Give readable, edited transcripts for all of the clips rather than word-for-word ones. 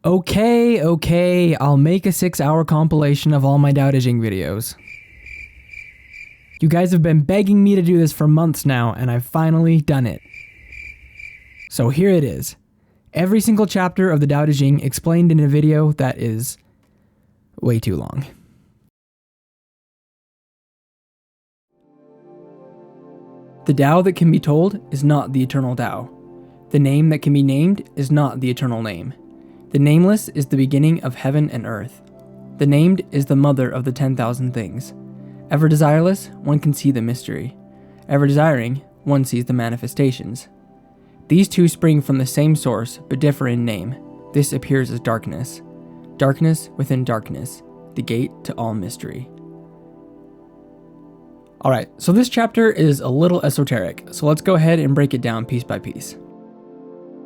Okay, I'll make a 6-hour compilation of all my Tao Te Ching videos. You guys have been begging me to do this for months now, and I've finally done it. So here it is. Every single chapter of the Tao Te Ching explained in a video that is way too long. The Tao that can be told is not the eternal Tao. The name that can be named is not the eternal name. The nameless is the beginning of heaven and earth. The named is the mother of the 10,000 things. Ever desireless, one can see the mystery. Ever desiring, one sees the manifestations. These two spring from the same source, but differ in name. This appears as darkness. Darkness within darkness, the gate to all mystery. Alright, so this chapter is a little esoteric, so let's go ahead and break it down piece by piece.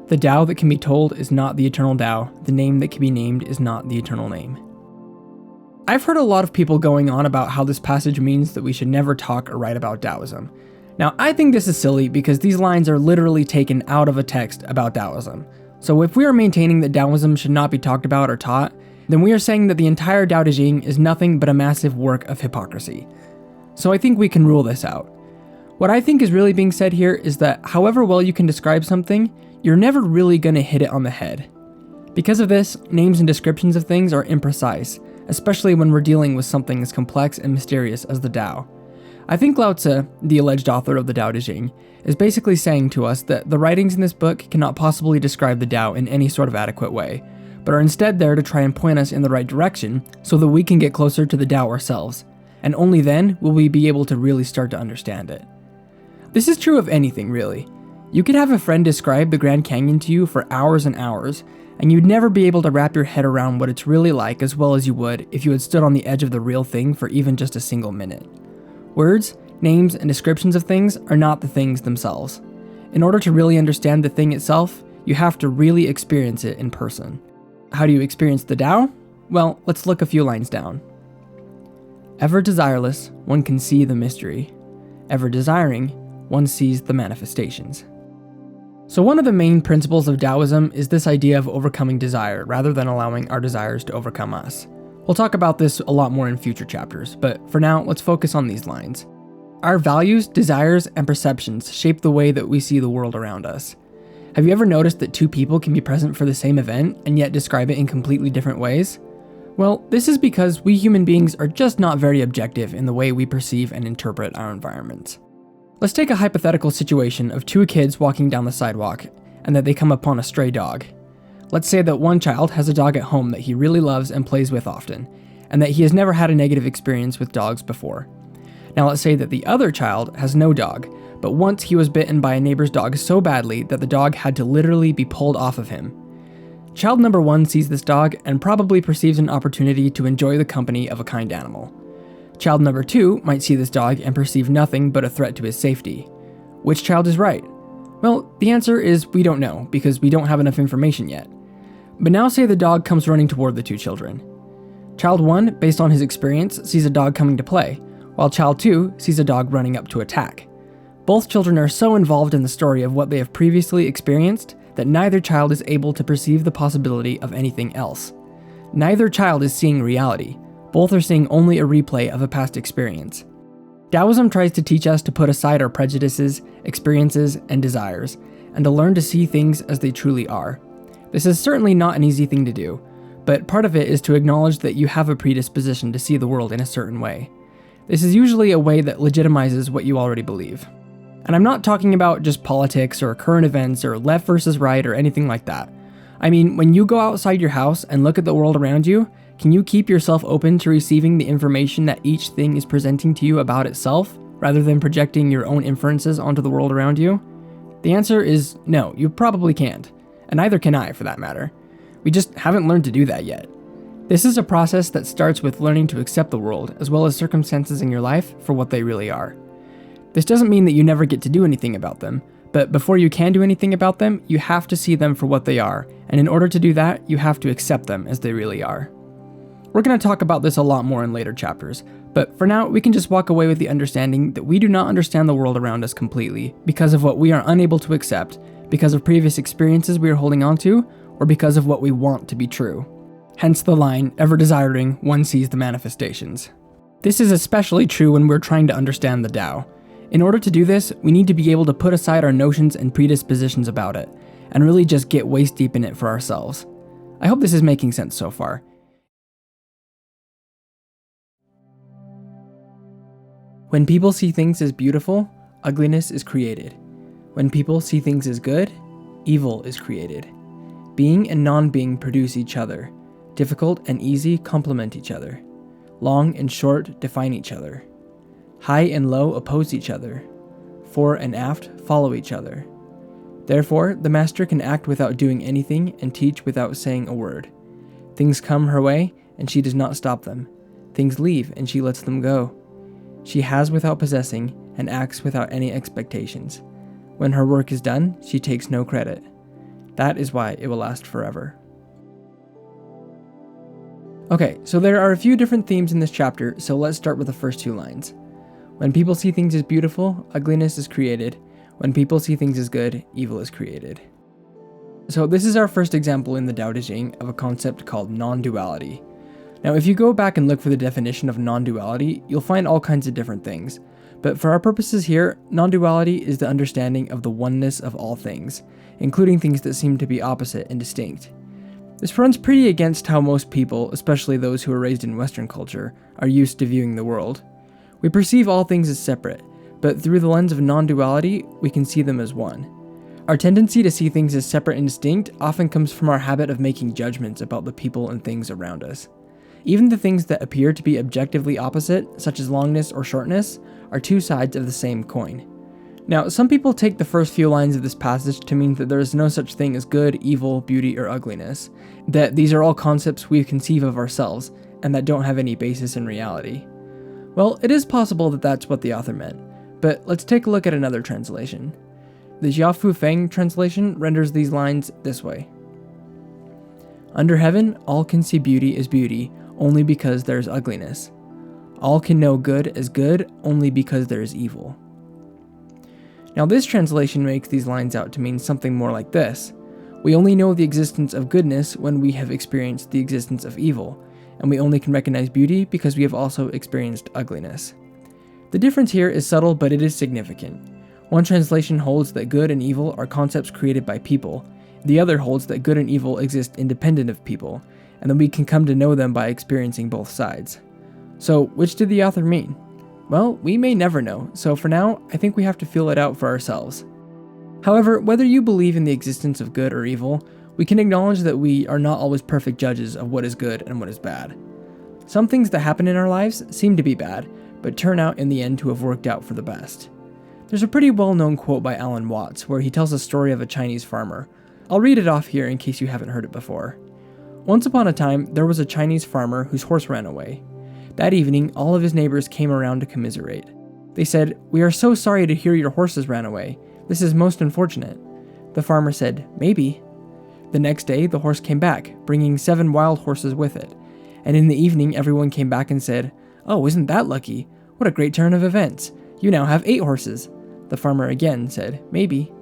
The Tao that can be told is not the eternal Tao. The name that can be named is not the eternal name. I've heard a lot of people going on about how this passage means that we should never talk or write about Taoism. Now, I think this is silly because these lines are literally taken out of a text about Taoism. So if we are maintaining that Taoism should not be talked about or taught, then we are saying that the entire Tao Te Ching is nothing but a massive work of hypocrisy. So I think we can rule this out. What I think is really being said here is that however well you can describe something, you're never really going to hit it on the head. Because of this, names and descriptions of things are imprecise, especially when we're dealing with something as complex and mysterious as the Tao. I think Lao Tzu, the alleged author of the Tao Te Ching, is basically saying to us that the writings in this book cannot possibly describe the Tao in any sort of adequate way, but are instead there to try and point us in the right direction so that we can get closer to the Tao ourselves, and only then will we be able to really start to understand it. This is true of anything, really. You could have a friend describe the Grand Canyon to you for hours and hours, and you'd never be able to wrap your head around what it's really like as well as you would if you had stood on the edge of the real thing for even just a single minute. Words, names, and descriptions of things are not the things themselves. In order to really understand the thing itself, you have to really experience it in person. How do you experience the Tao? Well, let's look a few lines down. Ever desireless, one can see the mystery. Ever desiring, one sees the manifestations. So one of the main principles of Taoism is this idea of overcoming desire rather than allowing our desires to overcome us. We'll talk about this a lot more in future chapters, but for now, let's focus on these lines. Our values, desires, and perceptions shape the way that we see the world around us. Have you ever noticed that two people can be present for the same event and yet describe it in completely different ways? Well, this is because we human beings are just not very objective in the way we perceive and interpret our environments. Let's take a hypothetical situation of two kids walking down the sidewalk, and that they come upon a stray dog. Let's say that one child has a dog at home that he really loves and plays with often, and that he has never had a negative experience with dogs before. Now let's say that the other child has no dog, but once he was bitten by a neighbor's dog so badly that the dog had to literally be pulled off of him. Child number one sees this dog and probably perceives an opportunity to enjoy the company of a kind animal. Child number two might see this dog and perceive nothing but a threat to his safety. Which child is right? Well, the answer is we don't know, because we don't have enough information yet. But now say the dog comes running toward the two children. Child one, based on his experience, sees a dog coming to play, while child two sees a dog running up to attack. Both children are so involved in the story of what they have previously experienced that neither child is able to perceive the possibility of anything else. Neither child is seeing reality. Both are seeing only a replay of a past experience. Taoism tries to teach us to put aside our prejudices, experiences, and desires, and to learn to see things as they truly are. This is certainly not an easy thing to do, but part of it is to acknowledge that you have a predisposition to see the world in a certain way. This is usually a way that legitimizes what you already believe. And I'm not talking about just politics or current events or left versus right or anything like that. I mean, when you go outside your house and look at the world around you, can you keep yourself open to receiving the information that each thing is presenting to you about itself, rather than projecting your own inferences onto the world around you? The answer is no, you probably can't, and neither can I for that matter. We just haven't learned to do that yet. This is a process that starts with learning to accept the world, as well as circumstances in your life, for what they really are. This doesn't mean that you never get to do anything about them, but before you can do anything about them, you have to see them for what they are, and in order to do that, you have to accept them as they really are. We're going to talk about this a lot more in later chapters, but for now, we can just walk away with the understanding that we do not understand the world around us completely because of what we are unable to accept, because of previous experiences we are holding on to, or because of what we want to be true. Hence the line, ever desiring, one sees the manifestations. This is especially true when we're trying to understand the Tao. In order to do this, we need to be able to put aside our notions and predispositions about it, and really just get waist deep in it for ourselves. I hope this is making sense so far. When people see things as beautiful, ugliness is created. When people see things as good, evil is created. Being and non-being produce each other. Difficult and easy complement each other. Long and short define each other. High and low oppose each other. Fore and aft follow each other. Therefore, the master can act without doing anything and teach without saying a word. Things come her way, and she does not stop them. Things leave, and she lets them go. She has without possessing, and acts without any expectations. When her work is done, she takes no credit. That is why it will last forever. Okay, so there are a few different themes in this chapter, so let's start with the first two lines. When people see things as beautiful, ugliness is created. When people see things as good, evil is created. So this is our first example in the Tao Te Ching of a concept called non-duality. Now if you go back and look for the definition of non-duality, you'll find all kinds of different things. But for our purposes here, non-duality is the understanding of the oneness of all things, including things that seem to be opposite and distinct. This runs pretty against how most people, especially those who are raised in Western culture, are used to viewing the world. We perceive all things as separate, but through the lens of non-duality, we can see them as one. Our tendency to see things as separate and distinct often comes from our habit of making judgments about the people and things around us. Even the things that appear to be objectively opposite, such as longness or shortness, are two sides of the same coin. Now, some people take the first few lines of this passage to mean that there is no such thing as good, evil, beauty, or ugliness, that these are all concepts we conceive of ourselves, and that don't have any basis in reality. Well, it is possible that that's what the author meant, but let's take a look at another translation. The Jiafu Feng translation renders these lines this way. Under heaven, all can see beauty as beauty, only because there is ugliness. All can know good as good, only because there is evil. Now this translation makes these lines out to mean something more like this. We only know the existence of goodness when we have experienced the existence of evil, and we only can recognize beauty because we have also experienced ugliness. The difference here is subtle, but it is significant. One translation holds that good and evil are concepts created by people. The other holds that good and evil exist independent of people, and that we can come to know them by experiencing both sides. So, which did the author mean? Well, we may never know, so for now, I think we have to feel it out for ourselves. However, whether you believe in the existence of good or evil, we can acknowledge that we are not always perfect judges of what is good and what is bad. Some things that happen in our lives seem to be bad, but turn out in the end to have worked out for the best. There's a pretty well-known quote by Alan Watts where he tells a story of a Chinese farmer. I'll read it off here in case you haven't heard it before. Once upon a time, there was a Chinese farmer whose horse ran away. That evening, all of his neighbors came around to commiserate. They said, "We are so sorry to hear your horses ran away. This is most unfortunate." The farmer said, "Maybe." The next day, the horse came back, bringing 7 wild horses with it. And in the evening, everyone came back and said, "Oh, isn't that lucky? What a great turn of events. You now have 8 horses." The farmer again said, "Maybe."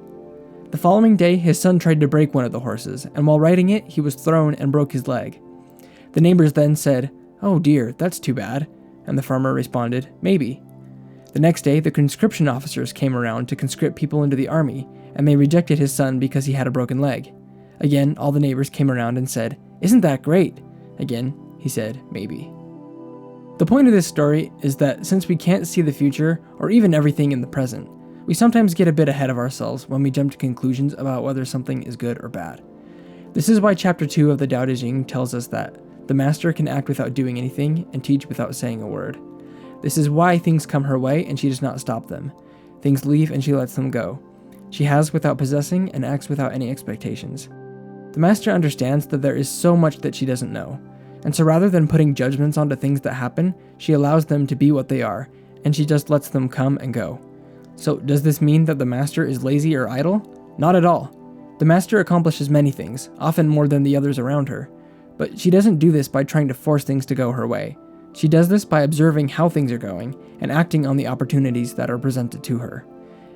The following day, his son tried to break one of the horses, and while riding it, he was thrown and broke his leg. The neighbors then said, "Oh dear, that's too bad." And the farmer responded, "Maybe." The next day, the conscription officers came around to conscript people into the army, and they rejected his son because he had a broken leg. Again, all the neighbors came around and said, "Isn't that great?" Again, he said, "Maybe." The point of this story is that since we can't see the future, or even everything in the present, we sometimes get a bit ahead of ourselves when we jump to conclusions about whether something is good or bad. This is why Chapter 2 of the Tao Te Ching tells us that the master can act without doing anything and teach without saying a word. This is why things come her way and she does not stop them. Things leave and she lets them go. She has without possessing and acts without any expectations. The master understands that there is so much that she doesn't know, and so rather than putting judgments onto things that happen, she allows them to be what they are, and she just lets them come and go. So does this mean that the master is lazy or idle? Not at all. The master accomplishes many things, often more than the others around her. But she doesn't do this by trying to force things to go her way. She does this by observing how things are going and acting on the opportunities that are presented to her.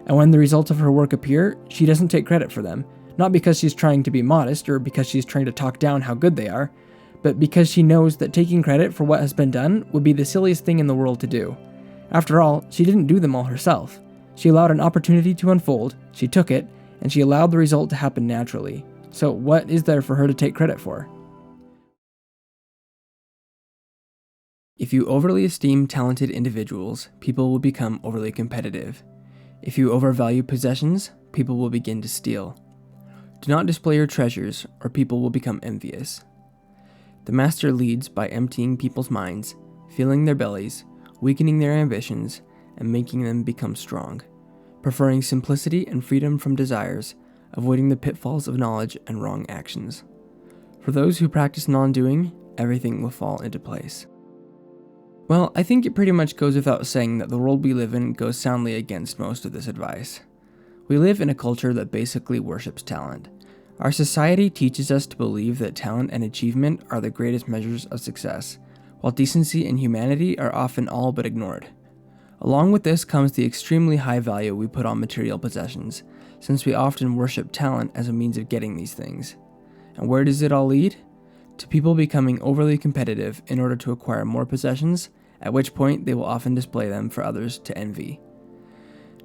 And when the results of her work appear, she doesn't take credit for them, Not because she's trying to be modest or because she's trying to talk down how good they are, but because she knows that taking credit for what has been done would be the silliest thing in the world to do. After all, she didn't do them all herself. She allowed an opportunity to unfold, she took it, and she allowed the result to happen naturally. So what is there for her to take credit for? If you overly esteem talented individuals, people will become overly competitive. If you overvalue possessions, people will begin to steal. Do not display your treasures, or people will become envious. The master leads by emptying people's minds, filling their bellies, weakening their ambitions, and making them become strong, preferring simplicity and freedom from desires, avoiding the pitfalls of knowledge and wrong actions. For those who practice non-doing, everything will fall into place. Well, I think it pretty much goes without saying that the world we live in goes soundly against most of this advice. We live in a culture that basically worships talent. Our society teaches us to believe that talent and achievement are the greatest measures of success, while decency and humanity are often all but ignored. Along with this comes the extremely high value we put on material possessions, since we often worship talent as a means of getting these things. And where does it all lead? To people becoming overly competitive in order to acquire more possessions, at which point they will often display them for others to envy.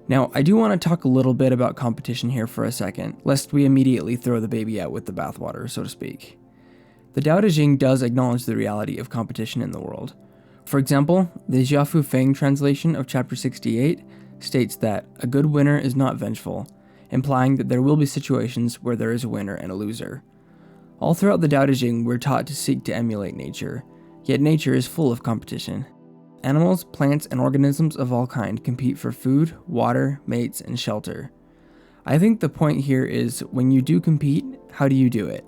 Now, I do want to talk a little bit about competition here for a second, lest we immediately throw the baby out with the bathwater, so to speak. The Tao Te Ching does acknowledge the reality of competition in the world. For example, the Jiafu Feng translation of chapter 68 states that a good winner is not vengeful, implying that there will be situations where there is a winner and a loser. All throughout the Tao Te Ching, we're taught to seek to emulate nature, yet nature is full of competition. Animals, plants, and organisms of all kind compete for food, water, mates, and shelter. I think the point here is, when you do compete, how do you do it?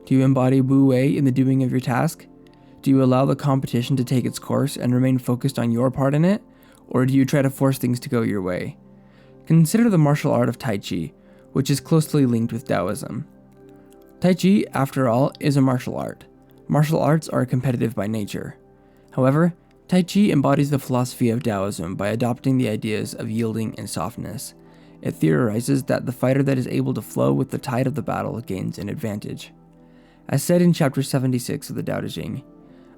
Do you embody Wu Wei in the doing of your task? Do you allow the competition to take its course and remain focused on your part in it? Or do you try to force things to go your way? Consider the martial art of Tai Chi, which is closely linked with Taoism. Tai Chi, after all, is a martial art. Martial arts are competitive by nature. However, Tai Chi embodies the philosophy of Taoism by adopting the ideas of yielding and softness. It theorizes that the fighter that is able to flow with the tide of the battle gains an advantage. As said in chapter 76 of the Tao Te Ching,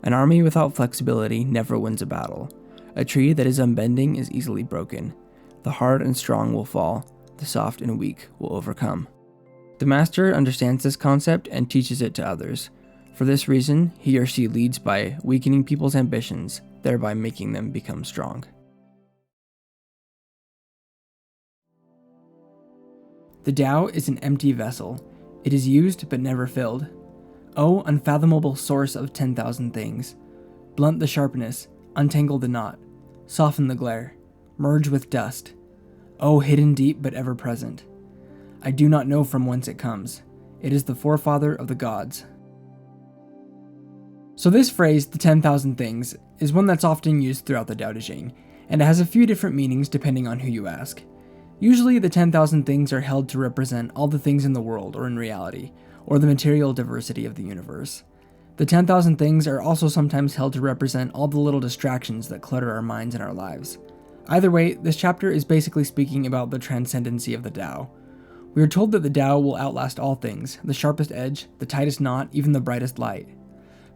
an army without flexibility never wins a battle. A tree that is unbending is easily broken. The hard and strong will fall. The soft and weak will overcome. The master understands this concept and teaches it to others. For this reason, he or she leads by weakening people's ambitions, thereby making them become strong. The Tao is an empty vessel. It is used but never filled. O unfathomable source of 10,000 things, blunt the sharpness, untangle the knot, soften the glare, merge with dust. O hidden deep but ever present. I do not know from whence it comes. It is the forefather of the gods. So this phrase, the 10,000 things, is one that's often used throughout the Tao Te Ching, and it has a few different meanings depending on who you ask. Usually the 10,000 things are held to represent all the things in the world or in reality, or the material diversity of the universe. The 10,000 things are also sometimes held to represent all the little distractions that clutter our minds and our lives. Either way, this chapter is basically speaking about the transcendency of the Tao. We are told that the Tao will outlast all things, the sharpest edge, the tightest knot, even the brightest light.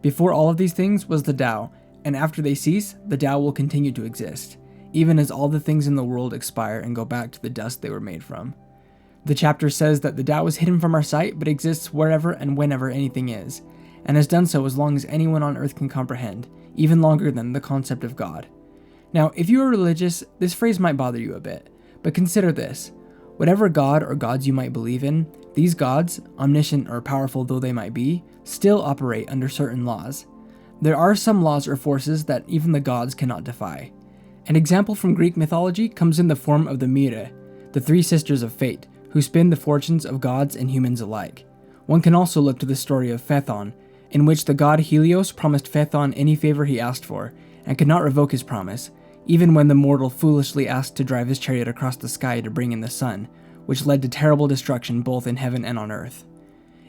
Before all of these things was the Tao, and after they cease, the Tao will continue to exist, even as all the things in the world expire and go back to the dust they were made from. The chapter says that the Tao is hidden from our sight but exists wherever and whenever anything is, and has done so as long as anyone on earth can comprehend, even longer than the concept of God. Now, if you are religious, this phrase might bother you a bit, but consider this. Whatever god or gods you might believe in, these gods, omniscient or powerful though they might be, still operate under certain laws. There are some laws or forces that even the gods cannot defy. An example from Greek mythology comes in the form of the Myrrhe, the three sisters of fate, who spin the fortunes of gods and humans alike. One can also look to the story of Phaethon, in which the god Helios promised Phaethon any favor he asked for, and could not revoke his promise, even when the mortal foolishly asked to drive his chariot across the sky to bring in the sun, which led to terrible destruction both in heaven and on earth.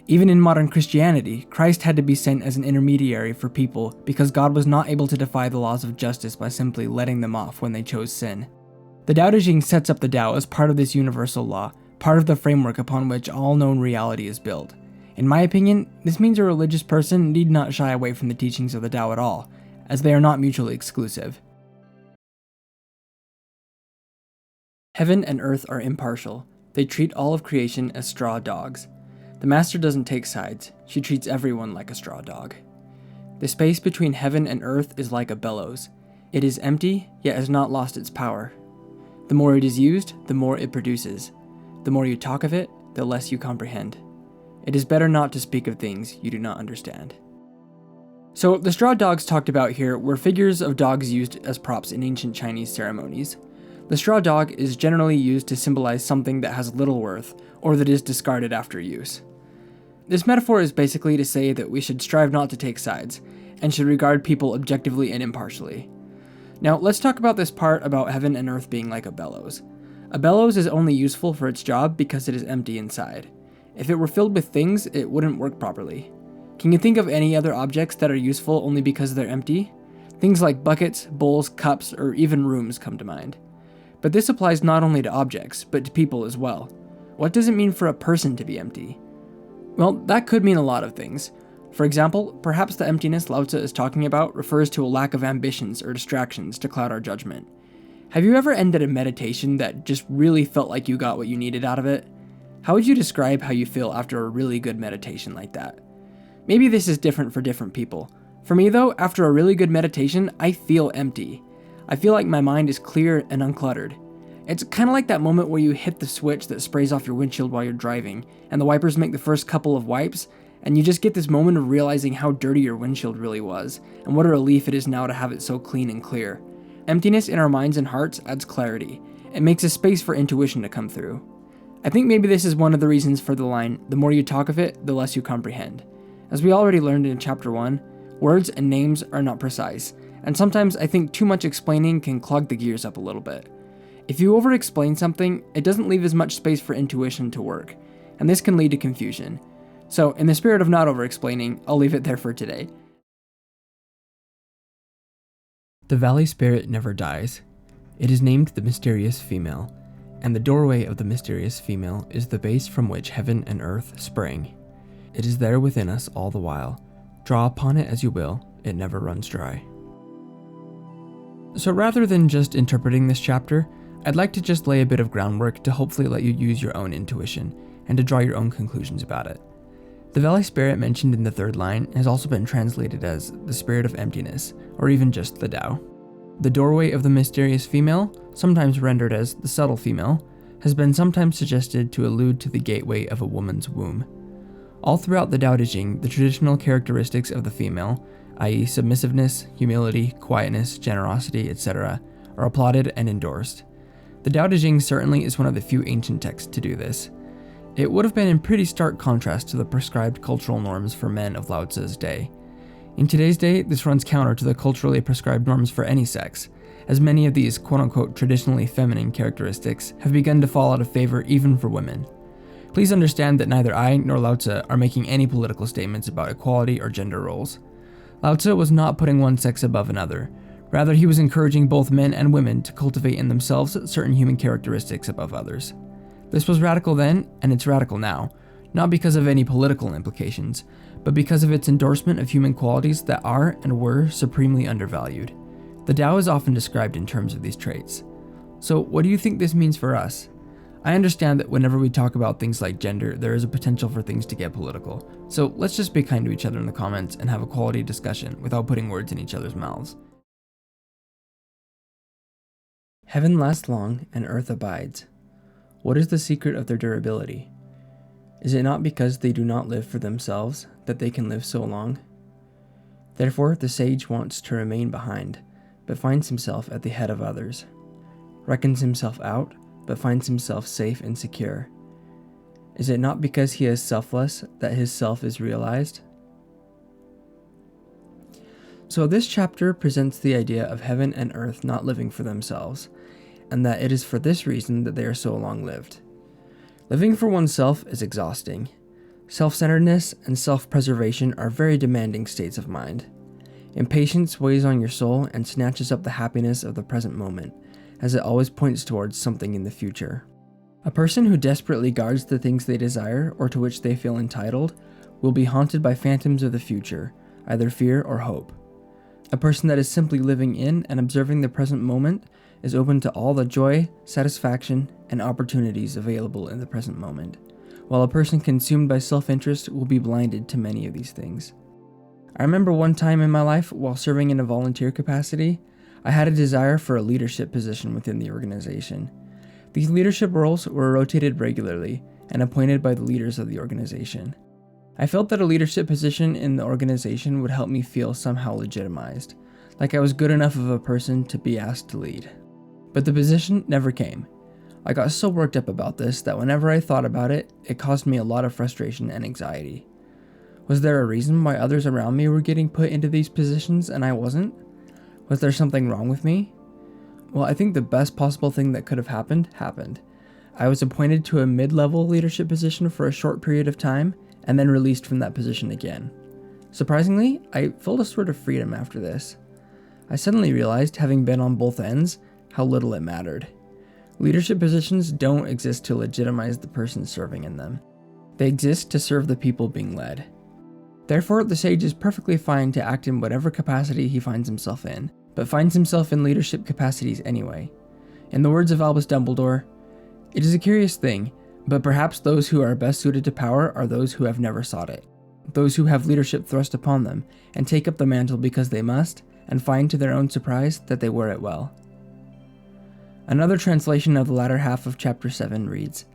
Even in modern Christianity, Christ had to be sent as an intermediary for people because God was not able to defy the laws of justice by simply letting them off when they chose sin. The Tao Te Ching sets up the Tao as part of this universal law, part of the framework upon which all known reality is built. In my opinion, this means a religious person need not shy away from the teachings of the Tao at all, as they are not mutually exclusive. Heaven and earth are impartial. They treat all of creation as straw dogs. The master doesn't take sides. She treats everyone like a straw dog. The space between heaven and earth is like a bellows. It is empty, yet has not lost its power. The more it is used, the more it produces. The more you talk of it, the less you comprehend. It is better not to speak of things you do not understand. So, the straw dogs talked about here were figures of dogs used as props in ancient Chinese ceremonies. The straw dog is generally used to symbolize something that has little worth, or that is discarded after use. This metaphor is basically to say that we should strive not to take sides, and should regard people objectively and impartially. Now, let's talk about this part about heaven and earth being like a bellows. A bellows is only useful for its job because it is empty inside. If it were filled with things, it wouldn't work properly. Can you think of any other objects that are useful only because they're empty? Things like buckets, bowls, cups, or even rooms come to mind. But this applies not only to objects, but to people as well. What does it mean for a person to be empty? Well, that could mean a lot of things. For example, perhaps the emptiness Lao Tzu is talking about refers to a lack of ambitions or distractions to cloud our judgment. Have you ever ended a meditation that just really felt like you got what you needed out of it? How would you describe how you feel after a really good meditation like that? Maybe this is different for different people. For me though, after a really good meditation, I feel empty. I feel like my mind is clear and uncluttered. It's kind of like that moment where you hit the switch that sprays off your windshield while you're driving, and the wipers make the first couple of wipes, and you just get this moment of realizing how dirty your windshield really was, and what a relief it is now to have it so clean and clear. Emptiness in our minds and hearts adds clarity. It makes a space for intuition to come through. I think maybe this is one of the reasons for the line, the more you talk of it, the less you comprehend. As we already learned in chapter 1, words and names are not precise, and sometimes I think too much explaining can clog the gears up a little bit. If you over-explain something, it doesn't leave as much space for intuition to work, and this can lead to confusion. So, in the spirit of not over-explaining, I'll leave it there for today. The valley spirit never dies. It is named the mysterious female, and the doorway of the mysterious female is the base from which heaven and earth spring. It is there within us all the while. Draw upon it as you will, it never runs dry. So rather than just interpreting this chapter, I'd like to just lay a bit of groundwork to hopefully let you use your own intuition, and to draw your own conclusions about it. The valley spirit mentioned in the third line has also been translated as the spirit of emptiness, or even just the Tao. The doorway of the mysterious female, sometimes rendered as the subtle female, has been sometimes suggested to allude to the gateway of a woman's womb. All throughout the Tao Te Ching, the traditional characteristics of the female, i.e. submissiveness, humility, quietness, generosity, etc., are applauded and endorsed. The Tao Te Ching certainly is one of the few ancient texts to do this. It would have been in pretty stark contrast to the prescribed cultural norms for men of Lao Tzu's day. In today's day, this runs counter to the culturally prescribed norms for any sex, as many of these quote-unquote traditionally feminine characteristics have begun to fall out of favor even for women. Please understand that neither I nor Lao Tzu are making any political statements about equality or gender roles. Lao Tzu was not putting one sex above another. Rather, he was encouraging both men and women to cultivate in themselves certain human characteristics above others. This was radical then, and it's radical now, not because of any political implications, but because of its endorsement of human qualities that are and were supremely undervalued. The Tao is often described in terms of these traits. So what do you think this means for us? I understand that whenever we talk about things like gender, there is a potential for things to get political, so let's just be kind to each other in the comments and have a quality discussion without putting words in each other's mouths. Heaven lasts long and earth abides. What is the secret of their durability? Is it not because they do not live for themselves that they can live so long? Therefore, the sage wants to remain behind, but finds himself at the head of others, reckons himself out, but finds himself safe and secure. Is it not because he is selfless that his self is realized? So this chapter presents the idea of heaven and earth not living for themselves, and that it is for this reason that they are so long-lived. Living for oneself is exhausting. Self-centeredness and self-preservation are very demanding states of mind. Impatience weighs on your soul and snatches up the happiness of the present moment, as it always points towards something in the future. A person who desperately guards the things they desire or to which they feel entitled will be haunted by phantoms of the future, either fear or hope. A person that is simply living in and observing the present moment is open to all the joy, satisfaction, and opportunities available in the present moment, while a person consumed by self-interest will be blinded to many of these things. I remember one time in my life, while serving in a volunteer capacity, I had a desire for a leadership position within the organization. These leadership roles were rotated regularly and appointed by the leaders of the organization. I felt that a leadership position in the organization would help me feel somehow legitimized, like I was good enough of a person to be asked to lead. But the position never came. I got so worked up about this that whenever I thought about it, it caused me a lot of frustration and anxiety. Was there a reason why others around me were getting put into these positions and I wasn't? Was there something wrong with me? Well, I think the best possible thing that could have happened. I was appointed to a mid-level leadership position for a short period of time and then released from that position again. Surprisingly, I felt a sort of freedom after this. I suddenly realized, having been on both ends, how little it mattered. Leadership positions don't exist to legitimize the person serving in them. They exist to serve the people being led. Therefore, the sage is perfectly fine to act in whatever capacity he finds himself in, but finds himself in leadership capacities anyway. In the words of Albus Dumbledore, "It is a curious thing, but perhaps those who are best suited to power are those who have never sought it. Those who have leadership thrust upon them, and take up the mantle because they must, and find to their own surprise that they wear it well." Another translation of the latter half of chapter 7 reads,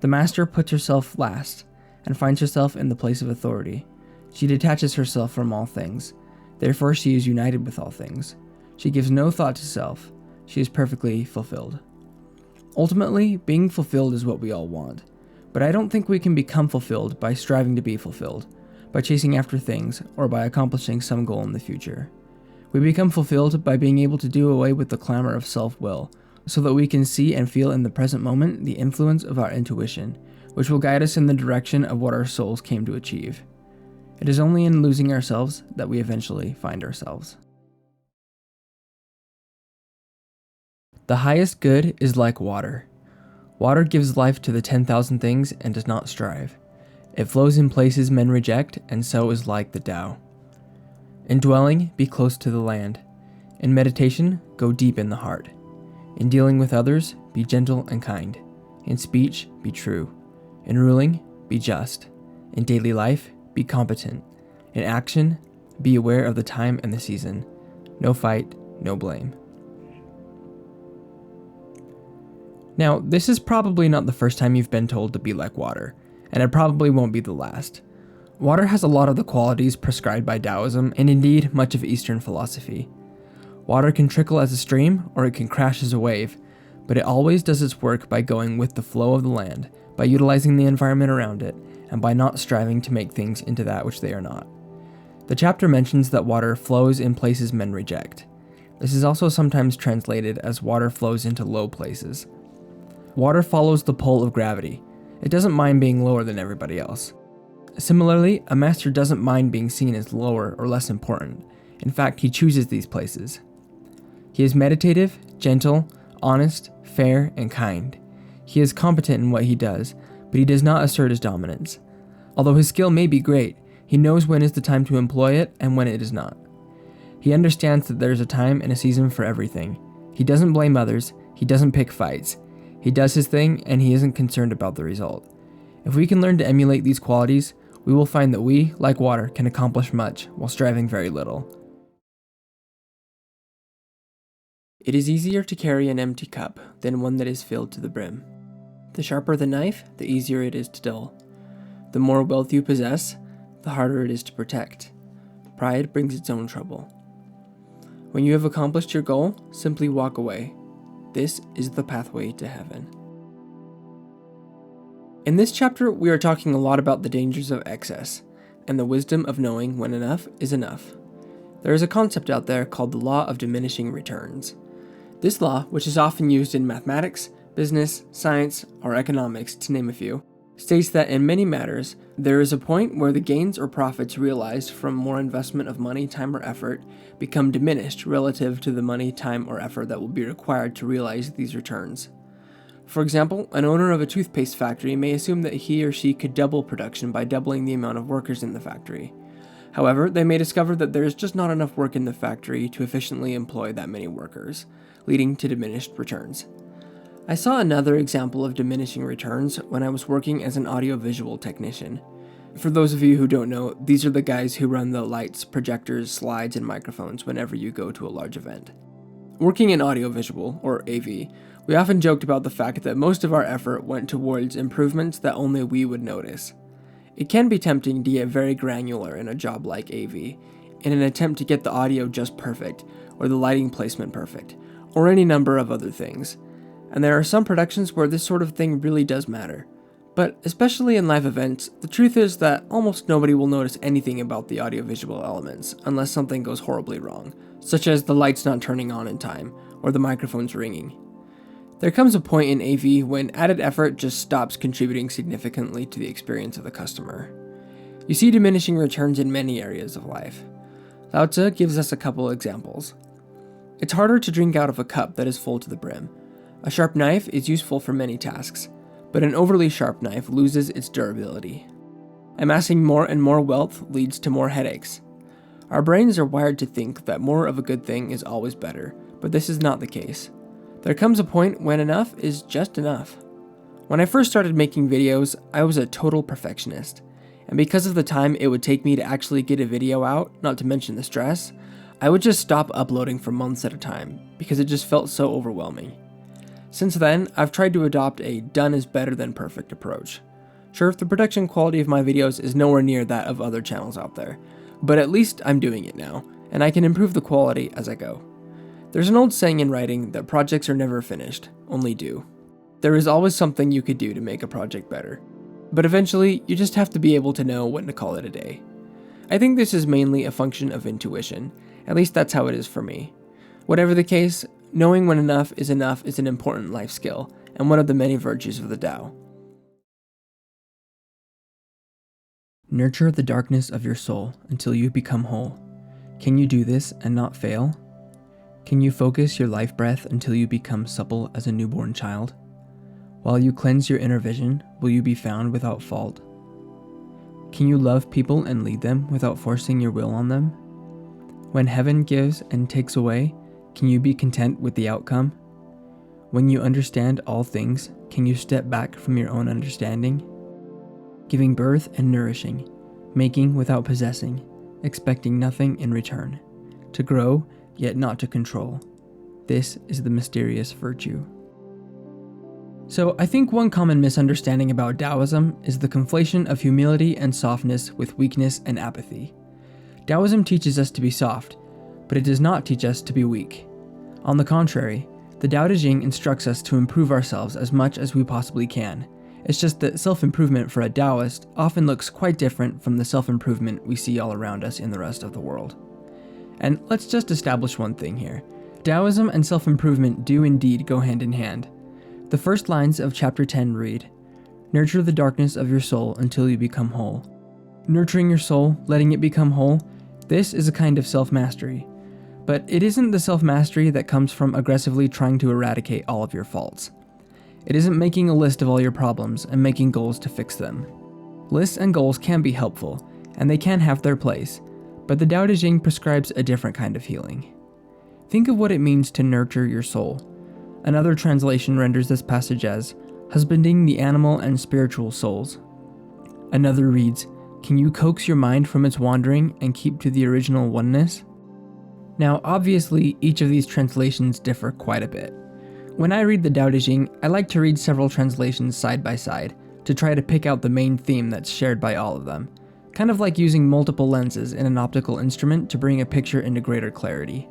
"The master puts herself last, and finds herself in the place of authority. She detaches herself from all things. Therefore she is united with all things. She gives no thought to self. She is perfectly fulfilled." Ultimately, being fulfilled is what we all want. But I don't think we can become fulfilled by striving to be fulfilled, by chasing after things, or by accomplishing some goal in the future. We become fulfilled by being able to do away with the clamor of self-will, so that we can see and feel in the present moment the influence of our intuition, which will guide us in the direction of what our souls came to achieve. It is only in losing ourselves that we eventually find ourselves. The highest good is like water. Water gives life to the 10,000 things and does not strive. It flows in places men reject, and so is like the Tao. In dwelling, be close to the land. In meditation, go deep in the heart. In dealing with others, be gentle and kind. In speech, be true. In ruling, be just. In daily life, be competent. In action, be aware of the time and the season. No fight, no blame. Now, this is probably not the first time you've been told to be like water, and it probably won't be the last. Water has a lot of the qualities prescribed by Taoism, and indeed much of Eastern philosophy. Water can trickle as a stream, or it can crash as a wave, but it always does its work by going with the flow of the land, by utilizing the environment around it, and by not striving to make things into that which they are not. The chapter mentions that water flows in places men reject. This is also sometimes translated as water flows into low places. Water follows the pull of gravity. It doesn't mind being lower than everybody else. Similarly, a master doesn't mind being seen as lower or less important. In fact, he chooses these places. He is meditative, gentle, honest, fair, and kind. He is competent in what he does, but he does not assert his dominance. Although his skill may be great, he knows when is the time to employ it and when it is not. He understands that there is a time and a season for everything. He doesn't blame others, he doesn't pick fights. He does his thing, and he isn't concerned about the result. If we can learn to emulate these qualities, we will find that we, like water, can accomplish much while striving very little. It is easier to carry an empty cup than one that is filled to the brim. The sharper the knife, the easier it is to dull. The more wealth you possess, the harder it is to protect. Pride brings its own trouble. When you have accomplished your goal, simply walk away. This is the pathway to heaven. In this chapter, we are talking a lot about the dangers of excess, and the wisdom of knowing when enough is enough. There is a concept out there called the law of diminishing returns. This law, which is often used in mathematics, business, science, or economics, to name a few, states that in many matters, there is a point where the gains or profits realized from more investment of money, time, or effort become diminished relative to the money, time, or effort that will be required to realize these returns. For example, an owner of a toothpaste factory may assume that he or she could double production by doubling the amount of workers in the factory. However, they may discover that there is just not enough work in the factory to efficiently employ that many workers, leading to diminished returns. I saw another example of diminishing returns when I was working as an audiovisual technician. For those of you who don't know, these are the guys who run the lights, projectors, slides, and microphones whenever you go to a large event. Working in audiovisual, or AV, we often joked about the fact that most of our effort went towards improvements that only we would notice. It can be tempting to get very granular in a job like AV, in an attempt to get the audio just perfect, or the lighting placement perfect, or any number of other things. And there are some productions where this sort of thing really does matter. But especially in live events, the truth is that almost nobody will notice anything about the audiovisual elements unless something goes horribly wrong, such as the lights not turning on in time, or the microphones ringing. There comes a point in AV when added effort just stops contributing significantly to the experience of the customer. You see diminishing returns in many areas of life. Tao Te gives us a couple examples. It's harder to drink out of a cup that is full to the brim. A sharp knife is useful for many tasks, but an overly sharp knife loses its durability. Amassing more and more wealth leads to more headaches. Our brains are wired to think that more of a good thing is always better, but this is not the case. There comes a point when enough is just enough. When I first started making videos, I was a total perfectionist, and because of the time it would take me to actually get a video out, not to mention the stress, I would just stop uploading for months at a time, because it just felt so overwhelming. Since then, I've tried to adopt a done is better than perfect approach. Sure, the production quality of my videos is nowhere near that of other channels out there, but at least I'm doing it now, and I can improve the quality as I go. There's an old saying in writing that projects are never finished, only due. There is always something you could do to make a project better, but eventually you just have to be able to know when to call it a day. I think this is mainly a function of intuition, at least that's how it is for me. Whatever the case, knowing when enough is an important life skill, and one of the many virtues of the Tao. Nurture the darkness of your soul until you become whole. Can you do this and not fail? Can you focus your life breath until you become supple as a newborn child? While you cleanse your inner vision, will you be found without fault? Can you love people and lead them without forcing your will on them? When heaven gives and takes away, can you be content with the outcome? When you understand all things, can you step back from your own understanding? Giving birth and nourishing, making without possessing, expecting nothing in return. To grow, yet not to control. This is the mysterious virtue. So I think one common misunderstanding about Taoism is the conflation of humility and softness with weakness and apathy. Taoism teaches us to be soft, but it does not teach us to be weak. On the contrary, the Tao Te Ching instructs us to improve ourselves as much as we possibly can. It's just that self-improvement for a Taoist often looks quite different from the self-improvement we see all around us in the rest of the world. And let's just establish one thing here. Taoism and self-improvement do indeed go hand in hand. The first lines of chapter 10 read, "Nurture the darkness of your soul until you become whole." Nurturing your soul, letting it become whole, this is a kind of self-mastery. But it isn't the self-mastery that comes from aggressively trying to eradicate all of your faults. It isn't making a list of all your problems and making goals to fix them. Lists and goals can be helpful, and they can have their place, but the Tao Te Ching prescribes a different kind of healing. Think of what it means to nurture your soul. Another translation renders this passage as husbanding the animal and spiritual souls. Another reads, "Can you coax your mind from its wandering and keep to the original oneness?" Now, obviously, each of these translations differ quite a bit. When I read the Tao Te Ching, I like to read several translations side by side to try to pick out the main theme that's shared by all of them, kind of like using multiple lenses in an optical instrument to bring a picture into greater clarity.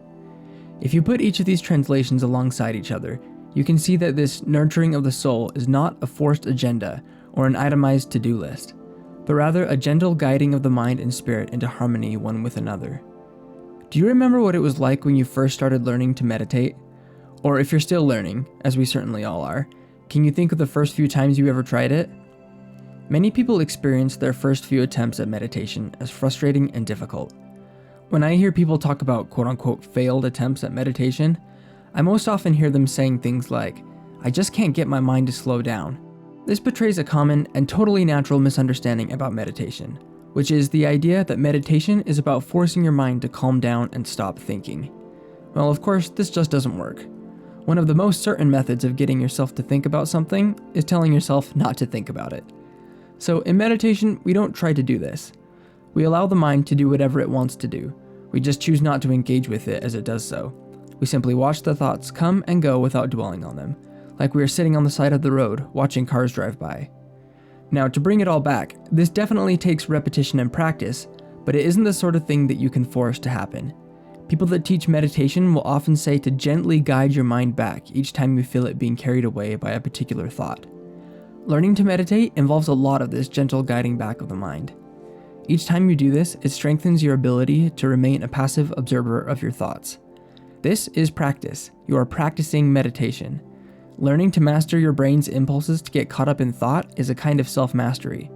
If you put each of these translations alongside each other, you can see that this nurturing of the soul is not a forced agenda or an itemized to-do list, but rather a gentle guiding of the mind and spirit into harmony one with another. Do you remember what it was like when you first started learning to meditate? Or if you're still learning, as we certainly all are, can you think of the first few times you ever tried it? Many people experience their first few attempts at meditation as frustrating and difficult. When I hear people talk about quote-unquote failed attempts at meditation, I most often hear them saying things like, I just can't get my mind to slow down. This betrays a common and totally natural misunderstanding about meditation, which is the idea that meditation is about forcing your mind to calm down and stop thinking. Well, of course, this just doesn't work. One of the most certain methods of getting yourself to think about something is telling yourself not to think about it. So in meditation, we don't try to do this. We allow the mind to do whatever it wants to do. We just choose not to engage with it as it does so. We simply watch the thoughts come and go without dwelling on them, like we are sitting on the side of the road watching cars drive by. Now, to bring it all back, this definitely takes repetition and practice, but it isn't the sort of thing that you can force to happen. People that teach meditation will often say to gently guide your mind back each time you feel it being carried away by a particular thought. Learning to meditate involves a lot of this gentle guiding back of the mind. Each time you do this, it strengthens your ability to remain a passive observer of your thoughts. This is practice. You are practicing meditation. Learning to master your brain's impulses to get caught up in thought is a kind of self-mastery.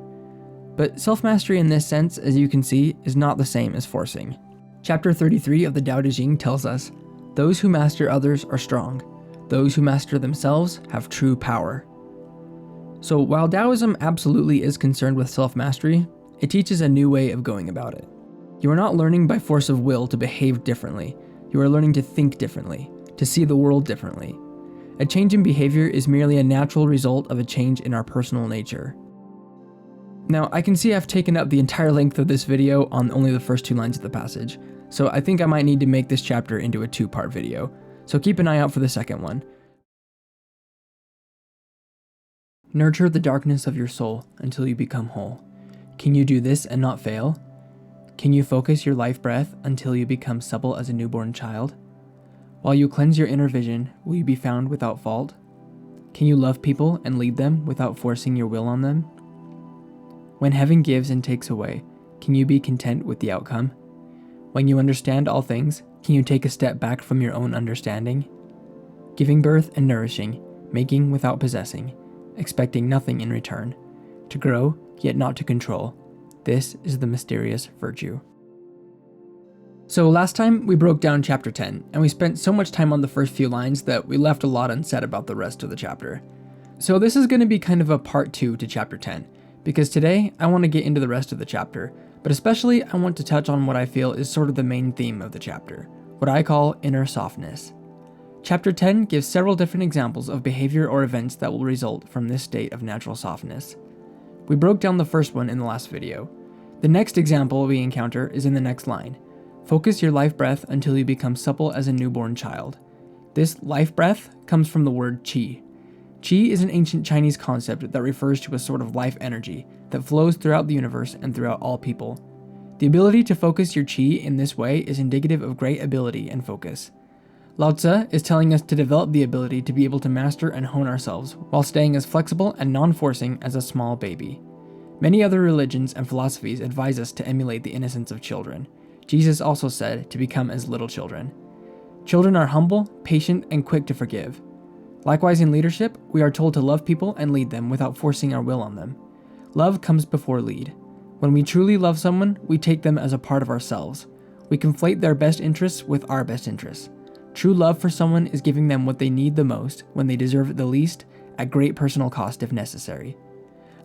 But self-mastery in this sense, as you can see, is not the same as forcing. Chapter 33 of the Tao Te Ching tells us, "Those who master others are strong. Those who master themselves have true power." So while Taoism absolutely is concerned with self-mastery, it teaches a new way of going about it. You are not learning by force of will to behave differently. You are learning to think differently, to see the world differently. A change in behavior is merely a natural result of a change in our personal nature. Now, I can see I've taken up the entire length of this video on only the first 2 lines of the passage, so I think I might need to make this chapter into a 2-part video, so keep an eye out for the second one. Nurture the darkness of your soul until you become whole. Can you do this and not fail? Can you focus your life breath until you become supple as a newborn child? While you cleanse your inner vision, will you be found without fault? Can you love people and lead them without forcing your will on them? When heaven gives and takes away, can you be content with the outcome? When you understand all things, can you take a step back from your own understanding? Giving birth and nourishing, making without possessing, expecting nothing in return, to grow yet not to control. This is the mysterious virtue. So last time we broke down chapter 10, and we spent so much time on the first few lines that we left a lot unsaid about the rest of the chapter. So this is going to be kind of a part 2 to chapter 10, because today I want to get into the rest of the chapter, but especially I want to touch on what I feel is sort of the main theme of the chapter, what I call inner softness. Chapter 10 gives several different examples of behavior or events that will result from this state of natural softness. We broke down the first one in the last video. The next example we encounter is in the next line. Focus your life breath until you become supple as a newborn child. This life breath comes from the word qi. Qi is an ancient Chinese concept that refers to a sort of life energy that flows throughout the universe and throughout all people. The ability to focus your qi in this way is indicative of great ability and focus. Lao Tzu is telling us to develop the ability to be able to master and hone ourselves while staying as flexible and non-forcing as a small baby. Many other religions and philosophies advise us to emulate the innocence of children. Jesus also said to become as little children. Children are humble, patient, and quick to forgive. Likewise, in leadership, we are told to love people and lead them without forcing our will on them. Love comes before lead. When we truly love someone, we take them as a part of ourselves. We conflate their best interests with our best interests. True love for someone is giving them what they need the most when they deserve it the least, at great personal cost if necessary.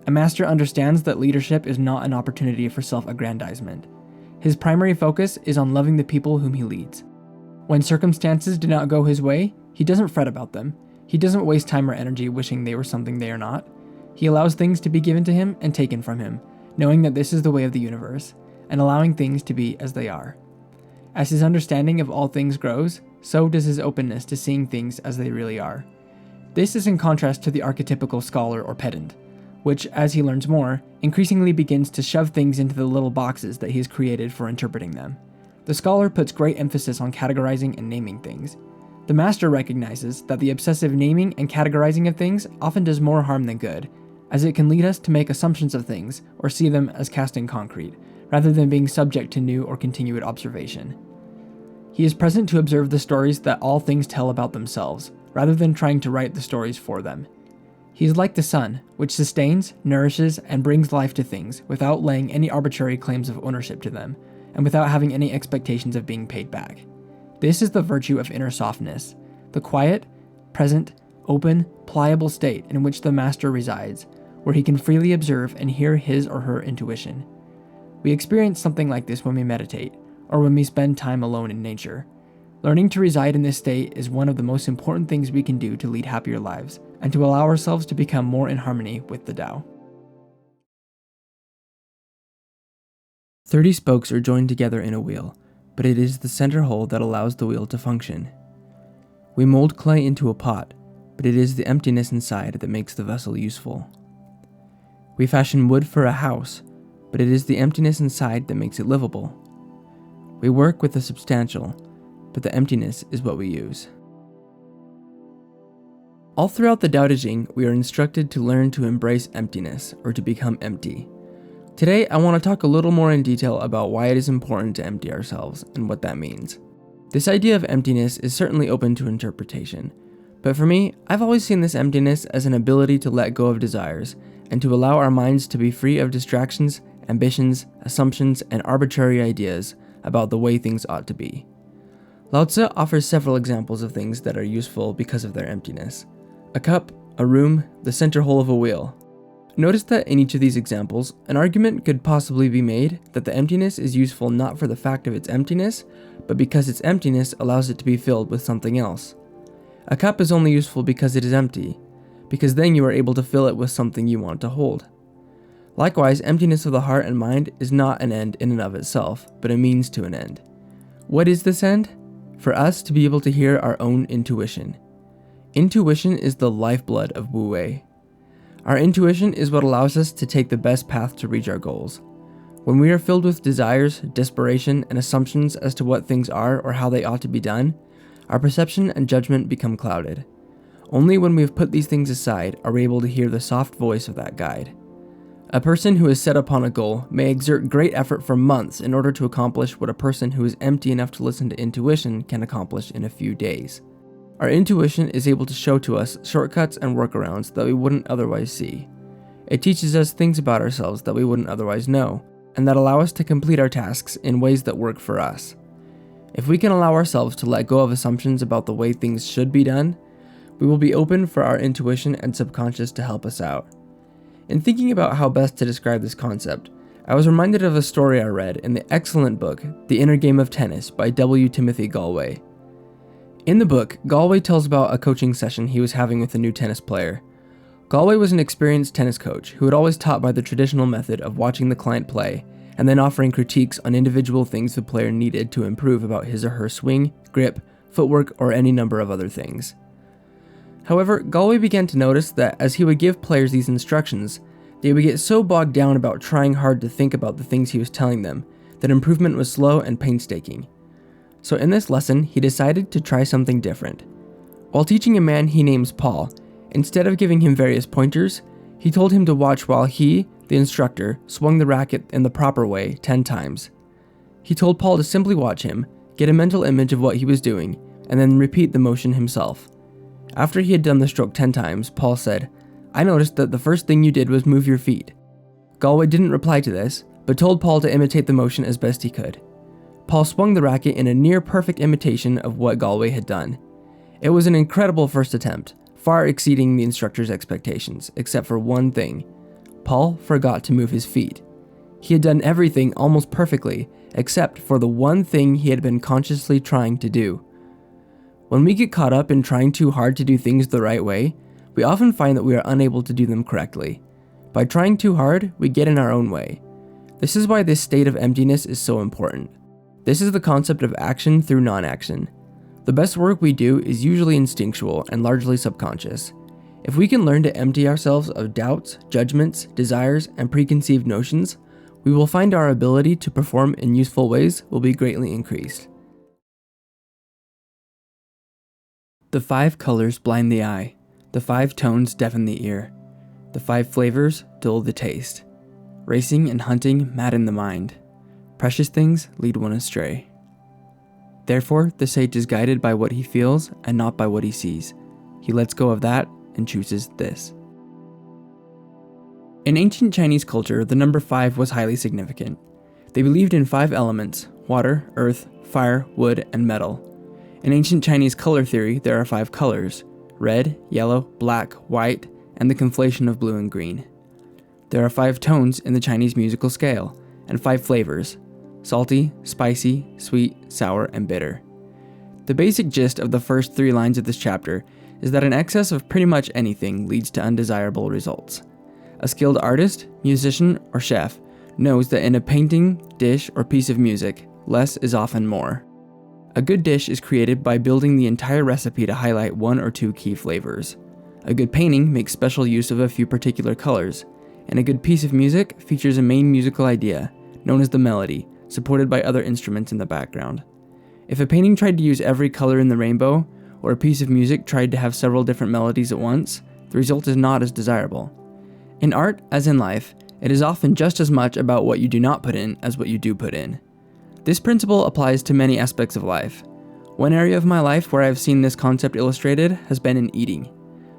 A master understands that leadership is not an opportunity for self-aggrandizement. His primary focus is on loving the people whom he leads. When circumstances do not go his way, he doesn't fret about them. He doesn't waste time or energy wishing they were something they are not. He allows things to be given to him and taken from him, knowing that this is the way of the universe, and allowing things to be as they are. As his understanding of all things grows, so does his openness to seeing things as they really are. This is in contrast to the archetypical scholar or pedant, which, as he learns more, increasingly begins to shove things into the little boxes that he has created for interpreting them. The scholar puts great emphasis on categorizing and naming things. The master recognizes that the obsessive naming and categorizing of things often does more harm than good, as it can lead us to make assumptions of things or see them as cast in concrete, rather than being subject to new or continued observation. He is present to observe the stories that all things tell about themselves, rather than trying to write the stories for them. He is like the sun, which sustains, nourishes, and brings life to things without laying any arbitrary claims of ownership to them, and without having any expectations of being paid back. This is the virtue of inner softness, the quiet, present, open, pliable state in which the master resides, where he can freely observe and hear his or her intuition. We experience something like this when we meditate, or when we spend time alone in nature. Learning to reside in this state is one of the most important things we can do to lead happier lives, and to allow ourselves to become more in harmony with the Tao. 30 spokes are joined together in a wheel, but it is the center hole that allows the wheel to function. We mold clay into a pot, but it is the emptiness inside that makes the vessel useful. We fashion wood for a house, but it is the emptiness inside that makes it livable. We work with the substantial, but the emptiness is what we use. All throughout the Tao Te Ching, we are instructed to learn to embrace emptiness, or to become empty. Today, I want to talk a little more in detail about why it is important to empty ourselves and what that means. This idea of emptiness is certainly open to interpretation, but for me, I've always seen this emptiness as an ability to let go of desires and to allow our minds to be free of distractions, ambitions, assumptions, and arbitrary ideas about the way things ought to be. Lao Tzu offers several examples of things that are useful because of their emptiness. A cup, a room, the center hole of a wheel. Notice that in each of these examples, an argument could possibly be made that the emptiness is useful not for the fact of its emptiness, but because its emptiness allows it to be filled with something else. A cup is only useful because it is empty, because then you are able to fill it with something you want to hold. Likewise, emptiness of the heart and mind is not an end in and of itself, but a means to an end. What is this end? For us to be able to hear our own intuition. Intuition is the lifeblood of Wu Wei. Our intuition is what allows us to take the best path to reach our goals. When we are filled with desires, desperation, and assumptions as to what things are or how they ought to be done, our perception and judgment become clouded. Only when we have put these things aside are we able to hear the soft voice of that guide. A person who is set upon a goal may exert great effort for months in order to accomplish what a person who is empty enough to listen to intuition can accomplish in a few days. Our intuition is able to show to us shortcuts and workarounds that we wouldn't otherwise see. It teaches us things about ourselves that we wouldn't otherwise know, and that allow us to complete our tasks in ways that work for us. If we can allow ourselves to let go of assumptions about the way things should be done, we will be open for our intuition and subconscious to help us out. In thinking about how best to describe this concept, I was reminded of a story I read in the excellent book, The Inner Game of Tennis by W. Timothy Galway. In the book, Galway tells about a coaching session he was having with a new tennis player. Galway was an experienced tennis coach who had always taught by the traditional method of watching the client play and then offering critiques on individual things the player needed to improve about his or her swing, grip, footwork, or any number of other things. However, Galway began to notice that as he would give players these instructions, they would get so bogged down about trying hard to think about the things he was telling them that improvement was slow and painstaking. So in this lesson, he decided to try something different. While teaching a man he names Paul, instead of giving him various pointers, he told him to watch while he, the instructor, swung the racket in the proper way 10 times. He told Paul to simply watch him, get a mental image of what he was doing, and then repeat the motion himself. After he had done the stroke 10 times, Paul said, "I noticed that the first thing you did was move your feet." Galway didn't reply to this, but told Paul to imitate the motion as best he could. Paul swung the racket in a near-perfect imitation of what Galway had done. It was an incredible first attempt, far exceeding the instructor's expectations, except for one thing. Paul forgot to move his feet. He had done everything almost perfectly, except for the one thing he had been consciously trying to do. When we get caught up in trying too hard to do things the right way, we often find that we are unable to do them correctly. By trying too hard, we get in our own way. This is why this state of emptiness is so important. This is the concept of action through non-action. The best work we do is usually instinctual and largely subconscious. If we can learn to empty ourselves of doubts, judgments, desires, and preconceived notions, we will find our ability to perform in useful ways will be greatly increased. The 5 colors blind the eye. The 5 tones deafen the ear. The 5 flavors dull the taste. Racing and hunting madden the mind. Precious things lead one astray. Therefore, the sage is guided by what he feels and not by what he sees. He lets go of that and chooses this. In ancient Chinese culture, the number 5 was highly significant. They believed in 5 elements: water, earth, fire, wood, and metal. In ancient Chinese color theory, there are 5 colors: red, yellow, black, white, and the conflation of blue and green. There are 5 tones in the Chinese musical scale, and 5 flavors: salty, spicy, sweet, sour, and bitter. The basic gist of the first 3 lines of this chapter is that an excess of pretty much anything leads to undesirable results. A skilled artist, musician, or chef knows that in a painting, dish, or piece of music, less is often more. A good dish is created by building the entire recipe to highlight 1 or 2 key flavors. A good painting makes special use of a few particular colors, and a good piece of music features a main musical idea, known as the melody, supported by other instruments in the background. If a painting tried to use every color in the rainbow, or a piece of music tried to have several different melodies at once, the result is not as desirable. In art, as in life, it is often just as much about what you do not put in as what you do put in. This principle applies to many aspects of life. One area of my life where I have seen this concept illustrated has been in eating.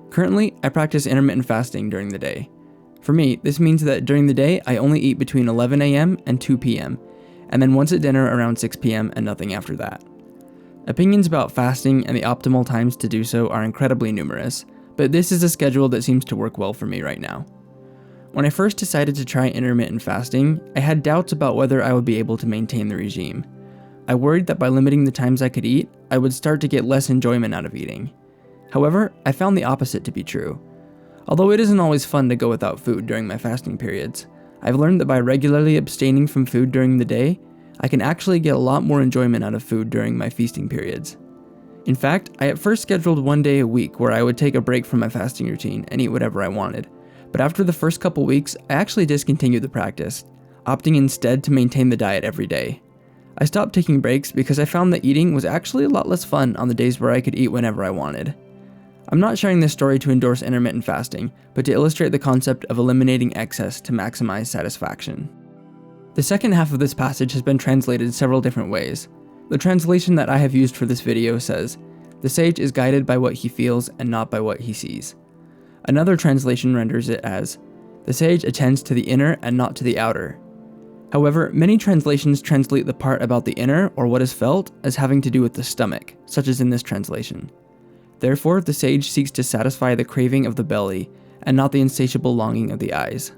Currently, I practice intermittent fasting during the day. For me, this means that during the day, I only eat between 11 a.m. and 2 p.m., and then once at dinner around 6 p.m. and nothing after that. Opinions about fasting and the optimal times to do so are incredibly numerous, but this is a schedule that seems to work well for me right now. When I first decided to try intermittent fasting, I had doubts about whether I would be able to maintain the regime. I worried that by limiting the times I could eat, I would start to get less enjoyment out of eating. However, I found the opposite to be true. Although it isn't always fun to go without food during my fasting periods, I've learned that by regularly abstaining from food during the day, I can actually get a lot more enjoyment out of food during my feasting periods. In fact, I at first scheduled 1 day a week where I would take a break from my fasting routine and eat whatever I wanted. But after the first couple weeks, I actually discontinued the practice, opting instead to maintain the diet every day. I stopped taking breaks because I found that eating was actually a lot less fun on the days where I could eat whenever I wanted. I'm not sharing this story to endorse intermittent fasting, but to illustrate the concept of eliminating excess to maximize satisfaction. The second half of this passage has been translated several different ways. The translation that I have used for this video says, "The sage is guided by what he feels and not by what he sees." Another translation renders it as, "The sage attends to the inner and not to the outer." However, many translations translate the part about the inner, or what is felt, as having to do with the stomach, such as in this translation. Therefore, the sage seeks to satisfy the craving of the belly, and not the insatiable longing of the eyes.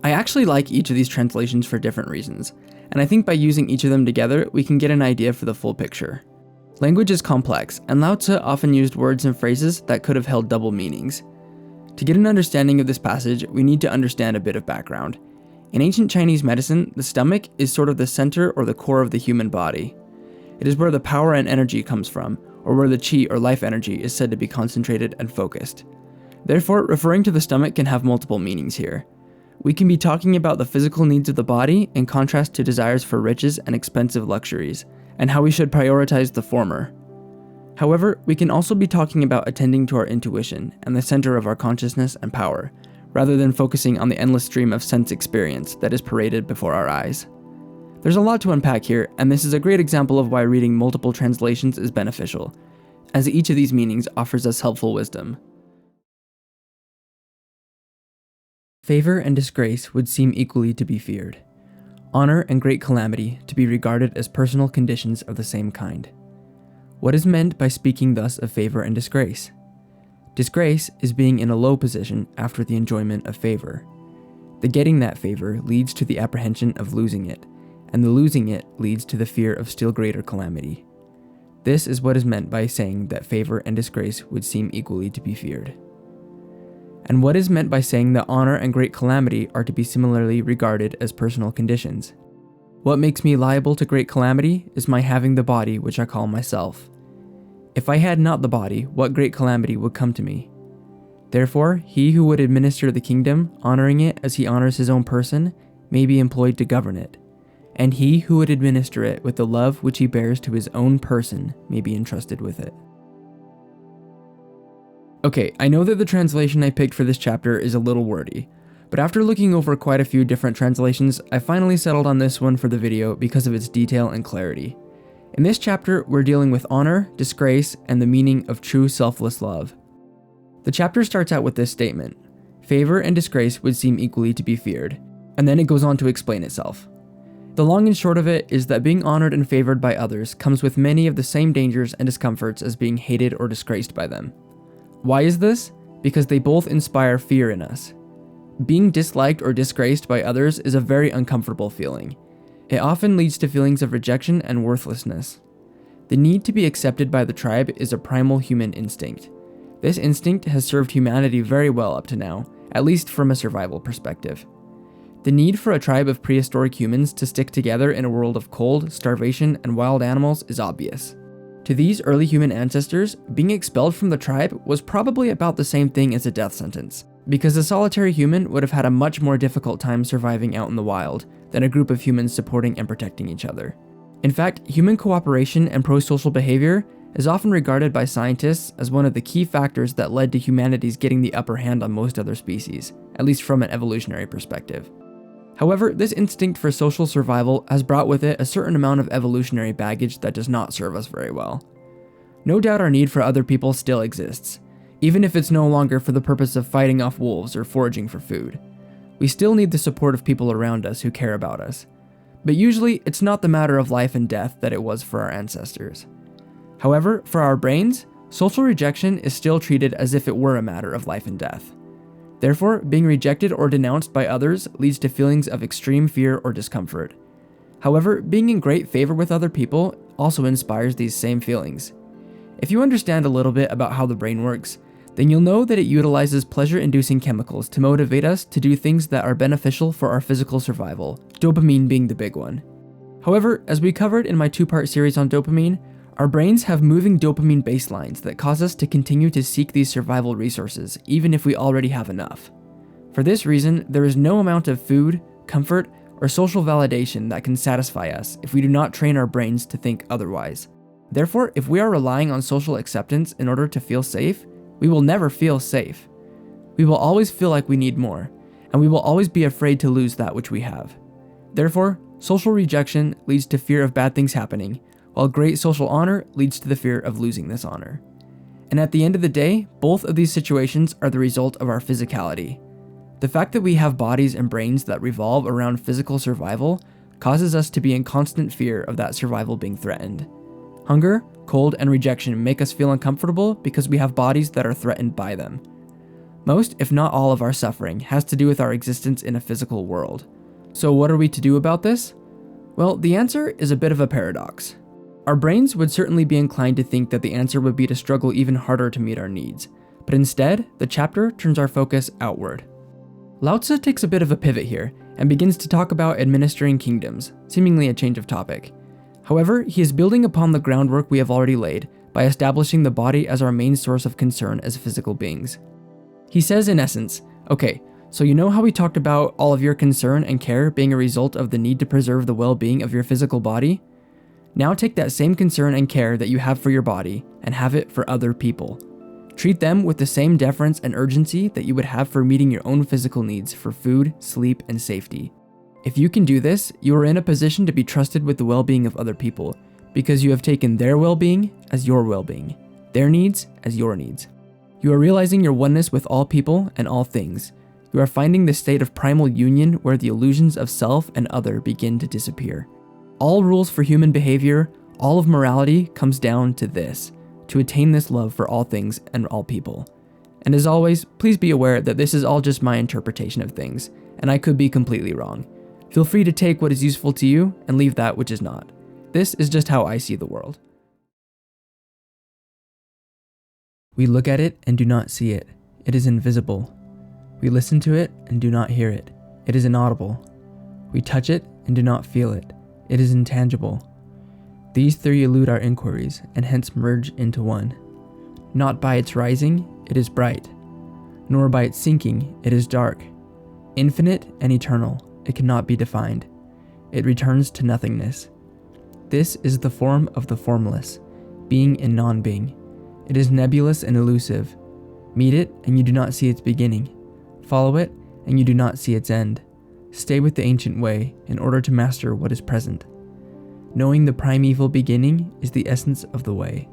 I actually like each of these translations for different reasons, and I think by using each of them together, we can get an idea for the full picture. Language is complex, and Lao Tzu often used words and phrases that could have held double meanings. To get an understanding of this passage, we need to understand a bit of background. In ancient Chinese medicine, the stomach is sort of the center or the core of the human body. It is where the power and energy comes from, or where the qi or life energy is said to be concentrated and focused. Therefore, referring to the stomach can have multiple meanings here. We can be talking about the physical needs of the body in contrast to desires for riches and expensive luxuries, and how we should prioritize the former. However, we can also be talking about attending to our intuition and the center of our consciousness and power, rather than focusing on the endless stream of sense experience that is paraded before our eyes. There's a lot to unpack here, and this is a great example of why reading multiple translations is beneficial, as each of these meanings offers us helpful wisdom. Favor and disgrace would seem equally to be feared. Honor and great calamity to be regarded as personal conditions of the same kind. What is meant by speaking thus of favor and disgrace? Disgrace is being in a low position after the enjoyment of favor. The getting that favor leads to the apprehension of losing it, and the losing it leads to the fear of still greater calamity. This is what is meant by saying that favor and disgrace would seem equally to be feared. And what is meant by saying that honor and great calamity are to be similarly regarded as personal conditions? What makes me liable to great calamity is my having the body which I call myself. If I had not the body, what great calamity would come to me? Therefore, he who would administer the kingdom, honoring it as he honors his own person, may be employed to govern it, and he who would administer it with the love which he bears to his own person may be entrusted with it. Okay, I know that the translation I picked for this chapter is a little wordy, but after looking over quite a few different translations, I finally settled on this one for the video because of its detail and clarity. In this chapter, we're dealing with honor, disgrace, and the meaning of true selfless love. The chapter starts out with this statement: favor and disgrace would seem equally to be feared, and then it goes on to explain itself. The long and short of it is that being honored and favored by others comes with many of the same dangers and discomforts as being hated or disgraced by them. Why is this? Because they both inspire fear in us. Being disliked or disgraced by others is a very uncomfortable feeling. It often leads to feelings of rejection and worthlessness. The need to be accepted by the tribe is a primal human instinct. This instinct has served humanity very well up to now, at least from a survival perspective. The need for a tribe of prehistoric humans to stick together in a world of cold, starvation, and wild animals is obvious. To these early human ancestors, being expelled from the tribe was probably about the same thing as a death sentence, because a solitary human would have had a much more difficult time surviving out in the wild than a group of humans supporting and protecting each other. In fact, human cooperation and pro-social behavior is often regarded by scientists as one of the key factors that led to humanity's getting the upper hand on most other species, at least from an evolutionary perspective. However, this instinct for social survival has brought with it a certain amount of evolutionary baggage that does not serve us very well. No doubt our need for other people still exists, even if it's no longer for the purpose of fighting off wolves or foraging for food. We still need the support of people around us who care about us. But usually, it's not the matter of life and death that it was for our ancestors. However, for our brains, social rejection is still treated as if it were a matter of life and death. Therefore, being rejected or denounced by others leads to feelings of extreme fear or discomfort. However, being in great favor with other people also inspires these same feelings. If you understand a little bit about how the brain works, then you'll know that it utilizes pleasure-inducing chemicals to motivate us to do things that are beneficial for our physical survival, dopamine being the big one. However, as we covered in my 2-part series on dopamine, our brains have moving dopamine baselines that cause us to continue to seek these survival resources, even if we already have enough. For this reason, there is no amount of food, comfort, or social validation that can satisfy us if we do not train our brains to think otherwise. Therefore, if we are relying on social acceptance in order to feel safe, we will never feel safe. We will always feel like we need more, and we will always be afraid to lose that which we have. Therefore, social rejection leads to fear of bad things happening, while great social honor leads to the fear of losing this honor. And at the end of the day, both of these situations are the result of our physicality. The fact that we have bodies and brains that revolve around physical survival causes us to be in constant fear of that survival being threatened. Hunger, cold, and rejection make us feel uncomfortable because we have bodies that are threatened by them. Most, if not all, of our suffering has to do with our existence in a physical world. So what are we to do about this? Well, the answer is a bit of a paradox. Our brains would certainly be inclined to think that the answer would be to struggle even harder to meet our needs, but instead, the chapter turns our focus outward. Lao Tzu takes a bit of a pivot here and begins to talk about administering kingdoms, seemingly a change of topic. However, he is building upon the groundwork we have already laid by establishing the body as our main source of concern as physical beings. He says in essence, okay, so you know how we talked about all of your concern and care being a result of the need to preserve the well-being of your physical body? Now take that same concern and care that you have for your body and have it for other people. Treat them with the same deference and urgency that you would have for meeting your own physical needs for food, sleep, and safety. If you can do this, you are in a position to be trusted with the well-being of other people because you have taken their well-being as your well-being, their needs as your needs. You are realizing your oneness with all people and all things. You are finding the state of primal union where the illusions of self and other begin to disappear. All rules for human behavior, all of morality comes down to this, to attain this love for all things and all people. And as always, please be aware that this is all just my interpretation of things, and I could be completely wrong. Feel free to take what is useful to you and leave that which is not. This is just how I see the world. We look at it and do not see it. It is invisible. We listen to it and do not hear it. It is inaudible. We touch it and do not feel it. It is intangible. These three elude our inquiries and hence merge into one. Not by its rising, it is bright, nor by its sinking, it is dark. Infinite and eternal, it cannot be defined. It returns to nothingness. This is the form of the formless, being and non-being. It is nebulous and elusive. Meet it and you do not see its beginning. Follow it and you do not see its end. Stay with the ancient way in order to master what is present. Knowing the primeval beginning is the essence of the way.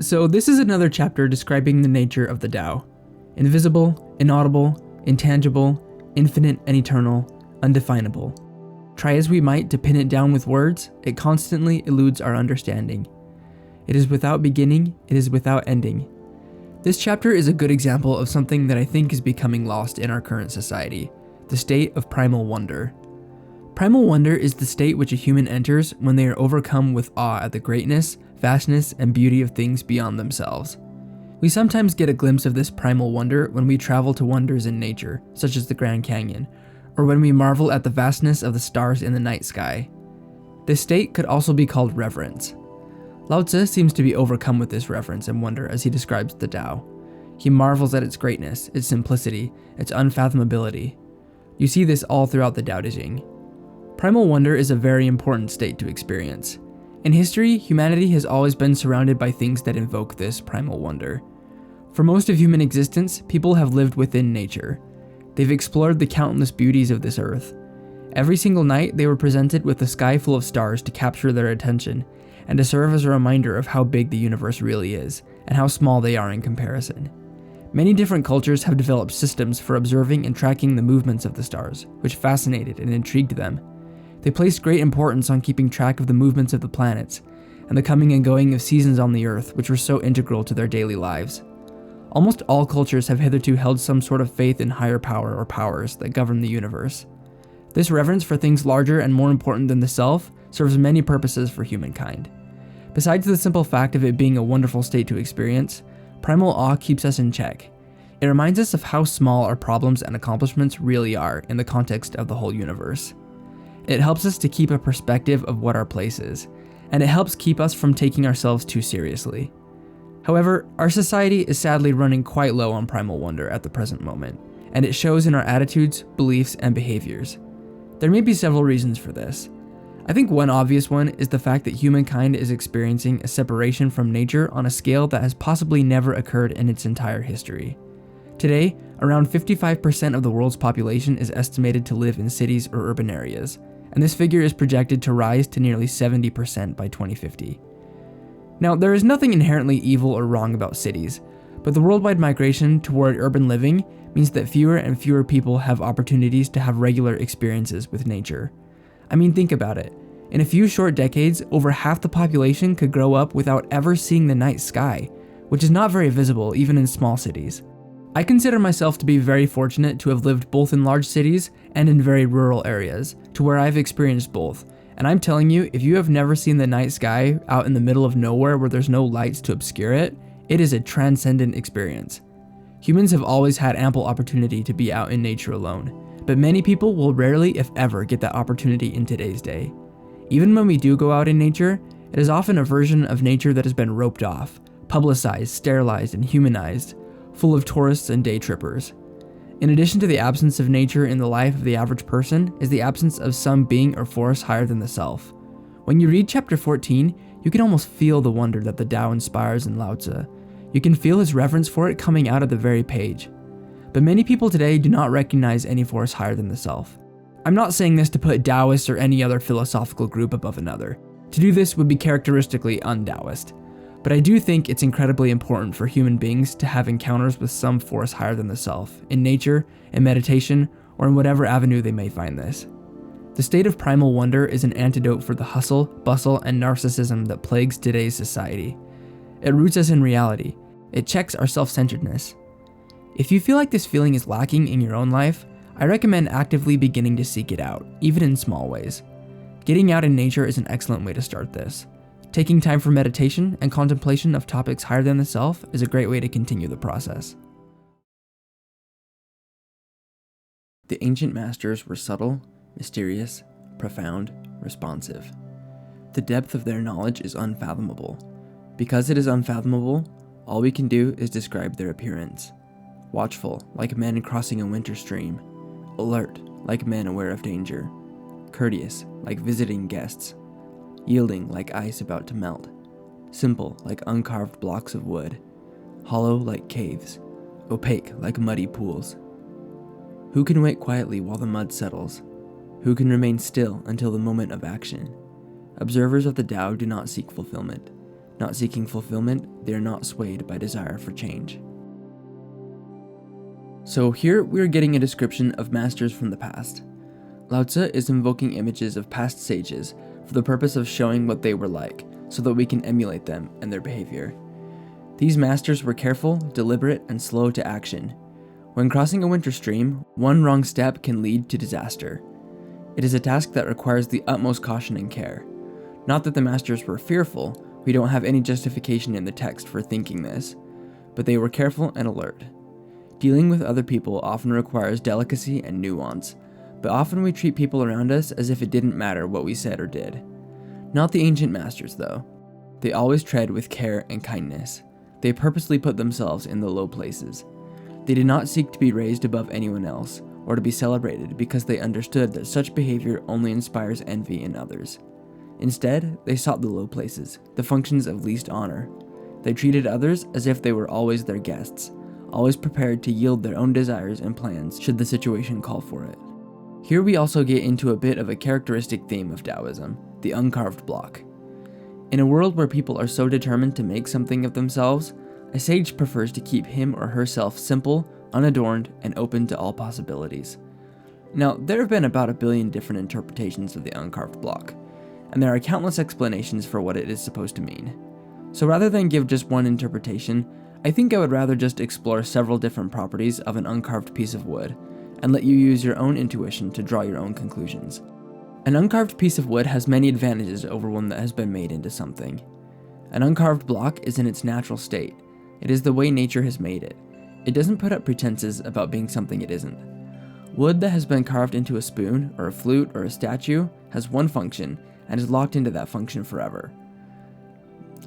So this is another chapter describing the nature of the Tao. Invisible, inaudible, intangible, infinite and eternal, undefinable. Try as we might to pin it down with words, it constantly eludes our understanding. It is without beginning, it is without ending. This chapter is a good example of something that I think is becoming lost in our current society, the state of primal wonder. Primal wonder is the state which a human enters when they are overcome with awe at the greatness, vastness, and beauty of things beyond themselves. We sometimes get a glimpse of this primal wonder when we travel to wonders in nature, such as the Grand Canyon, or when we marvel at the vastness of the stars in the night sky. This state could also be called reverence. Lao Tzu seems to be overcome with this reverence and wonder as he describes the Tao. He marvels at its greatness, its simplicity, its unfathomability. You see this all throughout the Tao Te Ching. Primal wonder is a very important state to experience. In history, humanity has always been surrounded by things that invoke this primal wonder. For most of human existence, people have lived within nature. They've explored the countless beauties of this earth. Every single night, they were presented with a sky full of stars to capture their attention, and to serve as a reminder of how big the universe really is, and how small they are in comparison. Many different cultures have developed systems for observing and tracking the movements of the stars, which fascinated and intrigued them. They placed great importance on keeping track of the movements of the planets, and the coming and going of seasons on the Earth, which were so integral to their daily lives. Almost all cultures have hitherto held some sort of faith in higher power or powers that govern the universe. This reverence for things larger and more important than the self serves many purposes for humankind. Besides the simple fact of it being a wonderful state to experience, primal awe keeps us in check. It reminds us of how small our problems and accomplishments really are in the context of the whole universe. It helps us to keep a perspective of what our place is, and it helps keep us from taking ourselves too seriously. However, our society is sadly running quite low on primal wonder at the present moment, and it shows in our attitudes, beliefs, and behaviors. There may be several reasons for this. I think one obvious one is the fact that humankind is experiencing a separation from nature on a scale that has possibly never occurred in its entire history. Today, around 55% of the world's population is estimated to live in cities or urban areas, and this figure is projected to rise to nearly 70% by 2050. Now, there is nothing inherently evil or wrong about cities, but the worldwide migration toward urban living means that fewer and fewer people have opportunities to have regular experiences with nature. I mean, think about it. In a few short decades, over half the population could grow up without ever seeing the night sky, which is not very visible even in small cities. I consider myself to be very fortunate to have lived both in large cities and in very rural areas, to where I've experienced both. And I'm telling you, if you have never seen the night sky out in the middle of nowhere where there's no lights to obscure it, it is a transcendent experience. Humans have always had ample opportunity to be out in nature alone, but many people will rarely, if ever, get that opportunity in today's day. Even when we do go out in nature, it is often a version of nature that has been roped off, publicized, sterilized, and humanized, full of tourists and day trippers. In addition to the absence of nature in the life of the average person is the absence of some being or force higher than the self. When you read chapter 14, you can almost feel the wonder that the Tao inspires in Lao Tzu. You can feel his reverence for it coming out of the very page. But many people today do not recognize any force higher than the self. I'm not saying this to put Taoists or any other philosophical group above another. To do this would be characteristically un-Taoist. But I do think it's incredibly important for human beings to have encounters with some force higher than the self, in nature, in meditation, or in whatever avenue they may find this. The state of primal wonder is an antidote for the hustle, bustle, and narcissism that plagues today's society. It roots us in reality. It checks our self-centeredness. If you feel like this feeling is lacking in your own life, I recommend actively beginning to seek it out, even in small ways. Getting out in nature is an excellent way to start this. Taking time for meditation and contemplation of topics higher than the self is a great way to continue the process. The ancient masters were subtle, mysterious, profound, responsive. The depth of their knowledge is unfathomable. Because it is unfathomable, all we can do is describe their appearance. Watchful, like men crossing a winter stream. Alert, like men aware of danger. Courteous, like visiting guests. Yielding like ice about to melt, simple like uncarved blocks of wood, hollow like caves, opaque like muddy pools. Who can wait quietly while the mud settles? Who can remain still until the moment of action? Observers of the Tao do not seek fulfillment. Not seeking fulfillment, they are not swayed by desire for change. So here we are getting a description of masters from the past. Lao Tzu is invoking images of past sages for the purpose of showing what they were like, so that we can emulate them and their behavior. These masters were careful, deliberate, and slow to action. When crossing a winter stream, one wrong step can lead to disaster. It is a task that requires the utmost caution and care. Not that the masters were fearful, we don't have any justification in the text for thinking this, but they were careful and alert. Dealing with other people often requires delicacy and nuance, but often we treat people around us as if it didn't matter what we said or did. Not the ancient masters, though. They always tread with care and kindness. They purposely put themselves in the low places. They did not seek to be raised above anyone else, or to be celebrated because they understood that such behavior only inspires envy in others. Instead, they sought the low places, the functions of least honor. They treated others as if they were always their guests, always prepared to yield their own desires and plans should the situation call for it. Here we also get into a bit of a characteristic theme of Taoism, the uncarved block. In a world where people are so determined to make something of themselves, a sage prefers to keep him or herself simple, unadorned, and open to all possibilities. Now, there have been about 1 billion different interpretations of the uncarved block, and there are countless explanations for what it is supposed to mean. So rather than give just one interpretation, I think I would rather just explore several different properties of an uncarved piece of wood, and let you use your own intuition to draw your own conclusions. An uncarved piece of wood has many advantages over one that has been made into something. An uncarved block is in its natural state. It is the way nature has made it. It doesn't put up pretenses about being something it isn't. Wood that has been carved into a spoon, or a flute, or a statue has one function, and is locked into that function forever.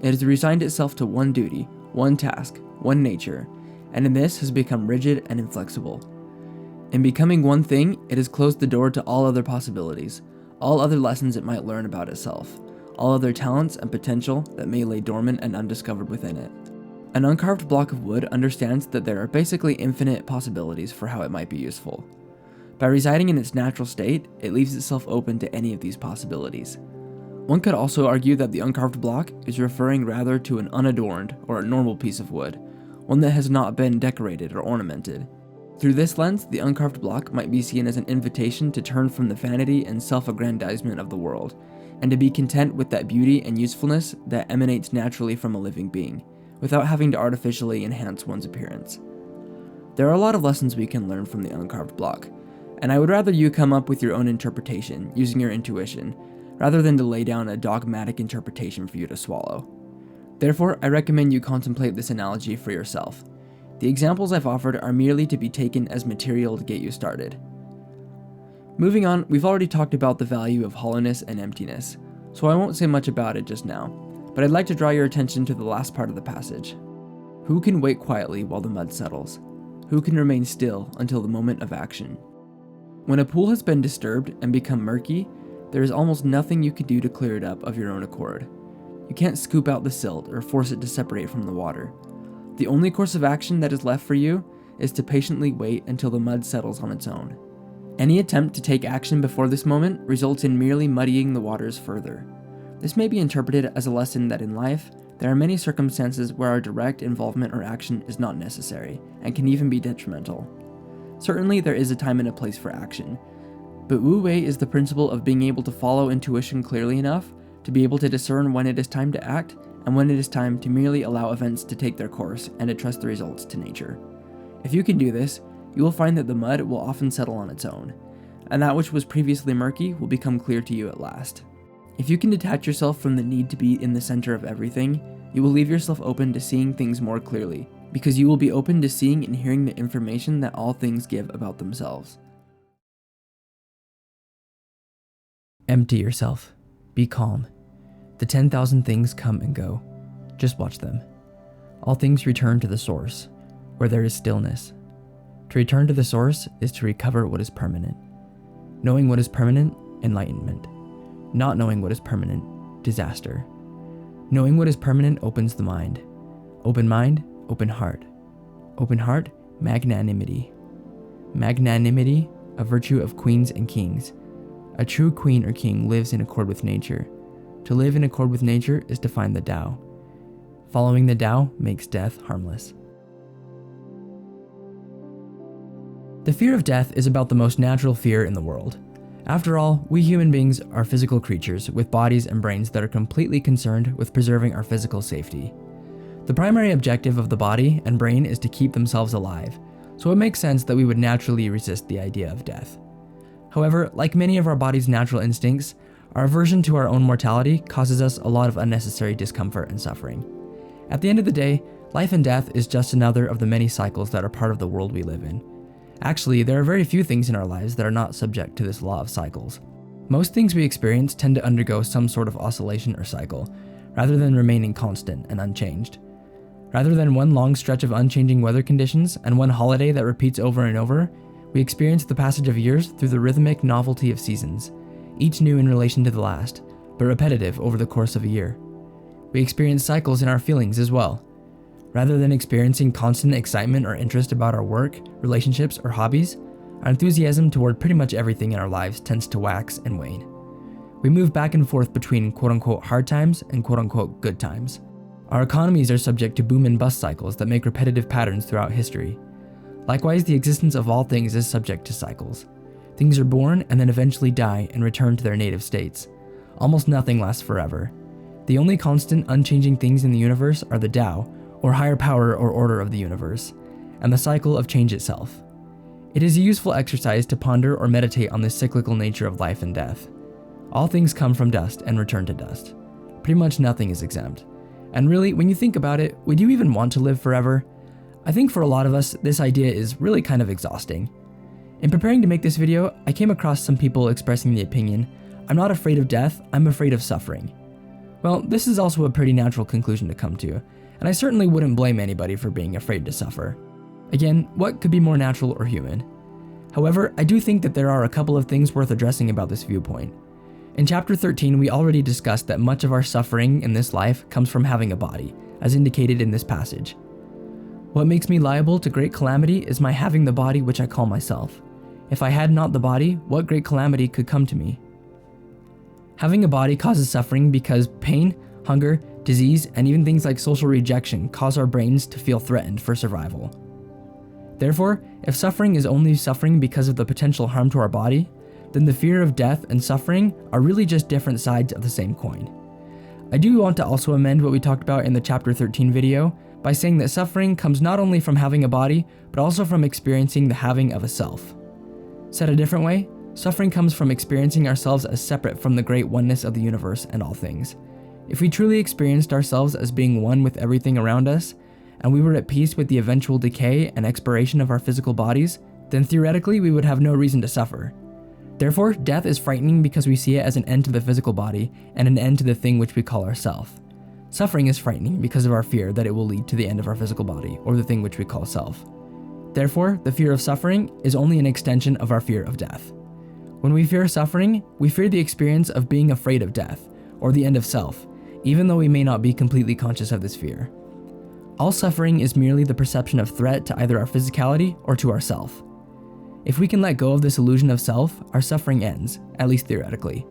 It has resigned itself to one duty, one task, one nature, and in this has become rigid and inflexible. In becoming one thing, it has closed the door to all other possibilities, all other lessons it might learn about itself, all other talents and potential that may lay dormant and undiscovered within it. An uncarved block of wood understands that there are basically infinite possibilities for how it might be useful. By residing in its natural state, it leaves itself open to any of these possibilities. One could also argue that the uncarved block is referring rather to an unadorned or a normal piece of wood, one that has not been decorated or ornamented. Through this lens, the uncarved block might be seen as an invitation to turn from the vanity and self-aggrandizement of the world, and to be content with that beauty and usefulness that emanates naturally from a living being, without having to artificially enhance one's appearance. There are a lot of lessons we can learn from the uncarved block, and I would rather you come up with your own interpretation using your intuition, rather than to lay down a dogmatic interpretation for you to swallow. Therefore, I recommend you contemplate this analogy for yourself. The examples I've offered are merely to be taken as material to get you started. Moving on, we've already talked about the value of hollowness and emptiness, so I won't say much about it just now, but I'd like to draw your attention to the last part of the passage. Who can wait quietly while the mud settles? Who can remain still until the moment of action? When a pool has been disturbed and become murky, there is almost nothing you can do to clear it up of your own accord. You can't scoop out the silt or force it to separate from the water. The only course of action that is left for you is to patiently wait until the mud settles on its own. Any attempt to take action before this moment results in merely muddying the waters further. This may be interpreted as a lesson that in life, there are many circumstances where our direct involvement or action is not necessary, and can even be detrimental. Certainly there is a time and a place for action, but Wu Wei is the principle of being able to follow intuition clearly enough to be able to discern when it is time to act and when it is time to merely allow events to take their course and to trust the results to nature. If you can do this, you will find that the mud will often settle on its own, and that which was previously murky will become clear to you at last. If you can detach yourself from the need to be in the center of everything, you will leave yourself open to seeing things more clearly, because you will be open to seeing and hearing the information that all things give about themselves. Empty yourself. Be calm. The 10,000 things come and go. Just watch them. All things return to the source, where there is stillness. To return to the source is to recover what is permanent. Knowing what is permanent, enlightenment. Not knowing what is permanent, disaster. Knowing what is permanent opens the mind. Open mind, open heart. Open heart, magnanimity. Magnanimity, a virtue of queens and kings. A true queen or king lives in accord with nature. To live in accord with nature is to find the Tao. Following the Tao makes death harmless. The fear of death is about the most natural fear in the world. After all, we human beings are physical creatures with bodies and brains that are completely concerned with preserving our physical safety. The primary objective of the body and brain is to keep themselves alive, so it makes sense that we would naturally resist the idea of death. However, like many of our body's natural instincts, our aversion to our own mortality causes us a lot of unnecessary discomfort and suffering. At the end of the day, life and death is just another of the many cycles that are part of the world we live in. Actually, there are very few things in our lives that are not subject to this law of cycles. Most things we experience tend to undergo some sort of oscillation or cycle, rather than remaining constant and unchanged. Rather than one long stretch of unchanging weather conditions and one holiday that repeats over and over, we experience the passage of years through the rhythmic novelty of seasons, each new in relation to the last, but repetitive over the course of a year. We experience cycles in our feelings as well. Rather than experiencing constant excitement or interest about our work, relationships, or hobbies, our enthusiasm toward pretty much everything in our lives tends to wax and wane. We move back and forth between quote-unquote hard times and quote-unquote good times. Our economies are subject to boom and bust cycles that make repetitive patterns throughout history. Likewise, the existence of all things is subject to cycles. Things are born and then eventually die and return to their native states. Almost nothing lasts forever. The only constant, unchanging things in the universe are the Tao, or higher power or order of the universe, and the cycle of change itself. It is a useful exercise to ponder or meditate on the cyclical nature of life and death. All things come from dust and return to dust. Pretty much nothing is exempt. And really, when you think about it, would you even want to live forever? I think for a lot of us, this idea is really kind of exhausting. In preparing to make this video, I came across some people expressing the opinion, "I'm not afraid of death, I'm afraid of suffering." Well, this is also a pretty natural conclusion to come to, and I certainly wouldn't blame anybody for being afraid to suffer. Again, what could be more natural or human? However, I do think that there are a couple of things worth addressing about this viewpoint. In chapter 13, we already discussed that much of our suffering in this life comes from having a body, as indicated in this passage. What makes me liable to great calamity is my having the body which I call myself. If I had not the body, what great calamity could come to me? Having a body causes suffering because pain, hunger, disease, and even things like social rejection cause our brains to feel threatened for survival. Therefore, if suffering is only suffering because of the potential harm to our body, then the fear of death and suffering are really just different sides of the same coin. I do want to also amend what we talked about in the chapter 13 video by saying that suffering comes not only from having a body, but also from experiencing the having of a self. Said a different way, suffering comes from experiencing ourselves as separate from the great oneness of the universe and all things. If we truly experienced ourselves as being one with everything around us, and we were at peace with the eventual decay and expiration of our physical bodies, then theoretically we would have no reason to suffer. Therefore, death is frightening because we see it as an end to the physical body and an end to the thing which we call ourself. Suffering is frightening because of our fear that it will lead to the end of our physical body or the thing which we call self. Therefore, the fear of suffering is only an extension of our fear of death. When we fear suffering, we fear the experience of being afraid of death, or the end of self, even though we may not be completely conscious of this fear. All suffering is merely the perception of threat to either our physicality or to ourself. If we can let go of this illusion of self, our suffering ends, at least theoretically.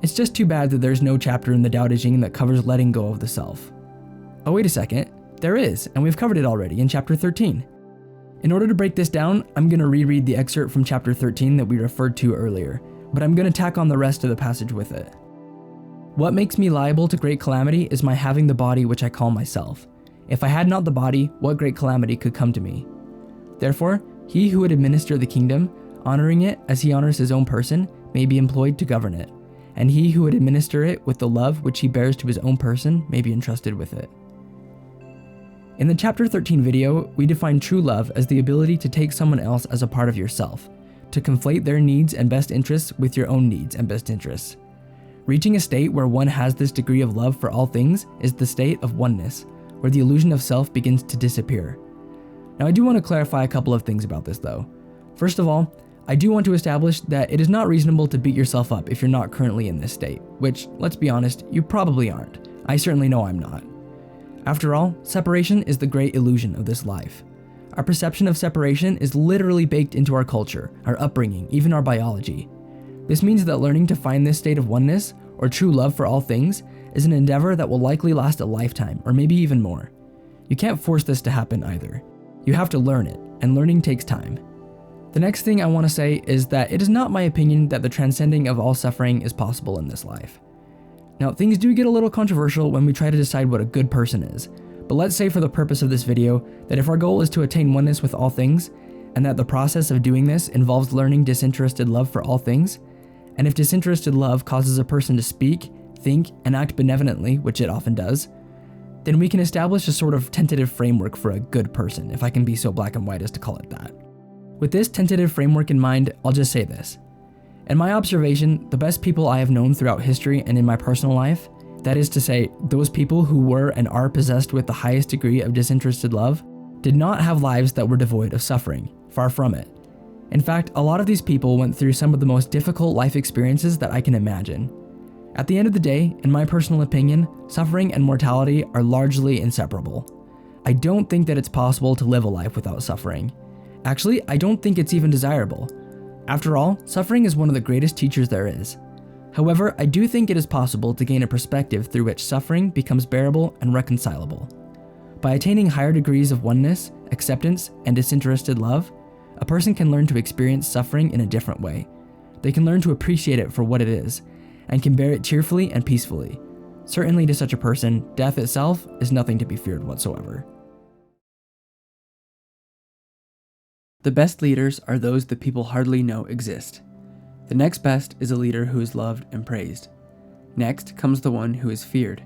It's just too bad that there's no chapter in the Tao Te Ching that covers letting go of the self. Oh, wait a second, there is, and we've covered it already in chapter 13. In order to break this down, I'm going to reread the excerpt from chapter 13 that we referred to earlier, but I'm going to tack on the rest of the passage with it. What makes me liable to great calamity is my having the body which I call myself. If I had not the body, what great calamity could come to me? Therefore, he who would administer the kingdom, honoring it as he honors his own person, may be employed to govern it, and he who would administer it with the love which he bears to his own person may be entrusted with it. In the chapter 13 video, we define true love as the ability to take someone else as a part of yourself, to conflate their needs and best interests with your own needs and best interests. Reaching a state where one has this degree of love for all things is the state of oneness, where the illusion of self begins to disappear. Now, I do want to clarify a couple of things about this though. First of all, I do want to establish that it is not reasonable to beat yourself up if you're not currently in this state, which, let's be honest, you probably aren't. I certainly know I'm not. After all, separation is the great illusion of this life. Our perception of separation is literally baked into our culture, our upbringing, even our biology. This means that learning to find this state of oneness, or true love for all things, is an endeavor that will likely last a lifetime, or maybe even more. You can't force this to happen either. You have to learn it, and learning takes time. The next thing I want to say is that it is not my opinion that the transcending of all suffering is possible in this life. Now, things do get a little controversial when we try to decide what a good person is, but let's say for the purpose of this video that if our goal is to attain oneness with all things, and that the process of doing this involves learning disinterested love for all things, and if disinterested love causes a person to speak, think, and act benevolently, which it often does, then we can establish a sort of tentative framework for a good person, if I can be so black and white as to call it that. With this tentative framework in mind, I'll just say this. In my observation, the best people I have known throughout history and in my personal life, that is to say, those people who were and are possessed with the highest degree of disinterested love, did not have lives that were devoid of suffering, far from it. In fact, a lot of these people went through some of the most difficult life experiences that I can imagine. At the end of the day, in my personal opinion, suffering and mortality are largely inseparable. I don't think that it's possible to live a life without suffering. Actually, I don't think it's even desirable. After all, suffering is one of the greatest teachers there is. However, I do think it is possible to gain a perspective through which suffering becomes bearable and reconcilable. By attaining higher degrees of oneness, acceptance, and disinterested love, a person can learn to experience suffering in a different way. They can learn to appreciate it for what it is, and can bear it cheerfully and peacefully. Certainly to such a person, death itself is nothing to be feared whatsoever. The best leaders are those that people hardly know exist. The next best is a leader who is loved and praised. Next comes the one who is feared.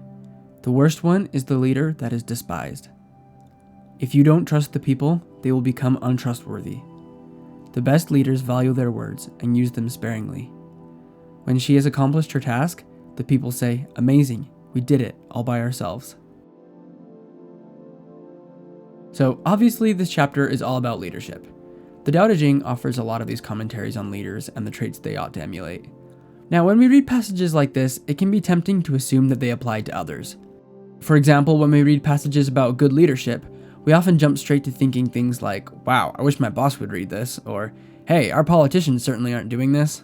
The worst one is the leader that is despised. If you don't trust the people, they will become untrustworthy. The best leaders value their words and use them sparingly. When she has accomplished her task, the people say, "Amazing, we did it all by ourselves." So obviously this chapter is all about leadership. The Tao Te Ching offers a lot of these commentaries on leaders and the traits they ought to emulate. Now, when we read passages like this, it can be tempting to assume that they apply to others. For example, when we read passages about good leadership, we often jump straight to thinking things like, "Wow, I wish my boss would read this," or "Hey, our politicians certainly aren't doing this."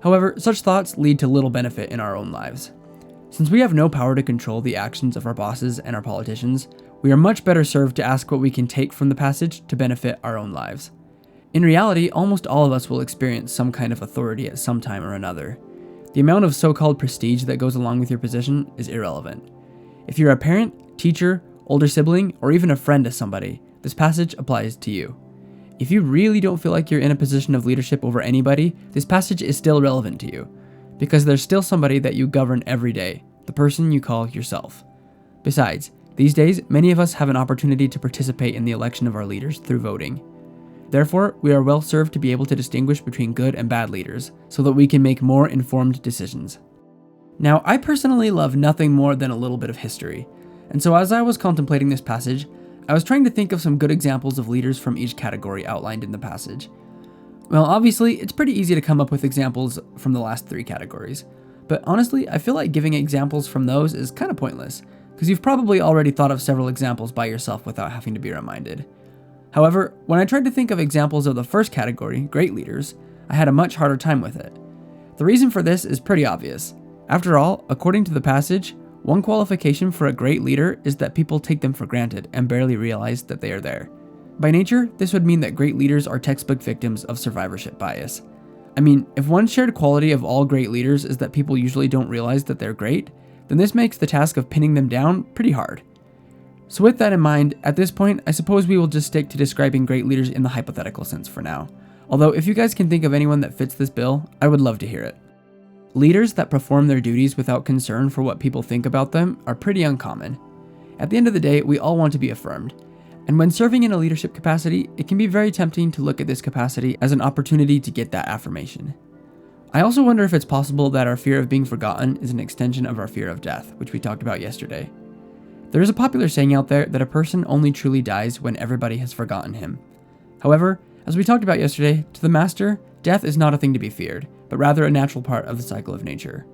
However, such thoughts lead to little benefit in our own lives. Since we have no power to control the actions of our bosses and our politicians, we are much better served to ask what we can take from the passage to benefit our own lives. In reality, almost all of us will experience some kind of authority at some time or another. The amount of so-called prestige that goes along with your position is irrelevant. If you're a parent, teacher, older sibling, or even a friend to somebody, this passage applies to you. If you really don't feel like you're in a position of leadership over anybody, this passage is still relevant to you, because there's still somebody that you govern every day, the person you call yourself. Besides, these days, many of us have an opportunity to participate in the election of our leaders through voting. Therefore, we are well served to be able to distinguish between good and bad leaders, so that we can make more informed decisions. Now, I personally love nothing more than a little bit of history, and so as I was contemplating this passage, I was trying to think of some good examples of leaders from each category outlined in the passage. Well, obviously, it's pretty easy to come up with examples from the last three categories, but honestly, I feel like giving examples from those is kind of pointless, because you've probably already thought of several examples by yourself without having to be reminded. However, when I tried to think of examples of the first category, great leaders, I had a much harder time with it. The reason for this is pretty obvious. After all, according to the passage, one qualification for a great leader is that people take them for granted and barely realize that they are there. By nature, this would mean that great leaders are textbook victims of survivorship bias. I mean, if one shared quality of all great leaders is that people usually don't realize that they're great, then this makes the task of pinning them down pretty hard. So with that in mind, at this point, I suppose we will just stick to describing great leaders in the hypothetical sense for now. Although if you guys can think of anyone that fits this bill, I would love to hear it. Leaders that perform their duties without concern for what people think about them are pretty uncommon. At the end of the day, we all want to be affirmed. And when serving in a leadership capacity, it can be very tempting to look at this capacity as an opportunity to get that affirmation. I also wonder if it's possible that our fear of being forgotten is an extension of our fear of death, which we talked about yesterday. There is a popular saying out there that a person only truly dies when everybody has forgotten him. However, as we talked about yesterday, to the master, death is not a thing to be feared, but rather a natural part of the cycle of nature.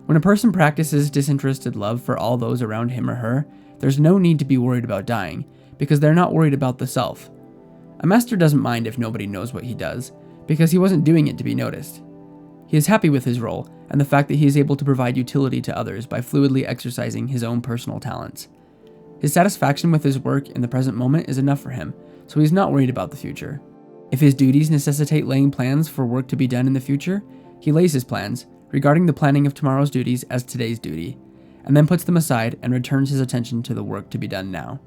When a person practices disinterested love for all those around him or her, there's no need to be worried about dying, because they're not worried about the self. A master doesn't mind if nobody knows what he does, because he wasn't doing it to be noticed. He is happy with his role, and the fact that he is able to provide utility to others by fluidly exercising his own personal talents. His satisfaction with his work in the present moment is enough for him, so he's not worried about the future. If his duties necessitate laying plans for work to be done in the future, he lays his plans, regarding the planning of tomorrow's duties as today's duty, and then puts them aside and returns his attention to the work to be done now.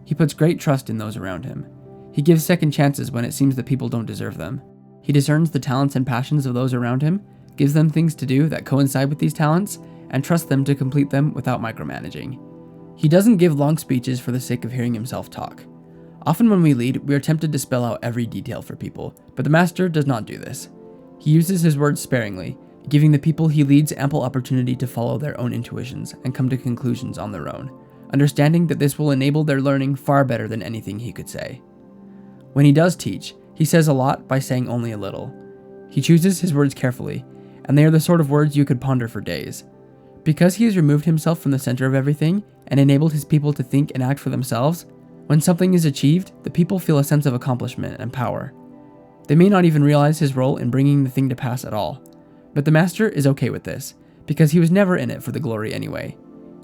He puts great trust in those around him. He gives second chances when it seems that people don't deserve them. He discerns the talents and passions of those around him, gives them things to do that coincide with these talents, and trusts them to complete them without micromanaging. He doesn't give long speeches for the sake of hearing himself talk. Often when we lead, we are tempted to spell out every detail for people, but the master does not do this. He uses his words sparingly, giving the people he leads ample opportunity to follow their own intuitions and come to conclusions on their own, understanding that this will enable their learning far better than anything he could say. When he does teach, he says a lot by saying only a little. He chooses his words carefully, and they are the sort of words you could ponder for days. Because he has removed himself from the center of everything and enabled his people to think and act for themselves, when something is achieved, the people feel a sense of accomplishment and power. They may not even realize his role in bringing the thing to pass at all, but the master is okay with this, because he was never in it for the glory anyway.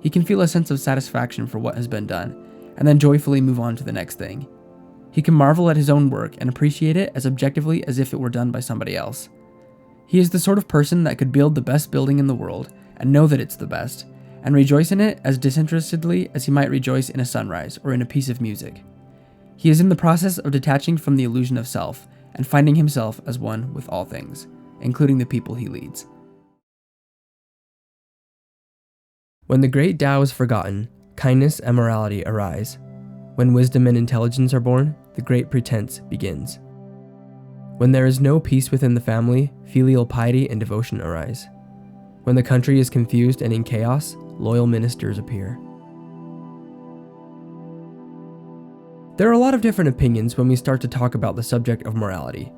He can feel a sense of satisfaction for what has been done, and then joyfully move on to the next thing. He can marvel at his own work and appreciate it as objectively as if it were done by somebody else. He is the sort of person that could build the best building in the world and know that it's the best, and rejoice in it as disinterestedly as he might rejoice in a sunrise or in a piece of music. He is in the process of detaching from the illusion of self and finding himself as one with all things, including the people he leads. When the great Tao is forgotten, kindness and morality arise. When wisdom and intelligence are born, the great pretense begins. When there is no peace within the family, filial piety and devotion arise. When the country is confused and in chaos, loyal ministers appear. There are a lot of different opinions when we start to talk about the subject of morality.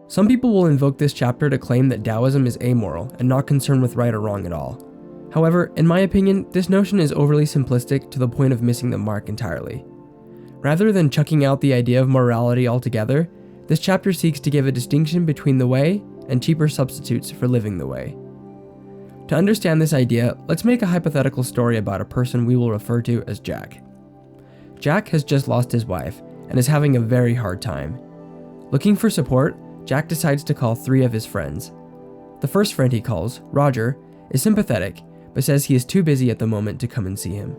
Some people will invoke this chapter to claim that Taoism is amoral and not concerned with right or wrong at all. However, in my opinion, this notion is overly simplistic to the point of missing the mark entirely. Rather than chucking out the idea of morality altogether, this chapter seeks to give a distinction between the way and cheaper substitutes for living the way. To understand this idea, let's make a hypothetical story about a person we will refer to as Jack. Jack has just lost his wife and is having a very hard time. Looking for support, Jack decides to call 3 of his friends. The first friend he calls, Roger, is sympathetic, but says he is too busy at the moment to come and see him.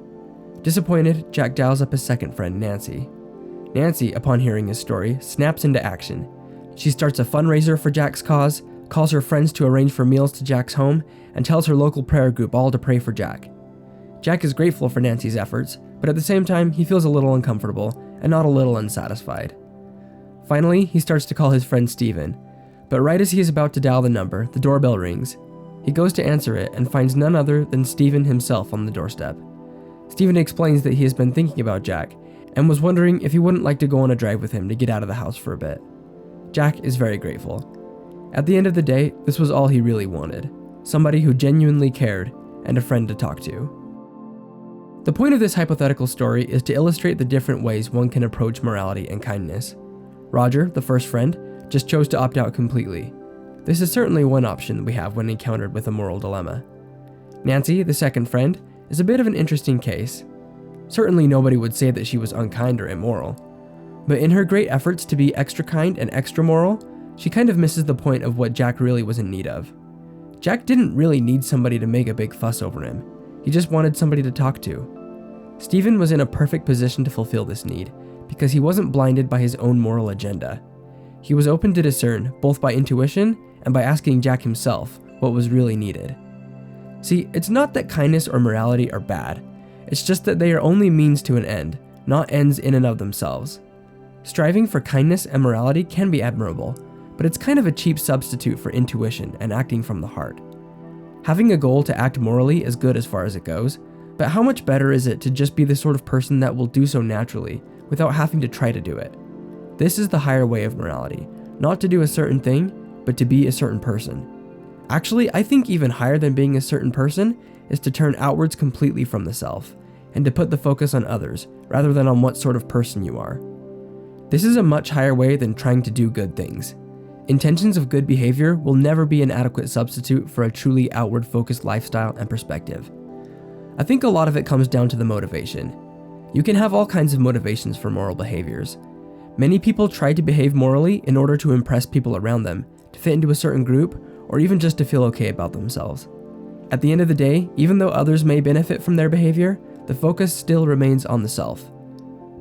Disappointed, Jack dials up his second friend, Nancy. Nancy, upon hearing his story, snaps into action. She starts a fundraiser for Jack's cause, calls her friends to arrange for meals to Jack's home, and tells her local prayer group all to pray for Jack. Jack is grateful for Nancy's efforts, but at the same time, he feels a little uncomfortable and not a little unsatisfied. Finally, he starts to call his friend Stephen, but right as he is about to dial the number, the doorbell rings. He goes to answer it and finds none other than Stephen himself on the doorstep. Stephen explains that he has been thinking about Jack and was wondering if he wouldn't like to go on a drive with him to get out of the house for a bit. Jack is very grateful. At the end of the day, this was all he really wanted. Somebody who genuinely cared and a friend to talk to. The point of this hypothetical story is to illustrate the different ways one can approach morality and kindness. Roger, the first friend, just chose to opt out completely. This is certainly one option we have when encountered with a moral dilemma. Nancy, the second friend, is a bit of an interesting case. Certainly nobody would say that she was unkind or immoral. But in her great efforts to be extra kind and extra moral, she kind of misses the point of what Jack really was in need of. Jack didn't really need somebody to make a big fuss over him. He just wanted somebody to talk to. Stephen was in a perfect position to fulfill this need, because he wasn't blinded by his own moral agenda. He was open to discern, both by intuition and by asking Jack himself, what was really needed. See, it's not that kindness or morality are bad, it's just that they are only means to an end, not ends in and of themselves. Striving for kindness and morality can be admirable, but it's kind of a cheap substitute for intuition and acting from the heart. Having a goal to act morally is good as far as it goes, but how much better is it to just be the sort of person that will do so naturally, without having to try to do it? This is the higher way of morality, not to do a certain thing, but to be a certain person. Actually, I think even higher than being a certain person is to turn outwards completely from the self, and to put the focus on others, rather than on what sort of person you are. This is a much higher way than trying to do good things. Intentions of good behavior will never be an adequate substitute for a truly outward-focused lifestyle and perspective. I think a lot of it comes down to the motivation. You can have all kinds of motivations for moral behaviors. Many people try to behave morally in order to impress people around them, to fit into a certain group, or even just to feel okay about themselves. At the end of the day, even though others may benefit from their behavior, the focus still remains on the self.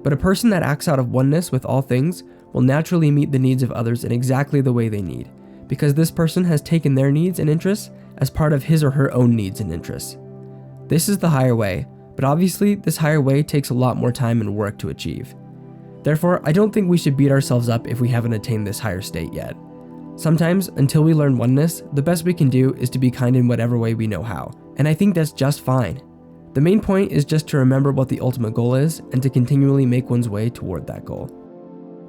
But a person that acts out of oneness with all things will naturally meet the needs of others in exactly the way they need, because this person has taken their needs and interests as part of his or her own needs and interests. This is the higher way, but obviously this higher way takes a lot more time and work to achieve. Therefore, I don't think we should beat ourselves up if we haven't attained this higher state yet. Sometimes, until we learn oneness, the best we can do is to be kind in whatever way we know how, and I think that's just fine. The main point is just to remember what the ultimate goal is and to continually make one's way toward that goal.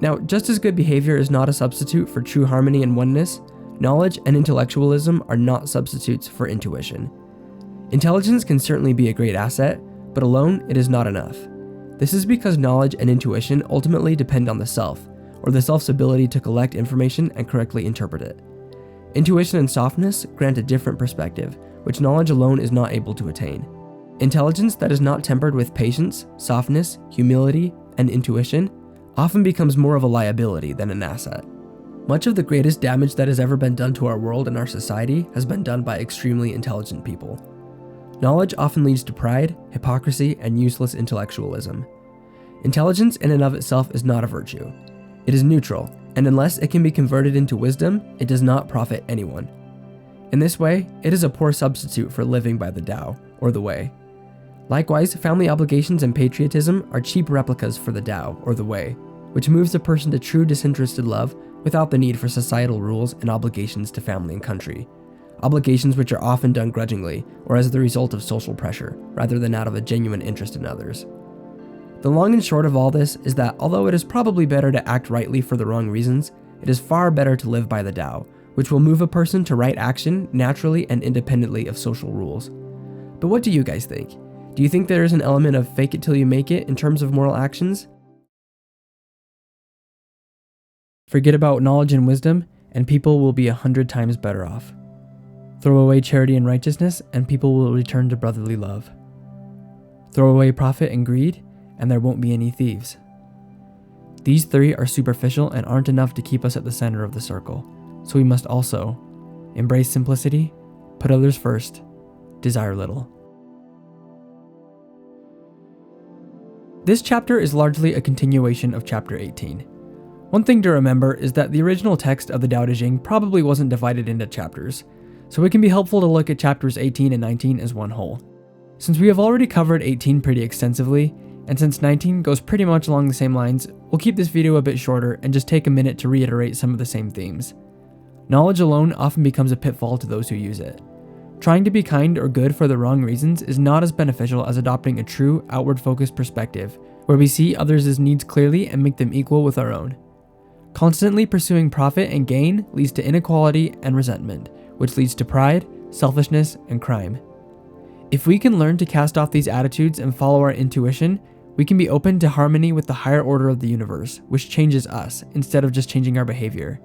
Now, just as good behavior is not a substitute for true harmony and oneness, knowledge and intellectualism are not substitutes for intuition. Intelligence can certainly be a great asset, but alone it is not enough. This is because knowledge and intuition ultimately depend on the self, or the self's ability to collect information and correctly interpret it. Intuition and softness grant a different perspective, which knowledge alone is not able to attain. Intelligence that is not tempered with patience, softness, humility, and intuition often becomes more of a liability than an asset. Much of the greatest damage that has ever been done to our world and our society has been done by extremely intelligent people. Knowledge often leads to pride, hypocrisy, and useless intellectualism. Intelligence in and of itself is not a virtue. It is neutral, and unless it can be converted into wisdom, it does not profit anyone. In this way, it is a poor substitute for living by the Tao, or the Way. Likewise, family obligations and patriotism are cheap replicas for the Tao, or the Way, which moves a person to true disinterested love without the need for societal rules and obligations to family and country. Obligations which are often done grudgingly, or as the result of social pressure, rather than out of a genuine interest in others. The long and short of all this is that although it is probably better to act rightly for the wrong reasons, it is far better to live by the Tao, which will move a person to right action naturally and independently of social rules. But what do you guys think? Do you think there is an element of fake it till you make it in terms of moral actions? Forget about knowledge and wisdom, and people will be 100 times better off. Throw away charity and righteousness, and people will return to brotherly love. Throw away profit and greed, and there won't be any thieves. These three are superficial and aren't enough to keep us at the center of the circle, so we must also embrace simplicity, put others first, desire little. This chapter is largely a continuation of chapter 18. One thing to remember is that the original text of the Tao Te Ching probably wasn't divided into chapters, so it can be helpful to look at chapters 18 and 19 as one whole. Since we have already covered 18 pretty extensively, and since 19 goes pretty much along the same lines, we'll keep this video a bit shorter and just take a minute to reiterate some of the same themes. Knowledge alone often becomes a pitfall to those who use it. Trying to be kind or good for the wrong reasons is not as beneficial as adopting a true, outward-focused perspective, where we see others' needs clearly and make them equal with our own. Constantly pursuing profit and gain leads to inequality and resentment, which leads to pride, selfishness, and crime. If we can learn to cast off these attitudes and follow our intuition, we can be open to harmony with the higher order of the universe, which changes us instead of just changing our behavior.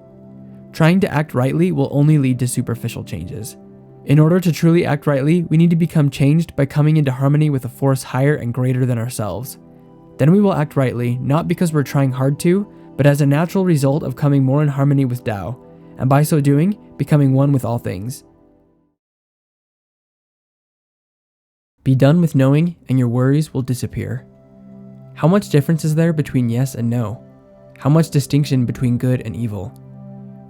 Trying to act rightly will only lead to superficial changes. In order to truly act rightly, we need to become changed by coming into harmony with a force higher and greater than ourselves. Then we will act rightly, not because we're trying hard to, but as a natural result of coming more in harmony with Tao, and by so doing, becoming one with all things. Be done with knowing, and your worries will disappear. How much difference is there between yes and no? How much distinction between good and evil?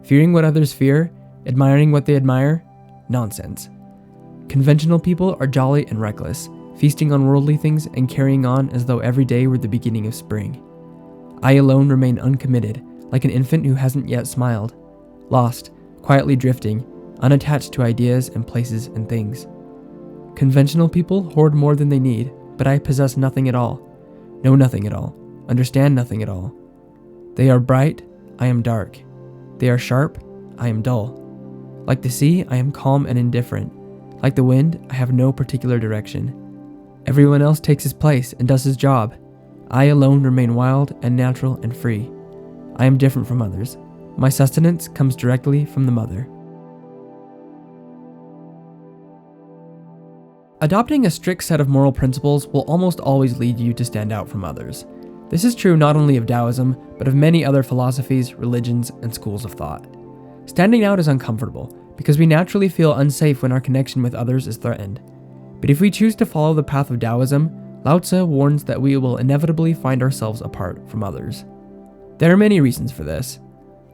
Fearing what others fear, admiring what they admire? Nonsense. Conventional people are jolly and reckless, feasting on worldly things and carrying on as though every day were the beginning of spring. I alone remain uncommitted, like an infant who hasn't yet smiled, lost, quietly drifting, unattached to ideas and places and things. Conventional people hoard more than they need, but I possess nothing at all, know nothing at all, understand nothing at all. They are bright, I am dark. They are sharp, I am dull. Like the sea, I am calm and indifferent. Like the wind, I have no particular direction. Everyone else takes his place and does his job. I alone remain wild and natural and free. I am different from others. My sustenance comes directly from the mother. Adopting a strict set of moral principles will almost always lead you to stand out from others. This is true not only of Taoism, but of many other philosophies, religions, and schools of thought. Standing out is uncomfortable, because we naturally feel unsafe when our connection with others is threatened. But if we choose to follow the path of Taoism, Lao Tzu warns that we will inevitably find ourselves apart from others. There are many reasons for this.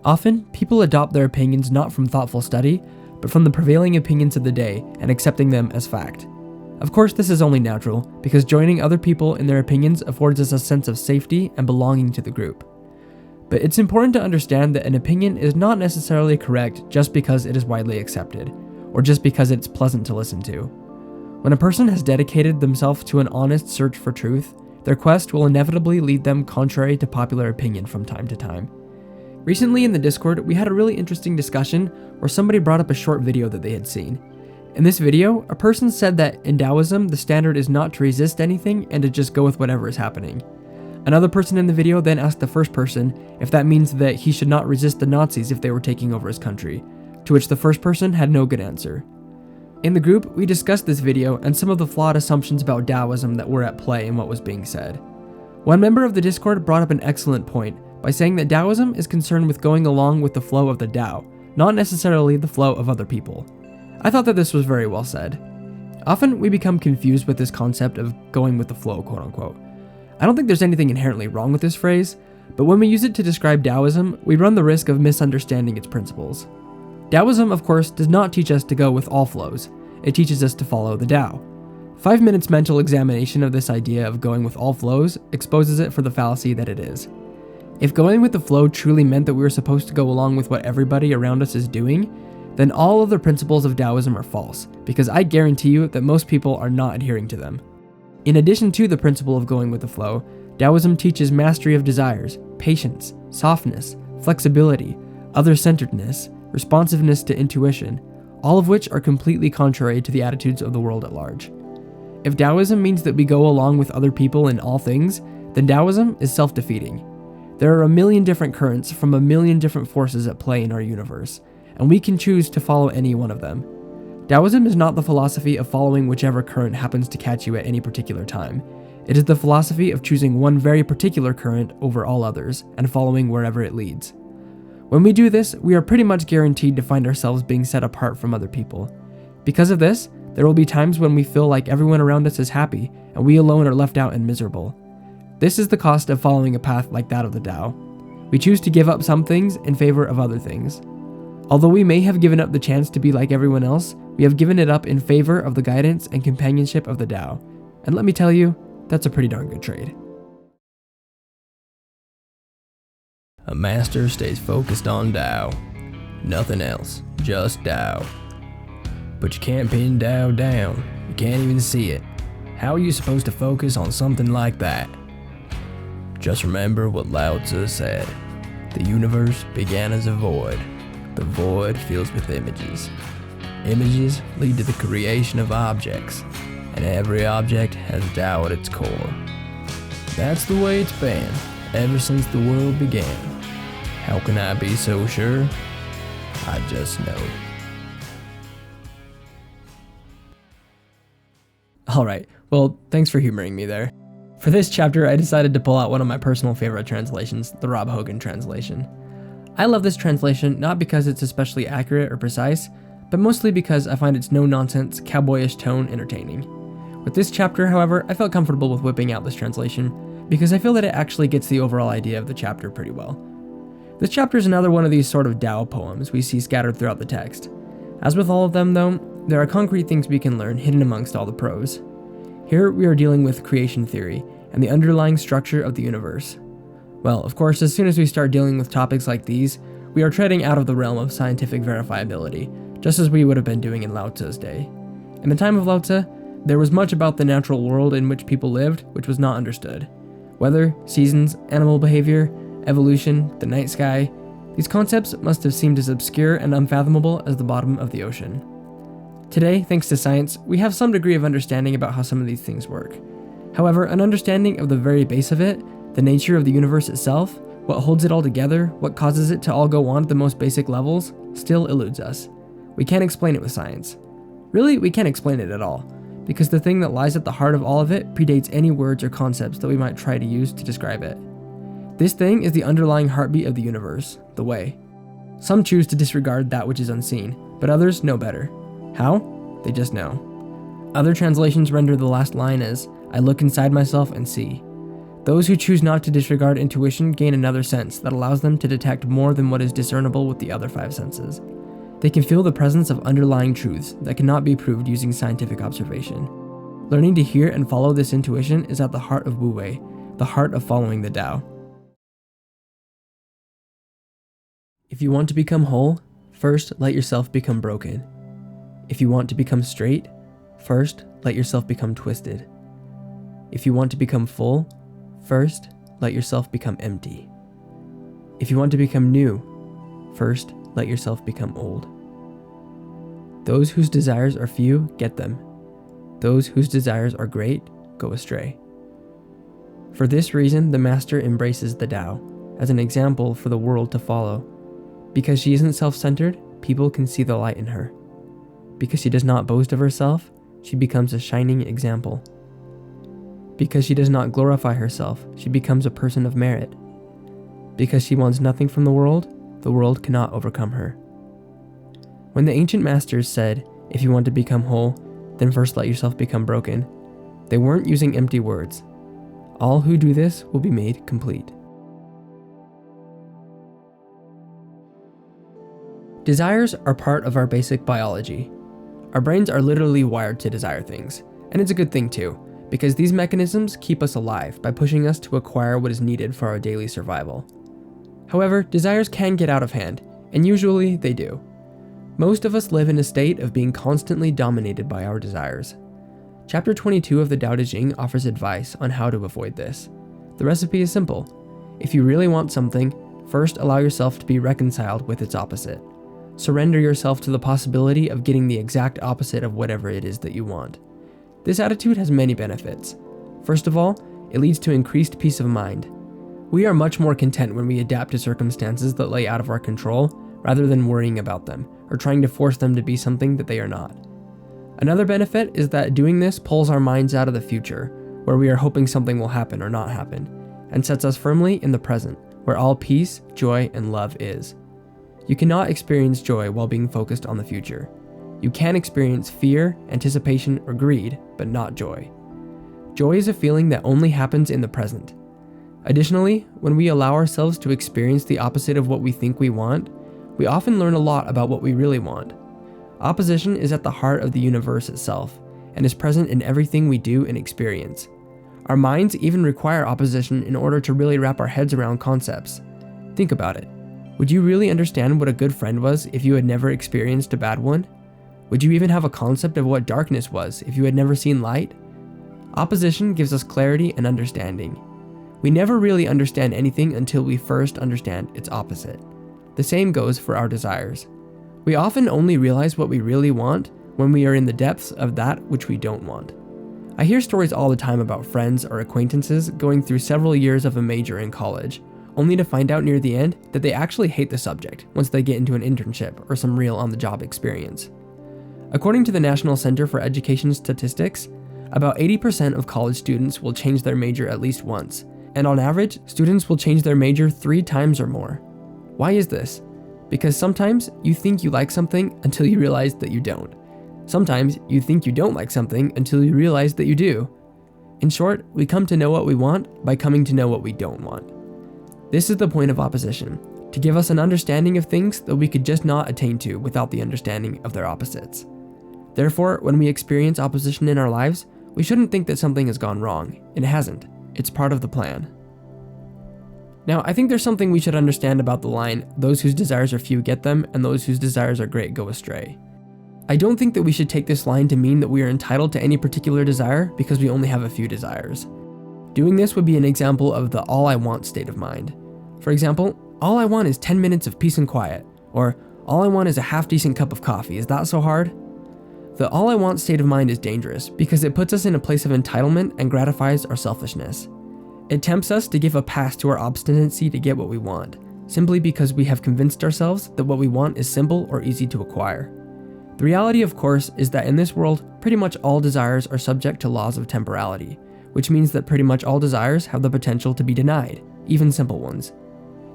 Often, people adopt their opinions not from thoughtful study, but from the prevailing opinions of the day and accepting them as fact. Of course, this is only natural, because joining other people in their opinions affords us a sense of safety and belonging to the group. But it's important to understand that an opinion is not necessarily correct just because it is widely accepted, or just because it's pleasant to listen to. When a person has dedicated themselves to an honest search for truth, their quest will inevitably lead them contrary to popular opinion from time to time. Recently in the Discord, we had a really interesting discussion where somebody brought up a short video that they had seen. In this video, a person said that in Taoism, the standard is not to resist anything and to just go with whatever is happening. Another person in the video then asked the first person if that means that he should not resist the Nazis if they were taking over his country, to which the first person had no good answer. In the group, we discussed this video and some of the flawed assumptions about Taoism that were at play in what was being said. One member of the Discord brought up an excellent point by saying that Taoism is concerned with going along with the flow of the Tao, not necessarily the flow of other people. I thought that this was very well said. Often we become confused with this concept of going with the flow, quote unquote. I don't think there's anything inherently wrong with this phrase, but when we use it to describe Taoism, we run the risk of misunderstanding its principles. Taoism, of course, does not teach us to go with all flows. It teaches us to follow the Tao. 5 minutes mental examination of this idea of going with all flows exposes it for the fallacy that it is. If going with the flow truly meant that we were supposed to go along with what everybody around us is doing, then all of the principles of Taoism are false, because I guarantee you that most people are not adhering to them. In addition to the principle of going with the flow, Taoism teaches mastery of desires, patience, softness, flexibility, other-centeredness, responsiveness to intuition, all of which are completely contrary to the attitudes of the world at large. If Taoism means that we go along with other people in all things, then Taoism is self-defeating. There are a million different currents from a million different forces at play in our universe, and we can choose to follow any one of them. Taoism is not the philosophy of following whichever current happens to catch you at any particular time. It is the philosophy of choosing one very particular current over all others and following wherever it leads. When we do this, we are pretty much guaranteed to find ourselves being set apart from other people. Because of this, there will be times when we feel like everyone around us is happy and we alone are left out and miserable. This is the cost of following a path like that of the Tao. We choose to give up some things in favor of other things. Although we may have given up the chance to be like everyone else, we have given it up in favor of the guidance and companionship of the Tao. And let me tell you, that's a pretty darn good trade. A master stays focused on Tao. Nothing else, just Tao. But you can't pin Tao down. You can't even see it. How are you supposed to focus on something like that? Just remember what Lao Tzu said. The universe began as a void. The void fills with images. Images lead to the creation of objects, and every object has Tao at its core. That's the way it's been, ever since the world began. How can I be so sure? I just know. Alright, well, thanks for humoring me there. For this chapter, I decided to pull out one of my personal favorite translations, the Rob Hogan translation. I love this translation not because it's especially accurate or precise, but mostly because I find its no-nonsense, cowboyish tone entertaining. With this chapter, however, I felt comfortable with whipping out this translation because I feel that it actually gets the overall idea of the chapter pretty well. This chapter is another one of these sort of Tao poems we see scattered throughout the text. As with all of them, though, there are concrete things we can learn hidden amongst all the prose. Here we are dealing with creation theory and the underlying structure of the universe. Well, of course, as soon as we start dealing with topics like these, we are treading out of the realm of scientific verifiability, just as we would have been doing in Lao Tzu's day. In the time of Lao Tzu, there was much about the natural world in which people lived which was not understood. Weather, seasons, animal behavior, evolution, the night sky, these concepts must have seemed as obscure and unfathomable as the bottom of the ocean. Today, thanks to science, we have some degree of understanding about how some of these things work. However, an understanding of the very base of it, the nature of the universe itself, what holds it all together, what causes it to all go on at the most basic levels, still eludes us. We can't explain it with science. Really, we can't explain it at all, because the thing that lies at the heart of all of it predates any words or concepts that we might try to use to describe it. This thing is the underlying heartbeat of the universe, the way. Some choose to disregard that which is unseen, but others know better. How? They just know. Other translations render the last line as, I look inside myself and see. Those who choose not to disregard intuition gain another sense that allows them to detect more than what is discernible with the other 5 senses. They can feel the presence of underlying truths that cannot be proved using scientific observation. Learning to hear and follow this intuition is at the heart of Wu Wei, the heart of following the Tao. If you want to become whole, first let yourself become broken. If you want to become straight, first let yourself become twisted. If you want to become full, first let yourself become empty. If you want to become new, first let yourself become old. Those whose desires are few get them. Those whose desires are great go astray. For this reason, the Master embraces the Tao as an example for the world to follow. Because she isn't self-centered, people can see the light in her. Because she does not boast of herself, she becomes a shining example. Because she does not glorify herself, she becomes a person of merit. Because she wants nothing from the world cannot overcome her. When the ancient masters said, if you want to become whole, then first let yourself become broken, they weren't using empty words. All who do this will be made complete. Desires are part of our basic biology. Our brains are literally wired to desire things, and it's a good thing too, because these mechanisms keep us alive by pushing us to acquire what is needed for our daily survival. However, desires can get out of hand, and usually they do. Most of us live in a state of being constantly dominated by our desires. Chapter 22 of the Tao Te Ching offers advice on how to avoid this. The recipe is simple. If you really want something, first allow yourself to be reconciled with its opposite. Surrender yourself to the possibility of getting the exact opposite of whatever it is that you want. This attitude has many benefits. First of all, it leads to increased peace of mind. We are much more content when we adapt to circumstances that lay out of our control, rather than worrying about them, or trying to force them to be something that they are not. Another benefit is that doing this pulls our minds out of the future, where we are hoping something will happen or not happen, and sets us firmly in the present, where all peace, joy, and love is. You cannot experience joy while being focused on the future. You can experience fear, anticipation, or greed, but not joy. Joy is a feeling that only happens in the present. Additionally, when we allow ourselves to experience the opposite of what we think we want, we often learn a lot about what we really want. Opposition is at the heart of the universe itself, and is present in everything we do and experience. Our minds even require opposition in order to really wrap our heads around concepts. Think about it. Would you really understand what a good friend was if you had never experienced a bad one? Would you even have a concept of what darkness was if you had never seen light? Opposition gives us clarity and understanding. We never really understand anything until we first understand its opposite. The same goes for our desires. We often only realize what we really want when we are in the depths of that which we don't want. I hear stories all the time about friends or acquaintances going through several years of a major in college, only to find out near the end that they actually hate the subject once they get into an internship or some real on-the-job experience. According to the National Center for Education Statistics, about 80% of college students will change their major at least once, and on average, students will change their major 3 times or more. Why is this? Because sometimes you think you like something until you realize that you don't. Sometimes you think you don't like something until you realize that you do. In short, we come to know what we want by coming to know what we don't want. This is the point of opposition, to give us an understanding of things that we could just not attain to without the understanding of their opposites. Therefore, when we experience opposition in our lives, we shouldn't think that something has gone wrong. It hasn't. It's part of the plan. Now, I think there's something we should understand about the line, those whose desires are few get them, and those whose desires are great go astray. I don't think that we should take this line to mean that we are entitled to any particular desire because we only have a few desires. Doing this would be an example of the all I want state of mind. For example, all I want is 10 minutes of peace and quiet, or all I want is a half-decent cup of coffee. Is that so hard? The all I want state of mind is dangerous because it puts us in a place of entitlement and gratifies our selfishness. It tempts us to give a pass to our obstinacy to get what we want, simply because we have convinced ourselves that what we want is simple or easy to acquire. The reality, of course, is that in this world, pretty much all desires are subject to laws of temporality, which means that pretty much all desires have the potential to be denied, even simple ones.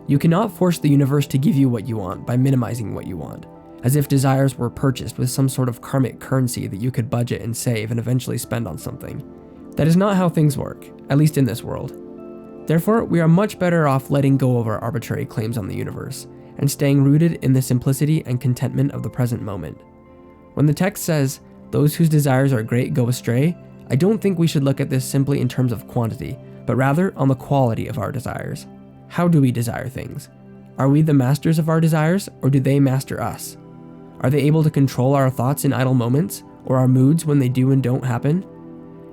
You cannot force the universe to give you what you want by minimizing what you want, as if desires were purchased with some sort of karmic currency that you could budget and save and eventually spend on something. That is not how things work, at least in this world. Therefore, we are much better off letting go of our arbitrary claims on the universe and staying rooted in the simplicity and contentment of the present moment. When the text says, "Those whose desires are great go astray," I don't think we should look at this simply in terms of quantity, but rather on the quality of our desires. How do we desire things? Are we the masters of our desires, or do they master us? Are they able to control our thoughts in idle moments, or our moods when they do and don't happen?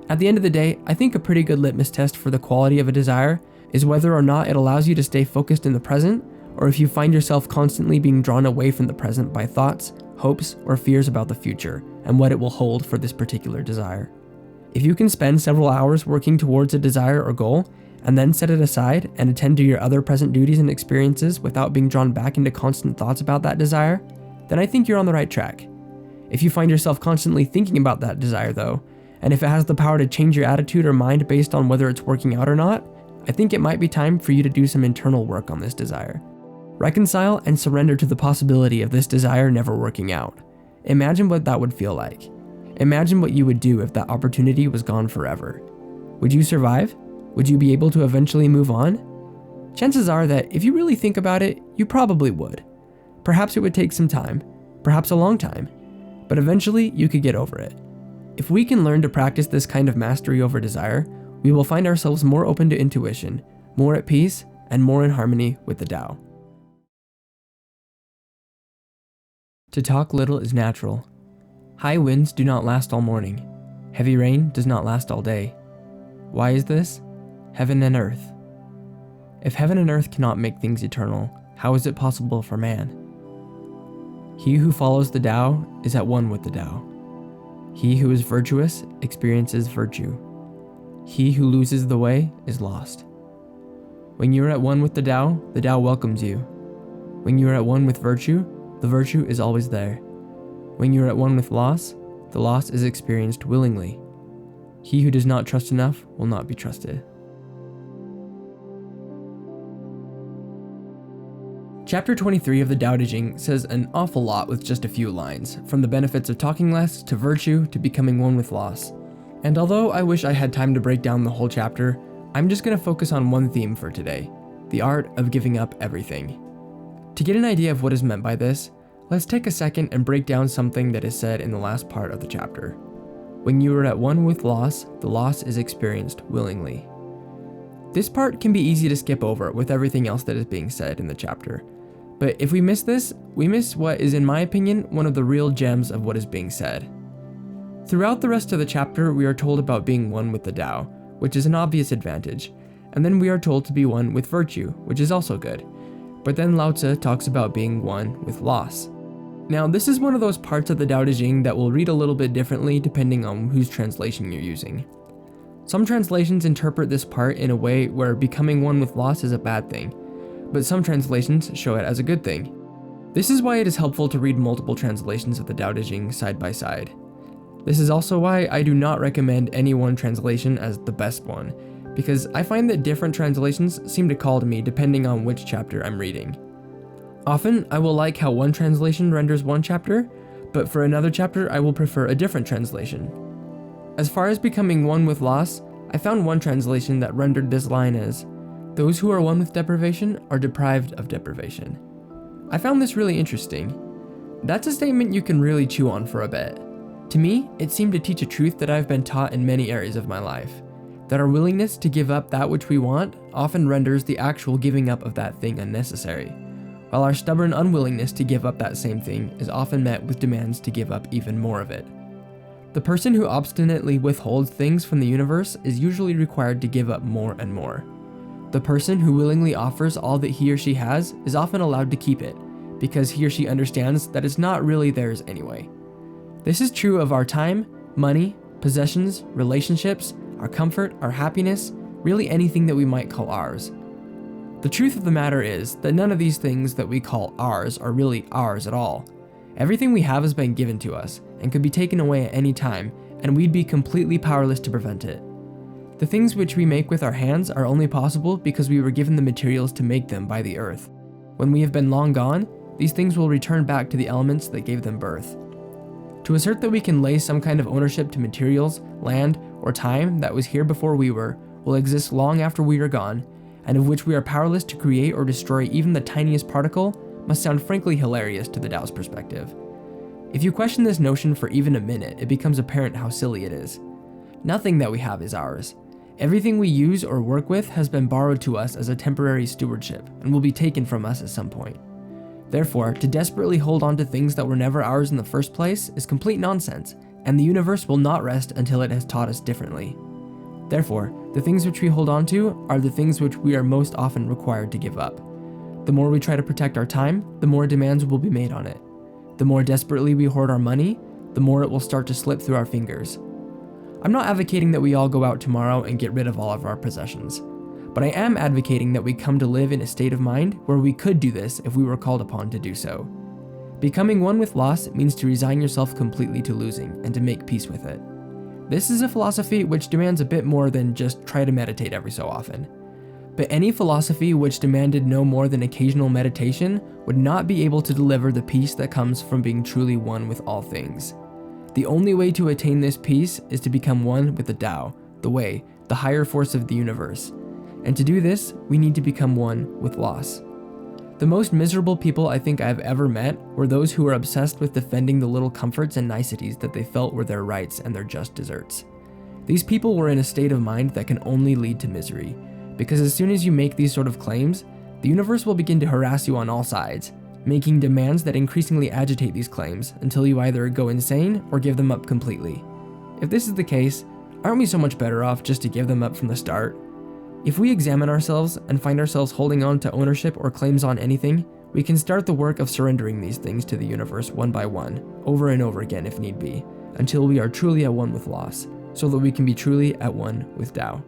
At the end of the day, I think a pretty good litmus test for the quality of a desire is whether or not it allows you to stay focused in the present, or if you find yourself constantly being drawn away from the present by thoughts, hopes, or fears about the future and what it will hold for this particular desire. If you can spend several hours working towards a desire or goal, and then set it aside and attend to your other present duties and experiences without being drawn back into constant thoughts about that desire, then I think you're on the right track. If you find yourself constantly thinking about that desire though, and if it has the power to change your attitude or mind based on whether it's working out or not, I think it might be time for you to do some internal work on this desire. Reconcile and surrender to the possibility of this desire never working out. Imagine what that would feel like. Imagine what you would do if that opportunity was gone forever. Would you survive? Would you be able to eventually move on? Chances are that if you really think about it, you probably would. Perhaps it would take some time, perhaps a long time, but eventually you could get over it. If we can learn to practice this kind of mastery over desire, we will find ourselves more open to intuition, more at peace, and more in harmony with the Tao. To talk little is natural. High winds do not last all morning. Heavy rain does not last all day. Why is this? Heaven and earth. If heaven and earth cannot make things eternal, how is it possible for man? He who follows the Tao is at one with the Tao. He who is virtuous experiences virtue. He who loses the way is lost. When you are at one with the Tao welcomes you. When you are at one with virtue, the virtue is always there. When you are at one with loss, the loss is experienced willingly. He who does not trust enough will not be trusted. Chapter 23 of the Tao Te Ching says an awful lot with just a few lines, from the benefits of talking less, to virtue, to becoming one with loss. And although I wish I had time to break down the whole chapter, I'm just going to focus on one theme for today, the art of giving up everything. To get an idea of what is meant by this, let's take a second and break down something that is said in the last part of the chapter. When you are at one with loss, the loss is experienced willingly. This part can be easy to skip over with everything else that is being said in the chapter. But if we miss this, we miss what is, in my opinion, one of the real gems of what is being said. Throughout the rest of the chapter, we are told about being one with the Tao, which is an obvious advantage, and then we are told to be one with virtue, which is also good. But then Lao Tzu talks about being one with loss. Now, this is one of those parts of the Tao Te Ching that will read a little bit differently depending on whose translation you're using. Some translations interpret this part in a way where becoming one with loss is a bad thing, but some translations show it as a good thing. This is why it is helpful to read multiple translations of the Tao Te Ching side by side. This is also why I do not recommend any one translation as the best one, because I find that different translations seem to call to me depending on which chapter I'm reading. Often, I will like how one translation renders one chapter, but for another chapter I will prefer a different translation. As far as becoming one with loss, I found one translation that rendered this line as, "Those who are one with deprivation are deprived of deprivation." I found this really interesting. That's a statement you can really chew on for a bit. To me, it seemed to teach a truth that I've been taught in many areas of my life, that our willingness to give up that which we want often renders the actual giving up of that thing unnecessary, while our stubborn unwillingness to give up that same thing is often met with demands to give up even more of it. The person who obstinately withholds things from the universe is usually required to give up more and more. The person who willingly offers all that he or she has is often allowed to keep it, because he or she understands that it's not really theirs anyway. This is true of our time, money, possessions, relationships, our comfort, our happiness, really anything that we might call ours. The truth of the matter is that none of these things that we call ours are really ours at all. Everything we have has been given to us and could be taken away at any time, and we'd be completely powerless to prevent it. The things which we make with our hands are only possible because we were given the materials to make them by the earth. When we have been long gone, these things will return back to the elements that gave them birth. To assert that we can lay some kind of ownership to materials, land, or time that was here before we were, will exist long after we are gone, and of which we are powerless to create or destroy even the tiniest particle, must sound frankly hilarious to the Tao's perspective. If you question this notion for even a minute, it becomes apparent how silly it is. Nothing that we have is ours. Everything we use or work with has been borrowed to us as a temporary stewardship and will be taken from us at some point. Therefore, to desperately hold on to things that were never ours in the first place is complete nonsense, and the universe will not rest until it has taught us differently. Therefore, the things which we hold on to are the things which we are most often required to give up. The more we try to protect our time, the more demands will be made on it. The more desperately we hoard our money, the more it will start to slip through our fingers. I'm not advocating that we all go out tomorrow and get rid of all of our possessions, but I am advocating that we come to live in a state of mind where we could do this if we were called upon to do so. Becoming one with loss means to resign yourself completely to losing and to make peace with it. This is a philosophy which demands a bit more than just try to meditate every so often. But any philosophy which demanded no more than occasional meditation would not be able to deliver the peace that comes from being truly one with all things. The only way to attain this peace is to become one with the Tao, the way, the higher force of the universe. And to do this, we need to become one with loss. The most miserable people I think I have ever met were those who were obsessed with defending the little comforts and niceties that they felt were their rights and their just deserts. These people were in a state of mind that can only lead to misery, because as soon as you make these sort of claims, the universe will begin to harass you on all sides, making demands that increasingly agitate these claims until you either go insane or give them up completely. If this is the case, aren't we so much better off just to give them up from the start? If we examine ourselves and find ourselves holding on to ownership or claims on anything, we can start the work of surrendering these things to the universe one by one, over and over again if need be, until we are truly at one with loss, so that we can be truly at one with Tao.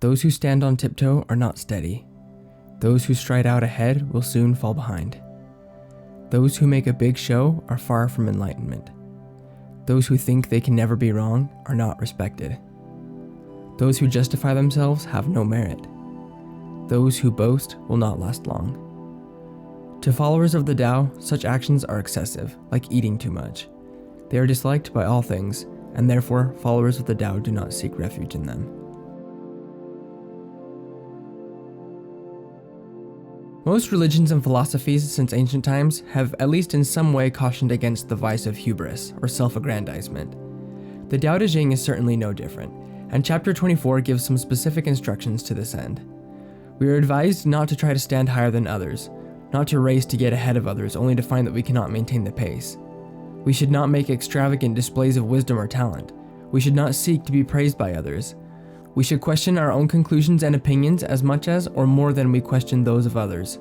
Those who stand on tiptoe are not steady. Those who stride out ahead will soon fall behind. Those who make a big show are far from enlightenment. Those who think they can never be wrong are not respected. Those who justify themselves have no merit. Those who boast will not last long. To followers of the Tao, such actions are excessive, like eating too much. They are disliked by all things, and therefore followers of the Tao do not seek refuge in them. Most religions and philosophies since ancient times have at least in some way cautioned against the vice of hubris, or self-aggrandizement. The Tao Te Ching is certainly no different, and chapter 24 gives some specific instructions to this end. We are advised not to try to stand higher than others, not to race to get ahead of others only to find that we cannot maintain the pace. We should not make extravagant displays of wisdom or talent. We should not seek to be praised by others. We should question our own conclusions and opinions as much as or more than we question those of others.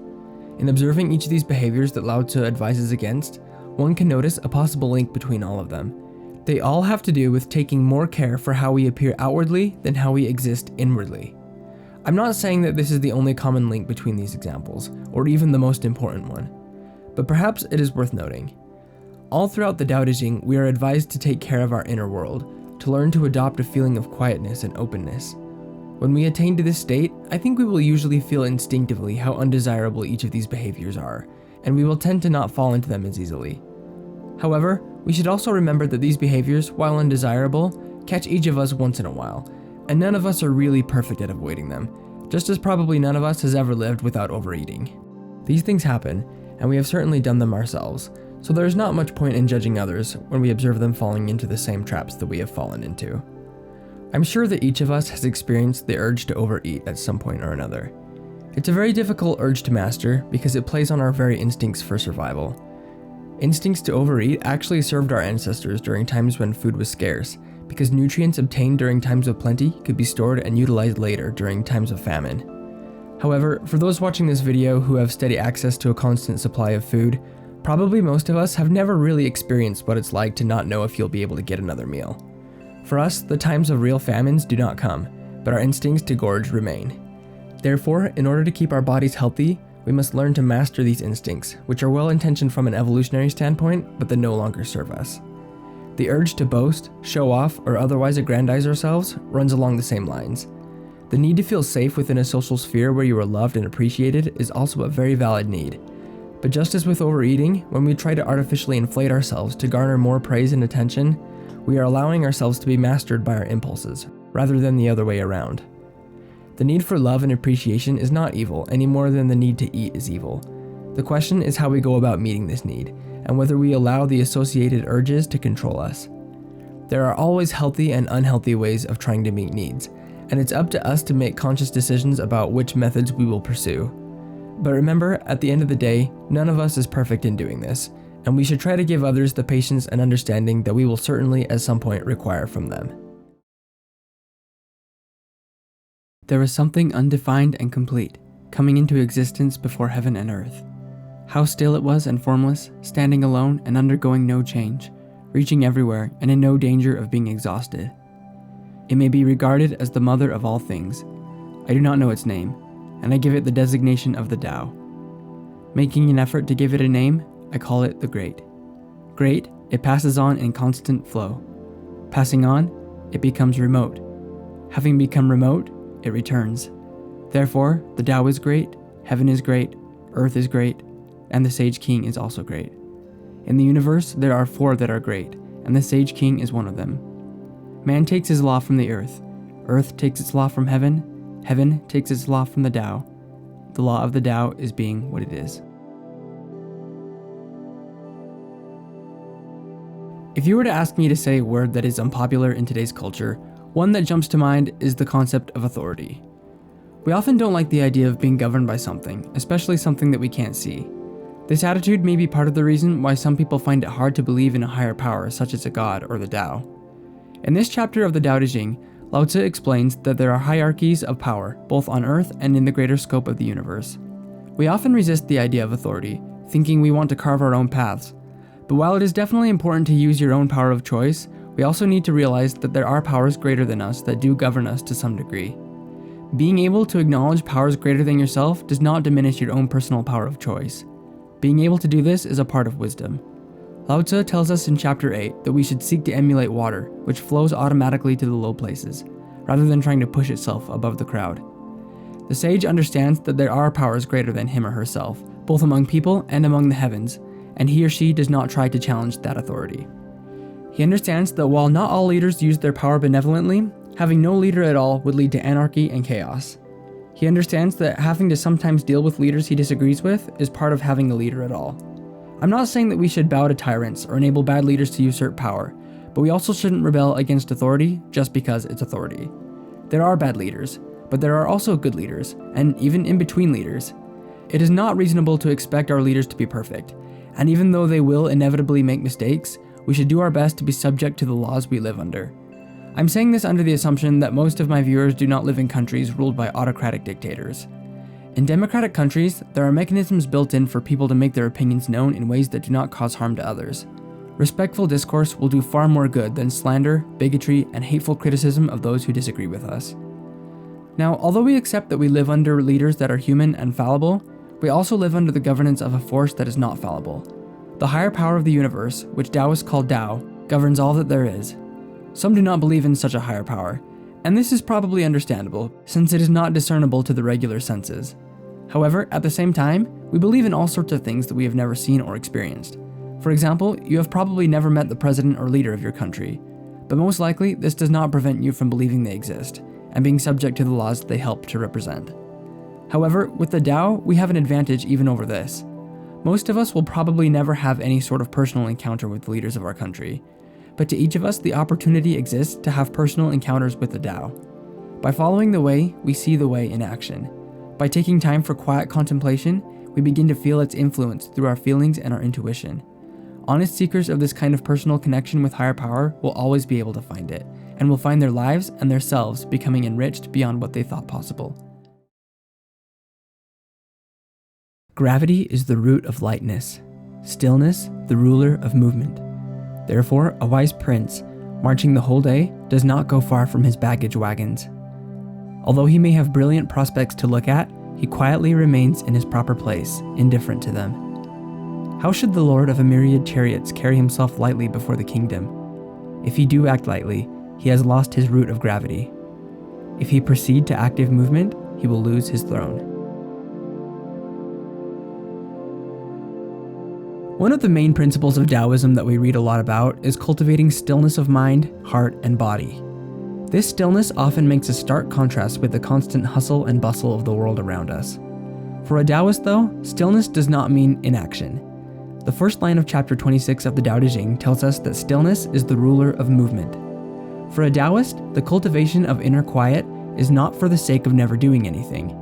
In observing each of these behaviors that Lao Tzu advises against, one can notice a possible link between all of them. They all have to do with taking more care for how we appear outwardly than how we exist inwardly. I'm not saying that this is the only common link between these examples, or even the most important one, but perhaps it is worth noting. All throughout the Tao Te Ching, we are advised to take care of our inner world, to learn to adopt a feeling of quietness and openness. When we attain to this state, I think we will usually feel instinctively how undesirable each of these behaviors are, and we will tend to not fall into them as easily. However, we should also remember that these behaviors, while undesirable, catch each of us once in a while, and none of us are really perfect at avoiding them, just as probably none of us has ever lived without overeating. These things happen, and we have certainly done them ourselves, so there is not much point in judging others when we observe them falling into the same traps that we have fallen into. I'm sure that each of us has experienced the urge to overeat at some point or another. It's a very difficult urge to master because it plays on our very instincts for survival. Instincts to overeat actually served our ancestors during times when food was scarce, because nutrients obtained during times of plenty could be stored and utilized later during times of famine. However, for those watching this video who have steady access to a constant supply of food, probably most of us have never really experienced what it's like to not know if you'll be able to get another meal. For us, the times of real famines do not come, but our instincts to gorge remain. Therefore, in order to keep our bodies healthy, we must learn to master these instincts, which are well-intentioned from an evolutionary standpoint, but that no longer serve us. The urge to boast, show off, or otherwise aggrandize ourselves runs along the same lines. The need to feel safe within a social sphere where you are loved and appreciated is also a very valid need. But just as with overeating, when we try to artificially inflate ourselves to garner more praise and attention, we are allowing ourselves to be mastered by our impulses, rather than the other way around. The need for love and appreciation is not evil any more than the need to eat is evil. The question is how we go about meeting this need, and whether we allow the associated urges to control us. There are always healthy and unhealthy ways of trying to meet needs, and it's up to us to make conscious decisions about which methods we will pursue. But remember, at the end of the day, none of us is perfect in doing this, and we should try to give others the patience and understanding that we will certainly at some point require from them. There was something undefined and complete, coming into existence before heaven and earth. How still it was and formless, standing alone and undergoing no change, reaching everywhere and in no danger of being exhausted. It may be regarded as the mother of all things. I do not know its name, and I give it the designation of the Tao. Making an effort to give it a name, I call it the Great. Great, it passes on in constant flow. Passing on, it becomes remote. Having become remote, it returns. Therefore, the Tao is great, heaven is great, earth is great, and the Sage King is also great. In the universe, there are 4 that are great, and the Sage King is one of them. Man takes his law from the earth takes its law from heaven, heaven takes its law from the Tao. The law of the Tao is being what it is. If you were to ask me to say a word that is unpopular in today's culture, one that jumps to mind is the concept of authority. We often don't like the idea of being governed by something, especially something that we can't see. This attitude may be part of the reason why some people find it hard to believe in a higher power such as a god or the Tao. In this chapter of the Tao Te Ching, Lao Tzu explains that there are hierarchies of power, both on earth and in the greater scope of the universe. We often resist the idea of authority, thinking we want to carve our own paths. But while it is definitely important to use your own power of choice, we also need to realize that there are powers greater than us that do govern us to some degree. Being able to acknowledge powers greater than yourself does not diminish your own personal power of choice. Being able to do this is a part of wisdom. Lao Tzu tells us in chapter 8 that we should seek to emulate water, which flows automatically to the low places, rather than trying to push itself above the crowd. The sage understands that there are powers greater than him or herself, both among people and among the heavens, and he or she does not try to challenge that authority. He understands that while not all leaders use their power benevolently, having no leader at all would lead to anarchy and chaos. He understands that having to sometimes deal with leaders he disagrees with is part of having a leader at all. I'm not saying that we should bow to tyrants or enable bad leaders to usurp power, but we also shouldn't rebel against authority just because it's authority. There are bad leaders, but there are also good leaders, and even in-between leaders. It is not reasonable to expect our leaders to be perfect, and even though they will inevitably make mistakes, we should do our best to be subject to the laws we live under. I'm saying this under the assumption that most of my viewers do not live in countries ruled by autocratic dictators. In democratic countries, there are mechanisms built in for people to make their opinions known in ways that do not cause harm to others. Respectful discourse will do far more good than slander, bigotry, and hateful criticism of those who disagree with us. Now, although we accept that we live under leaders that are human and fallible, we also live under the governance of a force that is not fallible. The higher power of the universe, which Taoists call Tao, governs all that there is. Some do not believe in such a higher power, and this is probably understandable, since it is not discernible to the regular senses. However, at the same time, we believe in all sorts of things that we have never seen or experienced. For example, you have probably never met the president or leader of your country, but most likely this does not prevent you from believing they exist, and being subject to the laws they help to represent. However, with the Tao, we have an advantage even over this. Most of us will probably never have any sort of personal encounter with the leaders of our country, but to each of us the opportunity exists to have personal encounters with the Tao. By following the way, we see the way in action. By taking time for quiet contemplation, we begin to feel its influence through our feelings and our intuition. Honest seekers of this kind of personal connection with higher power will always be able to find it, and will find their lives and their selves becoming enriched beyond what they thought possible. Gravity is the root of lightness, stillness the ruler of movement. Therefore, a wise prince, marching the whole day, does not go far from his baggage wagons. Although he may have brilliant prospects to look at, he quietly remains in his proper place, indifferent to them. How should the lord of a myriad chariots carry himself lightly before the kingdom? If he do act lightly, he has lost his root of gravity. If he proceed to active movement, he will lose his throne. One of the main principles of Taoism that we read a lot about is cultivating stillness of mind, heart, and body. This stillness often makes a stark contrast with the constant hustle and bustle of the world around us. For a Taoist though, stillness does not mean inaction. The first line of chapter 26 of the Tao Te Ching tells us that stillness is the ruler of movement. For a Taoist, the cultivation of inner quiet is not for the sake of never doing anything.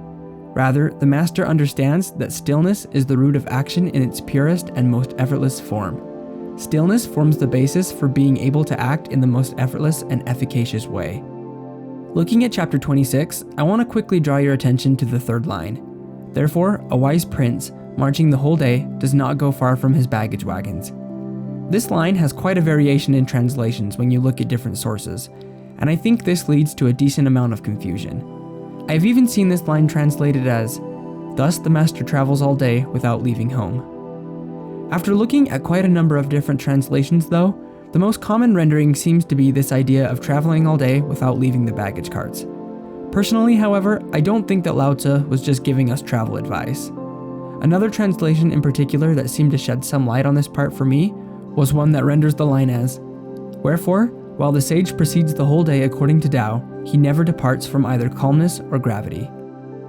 Rather, the master understands that stillness is the root of action in its purest and most effortless form. Stillness forms the basis for being able to act in the most effortless and efficacious way. Looking at chapter 26, I want to quickly draw your attention to the third line. Therefore, a wise prince, marching the whole day, does not go far from his baggage wagons. This line has quite a variation in translations when you look at different sources, and I think this leads to a decent amount of confusion. I've even seen this line translated as, "Thus the master travels all day without leaving home." After looking at quite a number of different translations though, the most common rendering seems to be this idea of traveling all day without leaving the baggage carts. Personally, however, I don't think that Lao Tzu was just giving us travel advice. Another translation in particular that seemed to shed some light on this part for me was one that renders the line as, "Wherefore, while the sage proceeds the whole day according to Tao, he never departs from either calmness or gravity."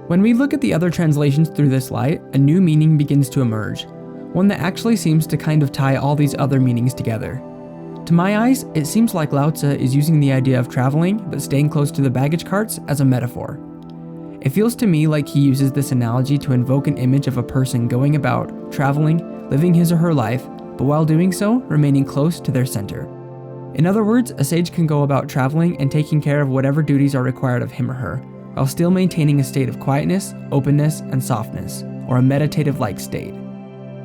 When we look at the other translations through this light, a new meaning begins to emerge, one that actually seems to kind of tie all these other meanings together. To my eyes, it seems like Lao Tzu is using the idea of traveling but staying close to the baggage carts as a metaphor. It feels to me like he uses this analogy to invoke an image of a person going about, traveling, living his or her life, but while doing so, remaining close to their center. In other words, a sage can go about traveling and taking care of whatever duties are required of him or her, while still maintaining a state of quietness, openness, and softness, or a meditative-like state.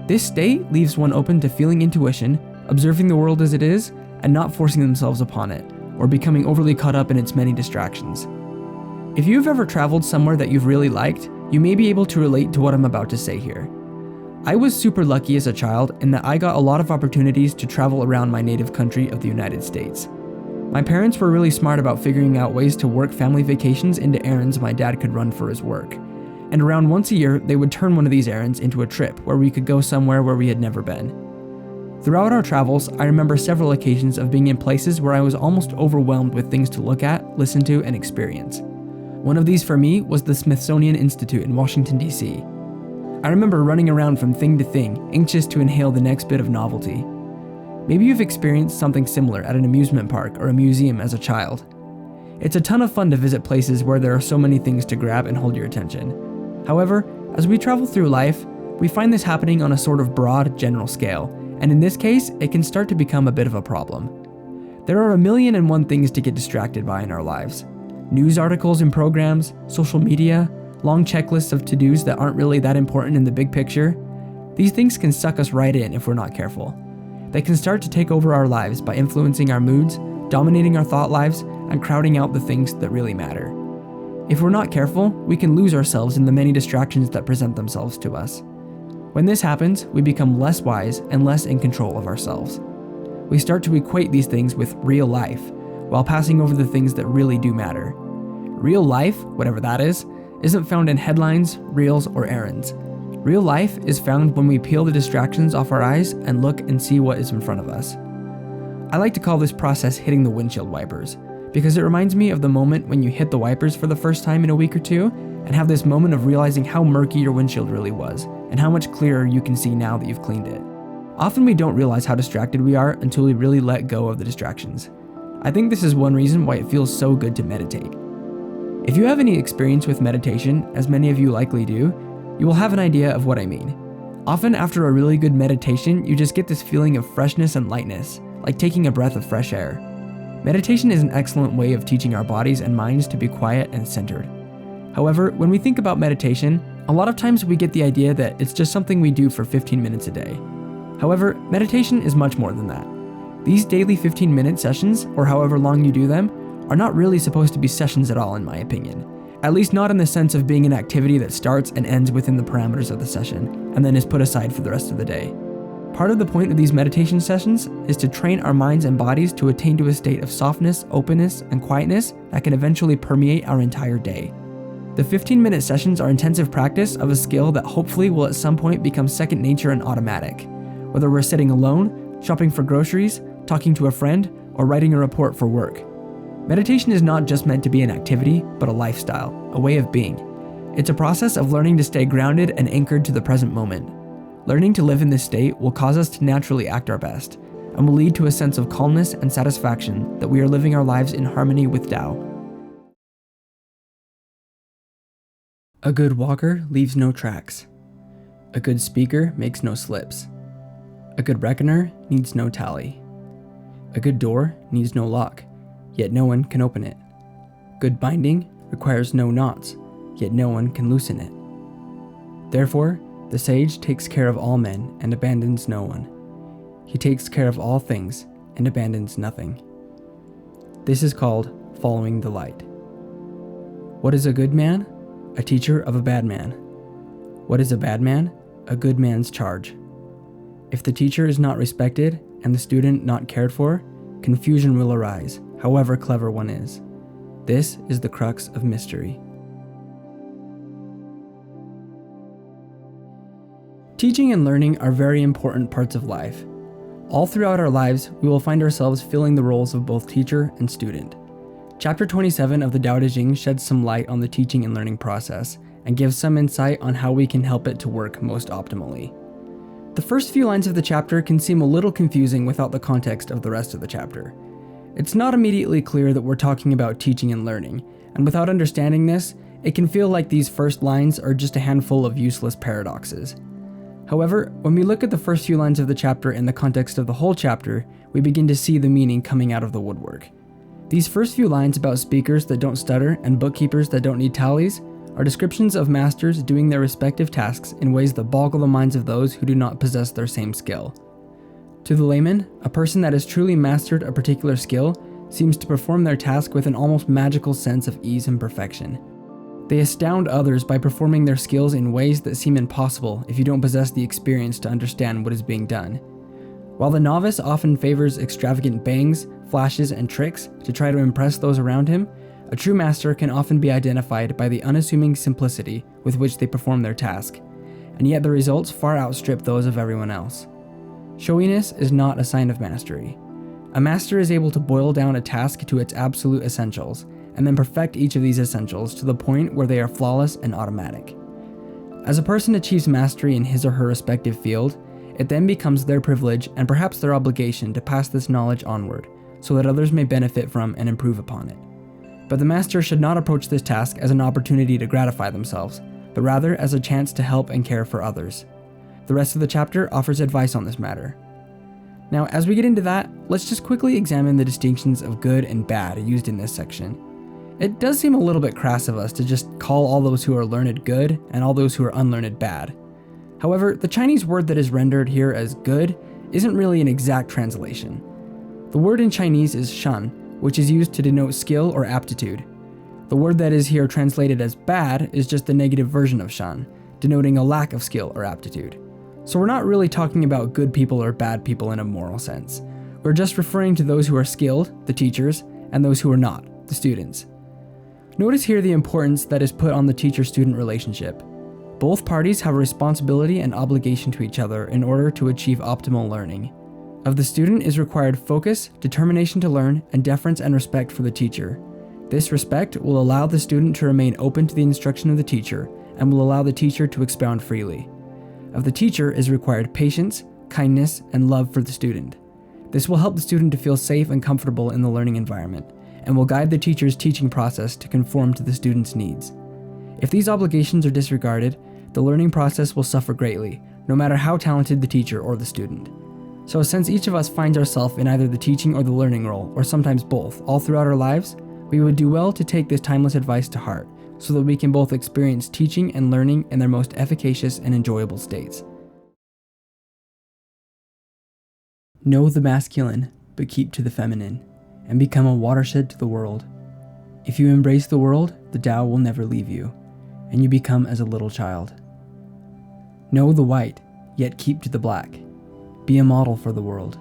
This state leaves one open to feeling intuition, observing the world as it is, and not forcing themselves upon it, or becoming overly caught up in its many distractions. If you've ever traveled somewhere that you've really liked, you may be able to relate to what I'm about to say here. I was super lucky as a child in that I got a lot of opportunities to travel around my native country of the United States. My parents were really smart about figuring out ways to work family vacations into errands my dad could run for his work. And around once a year, they would turn one of these errands into a trip where we could go somewhere where we had never been. Throughout our travels, I remember several occasions of being in places where I was almost overwhelmed with things to look at, listen to, and experience. One of these for me was the Smithsonian Institute in Washington, D.C. I remember running around from thing to thing, anxious to inhale the next bit of novelty. Maybe you've experienced something similar at an amusement park or a museum as a child. It's a ton of fun to visit places where there are so many things to grab and hold your attention. However, as we travel through life, we find this happening on a sort of broad, general scale, and in this case, it can start to become a bit of a problem. There are 1,000,001 things to get distracted by in our lives. News articles and programs, social media, long checklists of to-dos that aren't really that important in the big picture. These things can suck us right in if we're not careful. They can start to take over our lives by influencing our moods, dominating our thought lives, and crowding out the things that really matter. If we're not careful, we can lose ourselves in the many distractions that present themselves to us. When this happens, we become less wise and less in control of ourselves. We start to equate these things with real life, while passing over the things that really do matter. Real life, whatever that is, isn't found in headlines, reels, or errands. Real life is found when we peel the distractions off our eyes and look and see what is in front of us. I like to call this process hitting the windshield wipers, because it reminds me of the moment when you hit the wipers for the first time in a week or two, and have this moment of realizing how murky your windshield really was, and how much clearer you can see now that you've cleaned it. Often we don't realize how distracted we are until we really let go of the distractions. I think this is one reason why it feels so good to meditate. If you have any experience with meditation, as many of you likely do, you will have an idea of what I mean. Often after a really good meditation, you just get this feeling of freshness and lightness, like taking a breath of fresh air. Meditation is an excellent way of teaching our bodies and minds to be quiet and centered. However, when we think about meditation, a lot of times we get the idea that it's just something we do for 15 minutes a day. However, meditation is much more than that. These daily 15-minute sessions, or however long you do them, are not really supposed to be sessions at all in my opinion. At least not in the sense of being an activity that starts and ends within the parameters of the session, and then is put aside for the rest of the day. Part of the point of these meditation sessions is to train our minds and bodies to attain to a state of softness, openness, and quietness that can eventually permeate our entire day. The 15-minute sessions are intensive practice of a skill that hopefully will at some point become second nature and automatic. Whether we're sitting alone, shopping for groceries, talking to a friend, or writing a report for work. Meditation is not just meant to be an activity, but a lifestyle, a way of being. It's a process of learning to stay grounded and anchored to the present moment. Learning to live in this state will cause us to naturally act our best, and will lead to a sense of calmness and satisfaction that we are living our lives in harmony with Tao. A good walker leaves no tracks. A good speaker makes no slips. A good reckoner needs no tally. A good door needs no lock, yet no one can open it. Good binding requires no knots, yet no one can loosen it. Therefore, the sage takes care of all men and abandons no one. He takes care of all things and abandons nothing. This is called following the light. What is a good man? A teacher of a bad man. What is a bad man? A good man's charge. If the teacher is not respected and the student not cared for, confusion will arise, however clever one is. This is the crux of mystery. Teaching and learning are very important parts of life. All throughout our lives, we will find ourselves filling the roles of both teacher and student. Chapter 27 of the Tao Te Ching sheds some light on the teaching and learning process and gives some insight on how we can help it to work most optimally. The first few lines of the chapter can seem a little confusing without the context of the rest of the chapter. It's not immediately clear that we're talking about teaching and learning, and without understanding this, it can feel like these first lines are just a handful of useless paradoxes. However, when we look at the first few lines of the chapter in the context of the whole chapter, we begin to see the meaning coming out of the woodwork. These first few lines about speakers that don't stutter and bookkeepers that don't need tallies are descriptions of masters doing their respective tasks in ways that boggle the minds of those who do not possess their same skill. To the layman, a person that has truly mastered a particular skill seems to perform their task with an almost magical sense of ease and perfection. They astound others by performing their skills in ways that seem impossible if you don't possess the experience to understand what is being done. While the novice often favors extravagant bangs, flashes, and tricks to try to impress those around him, a true master can often be identified by the unassuming simplicity with which they perform their task, and yet the results far outstrip those of everyone else. Showiness is not a sign of mastery. A master is able to boil down a task to its absolute essentials, and then perfect each of these essentials to the point where they are flawless and automatic. As a person achieves mastery in his or her respective field, it then becomes their privilege and perhaps their obligation to pass this knowledge onward, so that others may benefit from and improve upon it. But the master should not approach this task as an opportunity to gratify themselves, but rather as a chance to help and care for others. The rest of the chapter offers advice on this matter. Now, as we get into that, let's just quickly examine the distinctions of good and bad used in this section. It does seem a little bit crass of us to just call all those who are learned good and all those who are unlearned bad. However, the Chinese word that is rendered here as good isn't really an exact translation. The word in Chinese is shan, which is used to denote skill or aptitude. The word that is here translated as bad is just the negative version of shan, denoting a lack of skill or aptitude. So we're not really talking about good people or bad people in a moral sense. We're just referring to those who are skilled, the teachers, and those who are not, the students. Notice here the importance that is put on the teacher-student relationship. Both parties have a responsibility and obligation to each other in order to achieve optimal learning. Of the student is required focus, determination to learn, and deference and respect for the teacher. This respect will allow the student to remain open to the instruction of the teacher and will allow the teacher to expound freely. Of the teacher is required patience, kindness, and love for the student. This will help the student to feel safe and comfortable in the learning environment, and will guide the teacher's teaching process to conform to the student's needs. If these obligations are disregarded, the learning process will suffer greatly, no matter how talented the teacher or the student. So since each of us finds ourselves in either the teaching or the learning role, or sometimes both, all throughout our lives, we would do well to take this timeless advice to heart, so that we can both experience teaching and learning in their most efficacious and enjoyable states. Know the masculine, but keep to the feminine, and become a watershed to the world. If you embrace the world, the Tao will never leave you, and you become as a little child. Know the white, yet keep to the black. Be a model for the world.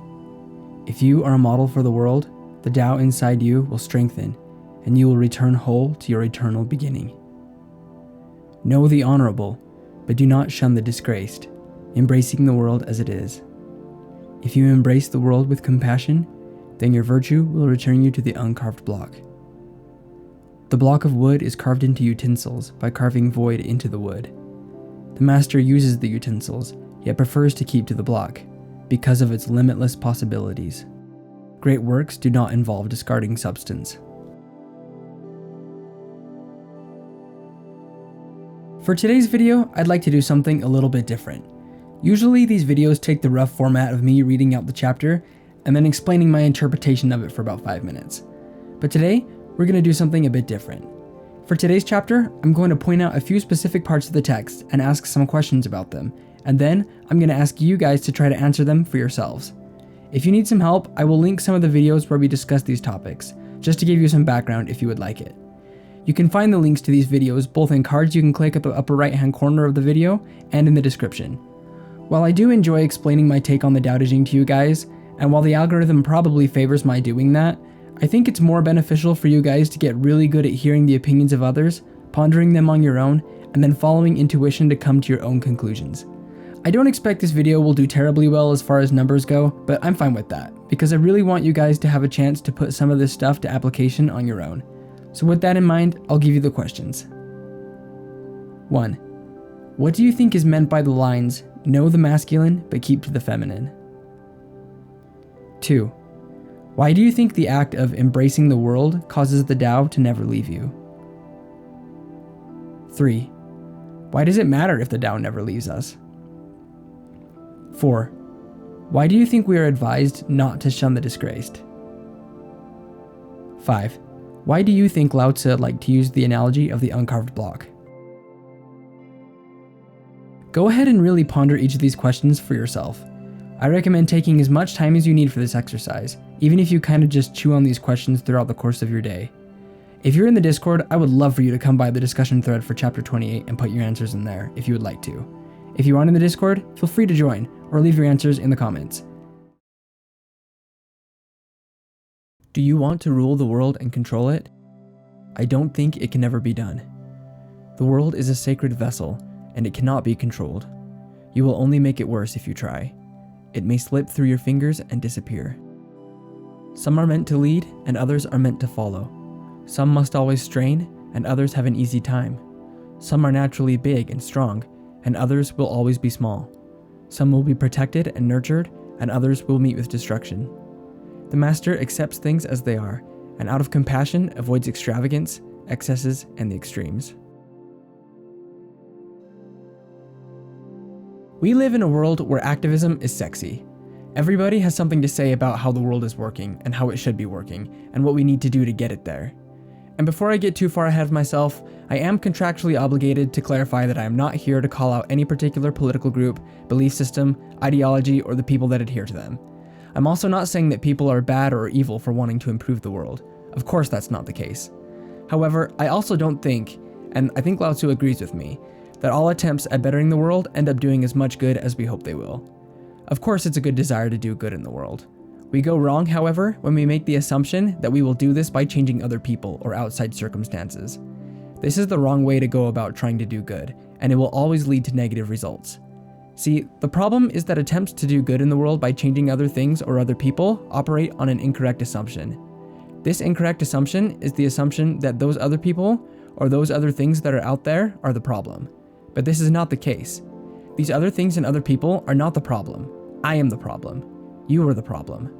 If you are a model for the world, the Tao inside you will strengthen, and you will return whole to your eternal beginning. Know the honorable, but do not shun the disgraced, embracing the world as it is. If you embrace the world with compassion, then your virtue will return you to the uncarved block. The block of wood is carved into utensils by carving void into the wood. The master uses the utensils, yet prefers to keep to the block, because of its limitless possibilities. Great works do not involve discarding substance. For today's video, I'd like to do something a little bit different. Usually these videos take the rough format of me reading out the chapter and then explaining my interpretation of it for about 5 minutes. But today, we're going to do something a bit different. For today's chapter, I'm going to point out a few specific parts of the text and ask some questions about them, and then I'm going to ask you guys to try to answer them for yourselves. If you need some help, I will link some of the videos where we discuss these topics, just to give you some background if you would like it. You can find the links to these videos both in cards you can click at the upper right hand corner of the video and in the description. While I do enjoy explaining my take on the Tao Te Ching to you guys, and while the algorithm probably favors my doing that, I think it's more beneficial for you guys to get really good at hearing the opinions of others, pondering them on your own, and then following intuition to come to your own conclusions. I don't expect this video will do terribly well as far as numbers go, but I'm fine with that, because I really want you guys to have a chance to put some of this stuff to application on your own. So with that in mind, I'll give you the questions. 1. What do you think is meant by the lines, know the masculine, but keep to the feminine? 2. Why do you think the act of embracing the world causes the Tao to never leave you? 3. Why does it matter if the Tao never leaves us? 4. Why do you think we are advised not to shun the disgraced? 5. Why do you think Lao Tzu liked to use the analogy of the uncarved block? Go ahead and really ponder each of these questions for yourself. I recommend taking as much time as you need for this exercise, even if you kind of just chew on these questions throughout the course of your day. If you're in the Discord, I would love for you to come by the discussion thread for chapter 28 and put your answers in there if you would like to. If you aren't in the Discord, feel free to join or leave your answers in the comments. Do you want to rule the world and control it? I don't think it can ever be done. The world is a sacred vessel, and it cannot be controlled. You will only make it worse if you try. It may slip through your fingers and disappear. Some are meant to lead, and others are meant to follow. Some must always strain, and others have an easy time. Some are naturally big and strong, and others will always be small. Some will be protected and nurtured, and others will meet with destruction. The master accepts things as they are, and out of compassion avoids extravagance, excesses, and the extremes. We live in a world where activism is sexy. Everybody has something to say about how the world is working and how it should be working, and what we need to do to get it there. And before I get too far ahead of myself, I am contractually obligated to clarify that I am not here to call out any particular political group, belief system, ideology, or the people that adhere to them. I'm also not saying that people are bad or evil for wanting to improve the world. Of course that's not the case. However, I also don't think, and I think Lao Tzu agrees with me, that all attempts at bettering the world end up doing as much good as we hope they will. Of course it's a good desire to do good in the world. We go wrong, however, when we make the assumption that we will do this by changing other people or outside circumstances. This is the wrong way to go about trying to do good, and it will always lead to negative results. See, the problem is that attempts to do good in the world by changing other things or other people operate on an incorrect assumption. This incorrect assumption is the assumption that those other people or those other things that are out there are the problem. But this is not the case. These other things and other people are not the problem. I am the problem. You are the problem.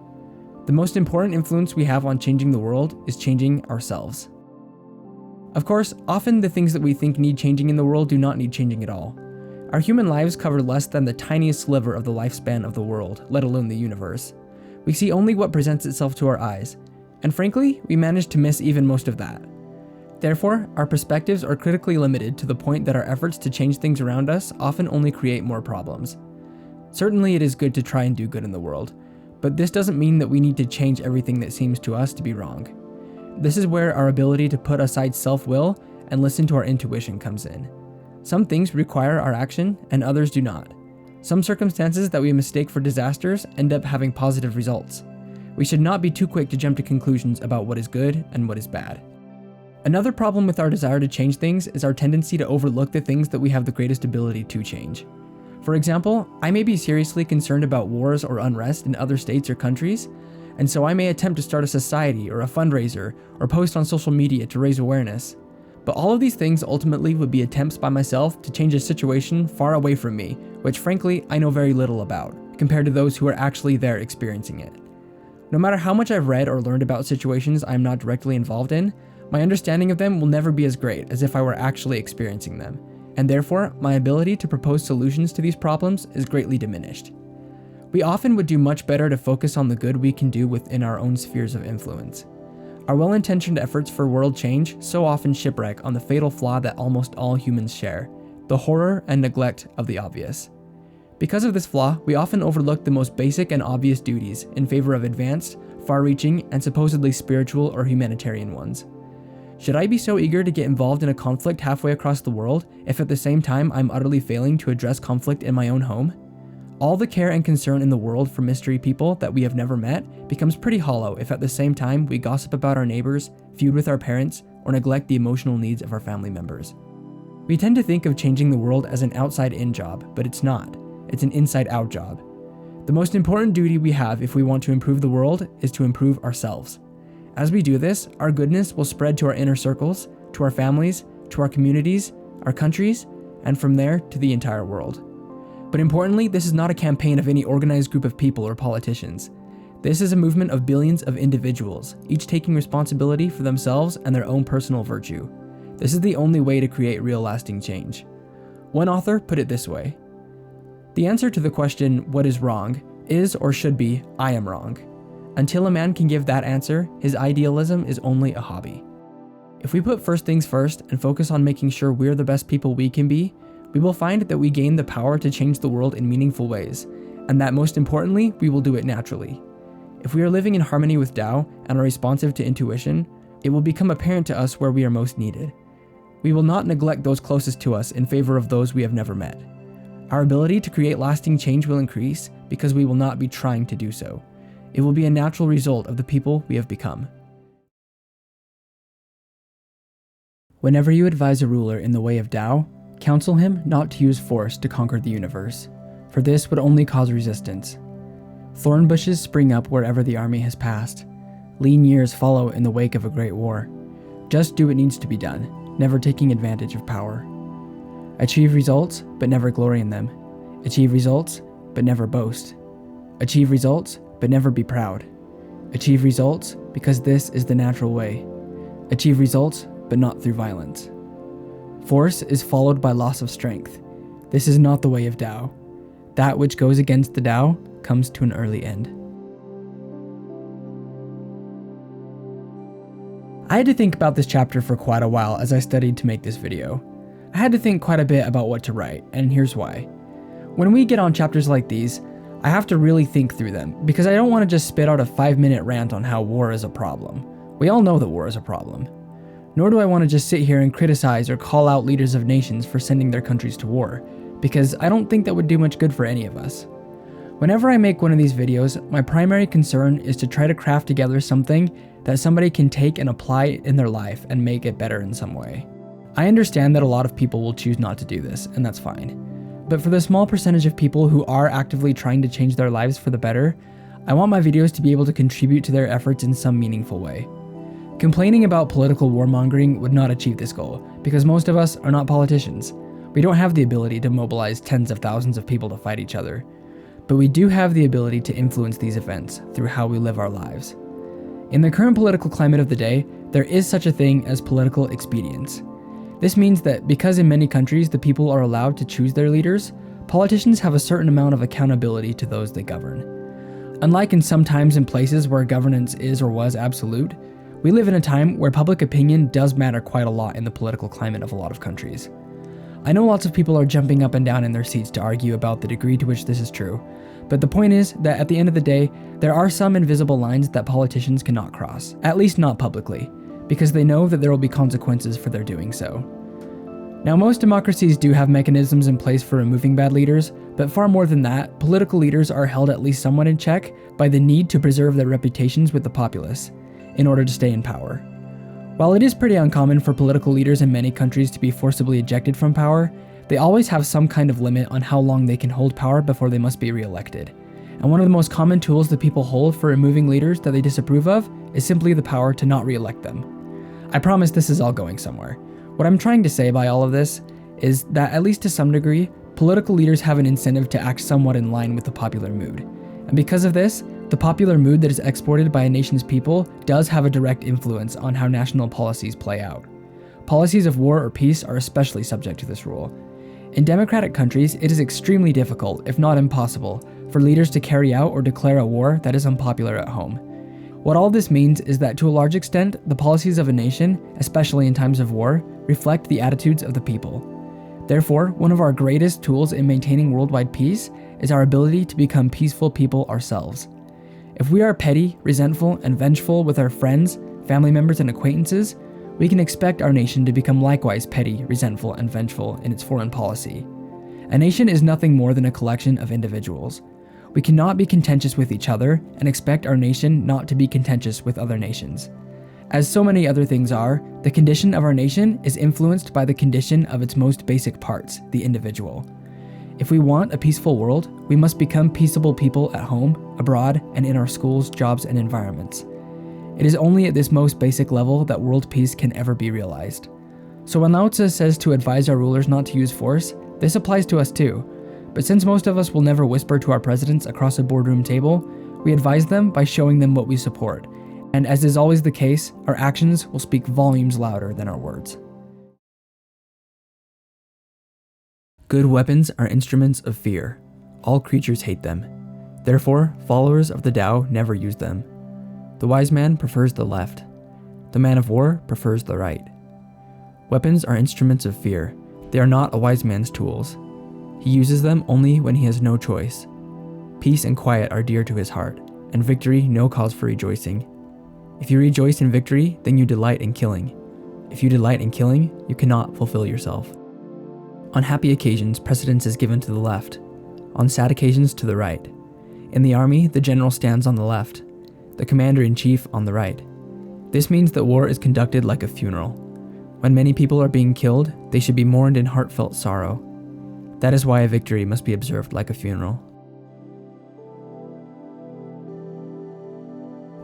The most important influence we have on changing the world is changing ourselves. Of course, often the things that we think need changing in the world do not need changing at all. Our human lives cover less than the tiniest sliver of the lifespan of the world, let alone the universe. We see only what presents itself to our eyes, and frankly, we manage to miss even most of that. Therefore, our perspectives are critically limited to the point that our efforts to change things around us often only create more problems. Certainly it is good to try and do good in the world, but this doesn't mean that we need to change everything that seems to us to be wrong. This is where our ability to put aside self-will and listen to our intuition comes in. Some things require our action and others do not. Some circumstances that we mistake for disasters end up having positive results. We should not be too quick to jump to conclusions about what is good and what is bad. Another problem with our desire to change things is our tendency to overlook the things that we have the greatest ability to change. For example, I may be seriously concerned about wars or unrest in other states or countries, and so I may attempt to start a society or a fundraiser or post on social media to raise awareness. But all of these things ultimately would be attempts by myself to change a situation far away from me, which frankly I know very little about, compared to those who are actually there experiencing it. No matter how much I've read or learned about situations I am not directly involved in, my understanding of them will never be as great as if I were actually experiencing them, and therefore my ability to propose solutions to these problems is greatly diminished. We often would do much better to focus on the good we can do within our own spheres of influence. Our well-intentioned efforts for world change so often shipwreck on the fatal flaw that almost all humans share, the horror and neglect of the obvious. Because of this flaw, we often overlook the most basic and obvious duties in favor of advanced, far-reaching, and supposedly spiritual or humanitarian ones. Should I be so eager to get involved in a conflict halfway across the world if at the same time I'm utterly failing to address conflict in my own home? All the care and concern in the world for mystery people that we have never met becomes pretty hollow if at the same time we gossip about our neighbors, feud with our parents, or neglect the emotional needs of our family members. We tend to think of changing the world as an outside-in job, but it's not. It's an inside-out job. The most important duty we have if we want to improve the world is to improve ourselves. As we do this, our goodness will spread to our inner circles, to our families, to our communities, our countries, and from there to the entire world. But importantly, this is not a campaign of any organized group of people or politicians. This is a movement of billions of individuals, each taking responsibility for themselves and their own personal virtue. This is the only way to create real lasting change. One author put it this way: the answer to the question, what is wrong, is or should be, I am wrong. Until a man can give that answer, his idealism is only a hobby. If we put first things first and focus on making sure we're the best people we can be, we will find that we gain the power to change the world in meaningful ways, and that most importantly, we will do it naturally. If we are living in harmony with Tao and are responsive to intuition, it will become apparent to us where we are most needed. We will not neglect those closest to us in favor of those we have never met. Our ability to create lasting change will increase because we will not be trying to do so. It will be a natural result of the people we have become. Whenever you advise a ruler in the way of Tao, counsel him not to use force to conquer the universe, for this would only cause resistance. Thorn bushes spring up wherever the army has passed. Lean years follow in the wake of a great war. Just do what needs to be done, never taking advantage of power. Achieve results, but never glory in them. Achieve results, but never boast. Achieve results, but never be proud. Achieve results because this is the natural way. Achieve results, but not through violence. Force is followed by loss of strength. This is not the way of Tao. That which goes against the Tao comes to an early end. I had to think about this chapter for quite a while as I studied to make this video. I had to think quite a bit about what to write, and here's why. When we get on chapters like these, I have to really think through them, because I don't want to just spit out a 5-minute rant on how war is a problem. We all know that war is a problem. Nor do I want to just sit here and criticize or call out leaders of nations for sending their countries to war, because I don't think that would do much good for any of us. Whenever I make one of these videos, my primary concern is to try to craft together something that somebody can take and apply in their life and make it better in some way. I understand that a lot of people will choose not to do this, and that's fine. But for the small percentage of people who are actively trying to change their lives for the better, I want my videos to be able to contribute to their efforts in some meaningful way. Complaining about political warmongering would not achieve this goal, because most of us are not politicians. We don't have the ability to mobilize tens of thousands of people to fight each other. But we do have the ability to influence these events through how we live our lives. In the current political climate of the day, there is such a thing as political expedience. This means that because in many countries the people are allowed to choose their leaders, politicians have a certain amount of accountability to those they govern. Unlike in some times and places where governance is or was absolute, we live in a time where public opinion does matter quite a lot in the political climate of a lot of countries. I know lots of people are jumping up and down in their seats to argue about the degree to which this is true, but the point is that at the end of the day, there are some invisible lines that politicians cannot cross, at least not publicly, because they know that there will be consequences for their doing so. Now, most democracies do have mechanisms in place for removing bad leaders, But far more than that, political leaders are held at least somewhat in check by the need to preserve their reputations with the populace in order to stay in power. While it is pretty uncommon for political leaders in many countries to be forcibly ejected from power, they always have some kind of limit on how long they can hold power before they must be re-elected. And one of the most common tools that people hold for removing leaders that they disapprove of is simply the power to not re-elect them. I promise this is all going somewhere. What I'm trying to say by all of this is that, at least to some degree, political leaders have an incentive to act somewhat in line with the popular mood. And because of this, the popular mood that is exported by a nation's people does have a direct influence on how national policies play out. Policies of war or peace are especially subject to this rule. In democratic countries, it is extremely difficult, if not impossible, for leaders to carry out or declare a war that is unpopular at home. What all this means is that, to a large extent, the policies of a nation, especially in times of war, reflect the attitudes of the people. Therefore, one of our greatest tools in maintaining worldwide peace is our ability to become peaceful people ourselves. If we are petty, resentful, and vengeful with our friends, family members, and acquaintances, we can expect our nation to become likewise petty, resentful, and vengeful in its foreign policy. A nation is nothing more than a collection of individuals. We cannot be contentious with each other and expect our nation not to be contentious with other nations. As so many other things are, the condition of our nation is influenced by the condition of its most basic parts, the individual. If we want a peaceful world, we must become peaceable people at home, abroad, and in our schools, jobs, and environments. It is only at this most basic level that world peace can ever be realized. So when Lao Tzu says to advise our rulers not to use force, this applies to us too. But since most of us will never whisper to our presidents across a boardroom table, we advise them by showing them what we support. And as is always the case, our actions will speak volumes louder than our words. Good weapons are instruments of fear. All creatures hate them. Therefore, followers of the Tao never use them. The wise man prefers the left. The man of war prefers the right. Weapons are instruments of fear. They are not a wise man's tools. He uses them only when he has no choice. Peace and quiet are dear to his heart, and victory no cause for rejoicing. If you rejoice in victory, then you delight in killing. If you delight in killing, you cannot fulfill yourself. On happy occasions, precedence is given to the left. On sad occasions, to the right. In the army, the general stands on the left, the commander-in-chief on the right. This means that war is conducted like a funeral. When many people are being killed, they should be mourned in heartfelt sorrow. That is why a victory must be observed like a funeral.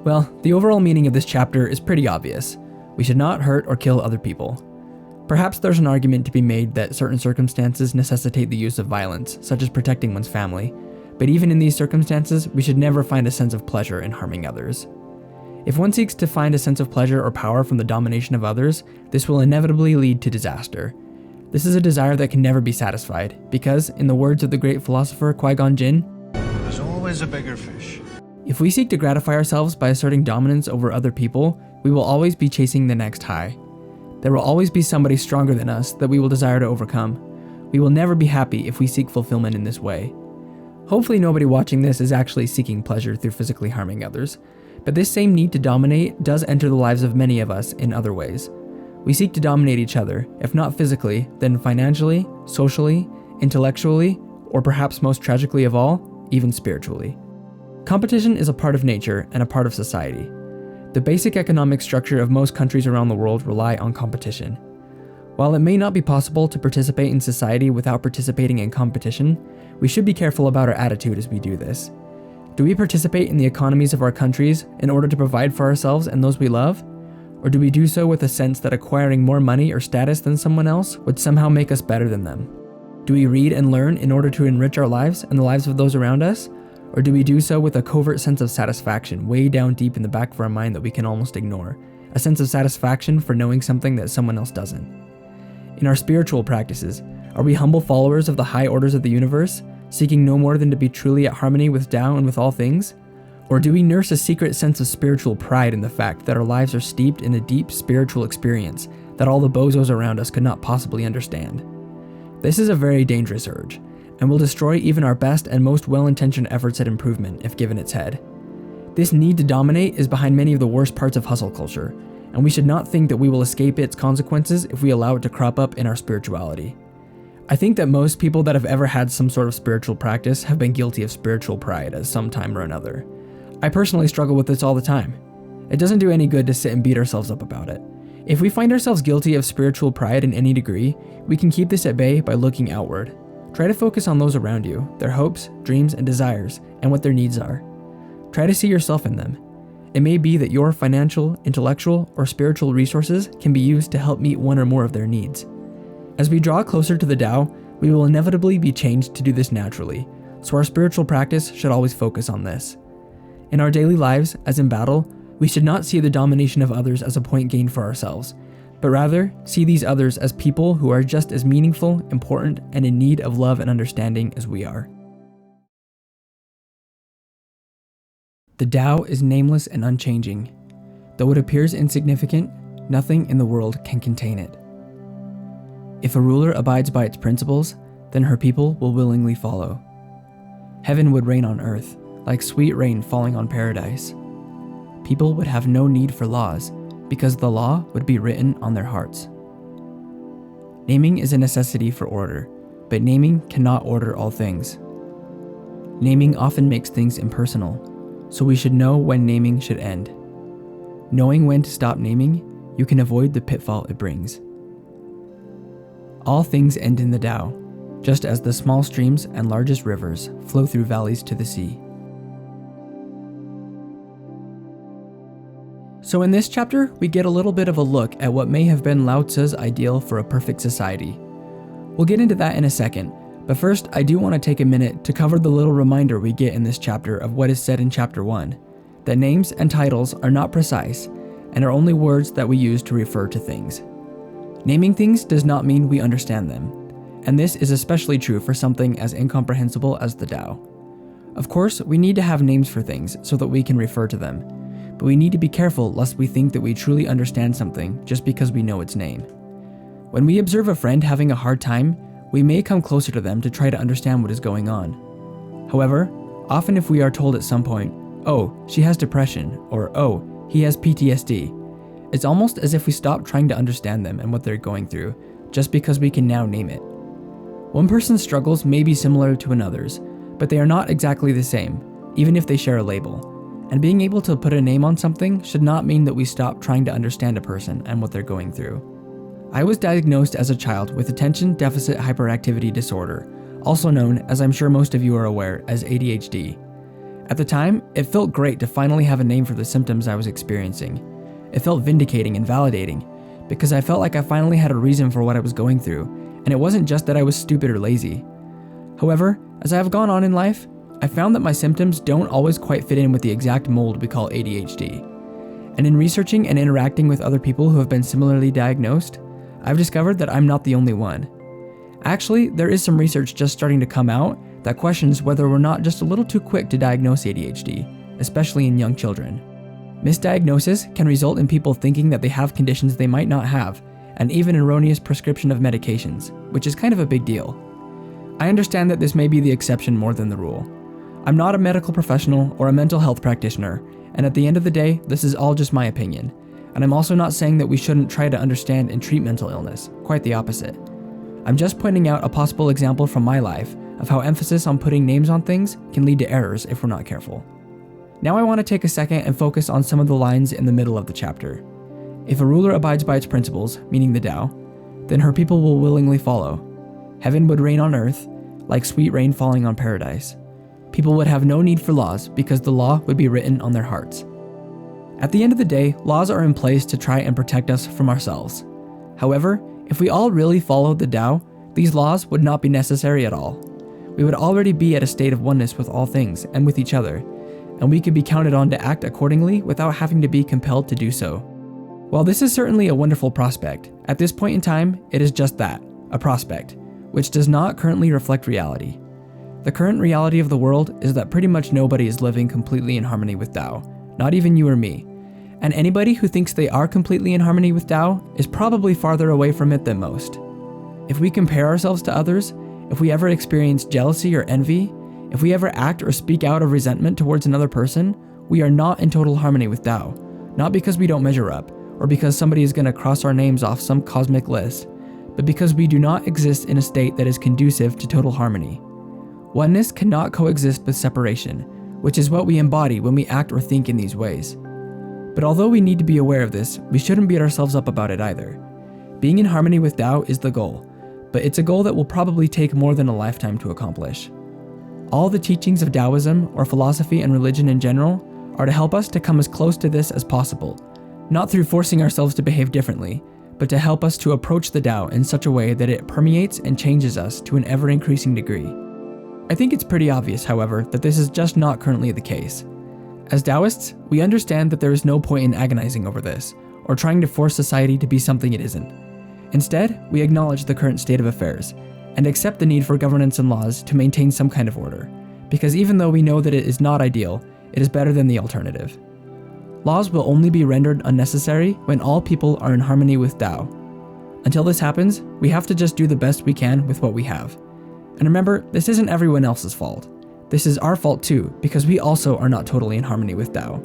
Well, the overall meaning of this chapter is pretty obvious. We should not hurt or kill other people. Perhaps there's an argument to be made that certain circumstances necessitate the use of violence, such as protecting one's family, but even in these circumstances, we should never find a sense of pleasure in harming others. If one seeks to find a sense of pleasure or power from the domination of others, this will inevitably lead to disaster. This is a desire that can never be satisfied, because, in the words of the great philosopher Qui-Gon Jinn, there's always a bigger fish. If we seek to gratify ourselves by asserting dominance over other people, we will always be chasing the next high. There will always be somebody stronger than us that we will desire to overcome. We will never be happy if we seek fulfillment in this way. Hopefully nobody watching this is actually seeking pleasure through physically harming others, but this same need to dominate does enter the lives of many of us in other ways. We seek to dominate each other, if not physically, then financially, socially, intellectually, or perhaps most tragically of all, even spiritually. Competition is a part of nature and a part of society. The basic economic structure of most countries around the world rely on competition. While it may not be possible to participate in society without participating in competition, we should be careful about our attitude as we do this. Do we participate in the economies of our countries in order to provide for ourselves and those we love? Or do we do so with a sense that acquiring more money or status than someone else would somehow make us better than them? Do we read and learn in order to enrich our lives and the lives of those around us? Or do we do so with a covert sense of satisfaction way down deep in the back of our mind that we can almost ignore? A sense of satisfaction for knowing something that someone else doesn't. In our spiritual practices, are we humble followers of the high orders of the universe, seeking no more than to be truly at harmony with Tao and with all things? Or do we nurse a secret sense of spiritual pride in the fact that our lives are steeped in a deep spiritual experience that all the bozos around us could not possibly understand? This is a very dangerous urge, and will destroy even our best and most well-intentioned efforts at improvement if given its head. This need to dominate is behind many of the worst parts of hustle culture, and we should not think that we will escape its consequences if we allow it to crop up in our spirituality. I think that most people that have ever had some sort of spiritual practice have been guilty of spiritual pride at some time or another. I personally struggle with this all the time. It doesn't do any good to sit and beat ourselves up about it. If we find ourselves guilty of spiritual pride in any degree, we can keep this at bay by looking outward. Try to focus on those around you, their hopes, dreams, and desires, and what their needs are. Try to see yourself in them. It may be that your financial, intellectual, or spiritual resources can be used to help meet one or more of their needs. As we draw closer to the Tao, we will inevitably be changed to do this naturally, so our spiritual practice should always focus on this. In our daily lives, as in battle, we should not see the domination of others as a point gained for ourselves, but rather see these others as people who are just as meaningful, important, and in need of love and understanding as we are. The Tao is nameless and unchanging. Though it appears insignificant, nothing in the world can contain it. If a ruler abides by its principles, then her people will willingly follow. Heaven would rain on earth, like sweet rain falling on paradise. People would have no need for laws, because the law would be written on their hearts. Naming is a necessity for order, but naming cannot order all things. Naming often makes things impersonal, so we should know when naming should end. Knowing when to stop naming, you can avoid the pitfall it brings. All things end in the Tao, just as the small streams and largest rivers flow through valleys to the sea. So in this chapter, we get a little bit of a look at what may have been Lao Tzu's ideal for a perfect society. We'll get into that in a second, but first I do want to take a minute to cover the little reminder we get in this chapter of what is said in chapter 1, that names and titles are not precise and are only words that we use to refer to things. Naming things does not mean we understand them, and this is especially true for something as incomprehensible as the Tao. Of course, we need to have names for things so that we can refer to them, but we need to be careful lest we think that we truly understand something just because we know its name. When we observe a friend having a hard time, we may come closer to them to try to understand what is going on. However, often if we are told at some point, "Oh, she has depression," or "Oh, he has PTSD," it's almost as if we stop trying to understand them and what they're going through, just because we can now name it. One person's struggles may be similar to another's, but they are not exactly the same, even if they share a label. And being able to put a name on something should not mean that we stop trying to understand a person and what they're going through. I was diagnosed as a child with attention deficit hyperactivity disorder, also known, as I'm sure most of you are aware, as ADHD. At the time, it felt great to finally have a name for the symptoms I was experiencing. It felt vindicating and validating, because I felt like I finally had a reason for what I was going through, and it wasn't just that I was stupid or lazy. However, as I have gone on in life, I found that my symptoms don't always quite fit in with the exact mold we call ADHD. And in researching and interacting with other people who have been similarly diagnosed, I've discovered that I'm not the only one. Actually, there is some research just starting to come out that questions whether we're not just a little too quick to diagnose ADHD, especially in young children. Misdiagnosis can result in people thinking that they have conditions they might not have, and even erroneous prescription of medications, which is kind of a big deal. I understand that this may be the exception more than the rule. I'm not a medical professional or a mental health practitioner, and at the end of the day, this is all just my opinion. And I'm also not saying that we shouldn't try to understand and treat mental illness, quite the opposite. I'm just pointing out a possible example from my life of how emphasis on putting names on things can lead to errors if we're not careful. Now I want to take a second and focus on some of the lines in the middle of the chapter. If a ruler abides by its principles, meaning the Tao, then her people will willingly follow. Heaven would rain on earth, like sweet rain falling on paradise. People would have no need for laws because the law would be written on their hearts. At the end of the day, laws are in place to try and protect us from ourselves. However, if we all really followed the Tao, these laws would not be necessary at all. We would already be at a state of oneness with all things and with each other, and we could be counted on to act accordingly without having to be compelled to do so. While this is certainly a wonderful prospect, at this point in time, it is just that, a prospect, which does not currently reflect reality. The current reality of the world is that pretty much nobody is living completely in harmony with Tao, not even you or me. And anybody who thinks they are completely in harmony with Tao is probably farther away from it than most. If we compare ourselves to others, if we ever experience jealousy or envy, if we ever act or speak out of resentment towards another person, we are not in total harmony with Tao, not because we don't measure up, or because somebody is going to cross our names off some cosmic list, but because we do not exist in a state that is conducive to total harmony. Oneness cannot coexist with separation, which is what we embody when we act or think in these ways. But although we need to be aware of this, we shouldn't beat ourselves up about it either. Being in harmony with Tao is the goal, but it's a goal that will probably take more than a lifetime to accomplish. All the teachings of Taoism, or philosophy and religion in general, are to help us to come as close to this as possible, not through forcing ourselves to behave differently, but to help us to approach the Tao in such a way that it permeates and changes us to an ever-increasing degree. I think it's pretty obvious, however, that this is just not currently the case. As Taoists, we understand that there is no point in agonizing over this, or trying to force society to be something it isn't. Instead, we acknowledge the current state of affairs, and accept the need for governance and laws to maintain some kind of order, because even though we know that it is not ideal, it is better than the alternative. Laws will only be rendered unnecessary when all people are in harmony with Tao. Until this happens, we have to just do the best we can with what we have. And remember, this isn't everyone else's fault. This is our fault too, because we also are not totally in harmony with Tao.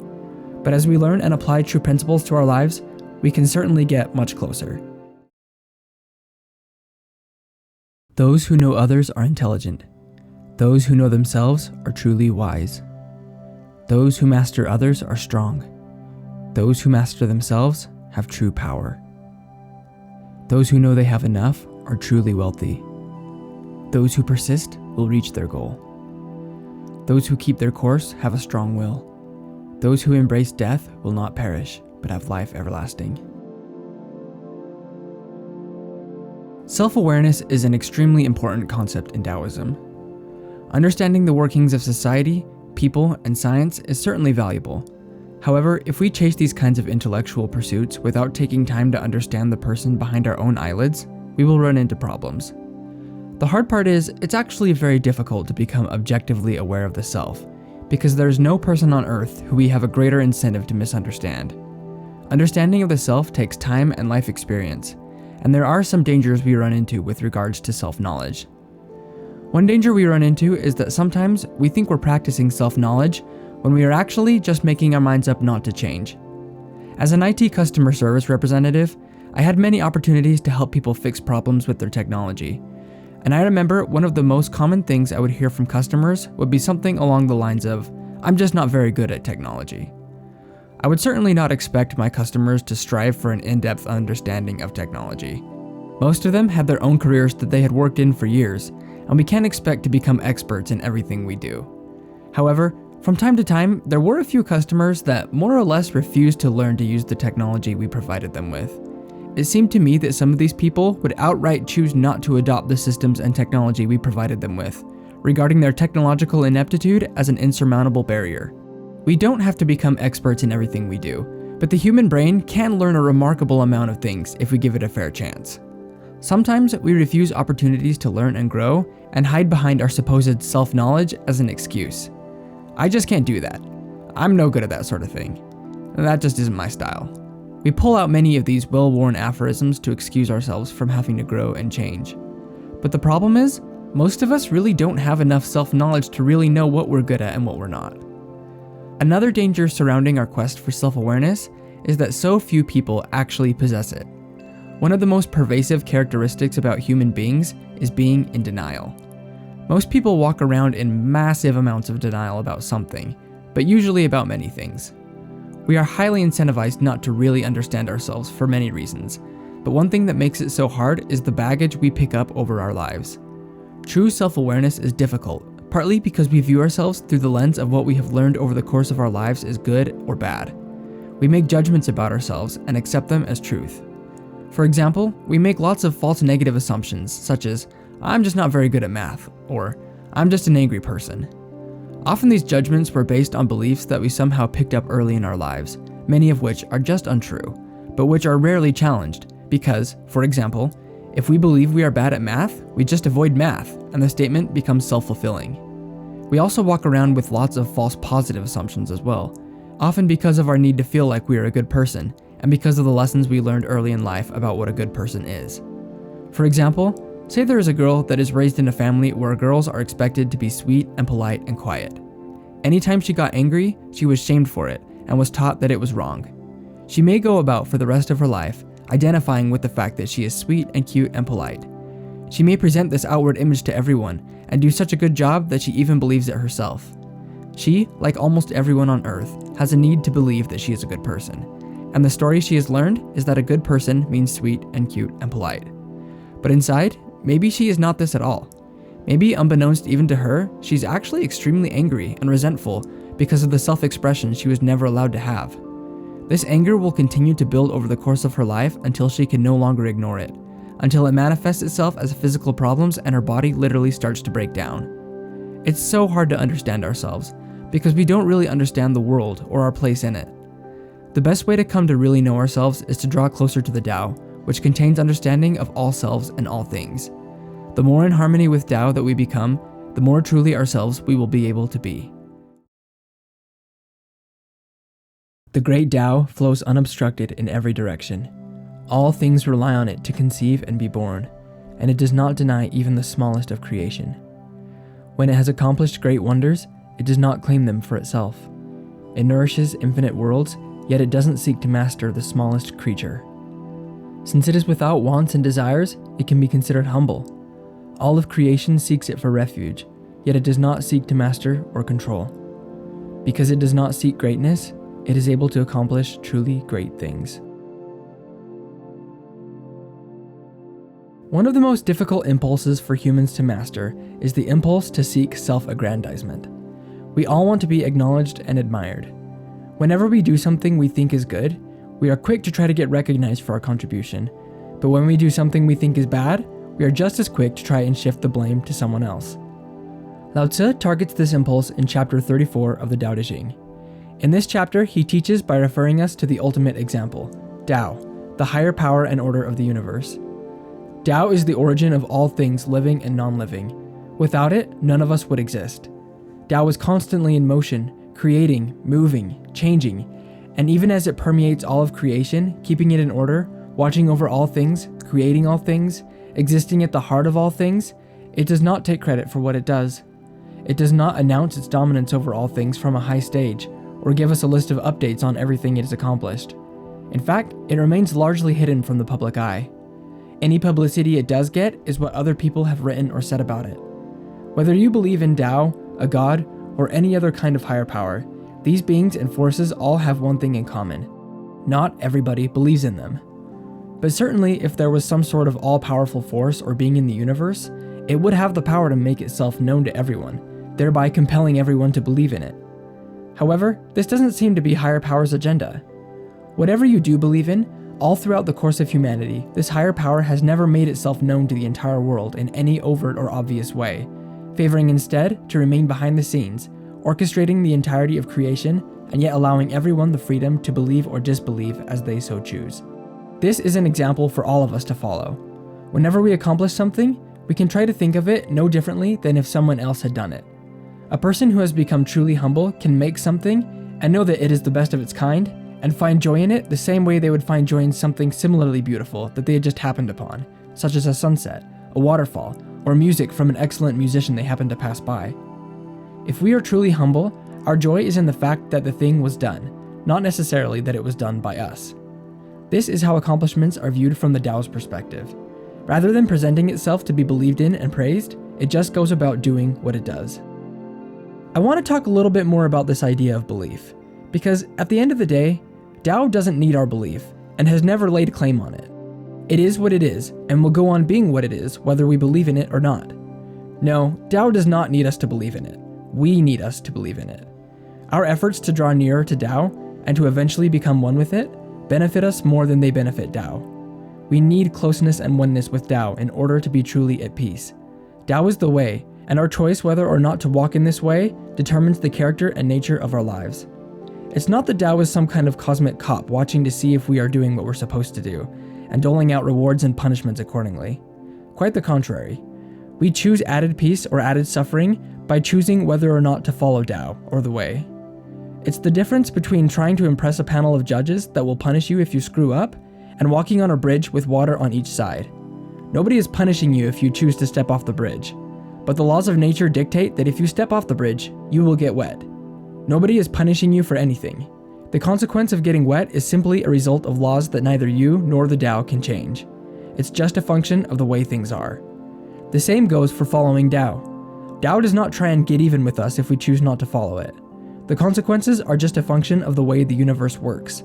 But as we learn and apply true principles to our lives, we can certainly get much closer. Those who know others are intelligent. Those who know themselves are truly wise. Those who master others are strong. Those who master themselves have true power. Those who know they have enough are truly wealthy. Those who persist will reach their goal. Those who keep their course have a strong will. Those who embrace death will not perish, but have life everlasting. Self-awareness is an extremely important concept in Taoism. Understanding the workings of society, people, and science is certainly valuable. However, if we chase these kinds of intellectual pursuits without taking time to understand the person behind our own eyelids, we will run into problems. The hard part is, it's actually very difficult to become objectively aware of the self, because there is no person on earth who we have a greater incentive to misunderstand. Understanding of the self takes time and life experience, and there are some dangers we run into with regards to self-knowledge. One danger we run into is that sometimes we think we're practicing self-knowledge when we are actually just making our minds up not to change. As an IT customer service representative, I had many opportunities to help people fix problems with their technology. And I remember one of the most common things I would hear from customers would be something along the lines of, "I'm just not very good at technology." I would certainly not expect my customers to strive for an in-depth understanding of technology. Most of them had their own careers that they had worked in for years, and we can't expect to become experts in everything we do. However, from time to time, there were a few customers that more or less refused to learn to use the technology we provided them with. It seemed to me that some of these people would outright choose not to adopt the systems and technology we provided them with, regarding their technological ineptitude as an insurmountable barrier. We don't have to become experts in everything we do, but the human brain can learn a remarkable amount of things if we give it a fair chance. Sometimes we refuse opportunities to learn and grow and hide behind our supposed self-knowledge as an excuse. I just can't do that. I'm no good at that sort of thing. That just isn't my style. We pull out many of these well-worn aphorisms to excuse ourselves from having to grow and change. But the problem is, most of us really don't have enough self-knowledge to really know what we're good at and what we're not. Another danger surrounding our quest for self-awareness is that so few people actually possess it. One of the most pervasive characteristics about human beings is being in denial. Most people walk around in massive amounts of denial about something, but usually about many things. We are highly incentivized not to really understand ourselves for many reasons, but one thing that makes it so hard is the baggage we pick up over our lives. True self-awareness is difficult, partly because we view ourselves through the lens of what we have learned over the course of our lives is good or bad. We make judgments about ourselves and accept them as truth. For example, we make lots of false negative assumptions, such as, "I'm just not very good at math," or "I'm just an angry person." Often these judgments were based on beliefs that we somehow picked up early in our lives, many of which are just untrue, but which are rarely challenged because, for example, if we believe we are bad at math, we just avoid math, and the statement becomes self-fulfilling. We also walk around with lots of false positive assumptions as well, often because of our need to feel like we are a good person, and because of the lessons we learned early in life about what a good person is. For example, say there is a girl that is raised in a family where girls are expected to be sweet and polite and quiet. Anytime she got angry, she was shamed for it and was taught that it was wrong. She may go about for the rest of her life identifying with the fact that she is sweet and cute and polite. She may present this outward image to everyone and do such a good job that she even believes it herself. She, like almost everyone on earth, has a need to believe that she is a good person, and the story she has learned is that a good person means sweet and cute and polite. But inside, maybe she is not this at all. Maybe unbeknownst even to her, she's actually extremely angry and resentful because of the self-expression she was never allowed to have. This anger will continue to build over the course of her life until she can no longer ignore it, until it manifests itself as physical problems and her body literally starts to break down. It's so hard to understand ourselves, because we don't really understand the world or our place in it. The best way to come to really know ourselves is to draw closer to the Tao, which contains understanding of all selves and all things. The more in harmony with Tao that we become, the more truly ourselves we will be able to be. The great Tao flows unobstructed in every direction. All things rely on it to conceive and be born, and it does not deny even the smallest of creation. When it has accomplished great wonders, it does not claim them for itself. It nourishes infinite worlds, yet it doesn't seek to master the smallest creature. Since it is without wants and desires, it can be considered humble. All of creation seeks it for refuge, yet it does not seek to master or control. Because it does not seek greatness, it is able to accomplish truly great things. One of the most difficult impulses for humans to master is the impulse to seek self-aggrandizement. We all want to be acknowledged and admired. Whenever we do something we think is good, we are quick to try to get recognized for our contribution. But when we do something we think is bad, we are just as quick to try and shift the blame to someone else. Lao Tzu targets this impulse in chapter 34 of the Tao Te Ching. In this chapter, he teaches by referring us to the ultimate example, Tao, the higher power and order of the universe. Tao is the origin of all things living and non-living. Without it, none of us would exist. Tao is constantly in motion, creating, moving, changing, and even as it permeates all of creation, keeping it in order, watching over all things, creating all things, existing at the heart of all things, it does not take credit for what it does. It does not announce its dominance over all things from a high stage, or give us a list of updates on everything it has accomplished. In fact, it remains largely hidden from the public eye. Any publicity it does get is what other people have written or said about it. Whether you believe in Tao, a god, or any other kind of higher power, these beings and forces all have one thing in common. Not everybody believes in them. But certainly, if there was some sort of all-powerful force or being in the universe, it would have the power to make itself known to everyone, thereby compelling everyone to believe in it. However, this doesn't seem to be higher power's agenda. Whatever you do believe in, all throughout the course of humanity, this higher power has never made itself known to the entire world in any overt or obvious way, favoring instead to remain behind the scenes, orchestrating the entirety of creation, and yet allowing everyone the freedom to believe or disbelieve as they so choose. This is an example for all of us to follow. Whenever we accomplish something, we can try to think of it no differently than if someone else had done it. A person who has become truly humble can make something and know that it is the best of its kind, and find joy in it the same way they would find joy in something similarly beautiful that they had just happened upon, such as a sunset, a waterfall, or music from an excellent musician they happened to pass by. If we are truly humble, our joy is in the fact that the thing was done, not necessarily that it was done by us. This is how accomplishments are viewed from the Tao's perspective. Rather than presenting itself to be believed in and praised, it just goes about doing what it does. I want to talk a little bit more about this idea of belief, because at the end of the day, Tao doesn't need our belief, and has never laid claim on it. It is what it is, and will go on being what it is, whether we believe in it or not. No, Tao does not need us to believe in it. We need us to believe in it. Our efforts to draw nearer to Tao, and to eventually become one with it, benefit us more than they benefit Tao. We need closeness and oneness with Tao in order to be truly at peace. Tao is the way, and our choice whether or not to walk in this way determines the character and nature of our lives. It's not that Tao is some kind of cosmic cop watching to see if we are doing what we're supposed to do, and doling out rewards and punishments accordingly. Quite the contrary. We choose added peace or added suffering by choosing whether or not to follow Tao, or the way. It's the difference between trying to impress a panel of judges that will punish you if you screw up, and walking on a bridge with water on each side. Nobody is punishing you if you choose to step off the bridge, but the laws of nature dictate that if you step off the bridge, you will get wet. Nobody is punishing you for anything. The consequence of getting wet is simply a result of laws that neither you nor the Tao can change. It's just a function of the way things are. The same goes for following Tao. Tao does not try and get even with us if we choose not to follow it. The consequences are just a function of the way the universe works.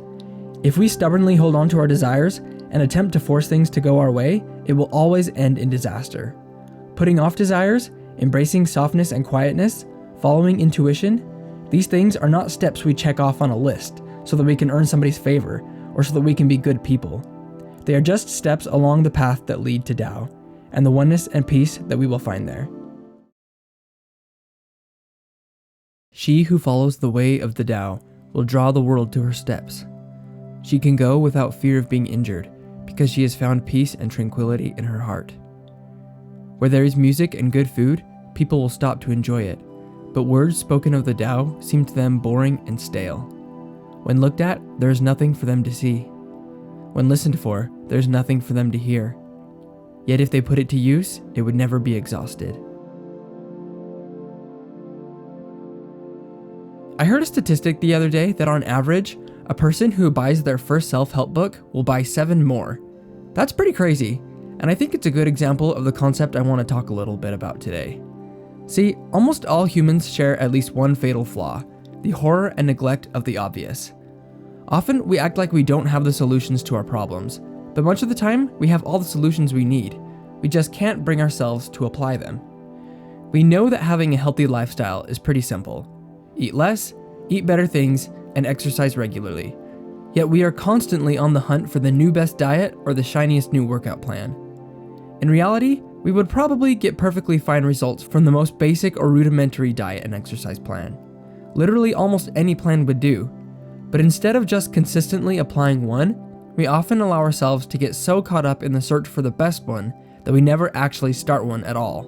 If we stubbornly hold on to our desires and attempt to force things to go our way, it will always end in disaster. Putting off desires, embracing softness and quietness, following intuition, these things are not steps we check off on a list so that we can earn somebody's favor or so that we can be good people. They are just steps along the path that lead to Tao, and the oneness and peace that we will find there. She who follows the way of the Tao will draw the world to her steps. She can go without fear of being injured because she has found peace and tranquility in her heart. Where there is music and good food, people will stop to enjoy it, but words spoken of the Tao seem to them boring and stale. When looked at, there is nothing for them to see. When listened for, there is nothing for them to hear. Yet if they put it to use, it would never be exhausted. I heard a statistic the other day that on average, a person who buys their first self-help book will buy 7 more. That's pretty crazy, and I think it's a good example of the concept I want to talk a little bit about today. See, almost all humans share at least one fatal flaw, the horror and neglect of the obvious. Often, we act like we don't have the solutions to our problems, but much of the time, we have all the solutions we need. We just can't bring ourselves to apply them. We know that having a healthy lifestyle is pretty simple. Eat less, eat better things, and exercise regularly. Yet we are constantly on the hunt for the new best diet or the shiniest new workout plan. In reality, we would probably get perfectly fine results from the most basic or rudimentary diet and exercise plan. Literally almost any plan would do. But instead of just consistently applying one, we often allow ourselves to get so caught up in the search for the best one that we never actually start one at all.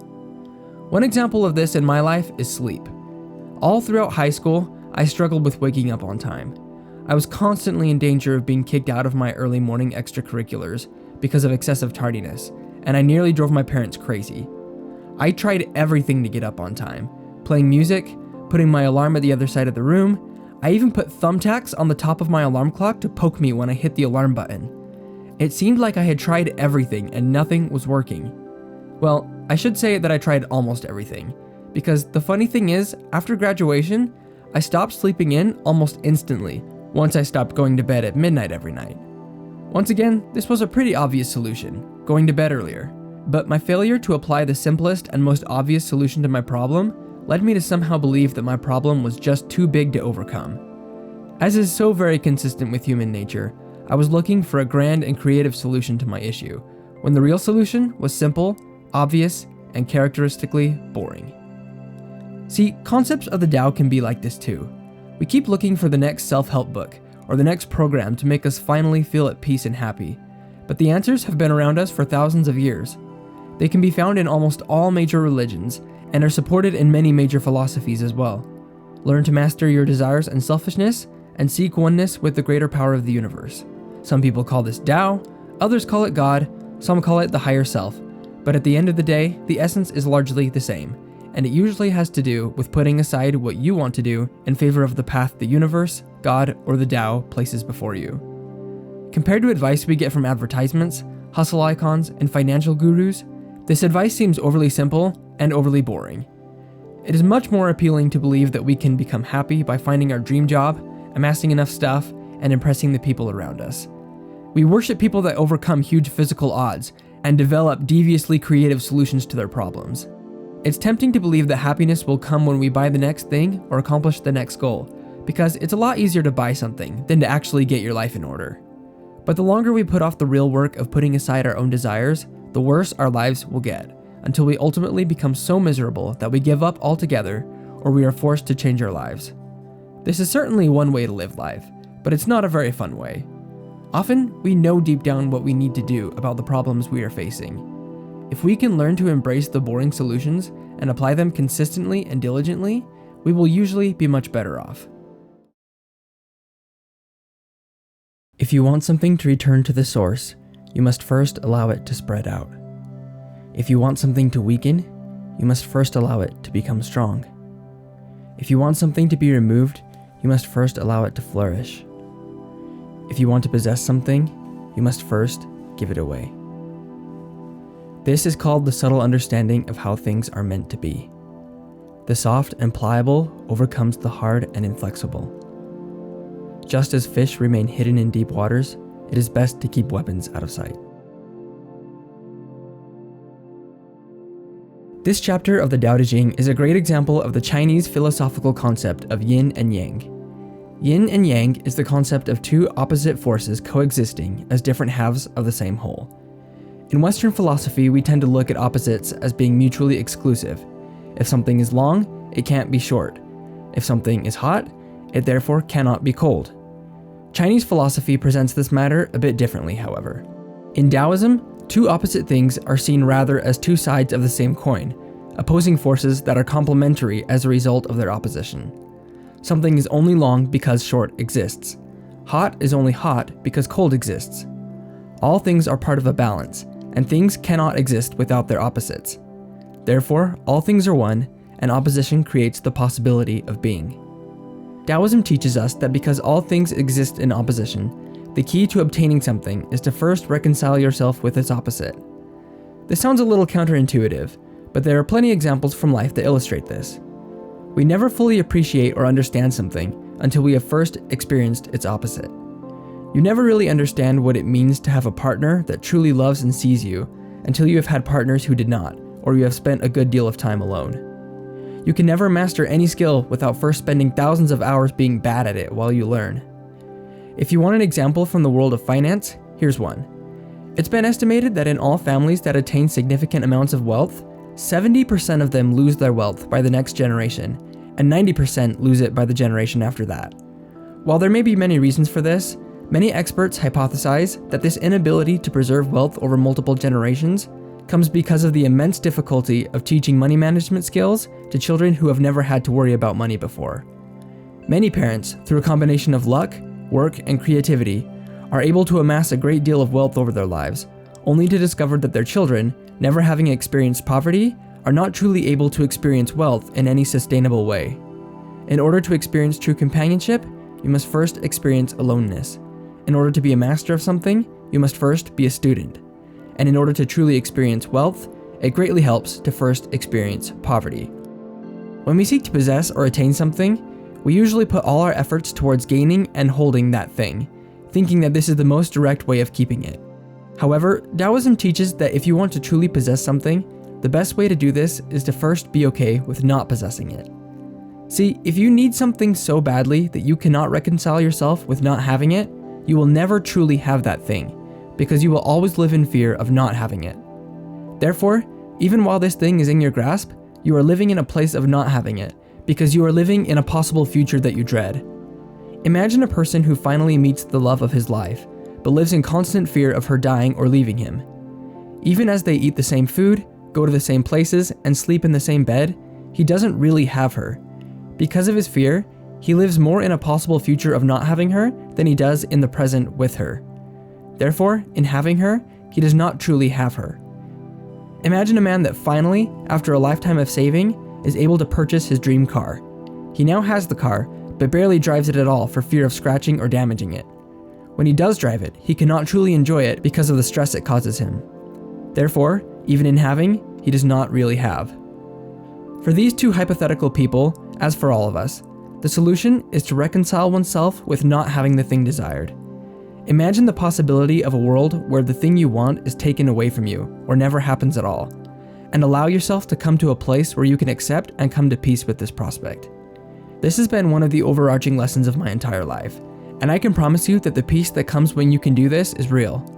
One example of this in my life is sleep. All throughout high school, I struggled with waking up on time. I was constantly in danger of being kicked out of my early morning extracurriculars because of excessive tardiness, and I nearly drove my parents crazy. I tried everything to get up on time, playing music, putting my alarm at the other side of the room. I even put thumbtacks on the top of my alarm clock to poke me when I hit the alarm button. It seemed like I had tried everything and nothing was working. Well, I should say that I tried almost everything, because the funny thing is, after graduation, I stopped sleeping in almost instantly once I stopped going to bed at midnight every night. Once again, this was a pretty obvious solution, going to bed earlier, but my failure to apply the simplest and most obvious solution to my problem led me to somehow believe that my problem was just too big to overcome. As is so very consistent with human nature, I was looking for a grand and creative solution to my issue, when the real solution was simple, obvious, and characteristically boring. See, concepts of the Tao can be like this too. We keep looking for the next self-help book, or the next program to make us finally feel at peace and happy, but the answers have been around us for thousands of years. They can be found in almost all major religions, and are supported in many major philosophies as well. Learn to master your desires and selfishness, and seek oneness with the greater power of the universe. Some people call this Tao, others call it God, some call it the higher self, but at the end of the day, the essence is largely the same, and it usually has to do with putting aside what you want to do in favor of the path the universe, God, or the Tao places before you. Compared to advice we get from advertisements, hustle icons, and financial gurus, this advice seems overly simple and overly boring. It is much more appealing to believe that we can become happy by finding our dream job, amassing enough stuff, and impressing the people around us. We worship people that overcome huge physical odds and develop deviously creative solutions to their problems. It's tempting to believe that happiness will come when we buy the next thing or accomplish the next goal, because it's a lot easier to buy something than to actually get your life in order. But the longer we put off the real work of putting aside our own desires, the worse our lives will get, until we ultimately become so miserable that we give up altogether, or we are forced to change our lives. This is certainly one way to live life, but it's not a very fun way. Often, we know deep down what we need to do about the problems we are facing. If we can learn to embrace the boring solutions and apply them consistently and diligently, we will usually be much better off. If you want something to return to the source, you must first allow it to spread out. If you want something to weaken, you must first allow it to become strong. If you want something to be removed, you must first allow it to flourish. If you want to possess something, you must first give it away. This is called the subtle understanding of how things are meant to be. The soft and pliable overcomes the hard and inflexible. Just as fish remain hidden in deep waters, it is best to keep weapons out of sight. This chapter of the Tao Te Ching is a great example of the Chinese philosophical concept of yin and yang. Yin and yang is the concept of two opposite forces coexisting as different halves of the same whole. In Western philosophy, we tend to look at opposites as being mutually exclusive. If something is long, it can't be short. If something is hot, it therefore cannot be cold. Chinese philosophy presents this matter a bit differently, however. In Taoism, two opposite things are seen rather as two sides of the same coin, opposing forces that are complementary as a result of their opposition. Something is only long because short exists. Hot is only hot because cold exists. All things are part of a balance, and things cannot exist without their opposites. Therefore, all things are one, and opposition creates the possibility of being. Taoism teaches us that because all things exist in opposition, the key to obtaining something is to first reconcile yourself with its opposite. This sounds a little counterintuitive, but there are plenty of examples from life that illustrate this. We never fully appreciate or understand something until we have first experienced its opposite. You never really understand what it means to have a partner that truly loves and sees you until you have had partners who did not, or you have spent a good deal of time alone. You can never master any skill without first spending thousands of hours being bad at it while you learn. If you want an example from the world of finance, here's one. It's been estimated that in all families that attain significant amounts of wealth, 70% of them lose their wealth by the next generation, and 90% lose it by the generation after that. While there may be many reasons for this, many experts hypothesize that this inability to preserve wealth over multiple generations comes because of the immense difficulty of teaching money management skills to children who have never had to worry about money before. Many parents, through a combination of luck, work, and creativity, are able to amass a great deal of wealth over their lives, only to discover that their children, never having experienced poverty, are not truly able to experience wealth in any sustainable way. In order to experience true companionship, you must first experience aloneness. In order to be a master of something, you must first be a student. And in order to truly experience wealth, it greatly helps to first experience poverty. When we seek to possess or attain something, we usually put all our efforts towards gaining and holding that thing, thinking that this is the most direct way of keeping it. However, Taoism teaches that if you want to truly possess something, the best way to do this is to first be okay with not possessing it. See, if you need something so badly that you cannot reconcile yourself with not having it, you will never truly have that thing, because you will always live in fear of not having it. Therefore, even while this thing is in your grasp, you are living in a place of not having it, because you are living in a possible future that you dread. Imagine a person who finally meets the love of his life, but lives in constant fear of her dying or leaving him. Even as they eat the same food, go to the same places, and sleep in the same bed, he doesn't really have her. Because of his fear, he lives more in a possible future of not having her than he does in the present with her. Therefore, in having her, he does not truly have her. Imagine a man that finally, after a lifetime of saving, is able to purchase his dream car. He now has the car, but barely drives it at all for fear of scratching or damaging it. When he does drive it, he cannot truly enjoy it because of the stress it causes him. Therefore, even in having, he does not really have. For these two hypothetical people, as for all of us, the solution is to reconcile oneself with not having the thing desired. Imagine the possibility of a world where the thing you want is taken away from you, or never happens at all, and allow yourself to come to a place where you can accept and come to peace with this prospect. This has been one of the overarching lessons of my entire life, and I can promise you that the peace that comes when you can do this is real.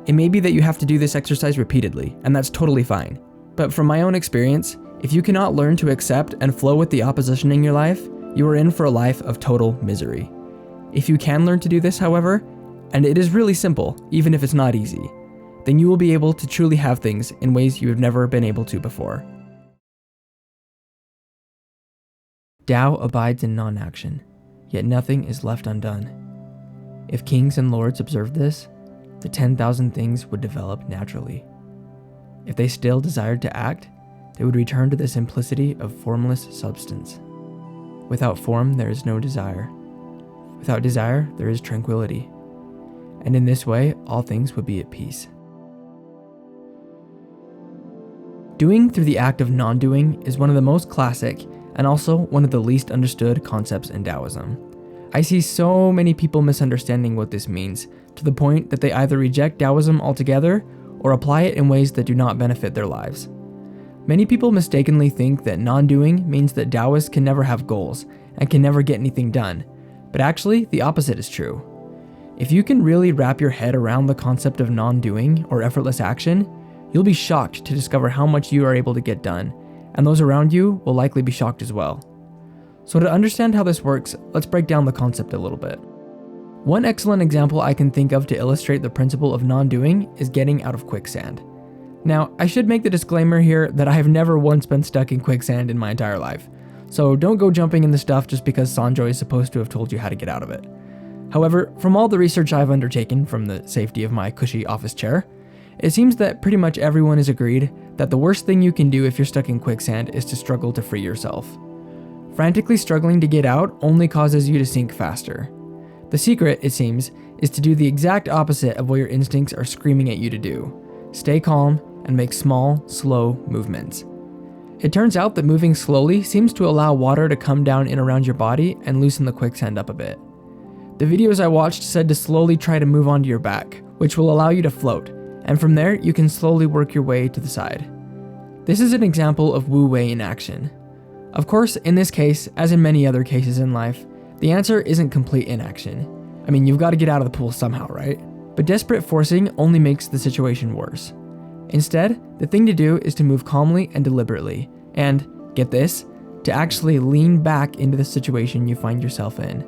It may be that you have to do this exercise repeatedly, and that's totally fine. But from my own experience, if you cannot learn to accept and flow with the opposition in your life, you are in for a life of total misery. If you can learn to do this, however, and it is really simple, even if it's not easy, then you will be able to truly have things in ways you have never been able to before. Tao abides in non-action, yet nothing is left undone. If kings and lords observed this, the 10,000 things would develop naturally. If they still desired to act, they would return to the simplicity of formless substance. Without form, there is no desire, Without desire, there is tranquility. And in this way, all things would be at peace. Doing through the act of non-doing is one of the most classic and also one of the least understood concepts in Taoism. I see so many people misunderstanding what this means, to the point that they either reject Taoism altogether or apply it in ways that do not benefit their lives. Many people mistakenly think that non-doing means that Taoists can never have goals and can never get anything done, but actually the opposite is true. If you can really wrap your head around the concept of non-doing or effortless action, you'll be shocked to discover how much you are able to get done, and those around you will likely be shocked as well. So to understand how this works, let's break down the concept a little bit. One excellent example I can think of to illustrate the principle of non-doing is getting out of quicksand. Now, I should make the disclaimer here that I have never once been stuck in quicksand in my entire life, so don't go jumping in the stuff just because Sonjoi is supposed to have told you how to get out of it. However, from all the research I've undertaken from the safety of my cushy office chair, it seems that pretty much everyone is agreed that the worst thing you can do if you're stuck in quicksand is to struggle to free yourself. Frantically struggling to get out only causes you to sink faster. The secret, it seems, is to do the exact opposite of what your instincts are screaming at you to do. Stay calm and make small, slow movements. It turns out that moving slowly seems to allow water to come down in around your body and loosen the quicksand up a bit. The videos I watched said to slowly try to move onto your back, which will allow you to float, and from there you can slowly work your way to the side. This is an example of Wu Wei in action. Of course, in this case, as in many other cases in life, the answer isn't complete inaction. I mean, you've got to get out of the pool somehow, right? But desperate forcing only makes the situation worse. Instead, the thing to do is to move calmly and deliberately, and, get this, to actually lean back into the situation you find yourself in.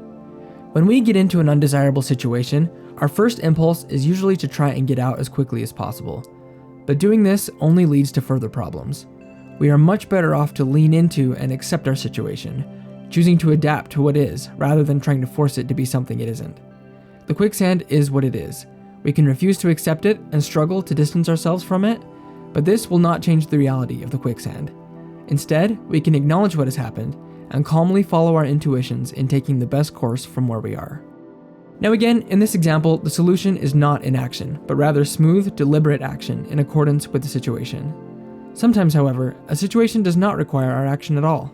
When we get into an undesirable situation, our first impulse is usually to try and get out as quickly as possible. But doing this only leads to further problems. We are much better off to lean into and accept our situation, choosing to adapt to what is rather than trying to force it to be something it isn't. The quicksand is what it is. We can refuse to accept it and struggle to distance ourselves from it, but this will not change the reality of the quicksand. Instead, we can acknowledge what has happened and calmly follow our intuitions in taking the best course from where we are. Now again, in this example, the solution is not inaction, but rather smooth, deliberate action in accordance with the situation. Sometimes, however, a situation does not require our action at all.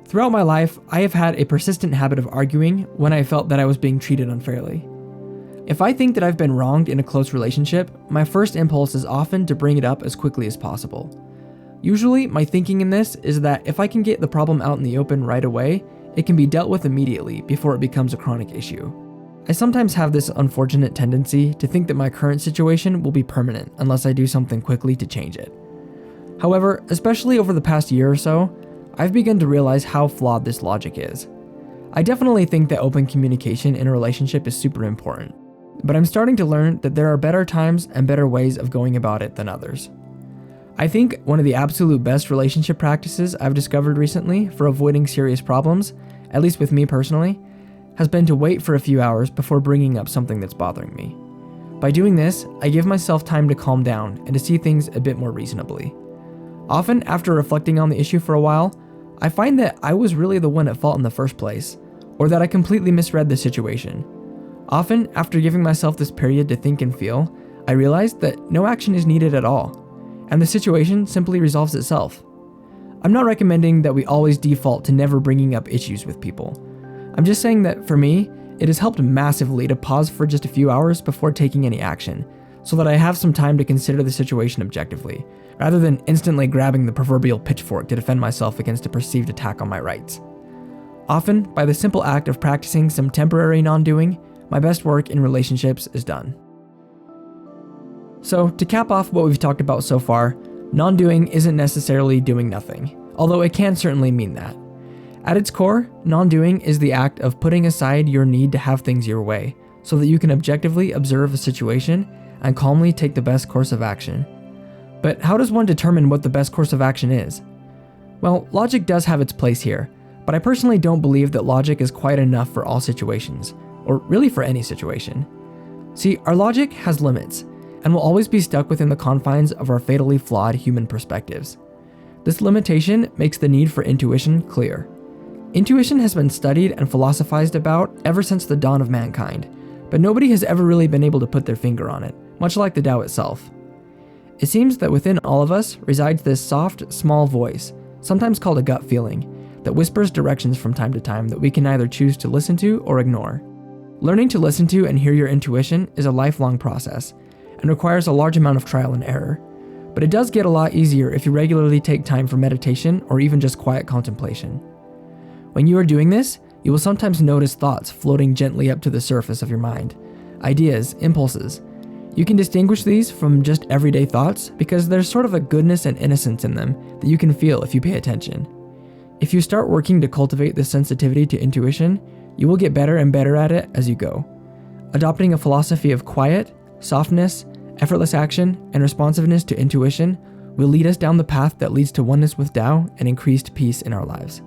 Throughout my life, I have had a persistent habit of arguing when I felt that I was being treated unfairly. If I think that I've been wronged in a close relationship, my first impulse is often to bring it up as quickly as possible. Usually, my thinking in this is that if I can get the problem out in the open right away, it can be dealt with immediately before it becomes a chronic issue. I sometimes have this unfortunate tendency to think that my current situation will be permanent unless I do something quickly to change it. However, especially over the past year or so, I've begun to realize how flawed this logic is. I definitely think that open communication in a relationship is super important, but I'm starting to learn that there are better times and better ways of going about it than others. I think one of the absolute best relationship practices I've discovered recently for avoiding serious problems, at least with me personally, has been to wait for a few hours before bringing up something that's bothering me. By doing this, I give myself time to calm down and to see things a bit more reasonably. Often, after reflecting on the issue for a while, I find that I was really the one at fault in the first place, or that I completely misread the situation. Often, after giving myself this period to think and feel, I realized that no action is needed at all, and the situation simply resolves itself. I'm not recommending that we always default to never bringing up issues with people. I'm just saying that for me, it has helped massively to pause for just a few hours before taking any action, so that I have some time to consider the situation objectively, rather than instantly grabbing the proverbial pitchfork to defend myself against a perceived attack on my rights. Often, by the simple act of practicing some temporary non-doing, my best work in relationships is done. So, to cap off what we've talked about so far, non-doing isn't necessarily doing nothing, although it can certainly mean that. At its core, non-doing is the act of putting aside your need to have things your way, so that you can objectively observe a situation and calmly take the best course of action. But how does one determine what the best course of action is? Well, logic does have its place here, but I personally don't believe that logic is quite enough for all situations, or really for any situation. See, our logic has limits, and will always be stuck within the confines of our fatally flawed human perspectives. This limitation makes the need for intuition clear. Intuition has been studied and philosophized about ever since the dawn of mankind, but nobody has ever really been able to put their finger on it, much like the Tao itself. It seems that within all of us resides this soft, small voice, sometimes called a gut feeling, that whispers directions from time to time that we can either choose to listen to or ignore. Learning to listen to and hear your intuition is a lifelong process, and requires a large amount of trial and error, but it does get a lot easier if you regularly take time for meditation or even just quiet contemplation. When you are doing this, you will sometimes notice thoughts floating gently up to the surface of your mind, ideas, impulses. You can distinguish these from just everyday thoughts because there's sort of a goodness and innocence in them that you can feel if you pay attention. If you start working to cultivate this sensitivity to intuition, you will get better and better at it as you go. Adopting a philosophy of quiet, softness, effortless action, and responsiveness to intuition will lead us down the path that leads to oneness with Tao and increased peace in our lives.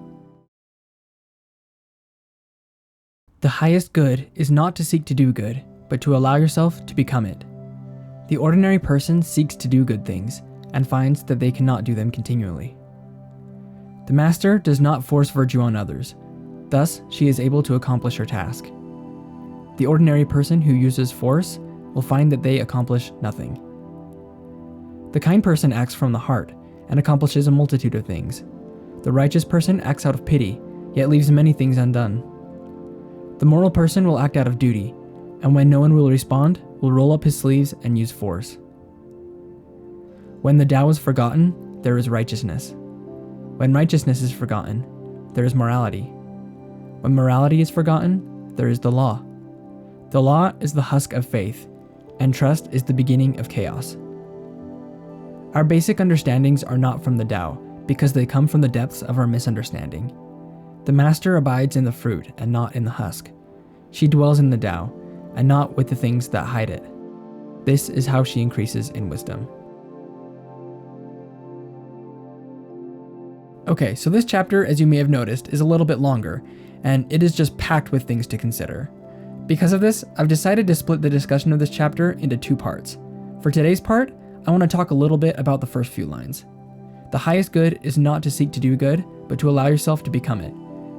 The highest good is not to seek to do good, but to allow yourself to become it. The ordinary person seeks to do good things and finds that they cannot do them continually. The master does not force virtue on others, thus she is able to accomplish her task. The ordinary person who uses force will find that they accomplish nothing. The kind person acts from the heart and accomplishes a multitude of things. The righteous person acts out of pity, yet leaves many things undone. The moral person will act out of duty, and when no one will respond, will roll up his sleeves and use force. When the Tao is forgotten, there is righteousness. When righteousness is forgotten, there is morality. When morality is forgotten, there is the law. The law is the husk of faith, and trust is the beginning of chaos. Our basic understandings are not from the Tao, because they come from the depths of our misunderstanding. The master abides in the fruit and not in the husk. She dwells in the Tao, and not with the things that hide it. This is how she increases in wisdom. Okay, so this chapter, as you may have noticed, is a little bit longer, and it is just packed with things to consider. Because of this, I've decided to split the discussion of this chapter into two parts. For today's part, I want to talk a little bit about the first few lines. The highest good is not to seek to do good, but to allow yourself to become it.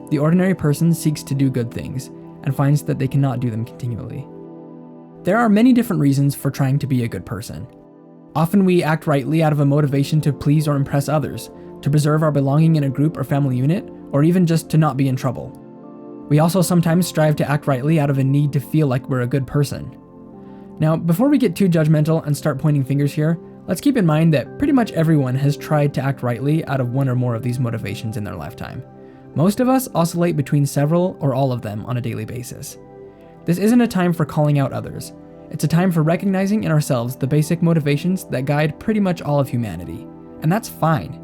The ordinary person seeks to do good things, and finds that they cannot do them continually. There are many different reasons for trying to be a good person. Often we act rightly out of a motivation to please or impress others, to preserve our belonging in a group or family unit, or even just to not be in trouble. We also sometimes strive to act rightly out of a need to feel like we're a good person. Now, before we get too judgmental and start pointing fingers here, let's keep in mind that pretty much everyone has tried to act rightly out of one or more of these motivations in their lifetime. Most of us oscillate between several or all of them on a daily basis. This isn't a time for calling out others. It's a time for recognizing in ourselves the basic motivations that guide pretty much all of humanity. And that's fine.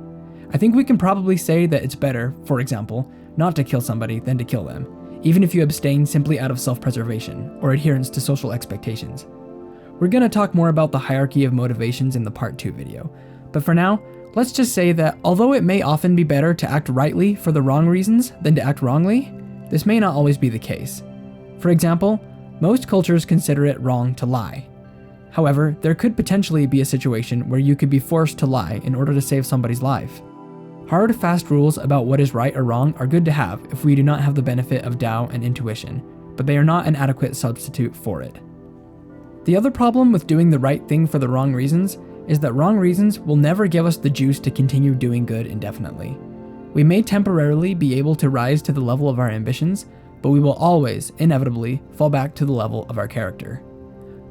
I think we can probably say that it's better, for example, not to kill somebody than to kill them, even if you abstain simply out of self-preservation or adherence to social expectations. We're going to talk more about the hierarchy of motivations in the part 2 video, but for now, let's just say that although it may often be better to act rightly for the wrong reasons than to act wrongly, this may not always be the case. For example, most cultures consider it wrong to lie. However, there could potentially be a situation where you could be forced to lie in order to save somebody's life. Hard, fast rules about what is right or wrong are good to have if we do not have the benefit of Tao and intuition, but they are not an adequate substitute for it. The other problem with doing the right thing for the wrong reasons is that wrong reasons will never give us the juice to continue doing good indefinitely. We may temporarily be able to rise to the level of our ambitions, but we will always, inevitably, fall back to the level of our character.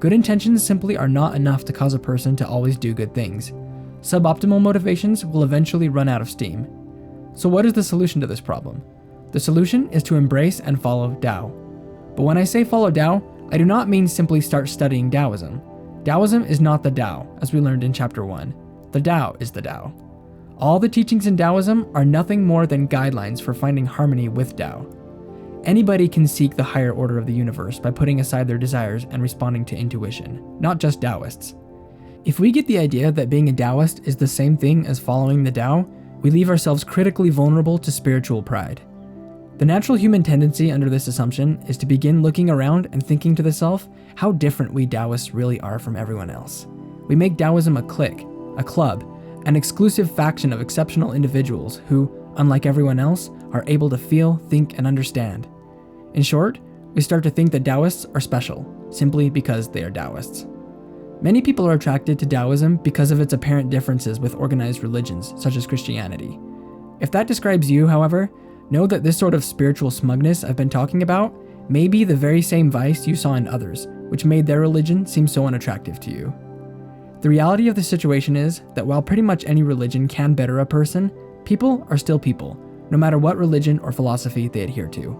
Good intentions simply are not enough to cause a person to always do good things. Suboptimal motivations will eventually run out of steam. So what is the solution to this problem? The solution is to embrace and follow Tao. But when I say follow Tao, I do not mean simply start studying Taoism. Taoism is not the Tao, as we learned in chapter 1. The Tao is the Tao. All the teachings in Taoism are nothing more than guidelines for finding harmony with Tao. Anybody can seek the higher order of the universe by putting aside their desires and responding to intuition, not just Taoists. If we get the idea that being a Taoist is the same thing as following the Tao, we leave ourselves critically vulnerable to spiritual pride. The natural human tendency under this assumption is to begin looking around and thinking to the self how different we Taoists really are from everyone else. We make Taoism a clique, a club, an exclusive faction of exceptional individuals who, unlike everyone else, are able to feel, think, and understand. In short, we start to think that Taoists are special, simply because they are Taoists. Many people are attracted to Taoism because of its apparent differences with organized religions, such as Christianity. If that describes you, however, know that this sort of spiritual smugness I've been talking about may be the very same vice you saw in others, which made their religion seem so unattractive to you. The reality of the situation is that while pretty much any religion can better a person, people are still people, no matter what religion or philosophy they adhere to.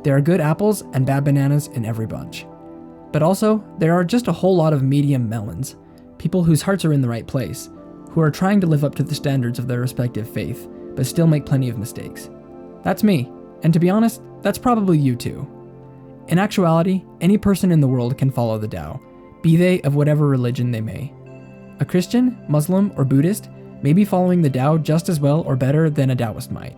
There are good apples and bad bananas in every bunch. But also, there are just a whole lot of medium melons, people whose hearts are in the right place, who are trying to live up to the standards of their respective faith, but still make plenty of mistakes. That's me, and to be honest, that's probably you too. In actuality, any person in the world can follow the Tao, be they of whatever religion they may. A Christian, Muslim, or Buddhist may be following the Tao just as well or better than a Taoist might.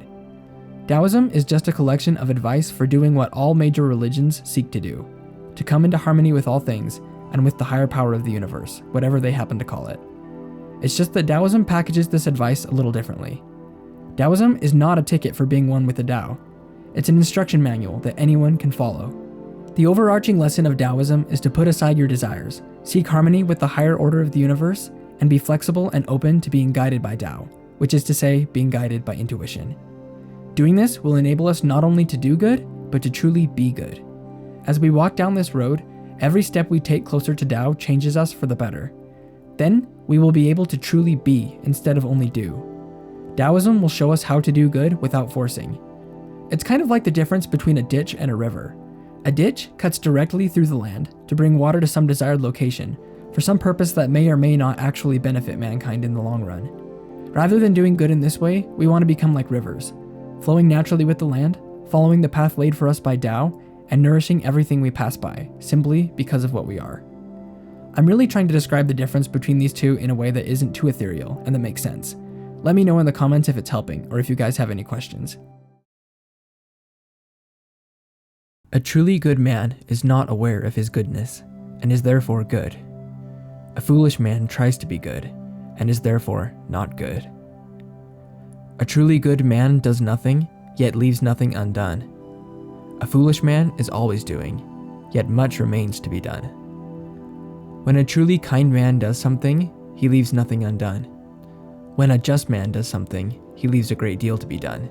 Taoism is just a collection of advice for doing what all major religions seek to do, to come into harmony with all things and with the higher power of the universe, whatever they happen to call it. It's just that Taoism packages this advice a little differently. Taoism is not a ticket for being one with the Tao. It's an instruction manual that anyone can follow. The overarching lesson of Taoism is to put aside your desires, seek harmony with the higher order of the universe, and be flexible and open to being guided by Tao, which is to say, being guided by intuition. Doing this will enable us not only to do good, but to truly be good. As we walk down this road, every step we take closer to Tao changes us for the better. Then, we will be able to truly be instead of only do. Taoism will show us how to do good without forcing. It's kind of like the difference between a ditch and a river. A ditch cuts directly through the land to bring water to some desired location for some purpose that may or may not actually benefit mankind in the long run. Rather than doing good in this way, we want to become like rivers, flowing naturally with the land, following the path laid for us by Tao, and nourishing everything we pass by, simply because of what we are. I'm really trying to describe the difference between these two in a way that isn't too ethereal and that makes sense. Let me know in the comments if it's helping, or if you guys have any questions. A truly good man is not aware of his goodness, and is therefore good. A foolish man tries to be good, and is therefore not good. A truly good man does nothing, yet leaves nothing undone. A foolish man is always doing, yet much remains to be done. When a truly kind man does something, he leaves nothing undone. When a just man does something, he leaves a great deal to be done.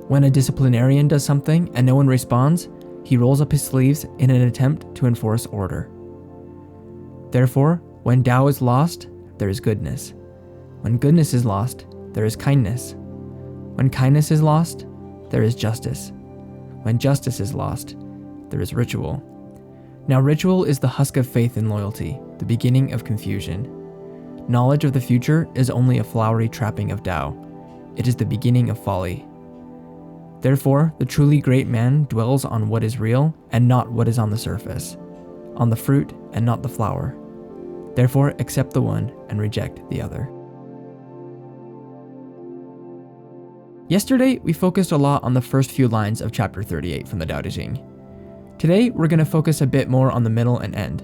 When a disciplinarian does something and no one responds, he rolls up his sleeves in an attempt to enforce order. Therefore, when Tao is lost, there is goodness. When goodness is lost, there is kindness. When kindness is lost, there is justice. When justice is lost, there is ritual. Now, ritual is the husk of faith and loyalty, the beginning of confusion. Knowledge of the future is only a flowery trapping of Tao. It is the beginning of folly. Therefore, the truly great man dwells on what is real and not what is on the surface, on the fruit and not the flower. Therefore, accept the one and reject the other. Yesterday, we focused a lot on the first few lines of chapter 38 from the Tao Te Ching. Today, we're going to focus a bit more on the middle and end.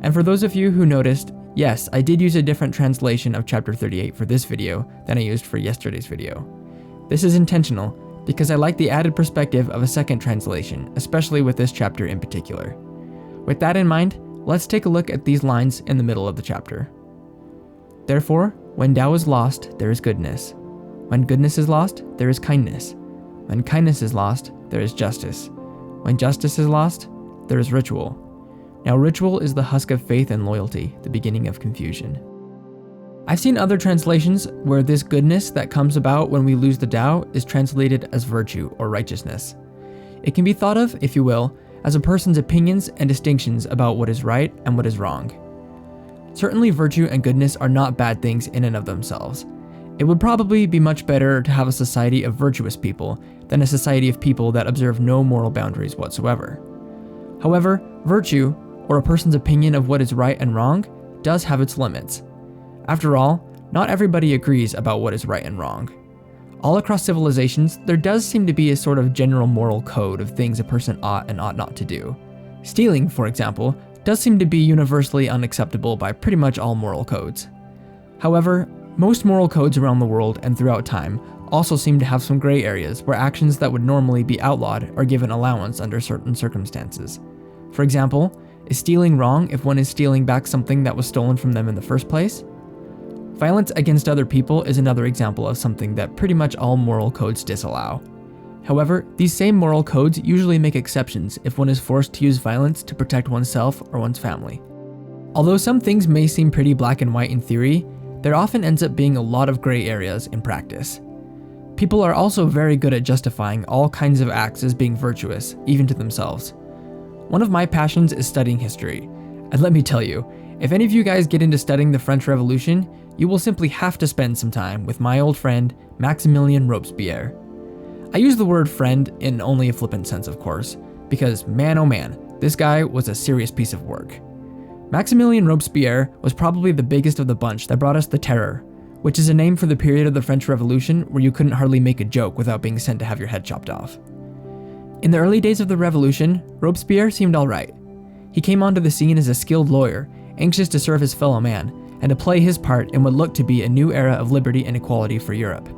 And for those of you who noticed, yes, I did use a different translation of chapter 38 for this video than I used for yesterday's video. This is intentional because I like the added perspective of a second translation, especially with this chapter in particular. With that in mind, let's take a look at these lines in the middle of the chapter. Therefore, when Tao is lost, there is goodness. When goodness is lost, there is kindness. When kindness is lost, there is justice. When justice is lost, there is ritual. Now, ritual is the husk of faith and loyalty, the beginning of confusion. I've seen other translations where this goodness that comes about when we lose the Tao is translated as virtue or righteousness. It can be thought of, if you will, as a person's opinions and distinctions about what is right and what is wrong. Certainly, virtue and goodness are not bad things in and of themselves. It would probably be much better to have a society of virtuous people than a society of people that observe no moral boundaries whatsoever. However, virtue, or a person's opinion of what is right and wrong, does have its limits. After all, not everybody agrees about what is right and wrong. All across civilizations, there does seem to be a sort of general moral code of things a person ought and ought not to do. Stealing, for example, does seem to be universally unacceptable by pretty much all moral codes. However, Most moral codes around the world and throughout time also seem to have some gray areas where actions that would normally be outlawed are given allowance under certain circumstances. For example, is stealing wrong if one is stealing back something that was stolen from them in the first place? Violence against other people is another example of something that pretty much all moral codes disallow. However, these same moral codes usually make exceptions if one is forced to use violence to protect oneself or one's family. Although some things may seem pretty black and white in theory, there often ends up being a lot of gray areas in practice. People are also very good at justifying all kinds of acts as being virtuous, even to themselves. One of my passions is studying history, and let me tell you, if any of you guys get into studying the French Revolution, you will simply have to spend some time with my old friend, Maximilien Robespierre. I use the word friend in only a flippant sense, of course, because man oh man, this guy was a serious piece of work. Maximilien Robespierre was probably the biggest of the bunch that brought us the Terror, which is a name for the period of the French Revolution where you couldn't hardly make a joke without being sent to have your head chopped off. In the early days of the revolution, Robespierre seemed alright. He came onto the scene as a skilled lawyer, anxious to serve his fellow man, and to play his part in what looked to be a new era of liberty and equality for Europe.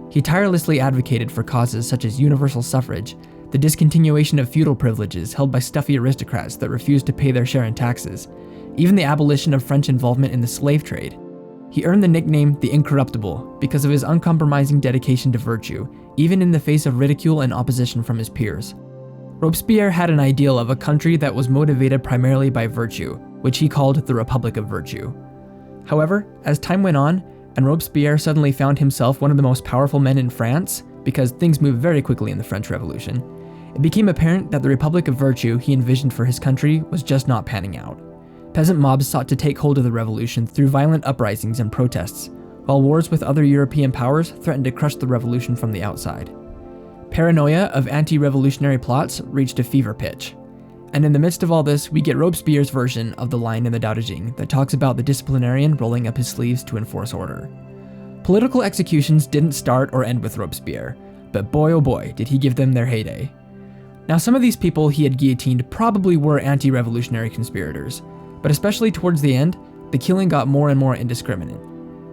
He tirelessly advocated for causes such as universal suffrage, the discontinuation of feudal privileges held by stuffy aristocrats that refused to pay their share in taxes, even the abolition of French involvement in the slave trade. He earned the nickname the Incorruptible because of his uncompromising dedication to virtue, even in the face of ridicule and opposition from his peers. Robespierre had an ideal of a country that was motivated primarily by virtue, which he called the Republic of Virtue. However, as time went on, and Robespierre suddenly found himself one of the most powerful men in France, because things moved very quickly in the French Revolution, it became apparent that the Republic of Virtue he envisioned for his country was just not panning out. Peasant mobs sought to take hold of the revolution through violent uprisings and protests, while wars with other European powers threatened to crush the revolution from the outside. Paranoia of anti-revolutionary plots reached a fever pitch. And in the midst of all this, we get Robespierre's version of the line in the Tao Te Ching that talks about the disciplinarian rolling up his sleeves to enforce order. Political executions didn't start or end with Robespierre, but boy oh boy did he give them their heyday. Now some of these people he had guillotined probably were anti-revolutionary conspirators, but especially towards the end, the killing got more and more indiscriminate.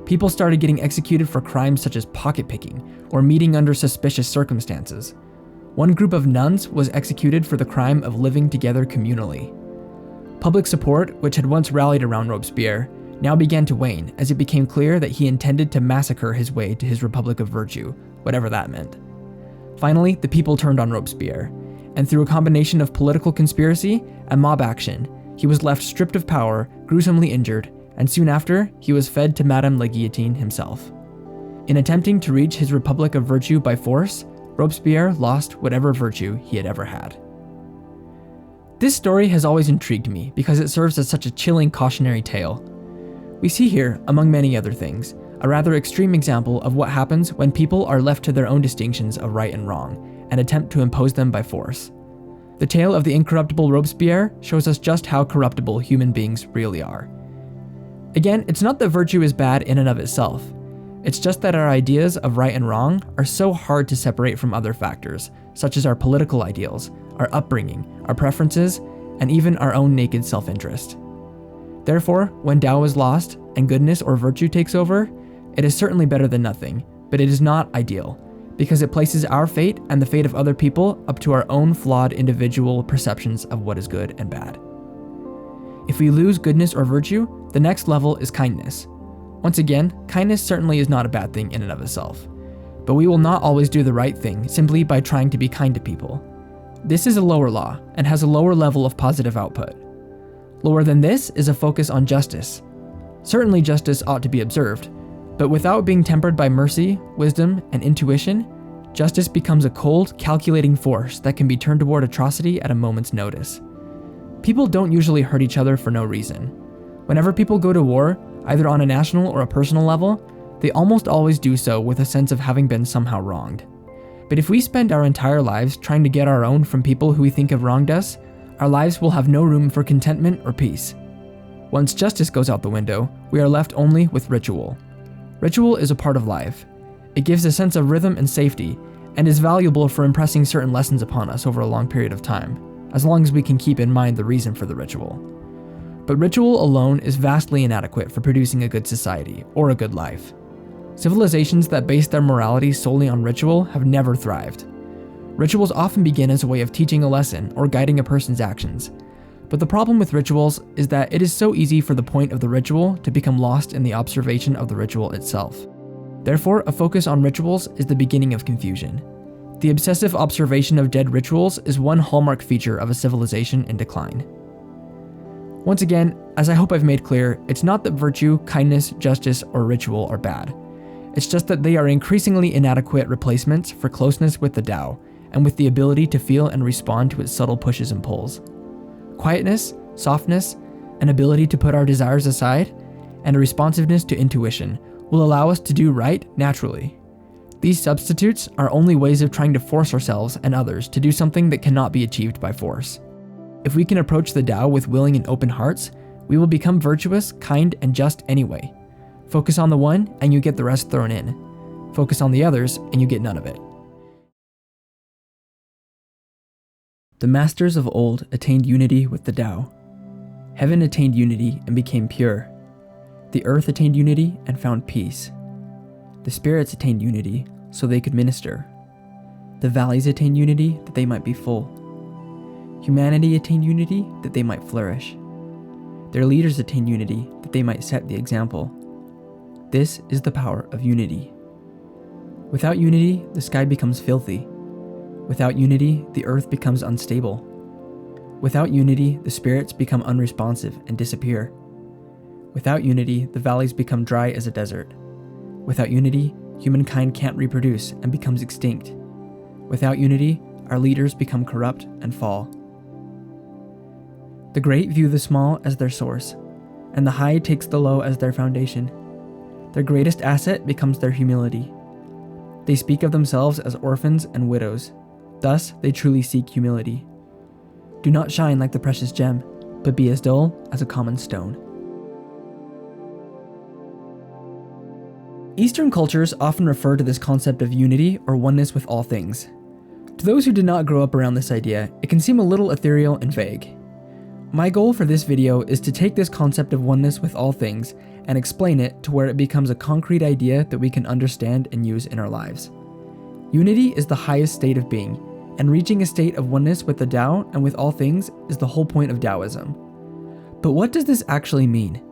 People started getting executed for crimes such as pocket-picking or meeting under suspicious circumstances. One group of nuns was executed for the crime of living together communally. Public support, which had once rallied around Robespierre, now began to wane as it became clear that he intended to massacre his way to his Republic of Virtue, whatever that meant. Finally, the people turned on Robespierre, and through a combination of political conspiracy and mob action, he was left stripped of power, gruesomely injured, and soon after, he was fed to Madame la Guillotine himself. In attempting to reach his Republic of Virtue by force, Robespierre lost whatever virtue he had ever had. This story has always intrigued me because it serves as such a chilling cautionary tale. We see here, among many other things, a rather extreme example of what happens when people are left to their own distinctions of right and wrong and attempt to impose them by force. The tale of the incorruptible Robespierre shows us just how corruptible human beings really are. Again, it's not that virtue is bad in and of itself. It's just that our ideas of right and wrong are so hard to separate from other factors, such as our political ideals, our upbringing, our preferences, and even our own naked self-interest. Therefore, when Tao is lost and goodness or virtue takes over, it is certainly better than nothing, but it is not ideal, because it places our fate and the fate of other people up to our own flawed individual perceptions of what is good and bad. If we lose goodness or virtue, the next level is kindness. Once again, kindness certainly is not a bad thing in and of itself, but we will not always do the right thing simply by trying to be kind to people. This is a lower law and has a lower level of positive output. Lower than this is a focus on justice. Certainly justice ought to be observed, but without being tempered by mercy, wisdom, and intuition, justice becomes a cold, calculating force that can be turned toward atrocity at a moment's notice. People don't usually hurt each other for no reason. Whenever people go to war, either on a national or a personal level, they almost always do so with a sense of having been somehow wronged. But if we spend our entire lives trying to get our own from people who we think have wronged us, our lives will have no room for contentment or peace. Once justice goes out the window, we are left only with ritual. Ritual is a part of life. It gives a sense of rhythm and safety, and is valuable for impressing certain lessons upon us over a long period of time, as long as we can keep in mind the reason for the ritual. But ritual alone is vastly inadequate for producing a good society or a good life. Civilizations that base their morality solely on ritual have never thrived. Rituals often begin as a way of teaching a lesson or guiding a person's actions. But the problem with rituals is that it is so easy for the point of the ritual to become lost in the observation of the ritual itself. Therefore, a focus on rituals is the beginning of confusion. The obsessive observation of dead rituals is one hallmark feature of a civilization in decline. Once again, as I hope I've made clear, it's not that virtue, kindness, justice, or ritual are bad. It's just that they are increasingly inadequate replacements for closeness with the Tao, and with the ability to feel and respond to its subtle pushes and pulls. Quietness, softness, an ability to put our desires aside, and a responsiveness to intuition will allow us to do right naturally. These substitutes are only ways of trying to force ourselves and others to do something that cannot be achieved by force. If we can approach the Tao with willing and open hearts, we will become virtuous, kind, and just anyway. Focus on the one, and you get the rest thrown in. Focus on the others, and you get none of it. The masters of old attained unity with the Tao. Heaven attained unity and became pure. The earth attained unity and found peace. The spirits attained unity so they could minister. The valleys attained unity that they might be full. Humanity attained unity that they might flourish. Their leaders attained unity that they might set the example. This is the power of unity. Without unity, the sky becomes filthy. Without unity, the earth becomes unstable. Without unity, the spirits become unresponsive and disappear. Without unity, the valleys become dry as a desert. Without unity, humankind can't reproduce and becomes extinct. Without unity, our leaders become corrupt and fall. The great view the small as their source, and the high takes the low as their foundation. Their greatest asset becomes their humility. They speak of themselves as orphans and widows. Thus, they truly seek humility. Do not shine like the precious gem, but be as dull as a common stone. Eastern cultures often refer to this concept of unity or oneness with all things. To those who did not grow up around this idea, it can seem a little ethereal and vague. My goal for this video is to take this concept of oneness with all things and explain it to where it becomes a concrete idea that we can understand and use in our lives. Unity is the highest state of being, and reaching a state of oneness with the Tao and with all things is the whole point of Taoism. But what does this actually mean?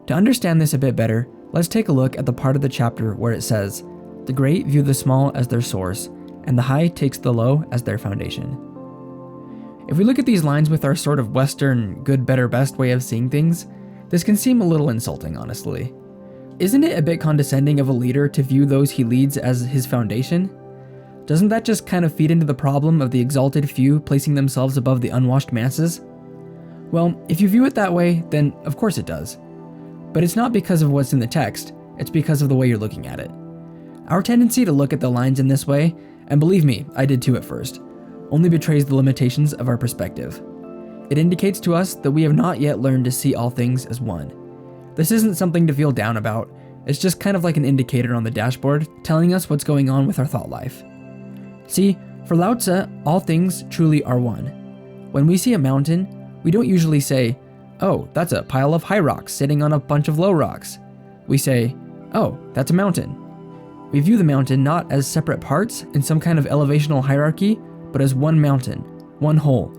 To understand this a bit better, let's take a look at the part of the chapter where it says, "The great view the small as their source, and the high takes the low as their foundation." If we look at these lines with our sort of Western good, better, best way of seeing things, this can seem a little insulting, honestly. Isn't it a bit condescending of a leader to view those he leads as his foundation? Doesn't that just kind of feed into the problem of the exalted few placing themselves above the unwashed masses? Well, if you view it that way, then of course it does. But it's not because of what's in the text, it's because of the way you're looking at it. Our tendency to look at the lines in this way, and believe me, I did too at first, only betrays the limitations of our perspective. It indicates to us that we have not yet learned to see all things as one. This isn't something to feel down about, it's just kind of like an indicator on the dashboard telling us what's going on with our thought life. See, for Lao Tzu, all things truly are one. When we see a mountain, we don't usually say, "Oh, that's a pile of high rocks sitting on a bunch of low rocks." We say, "Oh, that's a mountain." We view the mountain not as separate parts in some kind of elevational hierarchy, but as one mountain, one whole.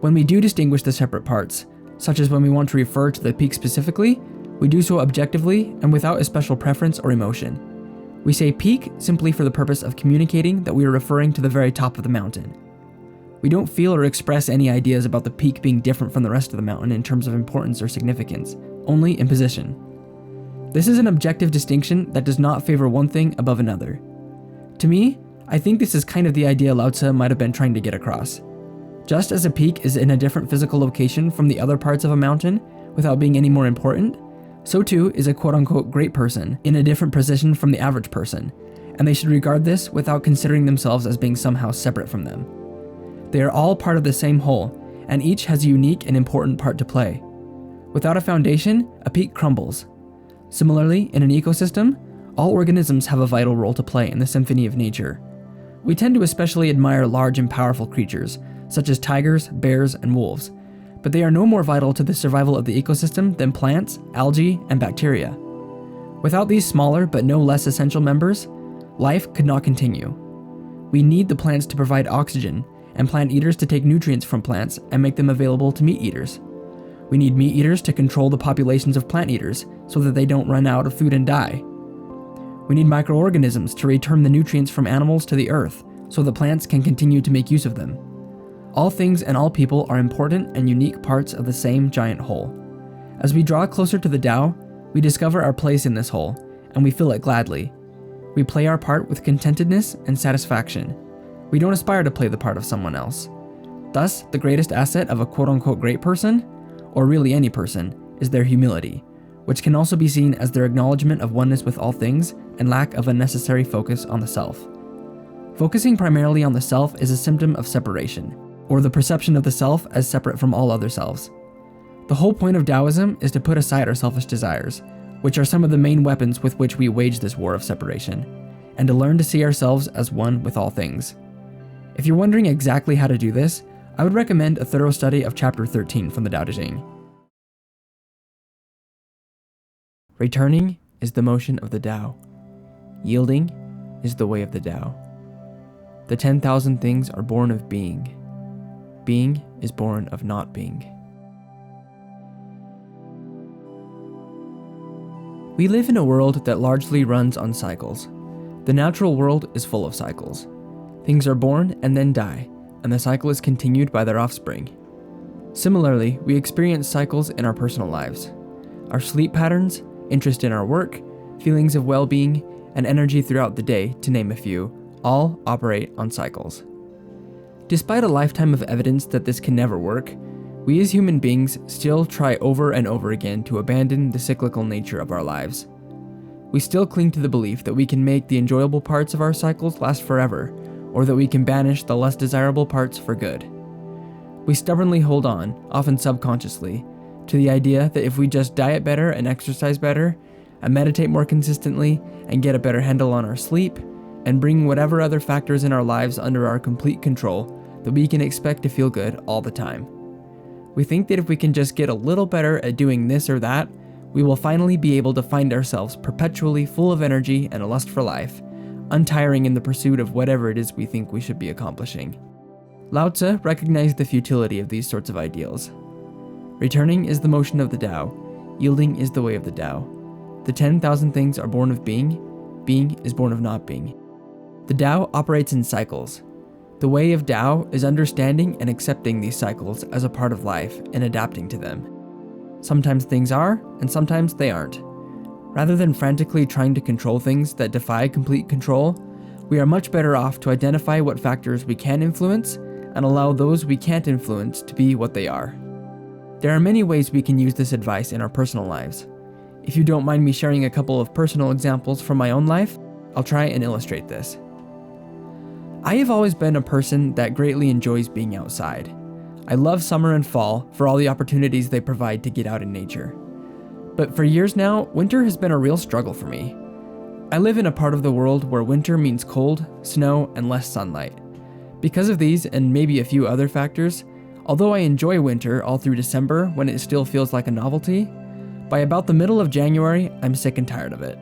When we do distinguish the separate parts, such as when we want to refer to the peak specifically, we do so objectively and without a special preference or emotion. We say peak simply for the purpose of communicating that we are referring to the very top of the mountain. We don't feel or express any ideas about the peak being different from the rest of the mountain in terms of importance or significance, only in position. This is an objective distinction that does not favor one thing above another. To me, I think this is kind of the idea Lao Tzu might have been trying to get across. Just as a peak is in a different physical location from the other parts of a mountain without being any more important, so too is a quote-unquote great person in a different position from the average person, and they should regard this without considering themselves as being somehow separate from them. They are all part of the same whole, and each has a unique and important part to play. Without a foundation, a peak crumbles. Similarly, in an ecosystem, all organisms have a vital role to play in the symphony of nature. We tend to especially admire large and powerful creatures, such as tigers, bears, and wolves, but they are no more vital to the survival of the ecosystem than plants, algae, and bacteria. Without these smaller but no less essential members, life could not continue. We need the plants to provide oxygen, and plant eaters to take nutrients from plants and make them available to meat eaters. We need meat eaters to control the populations of plant eaters so that they don't run out of food and die. We need microorganisms to return the nutrients from animals to the earth so the plants can continue to make use of them. All things and all people are important and unique parts of the same giant whole. As we draw closer to the Tao, we discover our place in this whole, and we fill it gladly. We play our part with contentedness and satisfaction. We don't aspire to play the part of someone else. Thus, the greatest asset of a quote-unquote great person, or really any person, is their humility, which can also be seen as their acknowledgement of oneness with all things and lack of unnecessary focus on the self. Focusing primarily on the self is a symptom of separation, or the perception of the self as separate from all other selves. The whole point of Taoism is to put aside our selfish desires, which are some of the main weapons with which we wage this war of separation, and to learn to see ourselves as one with all things. If you're wondering exactly how to do this, I would recommend a thorough study of chapter 13 from the Tao Te Ching. Returning is the motion of the Tao. Yielding is the way of the Tao. The 10,000 things are born of being. Being is born of not being. We live in a world that largely runs on cycles. The natural world is full of cycles. Things are born and then die, and the cycle is continued by their offspring. Similarly, we experience cycles in our personal lives. Our sleep patterns, interest in our work, feelings of well-being, and energy throughout the day, to name a few, all operate on cycles. Despite a lifetime of evidence that this can never work, we as human beings still try over and over again to abandon the cyclical nature of our lives. We still cling to the belief that we can make the enjoyable parts of our cycles last forever, or that we can banish the less desirable parts for good. We stubbornly hold on, often subconsciously, to the idea that if we just diet better and exercise better, and meditate more consistently, and get a better handle on our sleep, and bring whatever other factors in our lives under our complete control, that we can expect to feel good all the time. We think that if we can just get a little better at doing this or that, we will finally be able to find ourselves perpetually full of energy and a lust for life, untiring in the pursuit of whatever it is we think we should be accomplishing. Lao Tzu recognized the futility of these sorts of ideals. Returning is the motion of the Tao. Yielding is the way of the Tao. The 10,000 things are born of being. Being is born of not being. The Tao operates in cycles. The way of Tao is understanding and accepting these cycles as a part of life and adapting to them. Sometimes things are, and sometimes they aren't. Rather than frantically trying to control things that defy complete control, we are much better off to identify what factors we can influence and allow those we can't influence to be what they are. There are many ways we can use this advice in our personal lives. If you don't mind me sharing a couple of personal examples from my own life, I'll try and illustrate this. I have always been a person that greatly enjoys being outside. I love summer and fall for all the opportunities they provide to get out in nature. But for years now, winter has been a real struggle for me. I live in a part of the world where winter means cold, snow, and less sunlight. Because of these and maybe a few other factors, although I enjoy winter all through December when it still feels like a novelty, by about the middle of January, I'm sick and tired of it.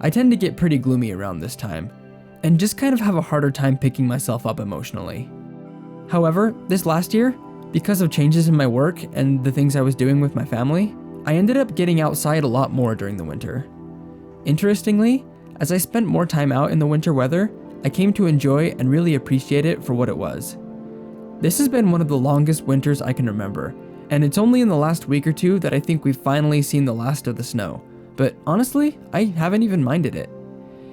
I tend to get pretty gloomy around this time, and just kind of have a harder time picking myself up emotionally. However, this last year, because of changes in my work and the things I was doing with my family, I ended up getting outside a lot more during the winter. Interestingly, as I spent more time out in the winter weather, I came to enjoy and really appreciate it for what it was. This has been one of the longest winters I can remember, and it's only in the last week or two that I think we've finally seen the last of the snow, but honestly, I haven't even minded it.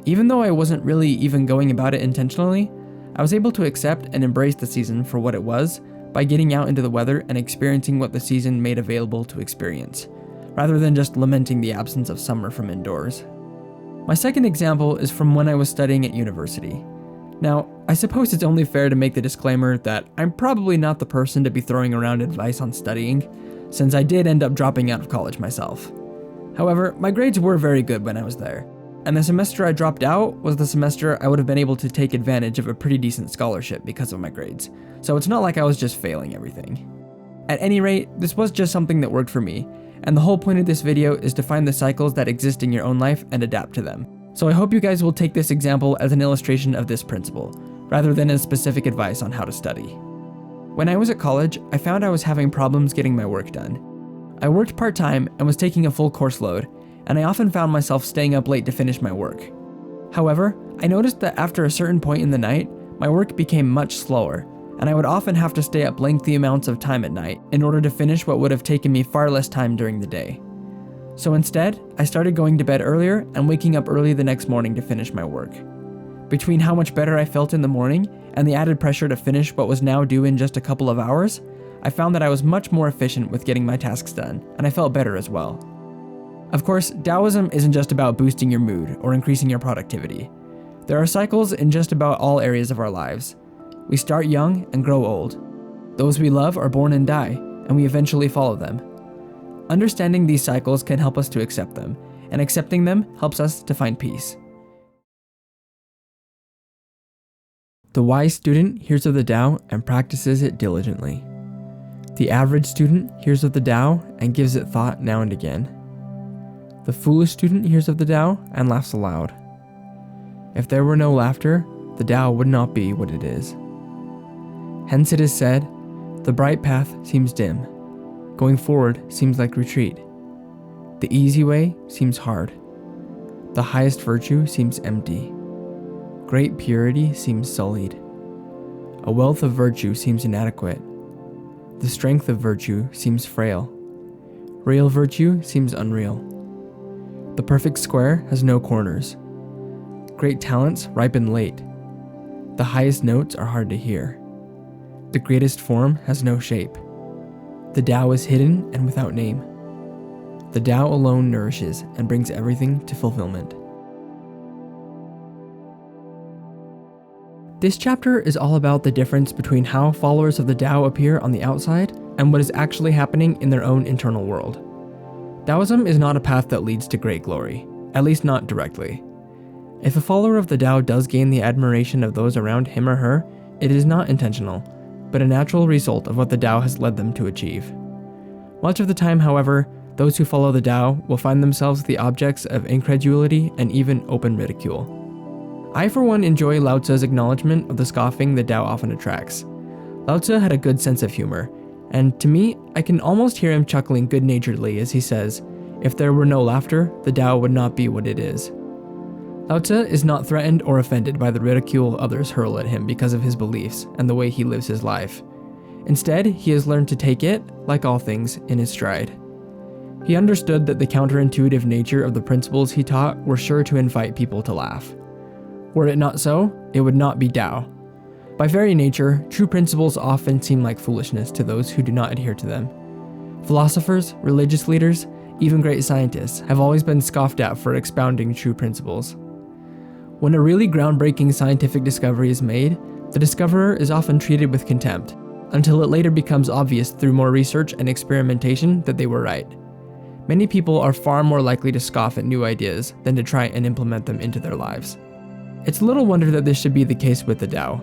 Even though I wasn't really even going about it intentionally, I was able to accept and embrace the season for what it was by getting out into the weather and experiencing what the season made available to experience, rather than just lamenting the absence of summer from indoors. My second example is from when I was studying at university. Now, I suppose it's only fair to make the disclaimer that I'm probably not the person to be throwing around advice on studying, since I did end up dropping out of college myself. However, my grades were very good when I was there, and the semester I dropped out was the semester I would have been able to take advantage of a pretty decent scholarship because of my grades, so it's not like I was just failing everything. At any rate, this was just something that worked for me, and the whole point of this video is to find the cycles that exist in your own life and adapt to them. So I hope you guys will take this example as an illustration of this principle, rather than as specific advice on how to study. When I was at college, I found I was having problems getting my work done. I worked part-time and was taking a full course load, and I often found myself staying up late to finish my work. However, I noticed that after a certain point in the night, my work became much slower, and I would often have to stay up lengthy amounts of time at night in order to finish what would have taken me far less time during the day. So instead, I started going to bed earlier and waking up early the next morning to finish my work. Between how much better I felt in the morning and the added pressure to finish what was now due in just a couple of hours, I found that I was much more efficient with getting my tasks done, and I felt better as well. Of course, Taoism isn't just about boosting your mood or increasing your productivity. There are cycles in just about all areas of our lives. We start young and grow old. Those we love are born and die, and we eventually follow them. Understanding these cycles can help us to accept them, and accepting them helps us to find peace. The wise student hears of the Tao and practices it diligently. The average student hears of the Tao and gives it thought now and again. The foolish student hears of the Tao and laughs aloud. If there were no laughter, the Tao would not be what it is. Hence it is said, the bright path seems dim. Going forward seems like retreat. The easy way seems hard. The highest virtue seems empty. Great purity seems sullied. A wealth of virtue seems inadequate. The strength of virtue seems frail. Real virtue seems unreal. The perfect square has no corners. Great talents ripen late. The highest notes are hard to hear. The greatest form has no shape. The Tao is hidden and without name. The Tao alone nourishes and brings everything to fulfillment. This chapter is all about the difference between how followers of the Tao appear on the outside and what is actually happening in their own internal world. Taoism is not a path that leads to great glory, at least not directly. If a follower of the Tao does gain the admiration of those around him or her, it is not intentional, but a natural result of what the Tao has led them to achieve. Much of the time, however, those who follow the Tao will find themselves the objects of incredulity and even open ridicule. I, for one, enjoy Lao Tzu's acknowledgement of the scoffing the Tao often attracts. Lao Tzu had a good sense of humor, and to me, I can almost hear him chuckling good-naturedly as he says, if there were no laughter, the Tao would not be what it is. Lao Tzu is not threatened or offended by the ridicule others hurl at him because of his beliefs and the way he lives his life. Instead, he has learned to take it, like all things, in his stride. He understood that the counterintuitive nature of the principles he taught were sure to invite people to laugh. Were it not so, it would not be Tao. By very nature, true principles often seem like foolishness to those who do not adhere to them. Philosophers, religious leaders, even great scientists have always been scoffed at for expounding true principles. When a really groundbreaking scientific discovery is made, the discoverer is often treated with contempt, until it later becomes obvious through more research and experimentation that they were right. Many people are far more likely to scoff at new ideas than to try and implement them into their lives. It's little wonder that this should be the case with the Tao.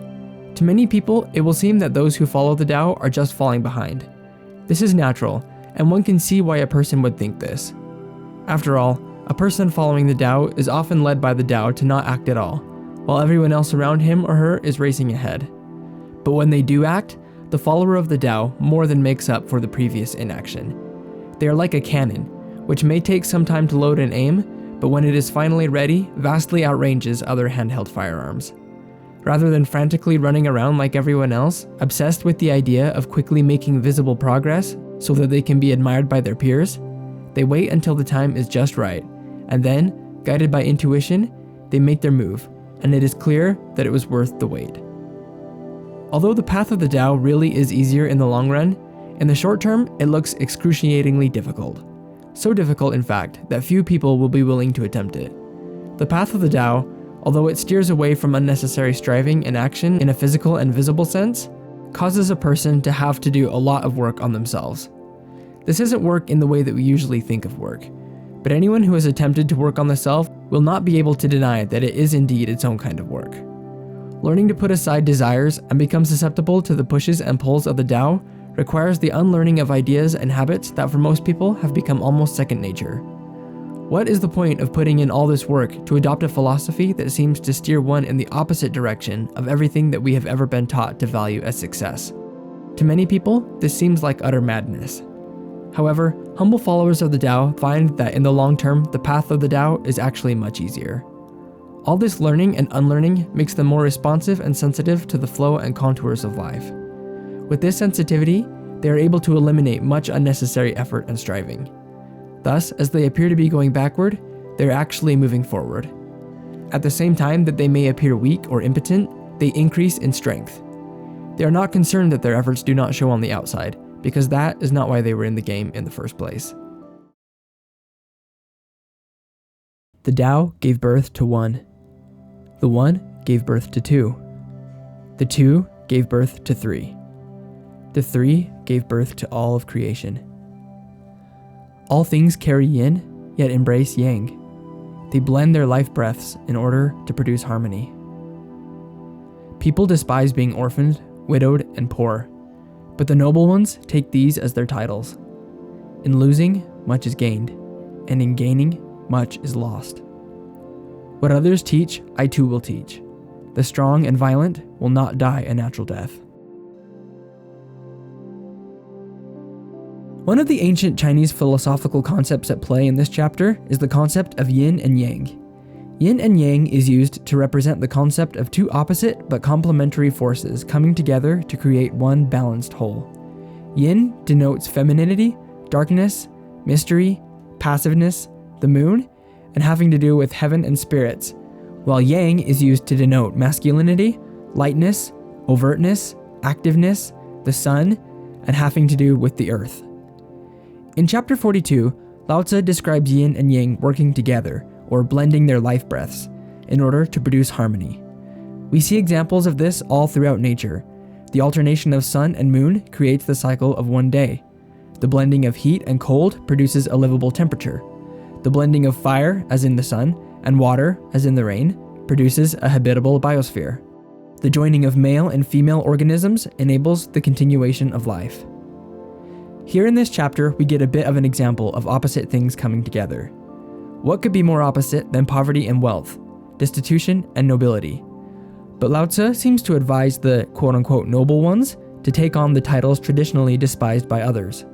To many people, it will seem that those who follow the Tao are just falling behind. This is natural, and one can see why a person would think this. After all, a person following the Tao is often led by the Tao to not act at all, while everyone else around him or her is racing ahead. But when they do act, the follower of the Tao more than makes up for the previous inaction. They are like a cannon, which may take some time to load and aim, but when it is finally ready, vastly outranges other handheld firearms. Rather than frantically running around like everyone else, obsessed with the idea of quickly making visible progress so that they can be admired by their peers, they wait until the time is just right, and then, guided by intuition, they make their move, and it is clear that it was worth the wait. Although the path of the Tao really is easier in the long run, in the short term, it looks excruciatingly difficult. So difficult, in fact, that few people will be willing to attempt it. The path of the Tao, although it steers away from unnecessary striving and action in a physical and visible sense, causes a person to have to do a lot of work on themselves. This isn't work in the way that we usually think of work, but anyone who has attempted to work on the self will not be able to deny that it is indeed its own kind of work. Learning to put aside desires and become susceptible to the pushes and pulls of the Tao requires the unlearning of ideas and habits that for most people have become almost second nature. What is the point of putting in all this work to adopt a philosophy that seems to steer one in the opposite direction of everything that we have ever been taught to value as success? To many people, this seems like utter madness. However, humble followers of the Tao find that in the long term, the path of the Tao is actually much easier. All this learning and unlearning makes them more responsive and sensitive to the flow and contours of life. With this sensitivity, they are able to eliminate much unnecessary effort and striving. Thus, as they appear to be going backward, they are actually moving forward. At the same time that they may appear weak or impotent, they increase in strength. They are not concerned that their efforts do not show on the outside, because that is not why they were in the game in the first place. The Tao gave birth to one. The one gave birth to two. The two gave birth to three. The three gave birth to all of creation. All things carry yin, yet embrace yang. They blend their life breaths in order to produce harmony. People despise being orphaned, widowed, and poor, but the noble ones take these as their titles. In losing, much is gained, and in gaining, much is lost. What others teach, I too will teach. The strong and violent will not die a natural death. One of the ancient Chinese philosophical concepts at play in this chapter is the concept of yin and yang. Yin and yang is used to represent the concept of two opposite but complementary forces coming together to create one balanced whole. Yin denotes femininity, darkness, mystery, passiveness, the moon, and having to do with heaven and spirits, while yang is used to denote masculinity, lightness, overtness, activeness, the sun, and having to do with the earth. In chapter 42, Lao Tzu describes yin and yang working together, or blending their life breaths, in order to produce harmony. We see examples of this all throughout nature. The alternation of sun and moon creates the cycle of one day. The blending of heat and cold produces a livable temperature. The blending of fire, as in the sun, and water, as in the rain, produces a habitable biosphere. The joining of male and female organisms enables the continuation of life. Here in this chapter, we get a bit of an example of opposite things coming together. What could be more opposite than poverty and wealth, destitution and nobility? But Lao Tzu seems to advise the quote-unquote noble ones to take on the titles traditionally despised by others.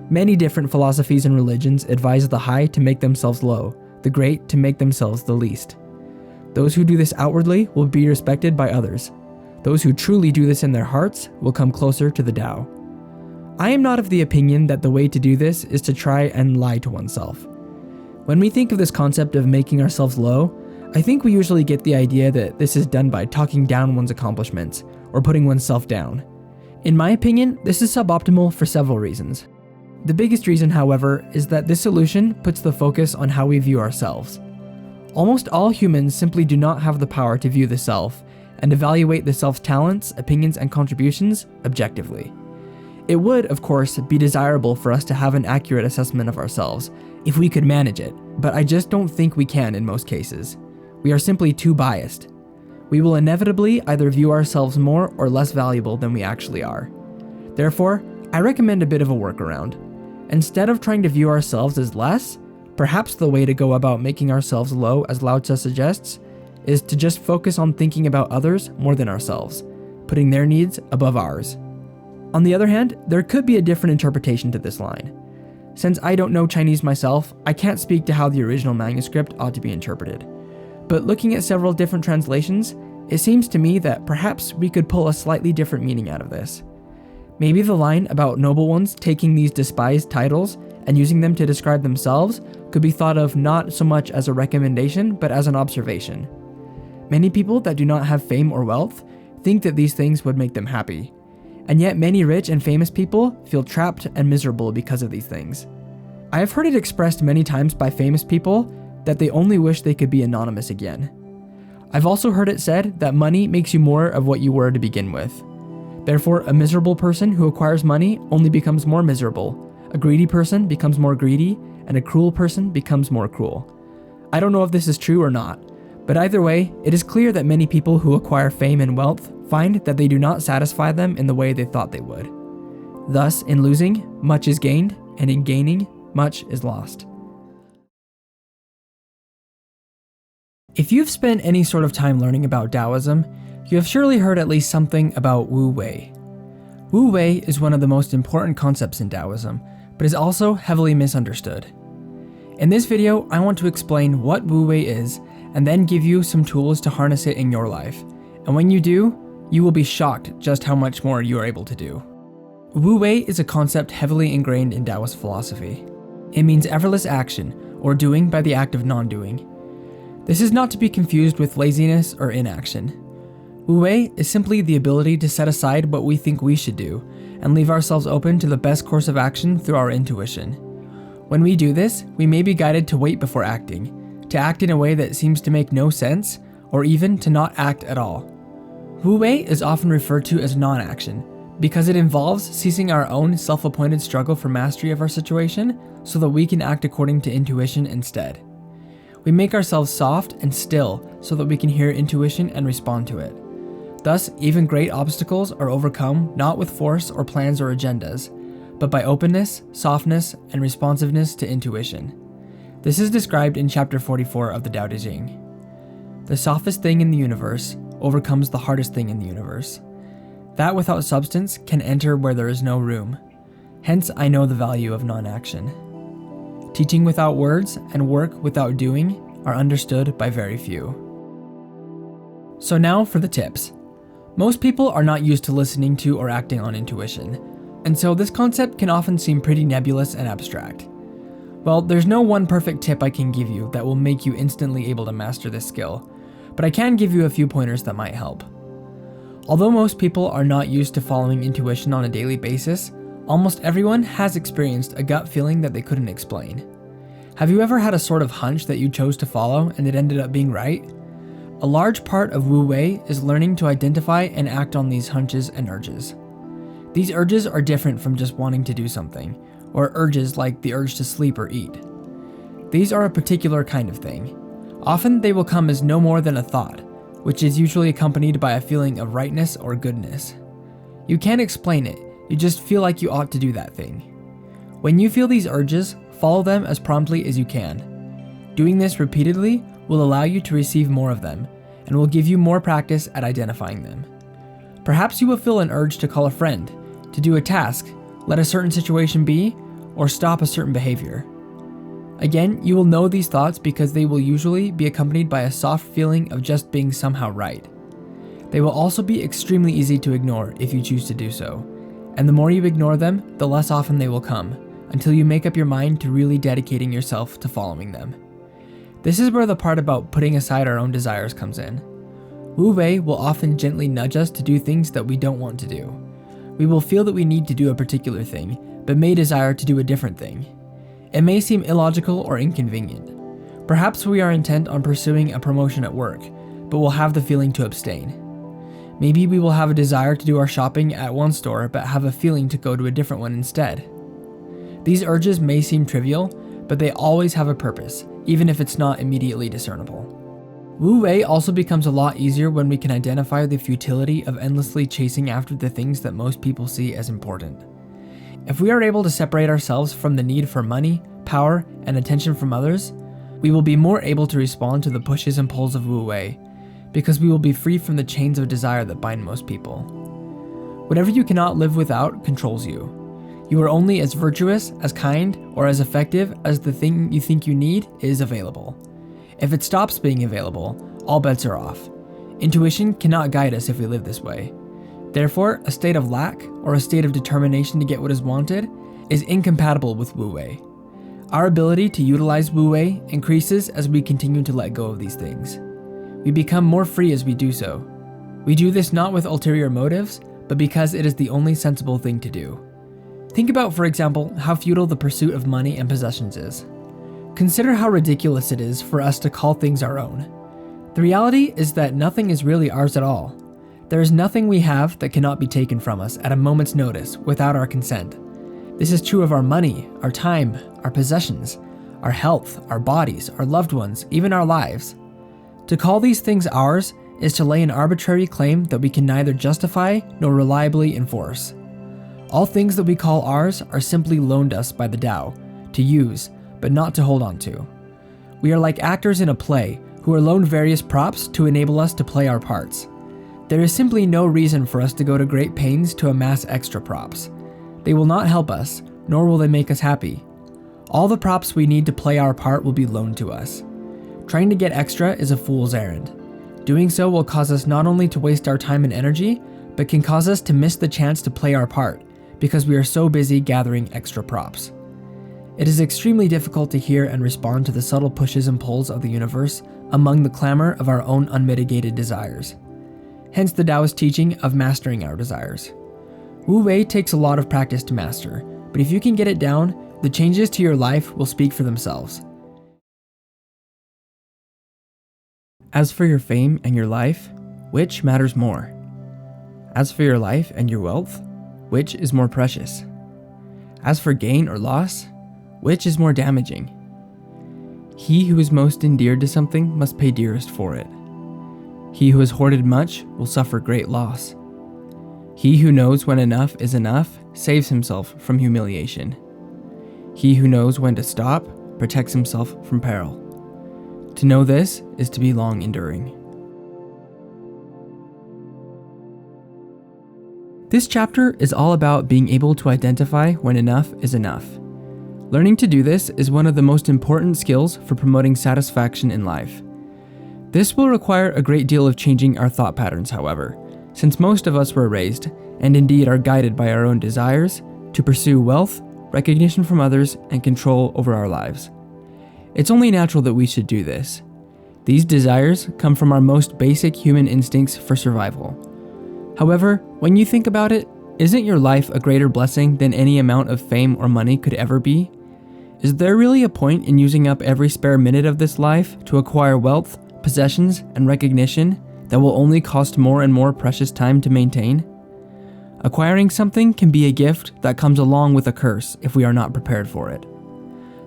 Many different philosophies and religions advise the high to make themselves low, the great to make themselves the least. Those who do this outwardly will be respected by others. Those who truly do this in their hearts will come closer to the Tao. I am not of the opinion that the way to do this is to try and lie to oneself. When we think of this concept of making ourselves low, I think we usually get the idea that this is done by talking down one's accomplishments or putting oneself down. In my opinion, this is suboptimal for several reasons. The biggest reason, however, is that this solution puts the focus on how we view ourselves. Almost all humans simply do not have the power to view the self and evaluate the self's talents, opinions, and contributions objectively. It would, of course, be desirable for us to have an accurate assessment of ourselves if we could manage it, but I just don't think we can in most cases. We are simply too biased. We will inevitably either view ourselves more or less valuable than we actually are. Therefore, I recommend a bit of a workaround. Instead of trying to view ourselves as less, perhaps the way to go about making ourselves low, as Lao Tzu suggests, is to just focus on thinking about others more than ourselves, putting their needs above ours. On the other hand, there could be a different interpretation to this line. Since I don't know Chinese myself, I can't speak to how the original manuscript ought to be interpreted. But looking at several different translations, it seems to me that perhaps we could pull a slightly different meaning out of this. Maybe the line about noble ones taking these despised titles and using them to describe themselves could be thought of not so much as a recommendation, but as an observation. Many people that do not have fame or wealth think that these things would make them happy. And yet many rich and famous people feel trapped and miserable because of these things. I have heard it expressed many times by famous people that they only wish they could be anonymous again. I've also heard it said that money makes you more of what you were to begin with. Therefore, a miserable person who acquires money only becomes more miserable, a greedy person becomes more greedy, and a cruel person becomes more cruel. I don't know if this is true or not, but either way, it is clear that many people who acquire fame and wealth find that they do not satisfy them in the way they thought they would. Thus, in losing, much is gained, and in gaining, much is lost. If you've spent any sort of time learning about Taoism, you have surely heard at least something about Wu Wei. Wu Wei is one of the most important concepts in Taoism, but is also heavily misunderstood. In this video, I want to explain what Wu Wei is, and then give you some tools to harness it in your life. And when you do, you will be shocked just how much more you are able to do. Wu Wei is a concept heavily ingrained in Taoist philosophy. It means effortless action, or doing by the act of non-doing. This is not to be confused with laziness or inaction. Wu Wei is simply the ability to set aside what we think we should do, and leave ourselves open to the best course of action through our intuition. When we do this, we may be guided to wait before acting, to act in a way that seems to make no sense, or even to not act at all. Wu Wei is often referred to as non-action, because it involves ceasing our own self-appointed struggle for mastery of our situation so that we can act according to intuition instead. We make ourselves soft and still so that we can hear intuition and respond to it. Thus, even great obstacles are overcome not with force or plans or agendas, but by openness, softness, and responsiveness to intuition. This is described in chapter 44 of the Tao Te Ching. The softest thing in the universe overcomes the hardest thing in the universe. That without substance can enter where there is no room. Hence, I know the value of non-action. Teaching without words and work without doing are understood by very few. So now for the tips. Most people are not used to listening to or acting on intuition, and so this concept can often seem pretty nebulous and abstract. Well, there's no one perfect tip I can give you that will make you instantly able to master this skill, but I can give you a few pointers that might help. Although most people are not used to following intuition on a daily basis, almost everyone has experienced a gut feeling that they couldn't explain. Have you ever had a sort of hunch that you chose to follow and it ended up being right? A large part of Wu Wei is learning to identify and act on these hunches and urges. These urges are different from just wanting to do something, or urges like the urge to sleep or eat. These are a particular kind of thing. Often they will come as no more than a thought, which is usually accompanied by a feeling of rightness or goodness. You can't explain it, you just feel like you ought to do that thing. When you feel these urges, follow them as promptly as you can. Doing this repeatedly will allow you to receive more of them, and will give you more practice at identifying them. Perhaps you will feel an urge to call a friend, to do a task, let a certain situation be, or stop a certain behavior. Again, you will know these thoughts because they will usually be accompanied by a soft feeling of just being somehow right. They will also be extremely easy to ignore if you choose to do so, and the more you ignore them, the less often they will come, until you make up your mind to really dedicating yourself to following them. This is where the part about putting aside our own desires comes in. Wu Wei will often gently nudge us to do things that we don't want to do. We will feel that we need to do a particular thing, but may desire to do a different thing. It may seem illogical or inconvenient. Perhaps we are intent on pursuing a promotion at work, but will have the feeling to abstain. Maybe we will have a desire to do our shopping at one store, but have a feeling to go to a different one instead. These urges may seem trivial, but they always have a purpose, even if it's not immediately discernible. Wu Wei also becomes a lot easier when we can identify the futility of endlessly chasing after the things that most people see as important. If we are able to separate ourselves from the need for money, power, and attention from others, we will be more able to respond to the pushes and pulls of Wu Wei, because we will be free from the chains of desire that bind most people. Whatever you cannot live without controls you. You are only as virtuous, as kind, or as effective as the thing you think you need is available. If it stops being available, all bets are off. Intuition cannot guide us if we live this way. Therefore, a state of lack, or a state of determination to get what is wanted, is incompatible with Wu Wei. Our ability to utilize Wu Wei increases as we continue to let go of these things. We become more free as we do so. We do this not with ulterior motives, but because it is the only sensible thing to do. Think about, for example, how futile the pursuit of money and possessions is. Consider how ridiculous it is for us to call things our own. The reality is that nothing is really ours at all. There is nothing we have that cannot be taken from us at a moment's notice without our consent. This is true of our money, our time, our possessions, our health, our bodies, our loved ones, even our lives. To call these things ours is to lay an arbitrary claim that we can neither justify nor reliably enforce. All things that we call ours are simply loaned us by the Tao, to use, but not to hold on to. We are like actors in a play who are loaned various props to enable us to play our parts. There is simply no reason for us to go to great pains to amass extra props. They will not help us, nor will they make us happy. All the props we need to play our part will be loaned to us. Trying to get extra is a fool's errand. Doing so will cause us not only to waste our time and energy, but can cause us to miss the chance to play our part because we are so busy gathering extra props. It is extremely difficult to hear and respond to the subtle pushes and pulls of the universe among the clamor of our own unmitigated desires. Hence the Taoist teaching of mastering our desires. Wu Wei takes a lot of practice to master, but if you can get it down, the changes to your life will speak for themselves. As for your fame and your life, which matters more? As for your life and your wealth, which is more precious? As for gain or loss, which is more damaging? He who is most endeared to something must pay dearest for it. He who has hoarded much will suffer great loss. He who knows when enough is enough saves himself from humiliation. He who knows when to stop protects himself from peril. To know this is to be long enduring. This chapter is all about being able to identify when enough is enough. Learning to do this is one of the most important skills for promoting satisfaction in life. This will require a great deal of changing our thought patterns, however, since most of us were raised, and indeed are guided by our own desires, to pursue wealth, recognition from others, and control over our lives. It's only natural that we should do this. These desires come from our most basic human instincts for survival. However, when you think about it, isn't your life a greater blessing than any amount of fame or money could ever be? Is there really a point in using up every spare minute of this life to acquire wealth, possessions, and recognition that will only cost more and more precious time to maintain? Acquiring something can be a gift that comes along with a curse if we are not prepared for it.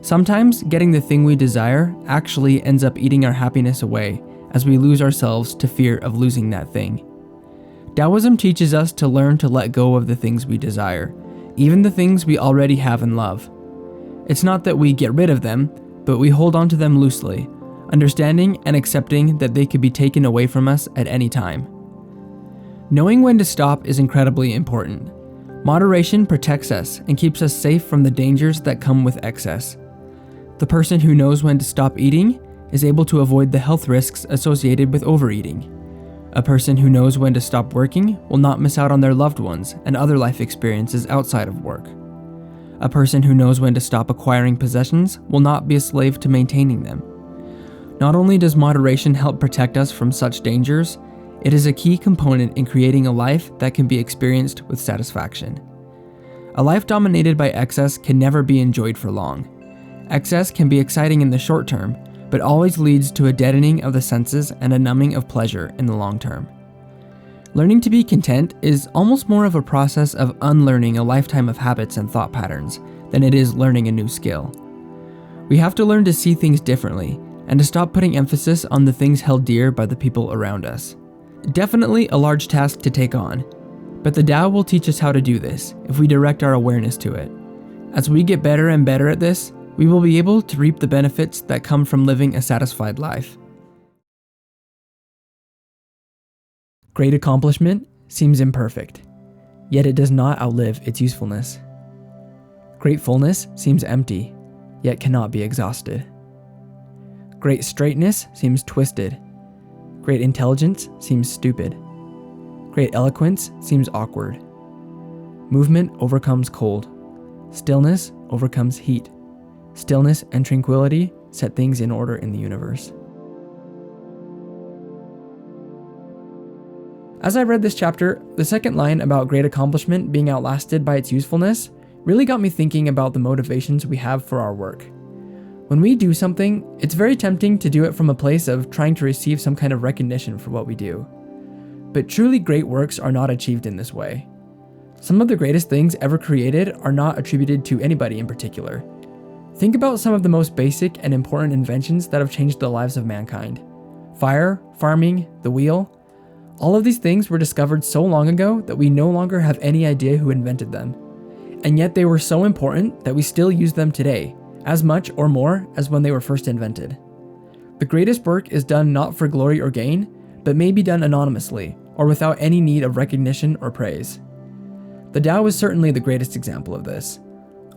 Sometimes getting the thing we desire actually ends up eating our happiness away as we lose ourselves to fear of losing that thing. Taoism teaches us to learn to let go of the things we desire, even the things we already have and love. It's not that we get rid of them, but we hold on to them loosely, understanding and accepting that they could be taken away from us at any time. Knowing when to stop is incredibly important. Moderation protects us and keeps us safe from the dangers that come with excess. The person who knows when to stop eating is able to avoid the health risks associated with overeating. A person who knows when to stop working will not miss out on their loved ones and other life experiences outside of work. A person who knows when to stop acquiring possessions will not be a slave to maintaining them. Not only does moderation help protect us from such dangers, it is a key component in creating a life that can be experienced with satisfaction. A life dominated by excess can never be enjoyed for long. Excess can be exciting in the short term, but always leads to a deadening of the senses and a numbing of pleasure in the long term. Learning to be content is almost more of a process of unlearning a lifetime of habits and thought patterns than it is learning a new skill. We have to learn to see things differently and to stop putting emphasis on the things held dear by the people around us. Definitely a large task to take on, but the Tao will teach us how to do this if we direct our awareness to it. As we get better and better at this, we will be able to reap the benefits that come from living a satisfied life. Great accomplishment seems imperfect, yet it does not outlive its usefulness. Great fullness seems empty, yet cannot be exhausted. Great straightness seems twisted. Great intelligence seems stupid. Great eloquence seems awkward. Movement overcomes cold. Stillness overcomes heat. Stillness and tranquility set things in order in the universe. As I read this chapter, the second line about great accomplishment being outlasted by its usefulness really got me thinking about the motivations we have for our work. When we do something, it's very tempting to do it from a place of trying to receive some kind of recognition for what we do. But truly great works are not achieved in this way. Some of the greatest things ever created are not attributed to anybody in particular. Think about some of the most basic and important inventions that have changed the lives of mankind. Fire, farming, the wheel. All of these things were discovered so long ago that we no longer have any idea who invented them. and yet they were so important that we still use them today, as much or more as when they were first invented. The greatest work is done not for glory or gain, but may be done anonymously, or without any need of recognition or praise. The Tao is certainly the greatest example of this.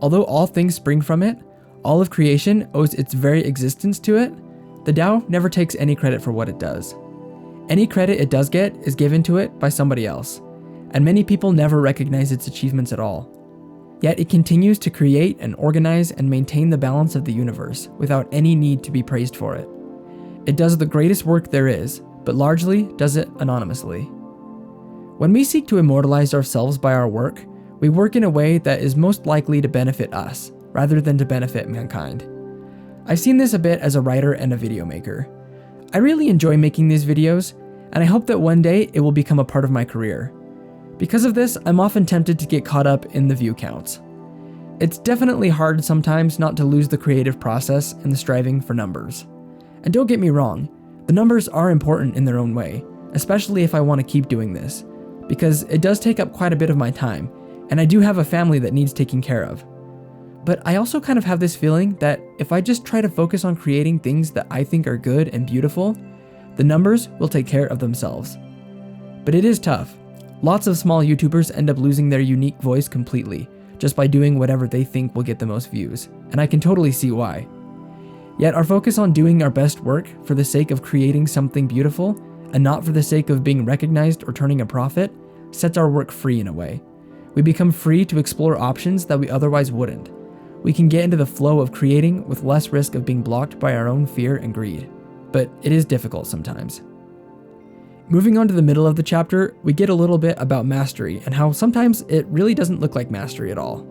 Although all things spring from it, all of creation owes its very existence to it, the Tao never takes any credit for what it does. Any credit it does get is given to it by somebody else, and many people never recognize its achievements at all. Yet it continues to create and organize and maintain the balance of the universe without any need to be praised for it. It does the greatest work there is, but largely does it anonymously. When we seek to immortalize ourselves by our work, we work in a way that is most likely to benefit us, rather than to benefit mankind. I've seen this a bit as a writer and a video maker. I really enjoy making these videos, and I hope that one day it will become a part of my career. Because of this, I'm often tempted to get caught up in the view counts. It's definitely hard sometimes not to lose the creative process and the striving for numbers. And don't get me wrong, the numbers are important in their own way, especially if I want to keep doing this, because it does take up quite a bit of my time, and I do have a family that needs taking care of. But I also kind of have this feeling that if I just try to focus on creating things that I think are good and beautiful, the numbers will take care of themselves. But it is tough. Lots of small YouTubers end up losing their unique voice completely, just by doing whatever they think will get the most views, and I can totally see why. Yet our focus on doing our best work for the sake of creating something beautiful, and not for the sake of being recognized or turning a profit, sets our work free in a way. We become free to explore options that we otherwise wouldn't. We can get into the flow of creating with less risk of being blocked by our own fear and greed. But it is difficult sometimes. Moving on to the middle of the chapter, we get a little bit about mastery and how sometimes it really doesn't look like mastery at all.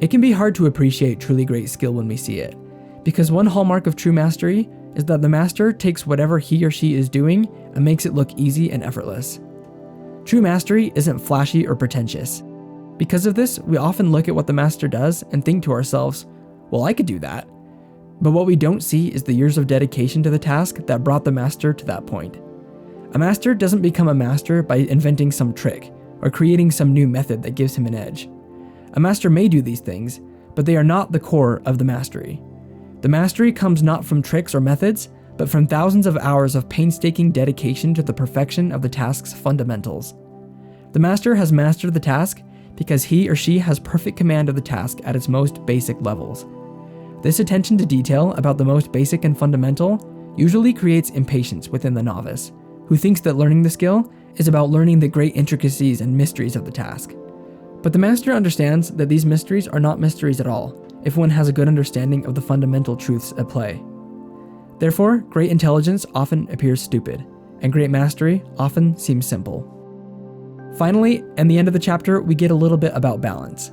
It can be hard to appreciate truly great skill when we see it, because one hallmark of true mastery is that the master takes whatever he or she is doing and makes it look easy and effortless. True mastery isn't flashy or pretentious. Because of this, we often look at what the master does and think to ourselves, well, I could do that. But what we don't see is the years of dedication to the task that brought the master to that point. A master doesn't become a master by inventing some trick or creating some new method that gives him an edge. A master may do these things, but they are not the core of the mastery. The mastery comes not from tricks or methods, but from thousands of hours of painstaking dedication to the perfection of the task's fundamentals. The master has mastered the task because he or she has perfect command of the task at its most basic levels. This attention to detail about the most basic and fundamental usually creates impatience within the novice, who thinks that learning the skill is about learning the great intricacies and mysteries of the task. But the master understands that these mysteries are not mysteries at all, if one has a good understanding of the fundamental truths at play. Therefore, great intelligence often appears stupid, and great mastery often seems simple. Finally, in the end of the chapter, we get a little bit about balance.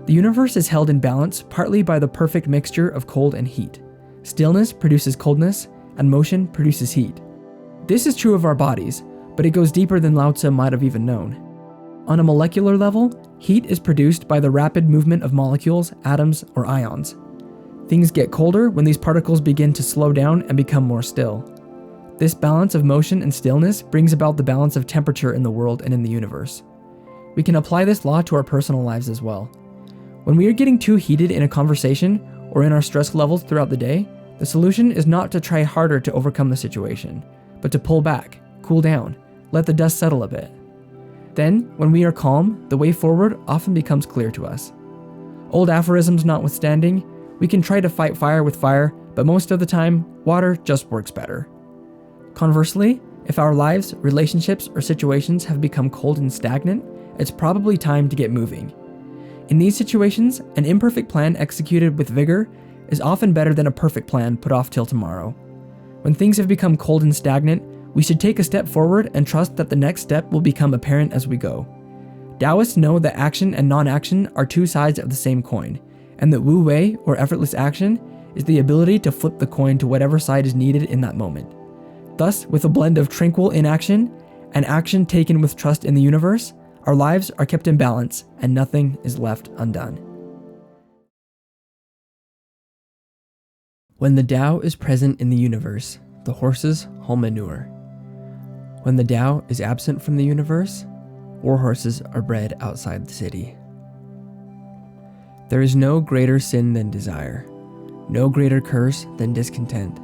The universe is held in balance partly by the perfect mixture of cold and heat. Stillness produces coldness, and motion produces heat. This is true of our bodies, but it goes deeper than Lao Tzu might have even known. On a molecular level, heat is produced by the rapid movement of molecules, atoms, or ions. Things get colder when these particles begin to slow down and become more still. This balance of motion and stillness brings about the balance of temperature in the world and in the universe. We can apply this law to our personal lives as well. When we are getting too heated in a conversation or in our stress levels throughout the day, the solution is not to try harder to overcome the situation, but to pull back, cool down, let the dust settle a bit. Then, when we are calm, the way forward often becomes clear to us. Old aphorisms notwithstanding, we can try to fight fire with fire, but most of the time, water just works better. Conversely, if our lives, relationships, or situations have become cold and stagnant, it's probably time to get moving. In these situations, an imperfect plan executed with vigor is often better than a perfect plan put off till tomorrow. When things have become cold and stagnant, we should take a step forward and trust that the next step will become apparent as we go. Taoists know that action and non-action are two sides of the same coin, and that Wu Wei, or effortless action, is the ability to flip the coin to whatever side is needed in that moment. Thus, with a blend of tranquil inaction and action taken with trust in the universe, our lives are kept in balance and nothing is left undone. When the Tao is present in the universe, the horses haul manure. When the Tao is absent from the universe, war horses are bred outside the city. There is no greater sin than desire, no greater curse than discontent,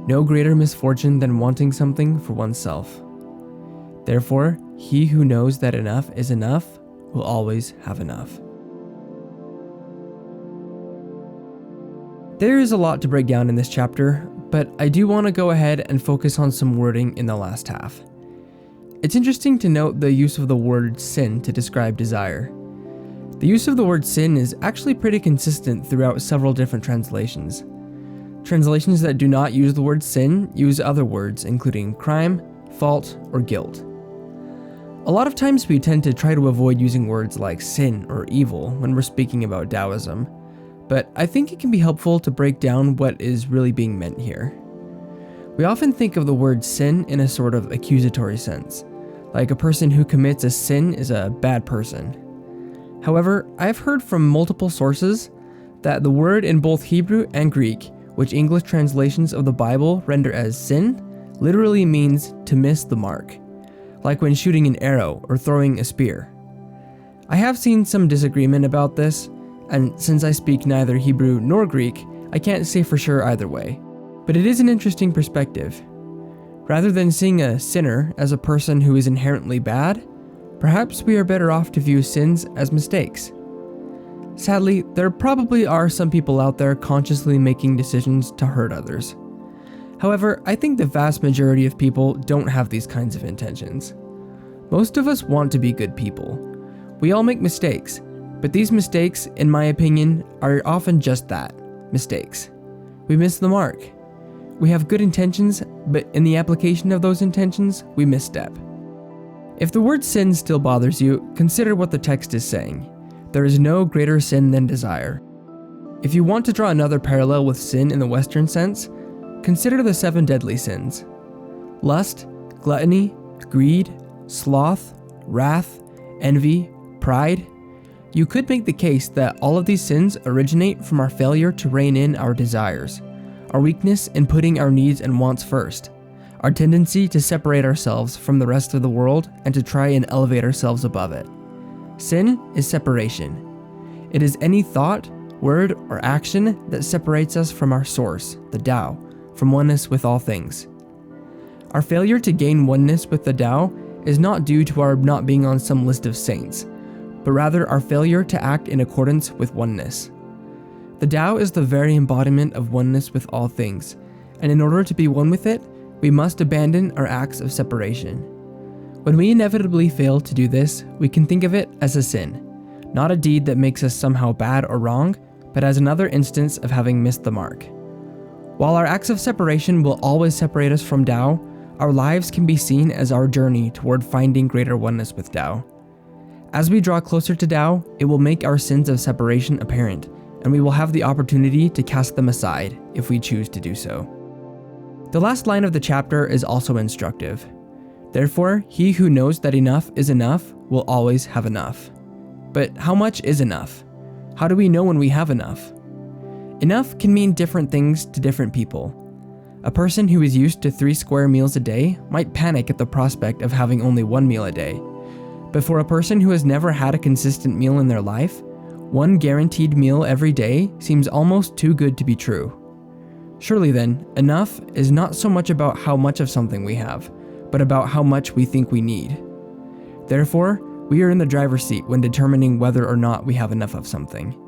no greater misfortune than wanting something for oneself. Therefore, he who knows that enough is enough will always have enough. There is a lot to break down in this chapter, but I do want to go ahead and focus on some wording in the last half. It's interesting to note the use of the word sin to describe desire. The use of the word sin is actually pretty consistent throughout several different translations. Translations that do not use the word sin use other words, including crime, fault, or guilt. A lot of times we tend to try to avoid using words like sin or evil when we're speaking about Taoism, but I think it can be helpful to break down what is really being meant here. We often think of the word sin in a sort of accusatory sense, like a person who commits a sin is a bad person. However, I've heard from multiple sources that the word in both Hebrew and Greek, which English translations of the Bible render as sin, literally means to miss the mark, like when shooting an arrow or throwing a spear. I have seen some disagreement about this, and since I speak neither Hebrew nor Greek, I can't say for sure either way, but it is an interesting perspective. Rather than seeing a sinner as a person who is inherently bad, perhaps we are better off to view sins as mistakes. Sadly, there probably are some people out there consciously making decisions to hurt others. However, I think the vast majority of people don't have these kinds of intentions. Most of us want to be good people. We all make mistakes, but these mistakes, in my opinion, are often just that, mistakes. We miss the mark. We have good intentions, but in the application of those intentions, we misstep. If the word sin still bothers you, consider what the text is saying. There is no greater sin than desire. If you want to draw another parallel with sin in the Western sense, consider the 7 deadly sins: lust, gluttony, greed, sloth, wrath, envy, pride. You could make the case that all of these sins originate from our failure to rein in our desires, our weakness in putting our needs and wants first, our tendency to separate ourselves from the rest of the world and to try and elevate ourselves above it. Sin is separation. It is any thought, word, or action that separates us from our source, the Tao, from oneness with all things. Our failure to gain oneness with the Tao is not due to our not being on some list of saints, but rather our failure to act in accordance with oneness. The Tao is the very embodiment of oneness with all things, and in order to be one with it, we must abandon our acts of separation. When we inevitably fail to do this, we can think of it as a sin, not a deed that makes us somehow bad or wrong, but as another instance of having missed the mark. While our acts of separation will always separate us from Tao, our lives can be seen as our journey toward finding greater oneness with Tao. As we draw closer to Tao, it will make our sins of separation apparent, and we will have the opportunity to cast them aside if we choose to do so. The last line of the chapter is also instructive. Therefore, he who knows that enough is enough will always have enough. But how much is enough? How do we know when we have enough? Enough can mean different things to different people. A person who is used to 3 square meals a day might panic at the prospect of having only 1 meal a day. But for a person who has never had a consistent meal in their life, 1 guaranteed meal every day seems almost too good to be true. Surely then, enough is not so much about how much of something we have, but about how much we think we need. Therefore, we are in the driver's seat when determining whether or not we have enough of something.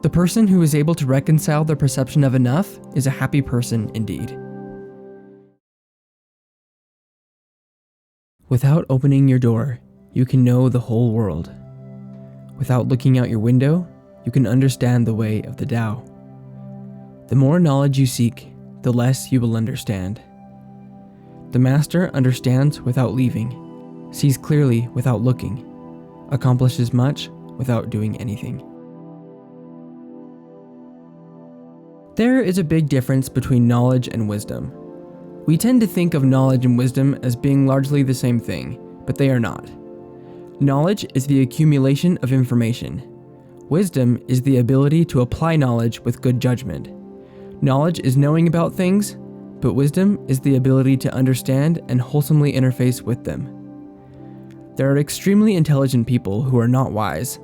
The person who is able to reconcile their perception of enough is a happy person indeed. Without opening your door, you can know the whole world. Without looking out your window, you can understand the way of the Tao. The more knowledge you seek, the less you will understand. The master understands without leaving, sees clearly without looking, accomplishes much without doing anything. There is a big difference between knowledge and wisdom. We tend to think of knowledge and wisdom as being largely the same thing, but they are not. Knowledge is the accumulation of information. Wisdom is the ability to apply knowledge with good judgment. Knowledge is knowing about things, but wisdom is the ability to understand and wholesomely interface with them. There are extremely intelligent people who are not wise,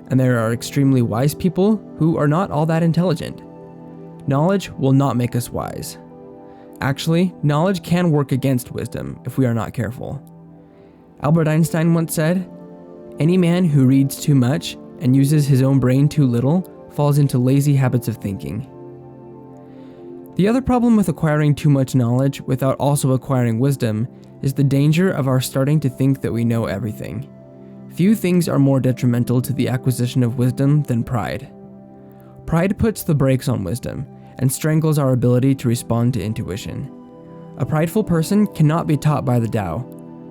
and there are extremely wise people who are not all that intelligent. Knowledge will not make us wise. Actually, knowledge can work against wisdom if we are not careful. Albert Einstein once said, "Any man who reads too much and uses his own brain too little falls into lazy habits of thinking." The other problem with acquiring too much knowledge without also acquiring wisdom is the danger of our starting to think that we know everything. Few things are more detrimental to the acquisition of wisdom than pride. Pride puts the brakes on wisdom and strangles our ability to respond to intuition. A prideful person cannot be taught by the Tao,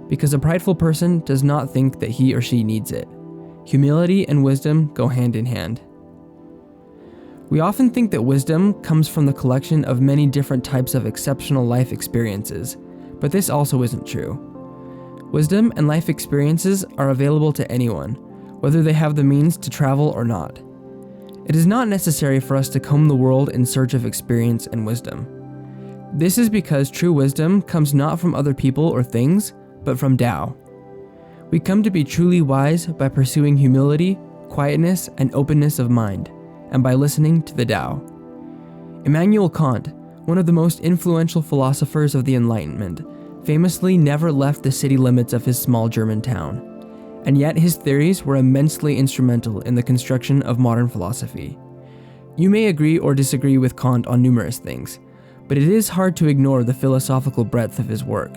because a prideful person does not think that he or she needs it. Humility and wisdom go hand in hand. We often think that wisdom comes from the collection of many different types of exceptional life experiences, but this also isn't true. Wisdom and life experiences are available to anyone, whether they have the means to travel or not. It is not necessary for us to comb the world in search of experience and wisdom. This is because true wisdom comes not from other people or things, but from Tao. We come to be truly wise by pursuing humility, quietness, and openness of mind, and by listening to the Tao. Immanuel Kant, one of the most influential philosophers of the Enlightenment, famously never left the city limits of his small German town, and yet his theories were immensely instrumental in the construction of modern philosophy. You may agree or disagree with Kant on numerous things, but it is hard to ignore the philosophical breadth of his work,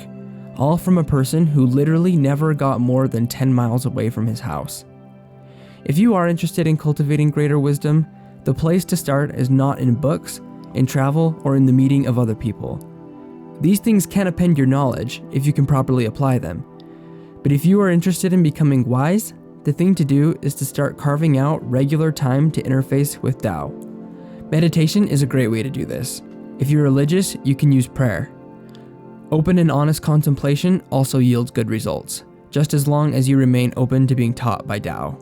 all from a person who literally never got more than 10 miles away from his house. If you are interested in cultivating greater wisdom, the place to start is not in books, in travel, or in the meeting of other people. These things can append your knowledge if you can properly apply them. But if you are interested in becoming wise, the thing to do is to start carving out regular time to interface with Tao. Meditation is a great way to do this. If you're religious, you can use prayer. Open and honest contemplation also yields good results, just as long as you remain open to being taught by Tao.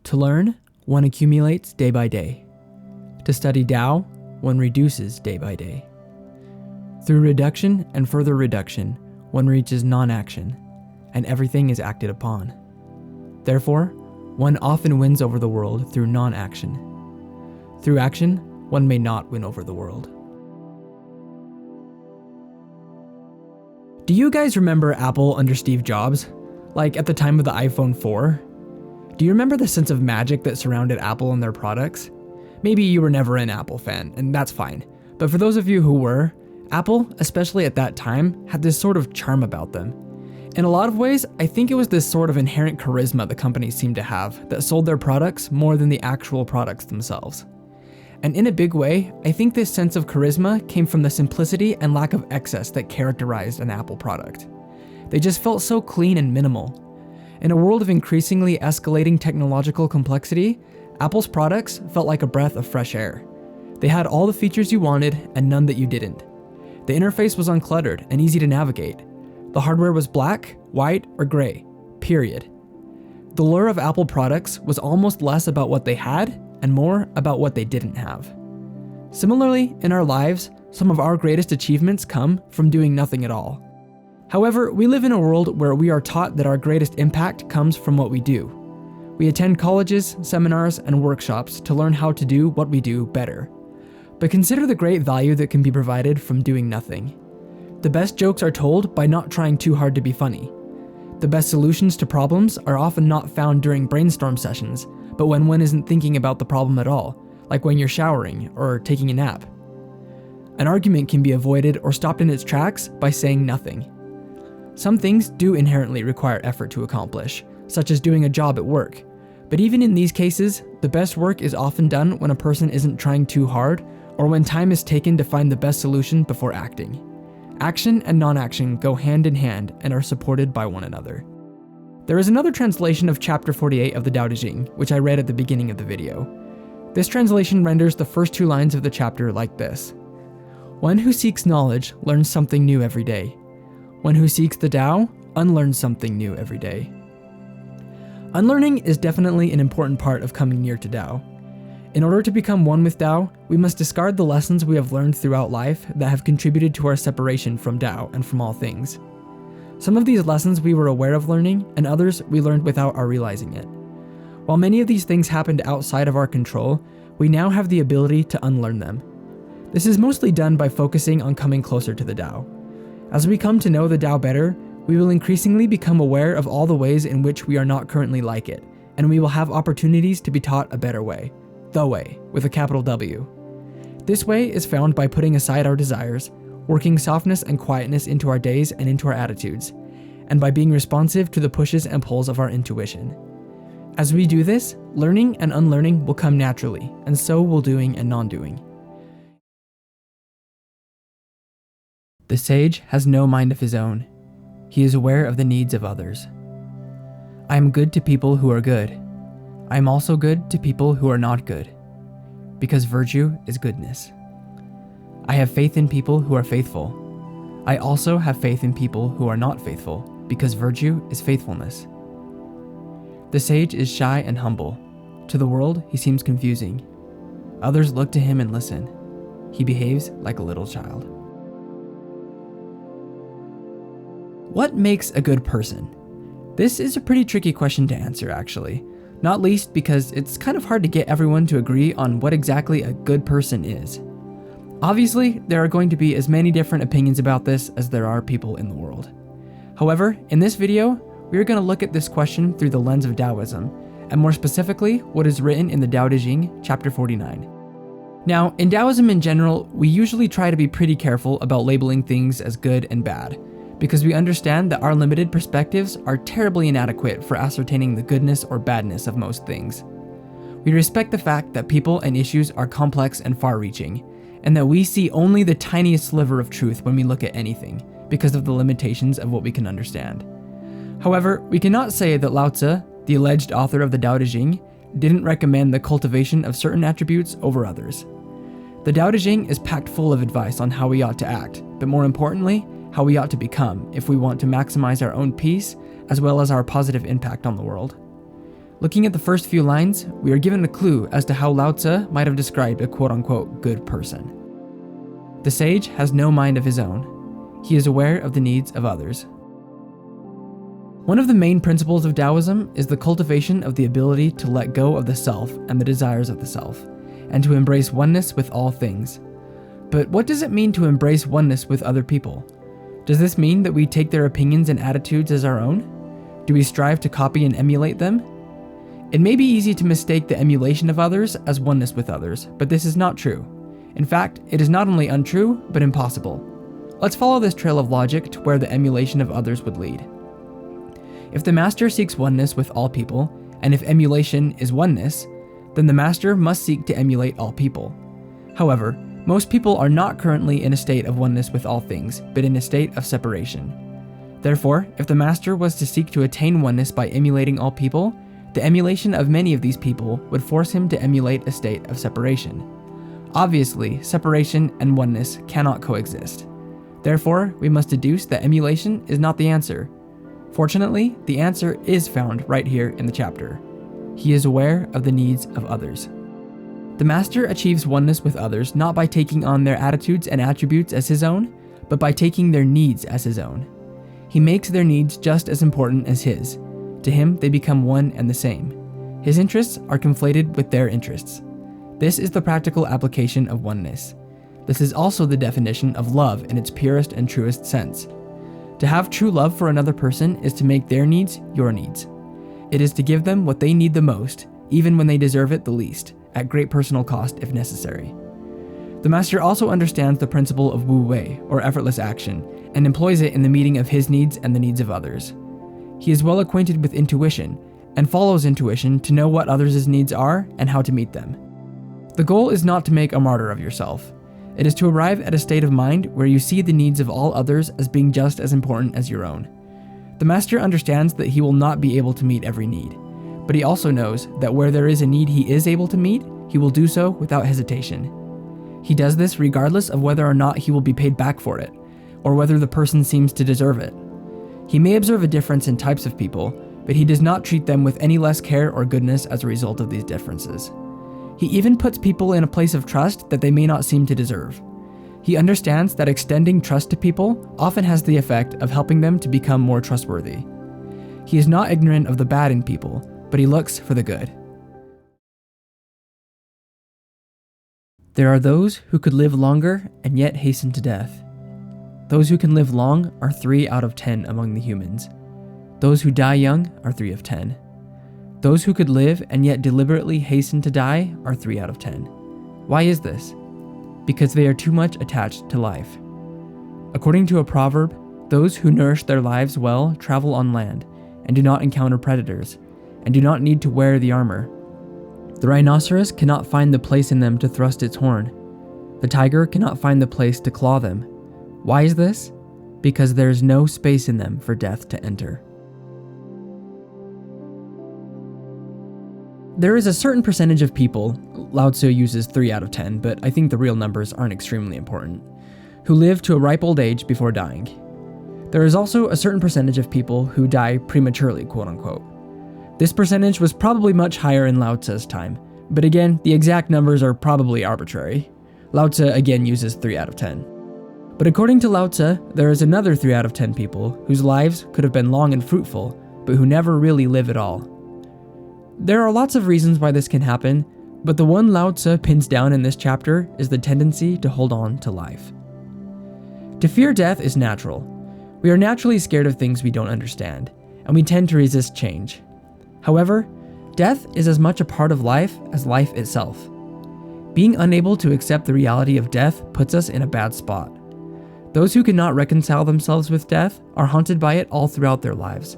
To learn, one accumulates day by day. To study Tao, one reduces day by day. Through reduction and further reduction, one reaches non-action, and everything is acted upon. Therefore, one often wins over the world through non-action. Through action, one may not win over the world. Do you guys remember Apple under Steve Jobs? Like at the time of the iPhone 4? Do you remember the sense of magic that surrounded Apple and their products? Maybe you were never an Apple fan, and that's fine. But for those of you who were, Apple, especially at that time, had this sort of charm about them. In a lot of ways, I think it was this sort of inherent charisma the companies seemed to have that sold their products more than the actual products themselves. And in a big way, I think this sense of charisma came from the simplicity and lack of excess that characterized an Apple product. They just felt so clean and minimal. In a world of increasingly escalating technological complexity, Apple's products felt like a breath of fresh air. They had all the features you wanted and none that you didn't. The interface was uncluttered and easy to navigate. The hardware was black, white, or gray, period. The lure of Apple products was almost less about what they had and more about what they didn't have. Similarly, in our lives, some of our greatest achievements come from doing nothing at all. However, we live in a world where we are taught that our greatest impact comes from what we do. We attend colleges, seminars, and workshops to learn how to do what we do better. But consider the great value that can be provided from doing nothing. The best jokes are told by not trying too hard to be funny. The best solutions to problems are often not found during brainstorm sessions, but when one isn't thinking about the problem at all, like when you're showering or taking a nap. An argument can be avoided or stopped in its tracks by saying nothing. Some things do inherently require effort to accomplish, such as doing a job at work. But even in these cases, the best work is often done when a person isn't trying too hard or when time is taken to find the best solution before acting. Action and non-action go hand in hand and are supported by one another. There is another translation of chapter 48 of the Tao Te Ching, which I read at the beginning of the video. This translation renders the first 2 lines of the chapter like this: "One who seeks knowledge learns something new every day. One who seeks the Tao unlearns something new every day." Unlearning is definitely an important part of coming near to Tao. In order to become one with Tao, we must discard the lessons we have learned throughout life that have contributed to our separation from Tao and from all things. Some of these lessons we were aware of learning, and others we learned without our realizing it. While many of these things happened outside of our control, we now have the ability to unlearn them. This is mostly done by focusing on coming closer to the Tao. As we come to know the Tao better, we will increasingly become aware of all the ways in which we are not currently like it, and we will have opportunities to be taught a better way, the way, with a capital W. This way is found by putting aside our desires, working softness and quietness into our days and into our attitudes, and by being responsive to the pushes and pulls of our intuition. As we do this, learning and unlearning will come naturally, and so will doing and non-doing. The sage has no mind of his own. He is aware of the needs of others. I am good to people who are good. I am also good to people who are not good, because virtue is goodness. I have faith in people who are faithful. I also have faith in people who are not faithful, because virtue is faithfulness. The sage is shy and humble. To the world, he seems confusing. Others look to him and listen. He behaves like a little child. What makes a good person? This is a pretty tricky question to answer, actually. Not least because it's kind of hard to get everyone to agree on what exactly a good person is. Obviously, there are going to be as many different opinions about this as there are people in the world. However, in this video, we are going to look at this question through the lens of Taoism, and more specifically, what is written in the Tao Te Ching, chapter 49. Now, in Taoism in general, we usually try to be pretty careful about labeling things as good and bad, because we understand that our limited perspectives are terribly inadequate for ascertaining the goodness or badness of most things. We respect the fact that people and issues are complex and far-reaching, and that we see only the tiniest sliver of truth when we look at anything, because of the limitations of what we can understand. However, we cannot say that Lao Tzu, the alleged author of the Tao Te Ching, didn't recommend the cultivation of certain attributes over others. The Tao Te Ching is packed full of advice on how we ought to act, but more importantly, how we ought to become if we want to maximize our own peace as well as our positive impact on the world. Looking at the first few lines, we are given a clue as to how Lao Tzu might have described a quote-unquote good person. The sage has no mind of his own. He is aware of the needs of others. One of the main principles of Taoism is the cultivation of the ability to let go of the self and the desires of the self, and to embrace oneness with all things. But what does it mean to embrace oneness with other people? Does this mean that we take their opinions and attitudes as our own? Do we strive to copy and emulate them? It may be easy to mistake the emulation of others as oneness with others, but this is not true. In fact, it is not only untrue, but impossible. Let's follow this trail of logic to where the emulation of others would lead. If the master seeks oneness with all people, and if emulation is oneness, then the master must seek to emulate all people. However, most people are not currently in a state of oneness with all things, but in a state of separation. Therefore, if the master was to seek to attain oneness by emulating all people, the emulation of many of these people would force him to emulate a state of separation. Obviously, separation and oneness cannot coexist. Therefore, we must deduce that emulation is not the answer. Fortunately, the answer is found right here in the chapter. He is aware of the needs of others. The master achieves oneness with others not by taking on their attitudes and attributes as his own, but by taking their needs as his own. He makes their needs just as important as his. To him, they become one and the same. His interests are conflated with their interests. This is the practical application of oneness. This is also the definition of love in its purest and truest sense. To have true love for another person is to make their needs your needs. It is to give them what they need the most, even when they deserve it the least, at great personal cost if necessary. The master also understands the principle of Wu Wei, or effortless action, and employs it in the meeting of his needs and the needs of others. He is well acquainted with intuition, and follows intuition to know what others' needs are and how to meet them. The goal is not to make a martyr of yourself. It is to arrive at a state of mind where you see the needs of all others as being just as important as your own. The master understands that he will not be able to meet every need, but he also knows that where there is a need he is able to meet, he will do so without hesitation. He does this regardless of whether or not he will be paid back for it, or whether the person seems to deserve it. He may observe a difference in types of people, but he does not treat them with any less care or goodness as a result of these differences. He even puts people in a place of trust that they may not seem to deserve. He understands that extending trust to people often has the effect of helping them to become more trustworthy. He is not ignorant of the bad in people, but he looks for the good. There are those who could live longer and yet hasten to death. Those who can live long are 3 out of 10 among the humans. Those who die young are 3 of 10. Those who could live and yet deliberately hasten to die are 3 out of 10. Why is this? Because they are too much attached to life. According to a proverb, those who nourish their lives well travel on land and do not encounter predators, and do not need to wear the armor. The rhinoceros cannot find the place in them to thrust its horn. The tiger cannot find the place to claw them. Why is this? Because there is no space in them for death to enter. There is a certain percentage of people, Lao Tzu uses 3 out of 10, but I think the real numbers aren't extremely important, who live to a ripe old age before dying. There is also a certain percentage of people who die prematurely, quote unquote. This percentage was probably much higher in Lao Tzu's time, but again, the exact numbers are probably arbitrary. Lao Tzu again uses 3 out of 10. But according to Lao Tzu, there is another 3 out of 10 people whose lives could have been long and fruitful, but who never really live at all. There are lots of reasons why this can happen, but the one Lao Tzu pins down in this chapter is the tendency to hold on to life. To fear death is natural. We are naturally scared of things we don't understand, and we tend to resist change. However, death is as much a part of life as life itself. Being unable to accept the reality of death puts us in a bad spot. Those who cannot reconcile themselves with death are haunted by it all throughout their lives.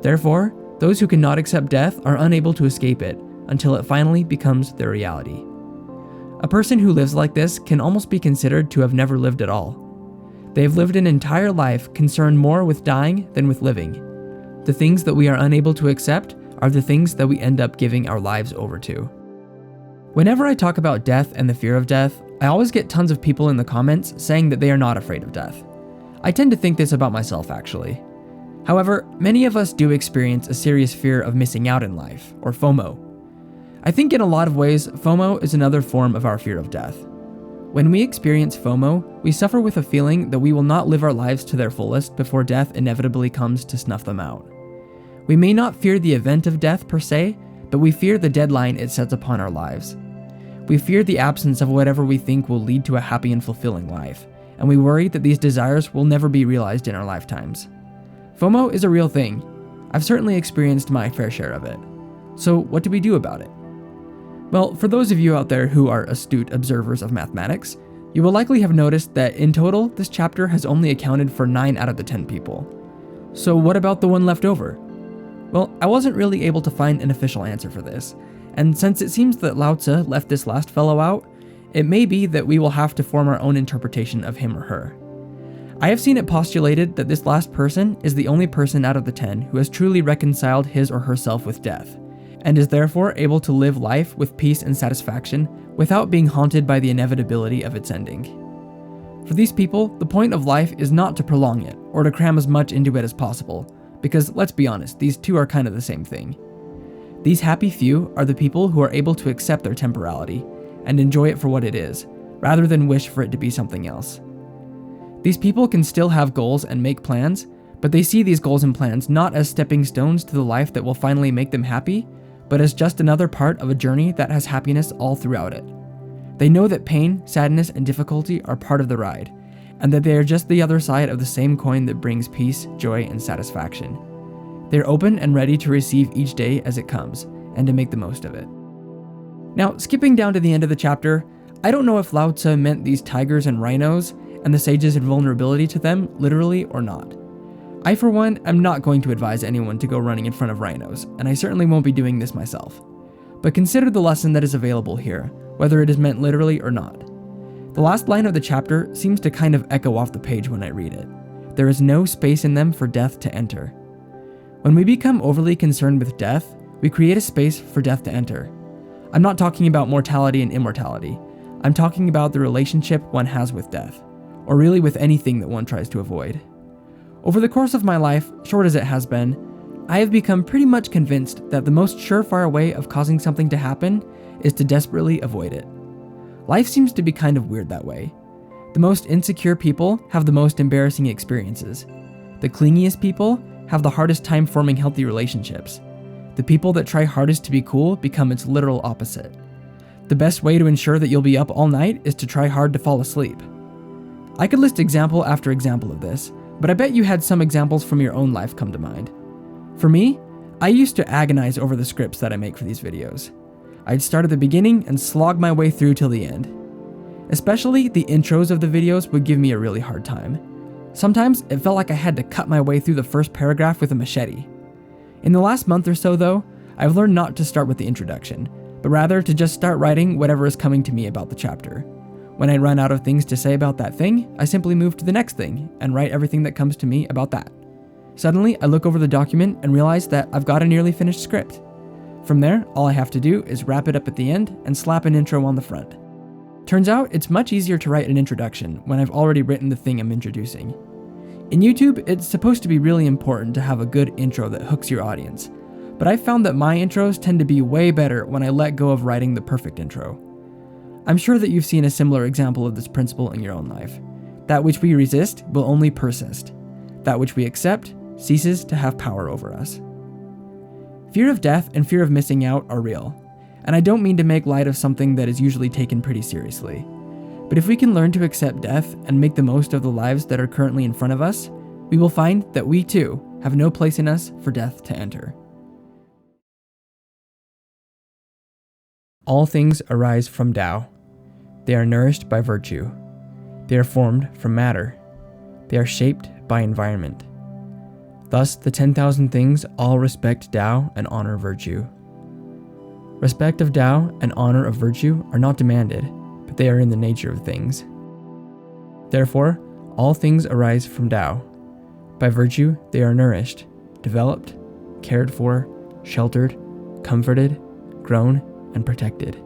Therefore, those who cannot accept death are unable to escape it until it finally becomes their reality. A person who lives like this can almost be considered to have never lived at all. They have lived an entire life concerned more with dying than with living. The things that we are unable to accept are the things that we end up giving our lives over to. Whenever I talk about death and the fear of death, I always get tons of people in the comments saying that they are not afraid of death. I tend to think this about myself, actually. However, many of us do experience a serious fear of missing out in life, or FOMO. I think in a lot of ways, FOMO is another form of our fear of death. When we experience FOMO, we suffer with a feeling that we will not live our lives to their fullest before death inevitably comes to snuff them out. We may not fear the event of death per se, but we fear the deadline it sets upon our lives. We fear the absence of whatever we think will lead to a happy and fulfilling life, and we worry that these desires will never be realized in our lifetimes. FOMO is a real thing. I've certainly experienced my fair share of it. So what do we do about it? Well, for those of you out there who are astute observers of mathematics, you will likely have noticed that in total, this chapter has only accounted for 9 out of the 10 people. So what about the one left over? Well, I wasn't really able to find an official answer for this, and since it seems that Lao Tzu left this last fellow out, it may be that we will have to form our own interpretation of him or her. I have seen it postulated that this last person is the only person out of the 10 who has truly reconciled his or herself with death, and is therefore able to live life with peace and satisfaction without being haunted by the inevitability of its ending. For these people, the point of life is not to prolong it, or to cram as much into it as possible, because let's be honest, these two are kind of the same thing. These happy few are the people who are able to accept their temporality, and enjoy it for what it is, rather than wish for it to be something else. These people can still have goals and make plans, but they see these goals and plans not as stepping stones to the life that will finally make them happy, but as just another part of a journey that has happiness all throughout it. They know that pain, sadness, and difficulty are part of the ride, and that they are just the other side of the same coin that brings peace, joy, and satisfaction. They're open and ready to receive each day as it comes, and to make the most of it. Now, skipping down to the end of the chapter, I don't know if Lao Tzu meant these tigers and rhinos, and the sage's invulnerability to them, literally or not. I, for one, am not going to advise anyone to go running in front of rhinos, and I certainly won't be doing this myself. But consider the lesson that is available here, whether it is meant literally or not. The last line of the chapter seems to kind of echo off the page when I read it. There is no space in them for death to enter. When we become overly concerned with death, we create a space for death to enter. I'm not talking about mortality and immortality. I'm talking about the relationship one has with death, or really with anything that one tries to avoid. Over the course of my life, short as it has been, I have become pretty much convinced that the most surefire way of causing something to happen is to desperately avoid it. Life seems to be kind of weird that way. The most insecure people have the most embarrassing experiences. The clingiest people have the hardest time forming healthy relationships. The people that try hardest to be cool become its literal opposite. The best way to ensure that you'll be up all night is to try hard to fall asleep. I could list example after example of this, but I bet you had some examples from your own life come to mind. For me, I used to agonize over the scripts that I make for these videos. I'd start at the beginning and slog my way through till the end. Especially the intros of the videos would give me a really hard time. Sometimes it felt like I had to cut my way through the first paragraph with a machete. In the last month or so though, I've learned not to start with the introduction, but rather to just start writing whatever is coming to me about the chapter. When I run out of things to say about that thing, I simply move to the next thing and write everything that comes to me about that. Suddenly, I look over the document and realize that I've got a nearly finished script. From there, all I have to do is wrap it up at the end and slap an intro on the front. Turns out, it's much easier to write an introduction when I've already written the thing I'm introducing. In YouTube, it's supposed to be really important to have a good intro that hooks your audience, but I've found that my intros tend to be way better when I let go of writing the perfect intro. I'm sure that you've seen a similar example of this principle in your own life. That which we resist will only persist. That which we accept ceases to have power over us. Fear of death and fear of missing out are real, and I don't mean to make light of something that is usually taken pretty seriously. But if we can learn to accept death and make the most of the lives that are currently in front of us, we will find that we too have no place in us for death to enter. All things arise from Tao. They are nourished by virtue. They are formed from matter. They are shaped by environment. Thus, the 10,000 things all respect Tao and honor virtue. Respect of Tao and honor of virtue are not demanded, but they are in the nature of things. Therefore, all things arise from Tao. By virtue, they are nourished, developed, cared for, sheltered, comforted, grown, and protected.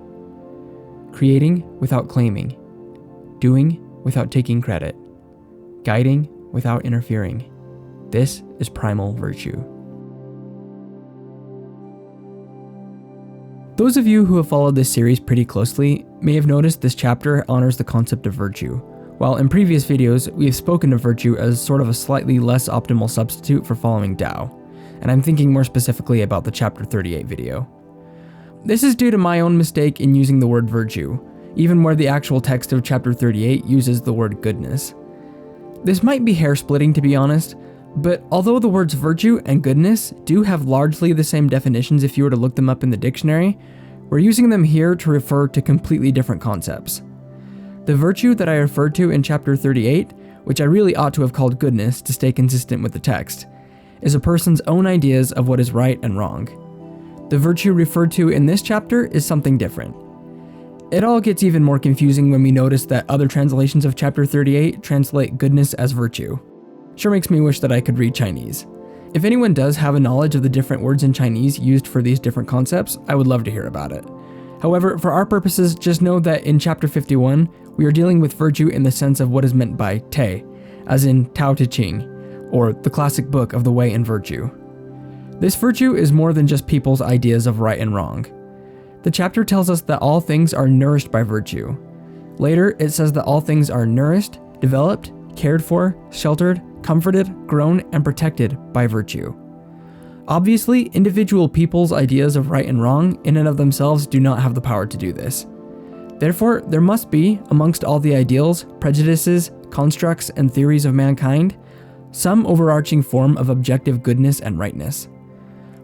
Creating without claiming, doing without taking credit, guiding without interfering. This is primal virtue. Those of you who have followed this series pretty closely may have noticed this chapter honors the concept of virtue, while in previous videos we have spoken of virtue as sort of a slightly less optimal substitute for following Tao, and I'm thinking more specifically about the chapter 38 video. This is due to my own mistake in using the word virtue, even where the actual text of chapter 38 uses the word goodness. This might be hair-splitting, to be honest, but although the words virtue and goodness do have largely the same definitions if you were to look them up in the dictionary, we're using them here to refer to completely different concepts. The virtue that I referred to in chapter 38, which I really ought to have called goodness to stay consistent with the text, is a person's own ideas of what is right and wrong. The virtue referred to in this chapter is something different. It all gets even more confusing when we notice that other translations of chapter 38 translate goodness as virtue. Sure makes me wish that I could read Chinese. If anyone does have a knowledge of the different words in Chinese used for these different concepts, I would love to hear about it. However, for our purposes, just know that in chapter 51, we are dealing with virtue in the sense of what is meant by Te, as in Tao Te Ching, or the classic book of the way and virtue. This virtue is more than just people's ideas of right and wrong. The chapter tells us that all things are nourished by virtue. Later, it says that all things are nourished, developed, cared for, sheltered, comforted, grown, and protected by virtue. Obviously, individual people's ideas of right and wrong in and of themselves do not have the power to do this. Therefore, there must be, amongst all the ideals, prejudices, constructs, and theories of mankind, some overarching form of objective goodness and rightness.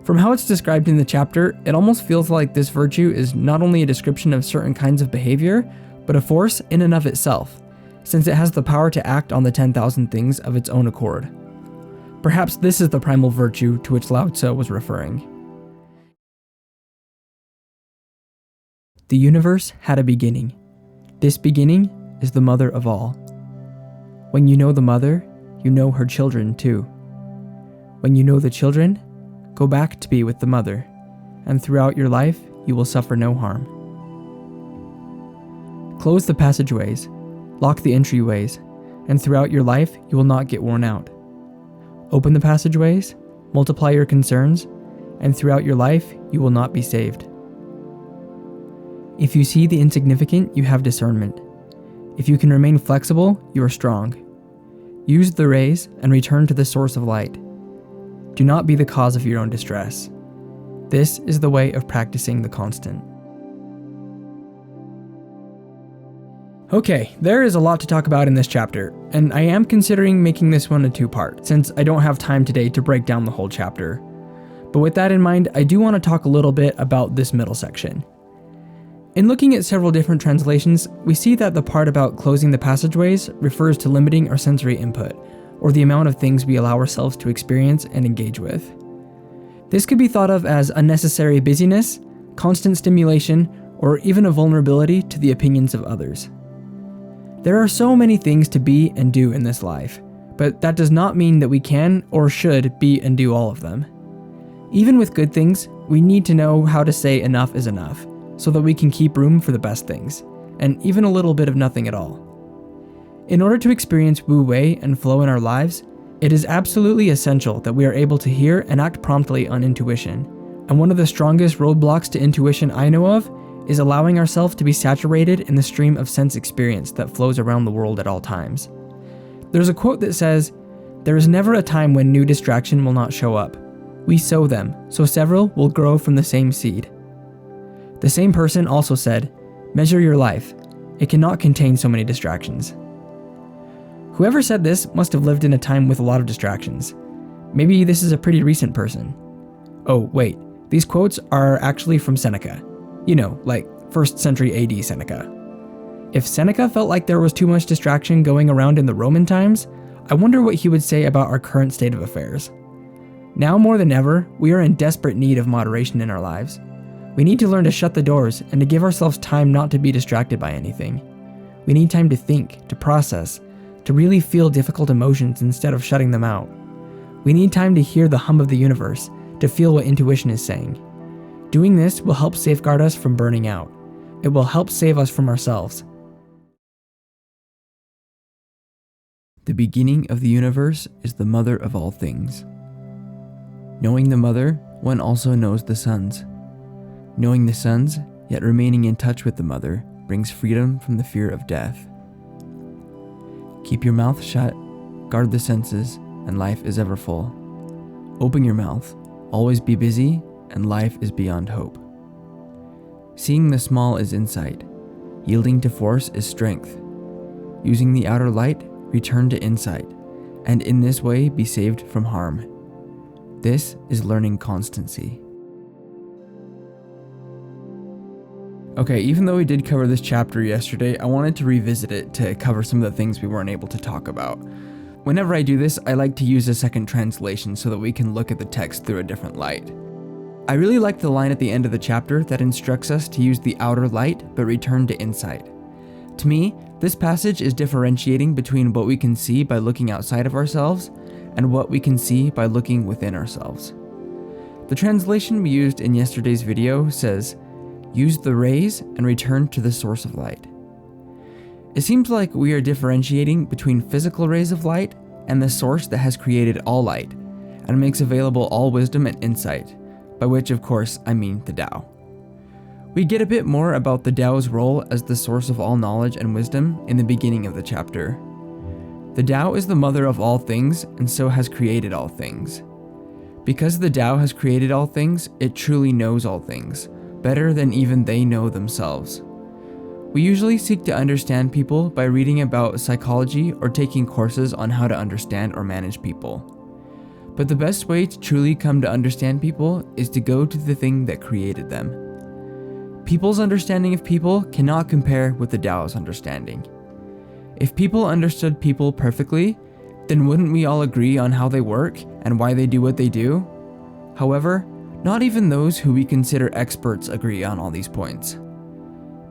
From how it's described in the chapter, it almost feels like this virtue is not only a description of certain kinds of behavior, but a force in and of itself, since it has the power to act on the 10,000 things of its own accord. Perhaps this is the primal virtue to which Lao Tzu was referring. The universe had a beginning. This beginning is the mother of all. When you know the mother, you know her children too. When you know the children, go back to be with the mother, and throughout your life you will suffer no harm. Close the passageways, lock the entryways, and throughout your life you will not get worn out. Open the passageways, multiply your concerns, and throughout your life you will not be saved. If you see the insignificant, you have discernment. If you can remain flexible, you are strong. Use the rays and return to the source of light. Do not be the cause of your own distress. This is the way of practicing the constant. Okay, there is a lot to talk about in this chapter, and I am considering making this one a two-part, since I don't have time today to break down the whole chapter. But with that in mind, I do want to talk a little bit about this middle section. In looking at several different translations, we see that the part about closing the passageways refers to limiting our sensory input, or the amount of things we allow ourselves to experience and engage with. This could be thought of as unnecessary busyness, constant stimulation, or even a vulnerability to the opinions of others. There are so many things to be and do in this life, but that does not mean that we can or should be and do all of them. Even with good things, we need to know how to say enough is enough, so that we can keep room for the best things, and even a little bit of nothing at all. In order to experience Wu Wei and flow in our lives, it is absolutely essential that we are able to hear and act promptly on intuition, and one of the strongest roadblocks to intuition I know of is allowing ourselves to be saturated in the stream of sense experience that flows around the world at all times. There's a quote that says, "There is never a time when new distraction will not show up. We sow them, so several will grow from the same seed." The same person also said, "Measure your life. It cannot contain so many distractions." Whoever said this must have lived in a time with a lot of distractions. Maybe this is a pretty recent person. Oh, wait, these quotes are actually from Seneca. You know, like 1st century AD Seneca. If Seneca felt like there was too much distraction going around in the Roman times, I wonder what he would say about our current state of affairs. Now more than ever, we are in desperate need of moderation in our lives. We need to learn to shut the doors and to give ourselves time not to be distracted by anything. We need time to think, to process, to really feel difficult emotions instead of shutting them out. We need time to hear the hum of the universe, to feel what intuition is saying. Doing this will help safeguard us from burning out. It will help save us from ourselves. The beginning of the universe is the mother of all things. Knowing the mother, one also knows the sons. Knowing the sons, yet remaining in touch with the mother, brings freedom from the fear of death. Keep your mouth shut, guard the senses, and life is ever full. Open your mouth, always be busy, and life is beyond hope. Seeing the small is insight. Yielding to force is strength. Using the outer light, return to insight, and in this way be saved from harm. This is learning constancy. Okay, even though we did cover this chapter yesterday, I wanted to revisit it to cover some of the things we weren't able to talk about. Whenever I do this, I like to use a second translation so that we can look at the text through a different light. I really like the line at the end of the chapter that instructs us to use the outer light but return to insight. To me, this passage is differentiating between what we can see by looking outside of ourselves and what we can see by looking within ourselves. The translation we used in yesterday's video says, "Use the rays and return to the source of light." It seems like we are differentiating between physical rays of light and the source that has created all light and makes available all wisdom and insight, by which of course I mean the Tao. We get a bit more about the Tao's role as the source of all knowledge and wisdom in the beginning of the chapter. The Tao is the mother of all things and so has created all things. Because the Tao has created all things, it truly knows all things, better than even they know themselves. We usually seek to understand people by reading about psychology or taking courses on how to understand or manage people. But the best way to truly come to understand people is to go to the thing that created them. People's understanding of people cannot compare with the Tao's understanding. If people understood people perfectly, then wouldn't we all agree on how they work and why they do what they do? However, not even those who we consider experts agree on all these points.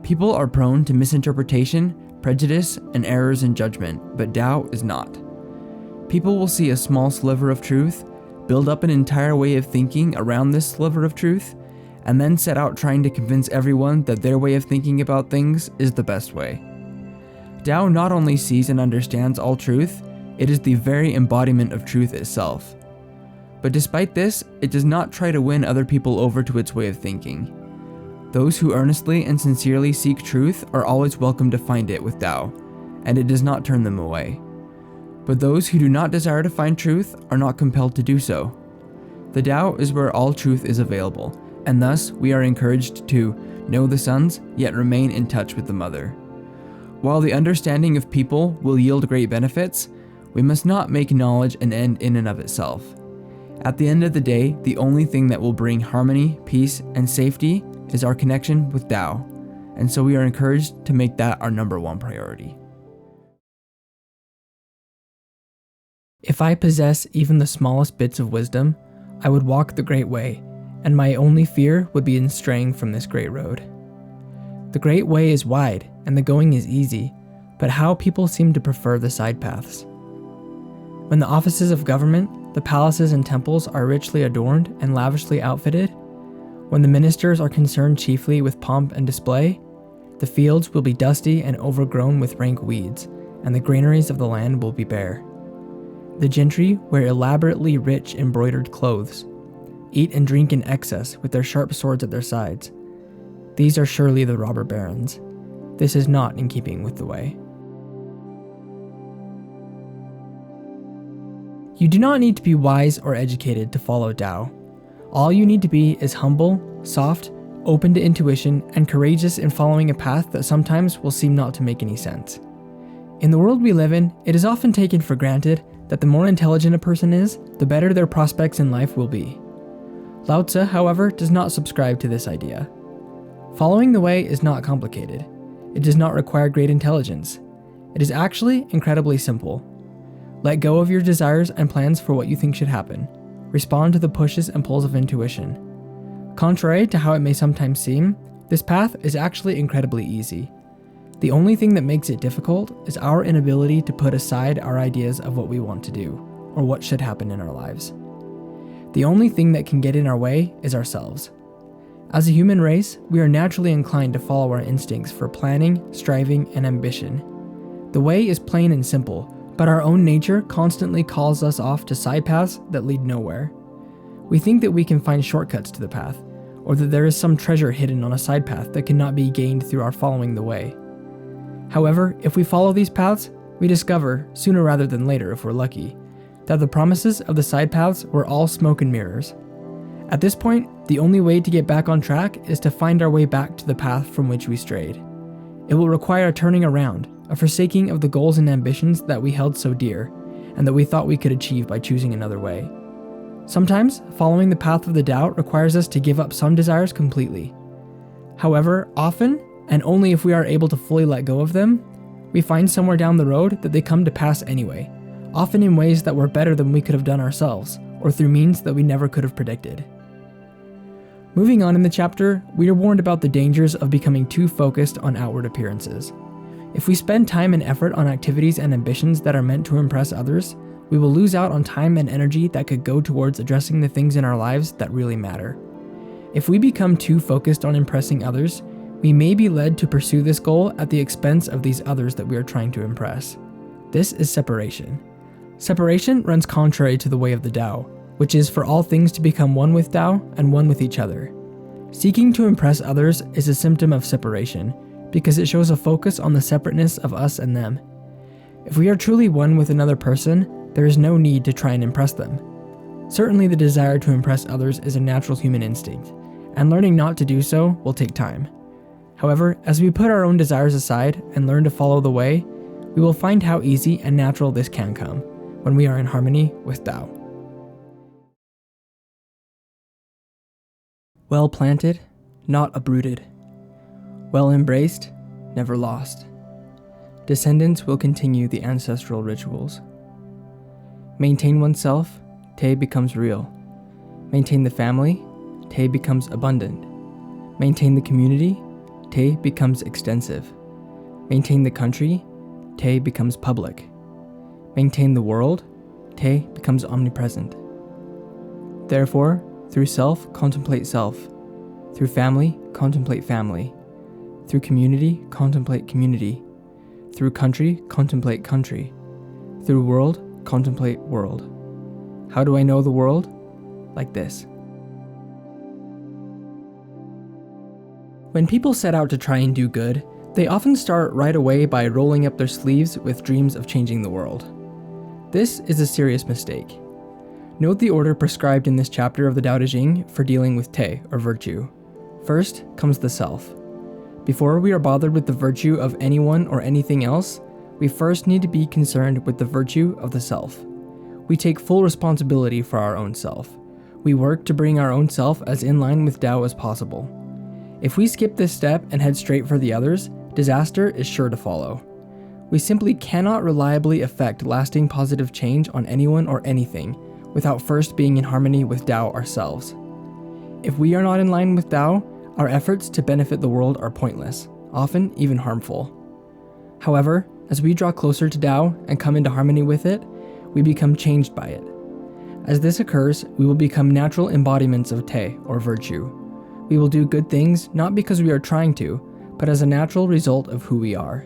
People are prone to misinterpretation, prejudice, and errors in judgment, but Tao is not. People will see a small sliver of truth, build up an entire way of thinking around this sliver of truth, and then set out trying to convince everyone that their way of thinking about things is the best way. Tao not only sees and understands all truth, it is the very embodiment of truth itself. But despite this, it does not try to win other people over to its way of thinking. Those who earnestly and sincerely seek truth are always welcome to find it with Tao, and it does not turn them away. But those who do not desire to find truth are not compelled to do so. The Tao is where all truth is available, and thus we are encouraged to know the sons, yet remain in touch with the mother. While the understanding of people will yield great benefits, we must not make knowledge an end in and of itself. At the end of the day, the only thing that will bring harmony, peace, and safety is our connection with Tao, and so we are encouraged to make that our number one priority. If I possess even the smallest bits of wisdom, I would walk the great way, and my only fear would be in straying from this great road. The great way is wide, and the going is easy, but how people seem to prefer the side paths. When the offices of government, the palaces and temples are richly adorned and lavishly outfitted, when the ministers are concerned chiefly with pomp and display, the fields will be dusty and overgrown with rank weeds, and the granaries of the land will be bare. The gentry wear elaborately rich embroidered clothes, eat and drink in excess with their sharp swords at their sides. These are surely the robber barons. This is not in keeping with the way. You do not need to be wise or educated to follow Tao. All you need to be is humble, soft, open to intuition, and courageous in following a path that sometimes will seem not to make any sense. In the world we live in, it is often taken for granted that the more intelligent a person is, the better their prospects in life will be. Lao Tzu, however, does not subscribe to this idea. Following the way is not complicated. It does not require great intelligence. It is actually incredibly simple. Let go of your desires and plans for what you think should happen. Respond to the pushes and pulls of intuition. Contrary to how it may sometimes seem, this path is actually incredibly easy. The only thing that makes it difficult is our inability to put aside our ideas of what we want to do, or what should happen in our lives. The only thing that can get in our way is ourselves. As a human race, we are naturally inclined to follow our instincts for planning, striving, and ambition. The way is plain and simple, but our own nature constantly calls us off to side paths that lead nowhere. We think that we can find shortcuts to the path, or that there is some treasure hidden on a side path that cannot be gained through our following the way. However, if we follow these paths, we discover, sooner rather than later if we're lucky, that the promises of the side paths were all smoke and mirrors. At this point, the only way to get back on track is to find our way back to the path from which we strayed. It will require a turning around, a forsaking of the goals and ambitions that we held so dear, and that we thought we could achieve by choosing another way. Sometimes, following the path of the Tao requires us to give up some desires completely. However, often, and only if we are able to fully let go of them, we find somewhere down the road that they come to pass anyway, often in ways that were better than we could have done ourselves, or through means that we never could have predicted. Moving on in the chapter, we are warned about the dangers of becoming too focused on outward appearances. If we spend time and effort on activities and ambitions that are meant to impress others, we will lose out on time and energy that could go towards addressing the things in our lives that really matter. If we become too focused on impressing others, we may be led to pursue this goal at the expense of these others that we are trying to impress. This is separation. Separation runs contrary to the way of the Tao, which is for all things to become one with Tao and one with each other. Seeking to impress others is a symptom of separation, because it shows a focus on the separateness of us and them. If we are truly one with another person, there is no need to try and impress them. Certainly the desire to impress others is a natural human instinct, and learning not to do so will take time. However, as we put our own desires aside and learn to follow the way, we will find how easy and natural this can come when we are in harmony with Tao. Well planted, not uprooted. Well embraced, never lost. Descendants will continue the ancestral rituals. Maintain oneself, Te becomes real. Maintain the family, Te becomes abundant. Maintain the community, Te becomes extensive. Maintain the country, Te becomes public. Maintain the world, Te becomes omnipresent. Therefore, through self, contemplate self. Through family, contemplate family. Through community, contemplate community. Through country, contemplate country. Through world, contemplate world. How do I know the world? Like this. When people set out to try and do good, They often start right away by rolling up their sleeves with dreams of changing the world. This is a serious mistake. Note the order prescribed in this chapter of the Tao Te Ching for dealing with Te, or virtue. First comes the self. Before we are bothered with the virtue of anyone or anything else, we first need to be concerned with the virtue of the self. We take full responsibility for our own self. We work to bring our own self as in line with Tao as possible. If we skip this step and head straight for the others, disaster is sure to follow. We simply cannot reliably effect lasting positive change on anyone or anything without first being in harmony with Tao ourselves. If we are not in line with Tao, our efforts to benefit the world are pointless, often even harmful. However, as we draw closer to Tao and come into harmony with it, we become changed by it. As this occurs, we will become natural embodiments of Te, or virtue. We will do good things not because we are trying to, but as a natural result of who we are.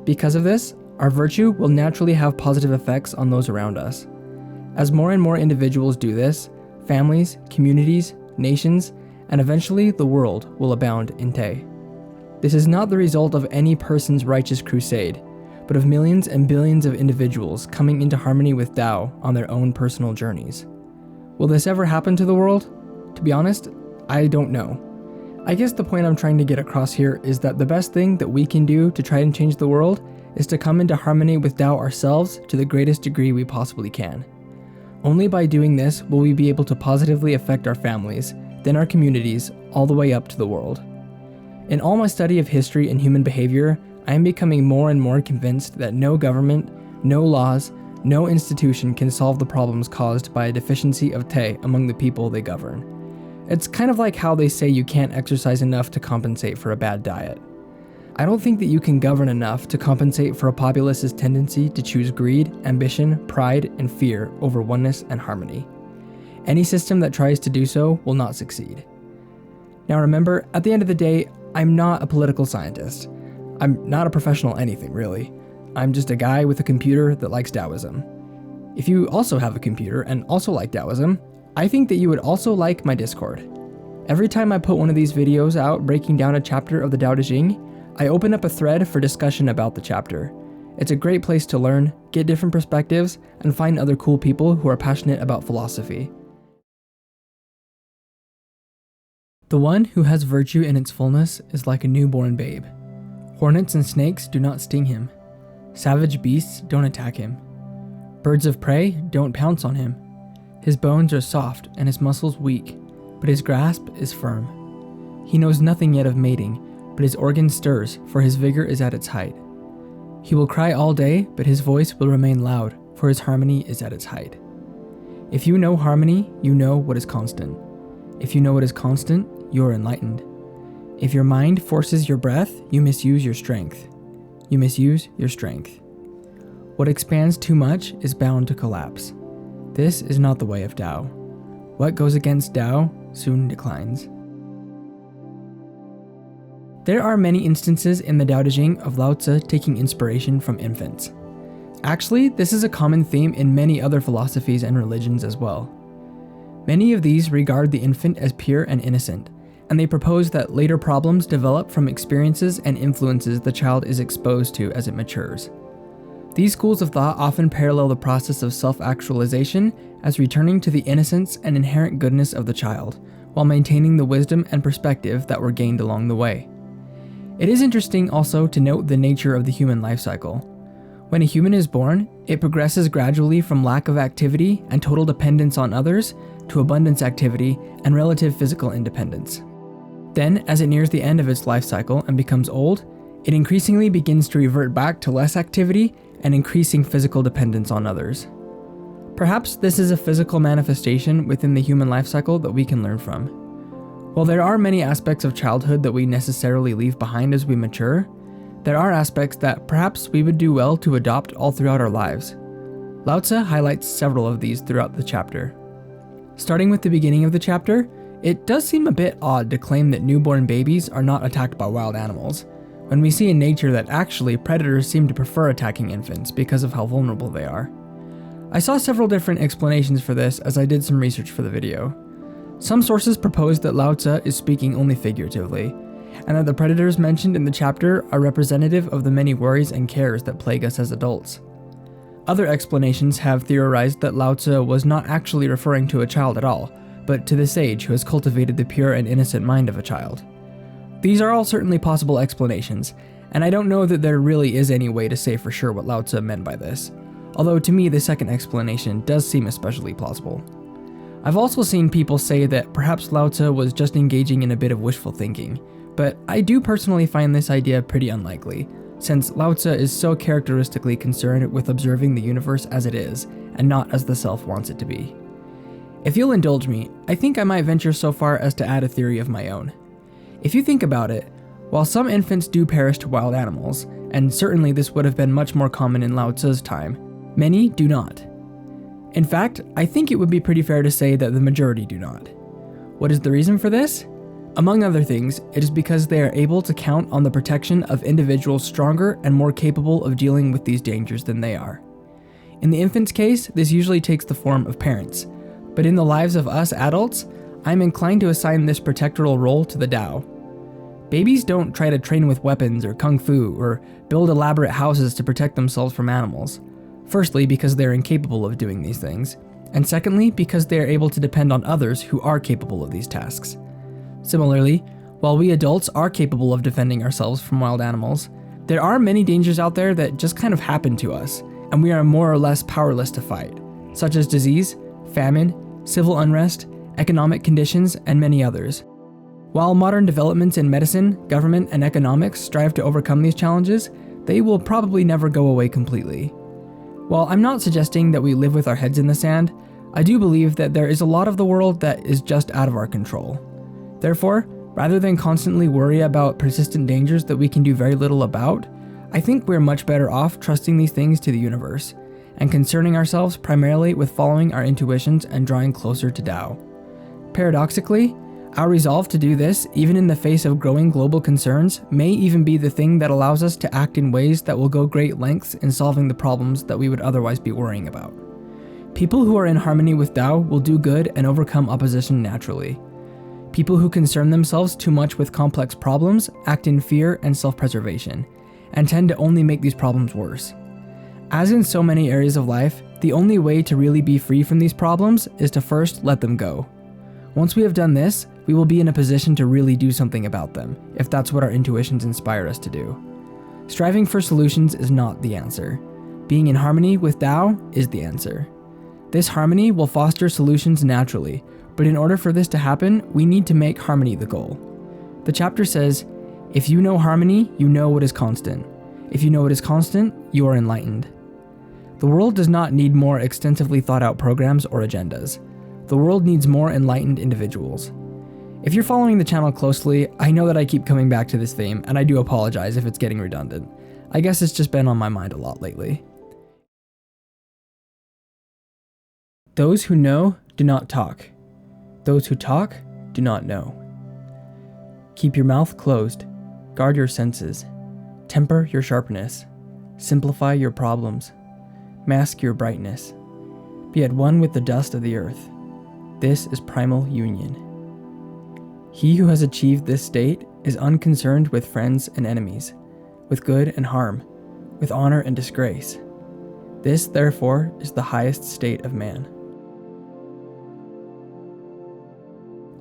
Because of this, our virtue will naturally have positive effects on those around us. As more and more individuals do this, families, communities, nations, and eventually the world will abound in Te. This is not the result of any person's righteous crusade, but of millions and billions of individuals coming into harmony with Tao on their own personal journeys. Will this ever happen to the world? To be honest, I don't know. I guess the point I'm trying to get across here is that the best thing that we can do to try and change the world is to come into harmony with Tao ourselves to the greatest degree we possibly can. Only by doing this will we be able to positively affect our families, then our communities, all the way up to the world. In all my study of history and human behavior, I am becoming more and more convinced that no government, no laws, no institution can solve the problems caused by a deficiency of Te among the people they govern. It's kind of like how they say you can't exercise enough to compensate for a bad diet. I don't think that you can govern enough to compensate for a populace's tendency to choose greed, ambition, pride, and fear over oneness and harmony. Any system that tries to do so will not succeed. Now remember, at the end of the day, I'm not a political scientist. I'm not a professional anything, really. I'm just a guy with a computer that likes Taoism. If you also have a computer and also like Taoism, I think that you would also like my Discord. Every time I put one of these videos out breaking down a chapter of the Tao Te Ching, I open up a thread for discussion about the chapter. It's a great place to learn, get different perspectives, and find other cool people who are passionate about philosophy. The one who has virtue in its fullness is like a newborn babe. Hornets and snakes do not sting him. Savage beasts don't attack him. Birds of prey don't pounce on him. His bones are soft and his muscles weak, but his grasp is firm. He knows nothing yet of mating, but his organ stirs, for his vigor is at its height. He will cry all day, but his voice will remain loud, for his harmony is at its height. If you know harmony, you know what is constant. If you know what is constant, you are enlightened. If your mind forces your breath, you misuse your strength. You misuse your strength. What expands too much is bound to collapse. This is not the way of Tao. What goes against Tao soon declines. There are many instances in the Tao Te Ching of Lao Tzu taking inspiration from infants. Actually, this is a common theme in many other philosophies and religions as well. Many of these regard the infant as pure and innocent, and they propose that later problems develop from experiences and influences the child is exposed to as it matures. These schools of thought often parallel the process of self-actualization as returning to the innocence and inherent goodness of the child, while maintaining the wisdom and perspective that were gained along the way. It is interesting also to note the nature of the human life cycle. When a human is born, it progresses gradually from lack of activity and total dependence on others to abundance activity and relative physical independence. Then, as it nears the end of its life cycle and becomes old, it increasingly begins to revert back to less activity and increasing physical dependence on others. Perhaps this is a physical manifestation within the human life cycle that we can learn from. While there are many aspects of childhood that we necessarily leave behind as we mature, there are aspects that perhaps we would do well to adopt all throughout our lives. Lao Tzu highlights several of these throughout the chapter. Starting with the beginning of the chapter, it does seem a bit odd to claim that newborn babies are not attacked by wild animals, when we see in nature that actually predators seem to prefer attacking infants because of how vulnerable they are. I saw several different explanations for this as I did some research for the video. Some sources propose that Lao Tzu is speaking only figuratively, and that the predators mentioned in the chapter are representative of the many worries and cares that plague us as adults. Other explanations have theorized that Lao Tzu was not actually referring to a child at all, but to the sage who has cultivated the pure and innocent mind of a child. These are all certainly possible explanations, and I don't know that there really is any way to say for sure what Lao Tzu meant by this, although to me the second explanation does seem especially plausible. I've also seen people say that perhaps Lao Tzu was just engaging in a bit of wishful thinking, but I do personally find this idea pretty unlikely, since Lao Tzu is so characteristically concerned with observing the universe as it is, and not as the self wants it to be. If you'll indulge me, I think I might venture so far as to add a theory of my own. If you think about it, while some infants do perish to wild animals, and certainly this would have been much more common in Lao Tzu's time, many do not. In fact, I think it would be pretty fair to say that the majority do not. What is the reason for this? Among other things, it is because they are able to count on the protection of individuals stronger and more capable of dealing with these dangers than they are. In the infant's case, this usually takes the form of parents, but in the lives of us adults, I'm inclined to assign this protectoral role to the Tao. Babies don't try to train with weapons or kung fu or build elaborate houses to protect themselves from animals. Firstly, because they're incapable of doing these things, and secondly, because they are able to depend on others who are capable of these tasks. Similarly, while we adults are capable of defending ourselves from wild animals, there are many dangers out there that just kind of happen to us, and we are more or less powerless to fight, such as disease, famine, civil unrest, economic conditions, and many others. While modern developments in medicine, government, and economics strive to overcome these challenges, they will probably never go away completely. While I'm not suggesting that we live with our heads in the sand, I do believe that there is a lot of the world that is just out of our control. Therefore, rather than constantly worry about persistent dangers that we can do very little about, I think we're much better off trusting these things to the universe, and concerning ourselves primarily with following our intuitions and drawing closer to Tao. Paradoxically, our resolve to do this, even in the face of growing global concerns, may even be the thing that allows us to act in ways that will go great lengths in solving the problems that we would otherwise be worrying about. People who are in harmony with Tao will do good and overcome opposition naturally. People who concern themselves too much with complex problems act in fear and self-preservation, and tend to only make these problems worse. As in so many areas of life, the only way to really be free from these problems is to first let them go. Once we have done this, we will be in a position to really do something about them, if that's what our intuitions inspire us to do. Striving for solutions is not the answer. Being in harmony with Tao is the answer. This harmony will foster solutions naturally, but in order for this to happen, we need to make harmony the goal. The chapter says, if you know harmony, you know what is constant. If you know what is constant, you are enlightened. The world does not need more extensively thought out programs or agendas. The world needs more enlightened individuals. If you're following the channel closely, I know that I keep coming back to this theme, and I do apologize if it's getting redundant. I guess it's just been on my mind a lot lately. Those who know do not talk. Those who talk do not know. Keep your mouth closed. Guard your senses. Temper your sharpness. Simplify your problems. Mask your brightness. Be at one with the dust of the earth. This is primal union. He who has achieved this state is unconcerned with friends and enemies, with good and harm, with honor and disgrace. This, therefore, is the highest state of man.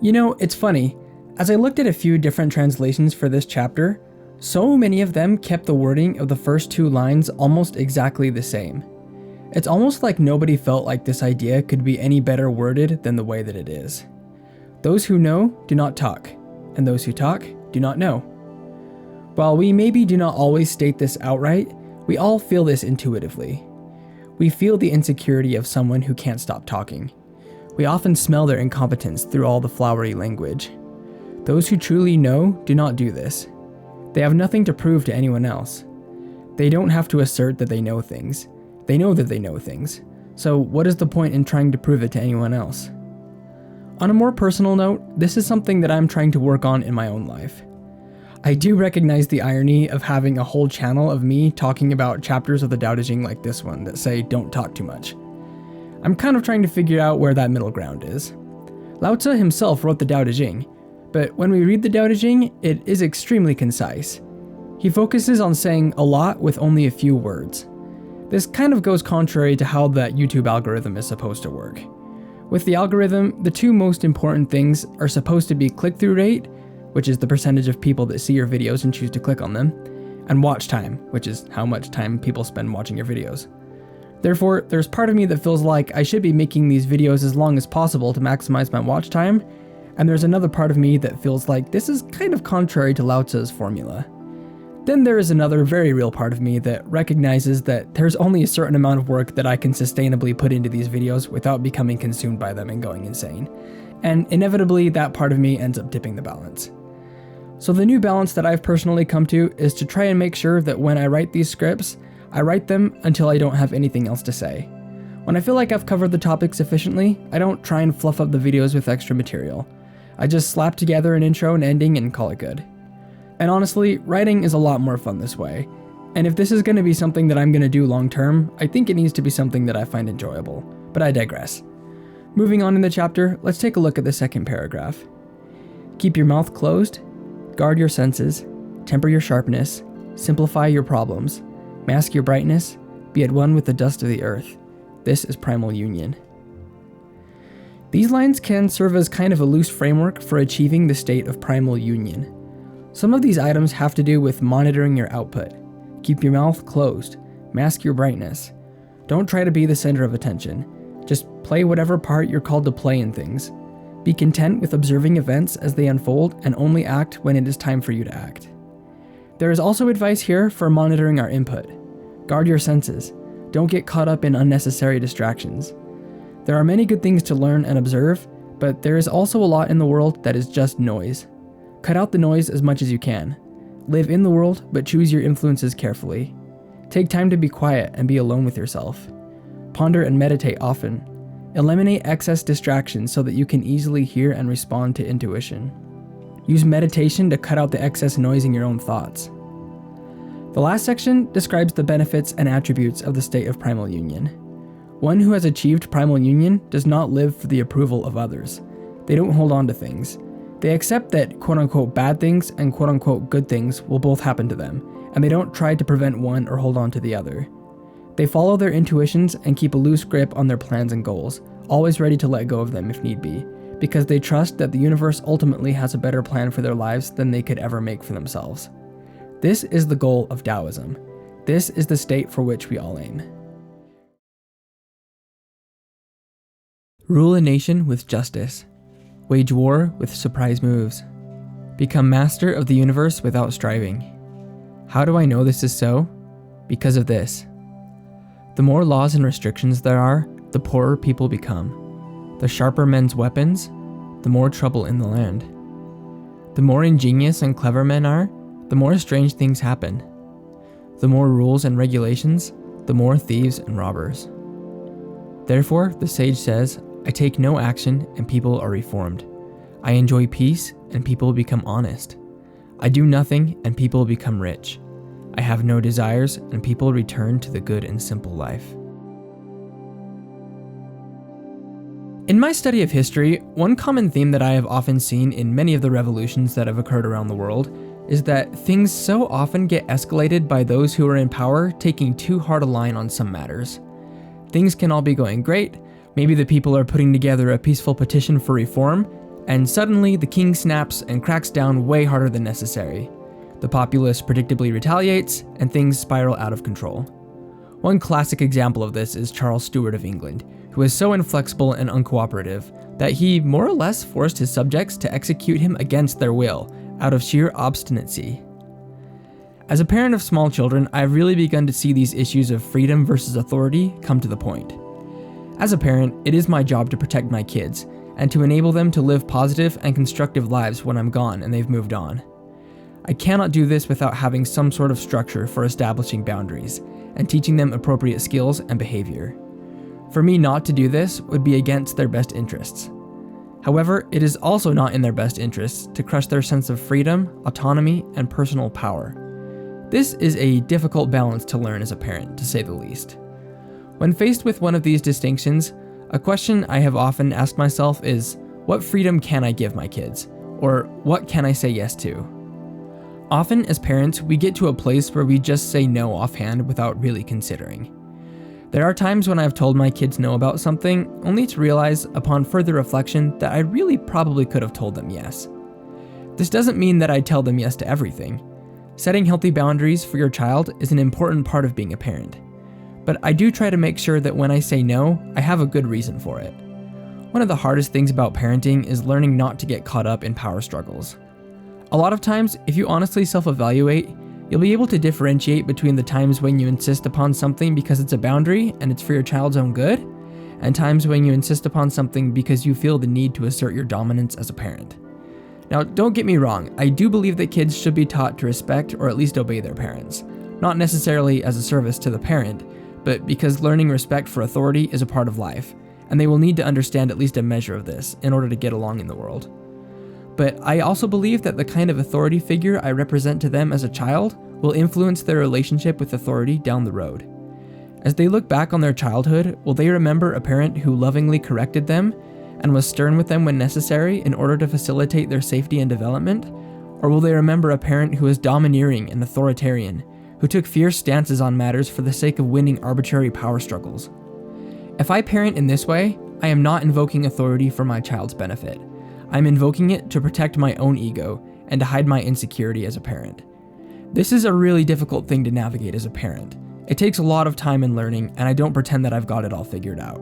You know, it's funny. As I looked at a few different translations for this chapter, so many of them kept the wording of the first two lines almost exactly the same. It's almost like nobody felt like this idea could be any better worded than the way that it is. Those who know do not talk, and those who talk do not know. While we maybe do not always state this outright, we all feel this intuitively. We feel the insecurity of someone who can't stop talking. We often smell their incompetence through all the flowery language. Those who truly know do not do this. They have nothing to prove to anyone else. They don't have to assert that they know things. They know that they know things. So what is the point in trying to prove it to anyone else? On a more personal note, this is something that I'm trying to work on in my own life. I do recognize the irony of having a whole channel of me talking about chapters of the Tao Te Ching like this one that say don't talk too much. I'm kind of trying to figure out where that middle ground is. Lao Tzu himself wrote the Tao Te Ching, But when we read the Tao Te Ching, it is extremely concise. He focuses on saying a lot with only a few words. This kind of goes contrary to how that YouTube algorithm is supposed to work. With the algorithm, the two most important things are supposed to be click-through rate, which is the percentage of people that see your videos and choose to click on them, and watch time, which is how much time people spend watching your videos. Therefore, there's part of me that feels like I should be making these videos as long as possible to maximize my watch time, and there's another part of me that feels like this is kind of contrary to Lao Tzu's formula. Then there is another very real part of me that recognizes that there's only a certain amount of work that I can sustainably put into these videos without becoming consumed by them and going insane. And inevitably, that part of me ends up tipping the balance. So the new balance that I've personally come to is to try and make sure that when I write these scripts, I write them until I don't have anything else to say. When I feel like I've covered the topic sufficiently, I don't try and fluff up the videos with extra material. I just slap together an intro and ending and call it good. And honestly, writing is a lot more fun this way. And if this is going to be something that I'm going to do long term, I think it needs to be something that I find enjoyable. But I digress. Moving on in the chapter, let's take a look at the second paragraph. Keep your mouth closed, guard your senses, temper your sharpness, simplify your problems, mask your brightness, be at one with the dust of the earth. This is primal union. These lines can serve as kind of a loose framework for achieving the state of primal union. Some of these items have to do with monitoring your output. Keep your mouth closed. Mask your brightness. Don't try to be the center of attention. Just play whatever part you're called to play in things. Be content with observing events as they unfold and only act when it is time for you to act. There is also advice here for monitoring our input. Guard your senses. Don't get caught up in unnecessary distractions. There are many good things to learn and observe, but there is also a lot in the world that is just noise. Cut out the noise as much as you can. Live in the world, but choose your influences carefully. Take time to be quiet and be alone with yourself. Ponder and meditate often. Eliminate excess distractions so that you can easily hear and respond to intuition. Use meditation to cut out the excess noise in your own thoughts. The last section describes the benefits and attributes of the state of primal union. One who has achieved primal union does not live for the approval of others. They don't hold on to things. They accept that quote-unquote bad things and quote-unquote good things will both happen to them, and they don't try to prevent one or hold on to the other. They follow their intuitions and keep a loose grip on their plans and goals, always ready to let go of them if need be, because they trust that the universe ultimately has a better plan for their lives than they could ever make for themselves. This is the goal of Taoism. This is the state for which we all aim. Rule a nation with justice. Wage war with surprise moves. Become master of the universe without striving. How do I know this is so? Because of this. The more laws and restrictions there are, the poorer people become. The sharper men's weapons, the more trouble in the land. The more ingenious and clever men are, the more strange things happen. The more rules and regulations, the more thieves and robbers. Therefore, the sage says, I take no action and people are reformed. I enjoy peace and people become honest. I do nothing and people become rich. I have no desires and people return to the good and simple life. In my study of history, one common theme that I have often seen in many of the revolutions that have occurred around the world is that things so often get escalated by those who are in power taking too hard a line on some matters. Things can all be going great. Maybe the people are putting together a peaceful petition for reform, and suddenly the king snaps and cracks down way harder than necessary. The populace predictably retaliates, and things spiral out of control. One classic example of this is Charles Stuart of England, who was so inflexible and uncooperative that he more or less forced his subjects to execute him against their will, out of sheer obstinacy. As a parent of small children, I've really begun to see these issues of freedom versus authority come to the point. As a parent, it is my job to protect my kids, and to enable them to live positive and constructive lives when I'm gone and they've moved on. I cannot do this without having some sort of structure for establishing boundaries, and teaching them appropriate skills and behavior. For me not to do this would be against their best interests. However, it is also not in their best interests to crush their sense of freedom, autonomy, and personal power. This is a difficult balance to learn as a parent, to say the least. When faced with one of these distinctions, a question I have often asked myself is, what freedom can I give my kids? or what can I say yes to? Often as parents, we get to a place where we just say no offhand without really considering. There are times when I've told my kids no about something, only to realize upon further reflection that I really probably could have told them yes. This doesn't mean that I tell them yes to everything. Setting healthy boundaries for your child is an important part of being a parent. But I do try to make sure that when I say no, I have a good reason for it. One of the hardest things about parenting is learning not to get caught up in power struggles. A lot of times, if you honestly self-evaluate, you'll be able to differentiate between the times when you insist upon something because it's a boundary and it's for your child's own good, and times when you insist upon something because you feel the need to assert your dominance as a parent. Now, don't get me wrong, I do believe that kids should be taught to respect or at least obey their parents, not necessarily as a service to the parent, but because learning respect for authority is a part of life, and they will need to understand at least a measure of this in order to get along in the world. But I also believe that the kind of authority figure I represent to them as a child will influence their relationship with authority down the road. As they look back on their childhood, will they remember a parent who lovingly corrected them and was stern with them when necessary in order to facilitate their safety and development? Or will they remember a parent who was domineering and authoritarian, who took fierce stances on matters for the sake of winning arbitrary power struggles? If I parent in this way, I am not invoking authority for my child's benefit. I'm invoking it to protect my own ego and to hide my insecurity as a parent. This is a really difficult thing to navigate as a parent. It takes a lot of time and learning, and I don't pretend that I've got it all figured out.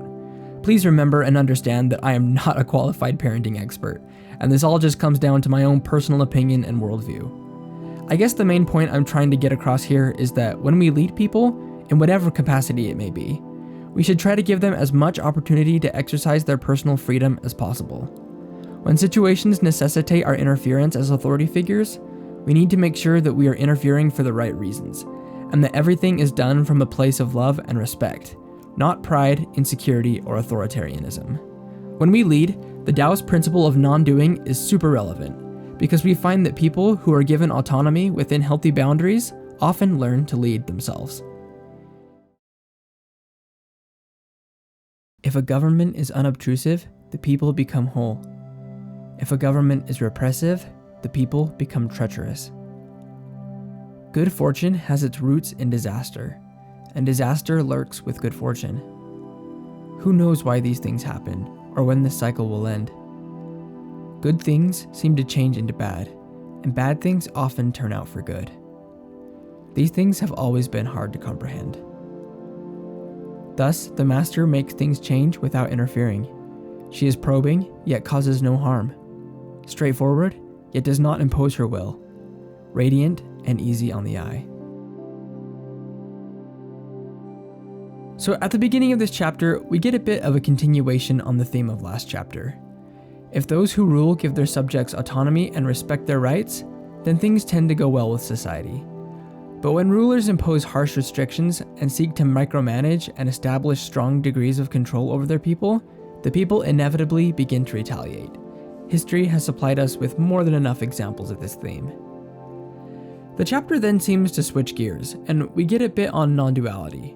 Please remember and understand that I am not a qualified parenting expert, and this all just comes down to my own personal opinion and worldview. I guess the main point I'm trying to get across here is that when we lead people, in whatever capacity it may be, we should try to give them as much opportunity to exercise their personal freedom as possible. When situations necessitate our interference as authority figures, we need to make sure that we are interfering for the right reasons, and that everything is done from a place of love and respect, not pride, insecurity, or authoritarianism. When we lead, the Taoist principle of non-doing is super relevant, because we find that people who are given autonomy within healthy boundaries often learn to lead themselves. If a government is unobtrusive, the people become whole. If a government is repressive, the people become treacherous. Good fortune has its roots in disaster, and disaster lurks with good fortune. Who knows why these things happen, or when this cycle will end? Good things seem to change into bad, and bad things often turn out for good. These things have always been hard to comprehend. Thus, the master makes things change without interfering. She is probing, yet causes no harm. Straightforward, yet does not impose her will. Radiant and easy on the eye. So at the beginning of this chapter, we get a bit of a continuation on the theme of last chapter. If those who rule give their subjects autonomy and respect their rights, then things tend to go well with society. But when rulers impose harsh restrictions and seek to micromanage and establish strong degrees of control over their people, the people inevitably begin to retaliate. History has supplied us with more than enough examples of this theme. The chapter then seems to switch gears, and we get a bit on non-duality.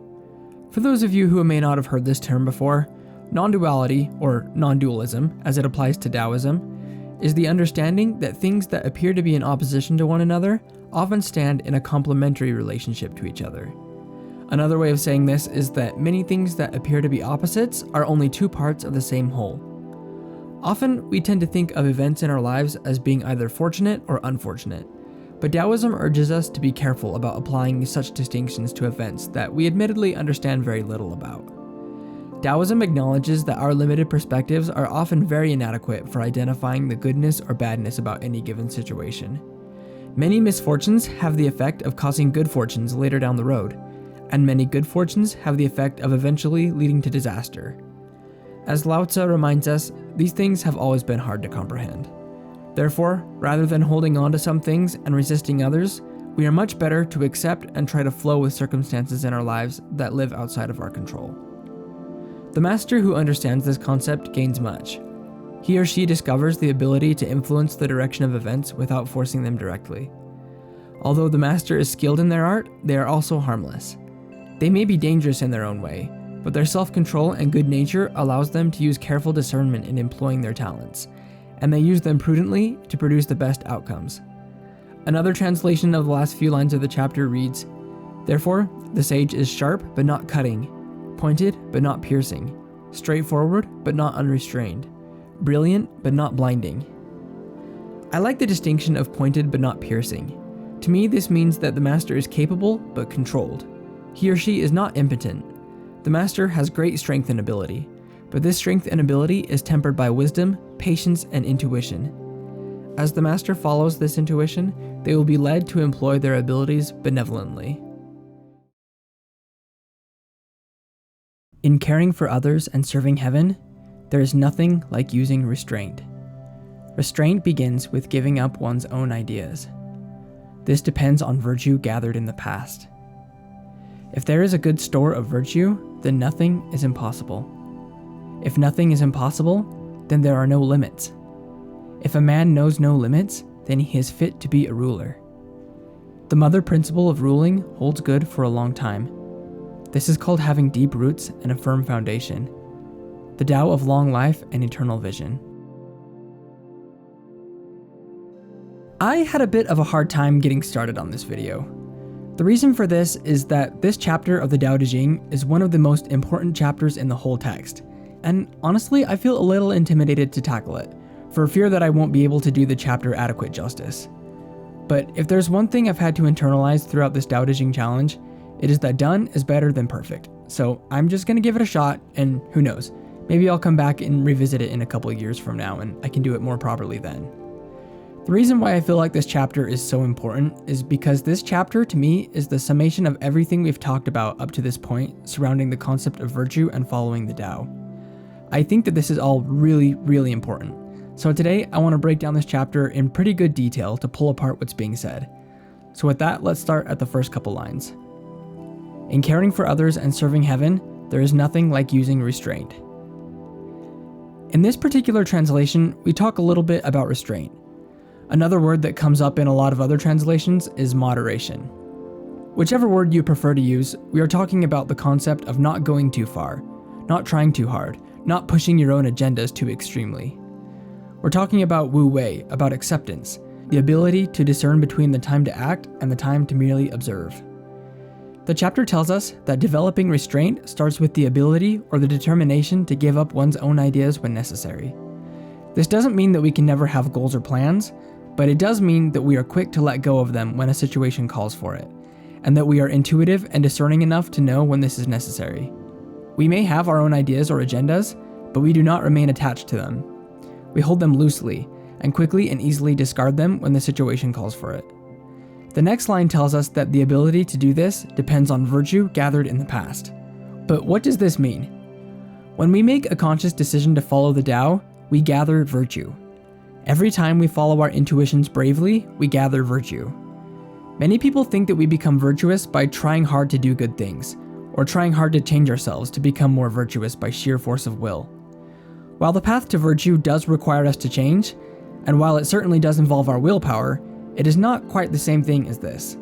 For those of you who may not have heard this term before, non-duality, or non-dualism, as it applies to Taoism, is the understanding that things that appear to be in opposition to one another often stand in a complementary relationship to each other. Another way of saying this is that many things that appear to be opposites are only two parts of the same whole. Often, we tend to think of events in our lives as being either fortunate or unfortunate, but Taoism urges us to be careful about applying such distinctions to events that we admittedly understand very little about. Taoism acknowledges that our limited perspectives are often very inadequate for identifying the goodness or badness about any given situation. Many misfortunes have the effect of causing good fortunes later down the road, and many good fortunes have the effect of eventually leading to disaster. As Lao Tzu reminds us, these things have always been hard to comprehend. Therefore, rather than holding on to some things and resisting others, we are much better to accept and try to flow with circumstances in our lives that live outside of our control. The master who understands this concept gains much. He or she discovers the ability to influence the direction of events without forcing them directly. Although the master is skilled in their art, they are also harmless. They may be dangerous in their own way, but their self-control and good nature allows them to use careful discernment in employing their talents, and they use them prudently to produce the best outcomes. Another translation of the last few lines of the chapter reads, "Therefore, the sage is sharp but not cutting, pointed but not piercing, straightforward but not unrestrained, brilliant but not blinding." I like the distinction of pointed but not piercing. To me, this means that the master is capable but controlled. He or she is not impotent. The master has great strength and ability, but this strength and ability is tempered by wisdom, patience, and intuition. As the master follows this intuition, they will be led to employ their abilities benevolently. In caring for others and serving heaven, there is nothing like using restraint. Restraint begins with giving up one's own ideas. This depends on virtue gathered in the past. If there is a good store of virtue, then nothing is impossible. If nothing is impossible, then there are no limits. If a man knows no limits, then he is fit to be a ruler. The mother principle of ruling holds good for a long time. This is called having deep roots and a firm foundation. The Tao of long life and eternal vision. I had a bit of a hard time getting started on this video. The reason for this is that this chapter of the Tao Te Ching is one of the most important chapters in the whole text, and honestly, I feel a little intimidated to tackle it, for fear that I won't be able to do the chapter adequate justice. But if there's one thing I've had to internalize throughout this Tao Te Ching challenge, it is that done is better than perfect. So I'm just gonna give it a shot, and who knows, maybe I'll come back and revisit it in a couple years from now and I can do it more properly then. The reason why I feel like this chapter is so important is because this chapter to me is the summation of everything we've talked about up to this point surrounding the concept of virtue and following the Tao. I think that this is all really, really important. So today I want to break down this chapter in pretty good detail to pull apart what's being said. So with that, let's start at the first couple lines. In caring for others and serving heaven, there is nothing like using restraint. In this particular translation, we talk a little bit about restraint. Another word that comes up in a lot of other translations is moderation. Whichever word you prefer to use, we are talking about the concept of not going too far, not trying too hard, not pushing your own agendas too extremely. We're talking about wu wei, about acceptance, the ability to discern between the time to act and the time to merely observe. The chapter tells us that developing restraint starts with the ability or the determination to give up one's own ideas when necessary. This doesn't mean that we can never have goals or plans, but it does mean that we are quick to let go of them when a situation calls for it, and that we are intuitive and discerning enough to know when this is necessary. We may have our own ideas or agendas, but we do not remain attached to them. We hold them loosely, and quickly and easily discard them when the situation calls for it. The next line tells us that the ability to do this depends on virtue gathered in the past. But what does this mean? When we make a conscious decision to follow the Tao, we gather virtue. Every time we follow our intuitions bravely, we gather virtue. Many people think that we become virtuous by trying hard to do good things, or trying hard to change ourselves to become more virtuous by sheer force of will. While the path to virtue does require us to change, and while it certainly does involve our willpower, it is not quite the same thing as this.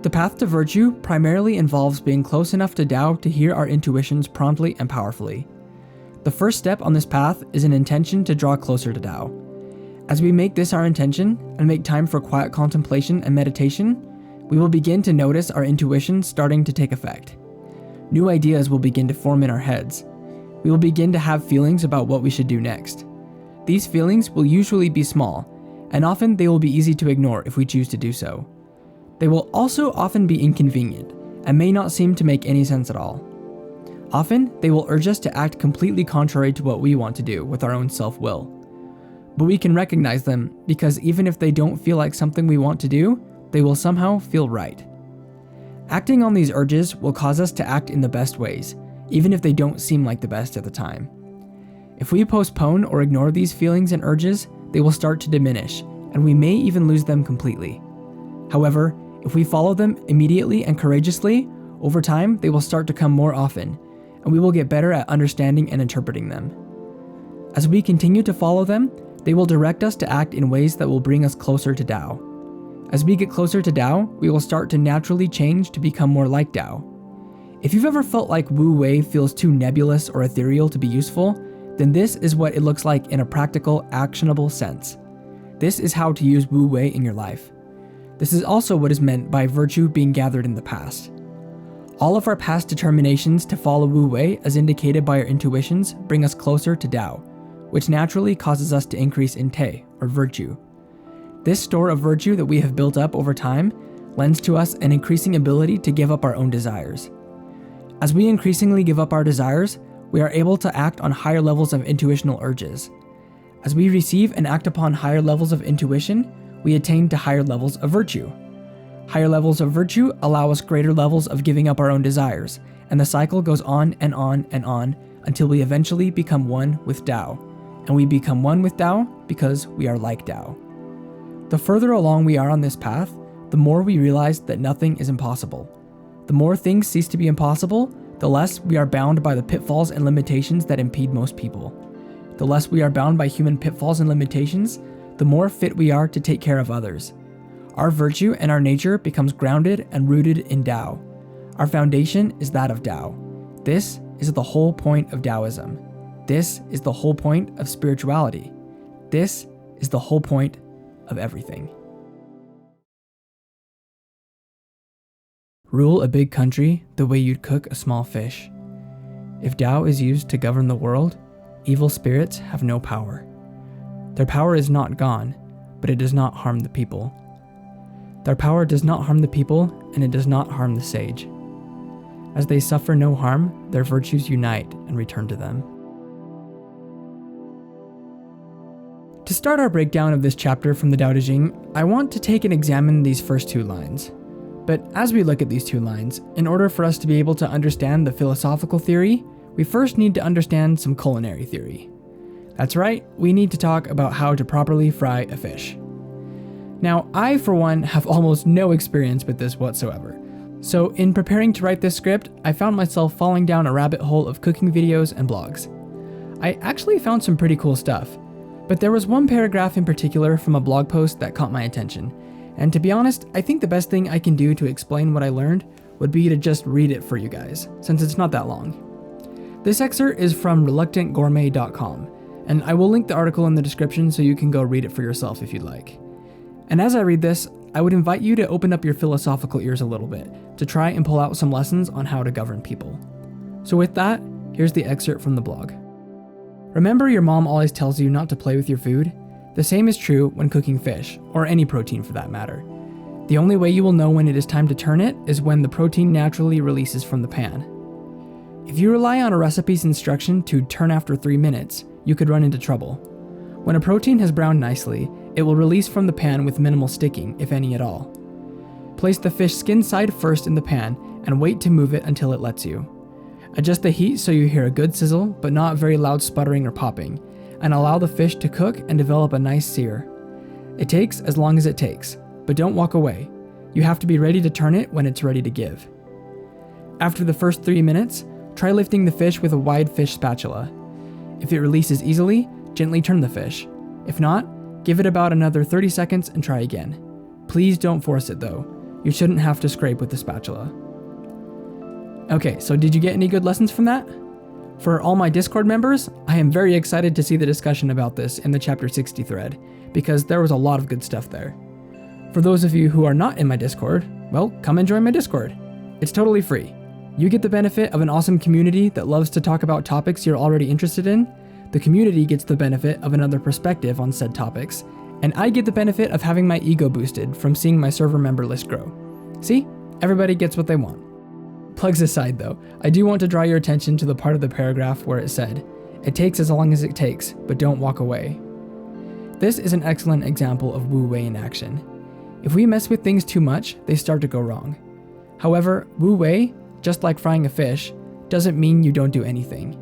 The path to virtue primarily involves being close enough to Tao to hear our intuitions promptly and powerfully. The first step on this path is an intention to draw closer to Tao. As we make this our intention and make time for quiet contemplation and meditation, we will begin to notice our intuition starting to take effect. New ideas will begin to form in our heads. We will begin to have feelings about what we should do next. These feelings will usually be small, and often they will be easy to ignore if we choose to do so. They will also often be inconvenient and may not seem to make any sense at all. Often, they will urge us to act completely contrary to what we want to do with our own self-will. But we can recognize them because even if they don't feel like something we want to do, they will somehow feel right. Acting on these urges will cause us to act in the best ways, even if they don't seem like the best at the time. If we postpone or ignore these feelings and urges, they will start to diminish, and we may even lose them completely. However, if we follow them immediately and courageously, over time they will start to come more often, and we will get better at understanding and interpreting them. As we continue to follow them, they will direct us to act in ways that will bring us closer to Tao. As we get closer to Tao, we will start to naturally change to become more like Tao. If you've ever felt like Wu Wei feels too nebulous or ethereal to be useful, then this is what it looks like in a practical, actionable sense. This is how to use Wu Wei in your life. This is also what is meant by virtue being gathered in the past. All of our past determinations to follow Wu Wei, as indicated by our intuitions, bring us closer to Tao, which naturally causes us to increase in Te, or virtue. This store of virtue that we have built up over time lends to us an increasing ability to give up our own desires. As we increasingly give up our desires, we are able to act on higher levels of intuitional urges. As we receive and act upon higher levels of intuition, we attain to higher levels of virtue. Higher levels of virtue allow us greater levels of giving up our own desires, and the cycle goes on and on and on until we eventually become one with Tao. And we become one with Tao because we are like Tao. The further along we are on this path, the more we realize that nothing is impossible. The more things cease to be impossible, the less we are bound by the pitfalls and limitations that impede most people. The less we are bound by human pitfalls and limitations, the more fit we are to take care of others. Our virtue and our nature becomes grounded and rooted in Tao. Our foundation is that of Tao. This is the whole point of Taoism. This is the whole point of spirituality. This is the whole point of everything. Rule a big country the way you'd cook a small fish. If Tao is used to govern the world, evil spirits have no power. Their power is not gone, but it does not harm the people. Their power does not harm the people, and it does not harm the sage. As they suffer no harm, their virtues unite and return to them. To start our breakdown of this chapter from the Tao Te Ching, I want to take and examine these first two lines. But as we look at these two lines, in order for us to be able to understand the philosophical theory, we first need to understand some culinary theory. That's right, we need to talk about how to properly fry a fish. Now, I, for one, have almost no experience with this whatsoever. So in preparing to write this script, I found myself falling down a rabbit hole of cooking videos and blogs. I actually found some pretty cool stuff, but there was one paragraph in particular from a blog post that caught my attention. And to be honest, I think the best thing I can do to explain what I learned would be to just read it for you guys, since it's not that long. This excerpt is from reluctantgourmet.com, and I will link the article in the description so you can go read it for yourself if you'd like. And as I read this, I would invite you to open up your philosophical ears a little bit to try and pull out some lessons on how to govern people. So with that, here's the excerpt from the blog. Remember your mom always tells you not to play with your food? The same is true when cooking fish, or any protein for that matter. The only way you will know when it is time to turn it is when the protein naturally releases from the pan. If you rely on a recipe's instruction to turn after 3 minutes, you could run into trouble. When a protein has browned nicely, it will release from the pan with minimal sticking, if any at all. Place the fish skin side first in the pan and wait to move it until it lets you. Adjust the heat so you hear a good sizzle, but not very loud sputtering or popping, and allow the fish to cook and develop a nice sear. It takes as long as it takes, but don't walk away. You have to be ready to turn it when it's ready to give. After the first 3 minutes, try lifting the fish with a wide fish spatula. If it releases easily, gently turn the fish. If not, give it about another 30 seconds and try again. Please don't force it though. You shouldn't have to scrape with the spatula. Okay, so did you get any good lessons from that? For all my Discord members, I am very excited to see the discussion about this in the Chapter 60 thread, because there was a lot of good stuff there. For those of you who are not in my Discord, well, come and join my Discord. It's totally free. You get the benefit of an awesome community that loves to talk about topics you're already interested in, the community gets the benefit of another perspective on said topics, and I get the benefit of having my ego boosted from seeing my server member list grow. See? Everybody gets what they want. Plugs aside though, I do want to draw your attention to the part of the paragraph where it said, "It takes as long as it takes, but don't walk away." This is an excellent example of Wu Wei in action. If we mess with things too much, they start to go wrong. However, Wu Wei, just like frying a fish, doesn't mean you don't do anything.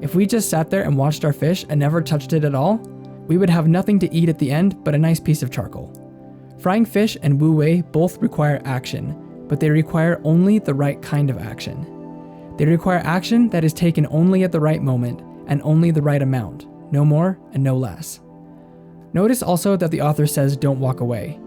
If we just sat there and watched our fish and never touched it at all, we would have nothing to eat at the end but a nice piece of charcoal. Frying fish and Wu Wei both require action, but they require only the right kind of action. They require action that is taken only at the right moment and only the right amount, no more and no less. Notice also that the author says don't walk away.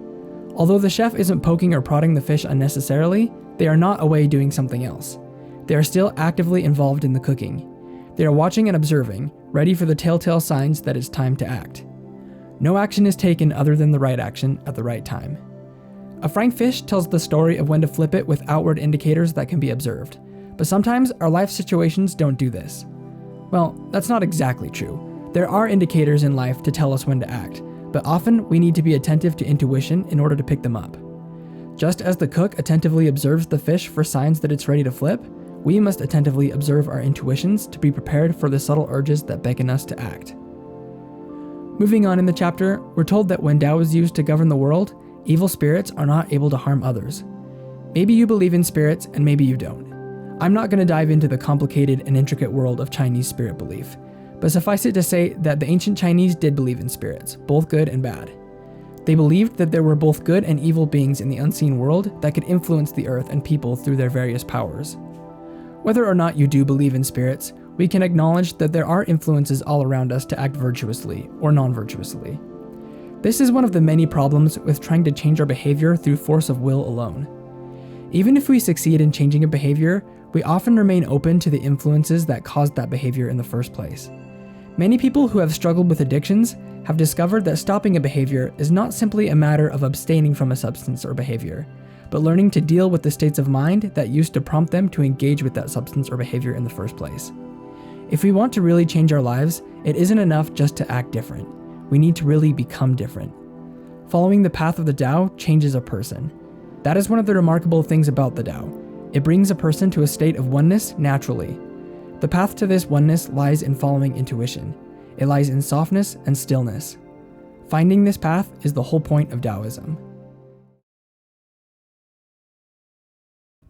Although the chef isn't poking or prodding the fish unnecessarily, they are not away doing something else. They are still actively involved in the cooking. They are watching and observing, ready for the telltale signs that it's time to act. No action is taken other than the right action at the right time. A frying fish tells the story of when to flip it with outward indicators that can be observed, but sometimes our life situations don't do this. Well, that's not exactly true. There are indicators in life to tell us when to act, but often we need to be attentive to intuition in order to pick them up. Just as the cook attentively observes the fish for signs that it's ready to flip, we must attentively observe our intuitions to be prepared for the subtle urges that beckon us to act. Moving on in the chapter, we're told that when Tao is used to govern the world, evil spirits are not able to harm others. Maybe you believe in spirits and maybe you don't. I'm not going to dive into the complicated and intricate world of Chinese spirit belief, but suffice it to say that the ancient Chinese did believe in spirits, both good and bad. They believed that there were both good and evil beings in the unseen world that could influence the earth and people through their various powers. Whether or not you do believe in spirits, we can acknowledge that there are influences all around us to act virtuously or non-virtuously. This is one of the many problems with trying to change our behavior through force of will alone. Even if we succeed in changing a behavior, we often remain open to the influences that caused that behavior in the first place. Many people who have struggled with addictions have discovered that stopping a behavior is not simply a matter of abstaining from a substance or behavior, but learning to deal with the states of mind that used to prompt them to engage with that substance or behavior in the first place. If we want to really change our lives, it isn't enough just to act different. We need to really become different. Following the path of the Tao changes a person. That is one of the remarkable things about the Tao. It brings a person to a state of oneness naturally. The path to this oneness lies in following intuition. It lies in softness and stillness. Finding this path is the whole point of Taoism.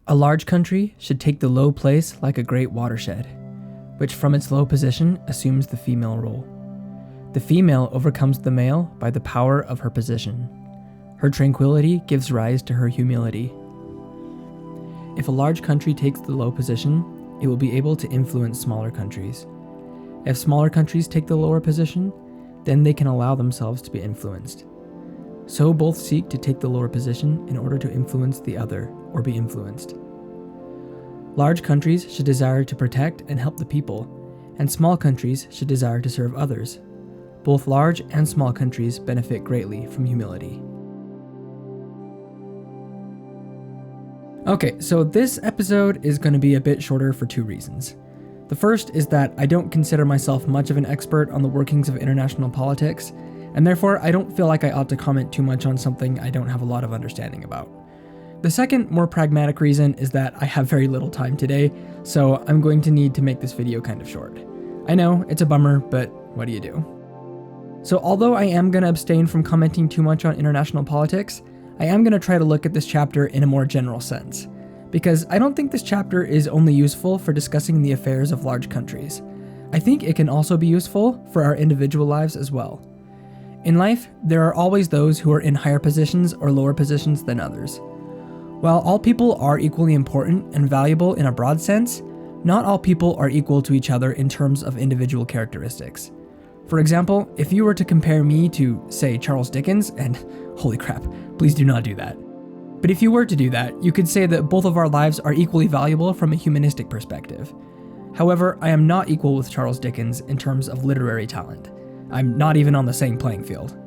A large country should take the low place like a great watershed, which from its low position assumes the female role. The female overcomes the male by the power of her position. Her tranquility gives rise to her humility. If a large country takes the low position, it will be able to influence smaller countries. If smaller countries take the lower position, then they can allow themselves to be influenced. So both seek to take the lower position in order to influence the other or be influenced. Large countries should desire to protect and help the people, and small countries should desire to serve others. Both large and small countries benefit greatly from humility. Okay, so this episode is going to be a bit shorter for two reasons. The first is that I don't consider myself much of an expert on the workings of international politics, and therefore I don't feel like I ought to comment too much on something I don't have a lot of understanding about. The second, more pragmatic reason is that I have very little time today, so I'm going to need to make this video kind of short. I know, it's a bummer, but what do you do? So although I am going to abstain from commenting too much on international politics, I am going to try to look at this chapter in a more general sense, because I don't think this chapter is only useful for discussing the affairs of large countries. I think it can also be useful for our individual lives as well. In life, there are always those who are in higher positions or lower positions than others. While all people are equally important and valuable in a broad sense, not all people are equal to each other in terms of individual characteristics. For example, if you were to compare me to, say, Charles Dickens, and holy crap, please do not do that. But if you were to do that, you could say that both of our lives are equally valuable from a humanistic perspective. However, I am not equal with Charles Dickens in terms of literary talent. I'm not even on the same playing field.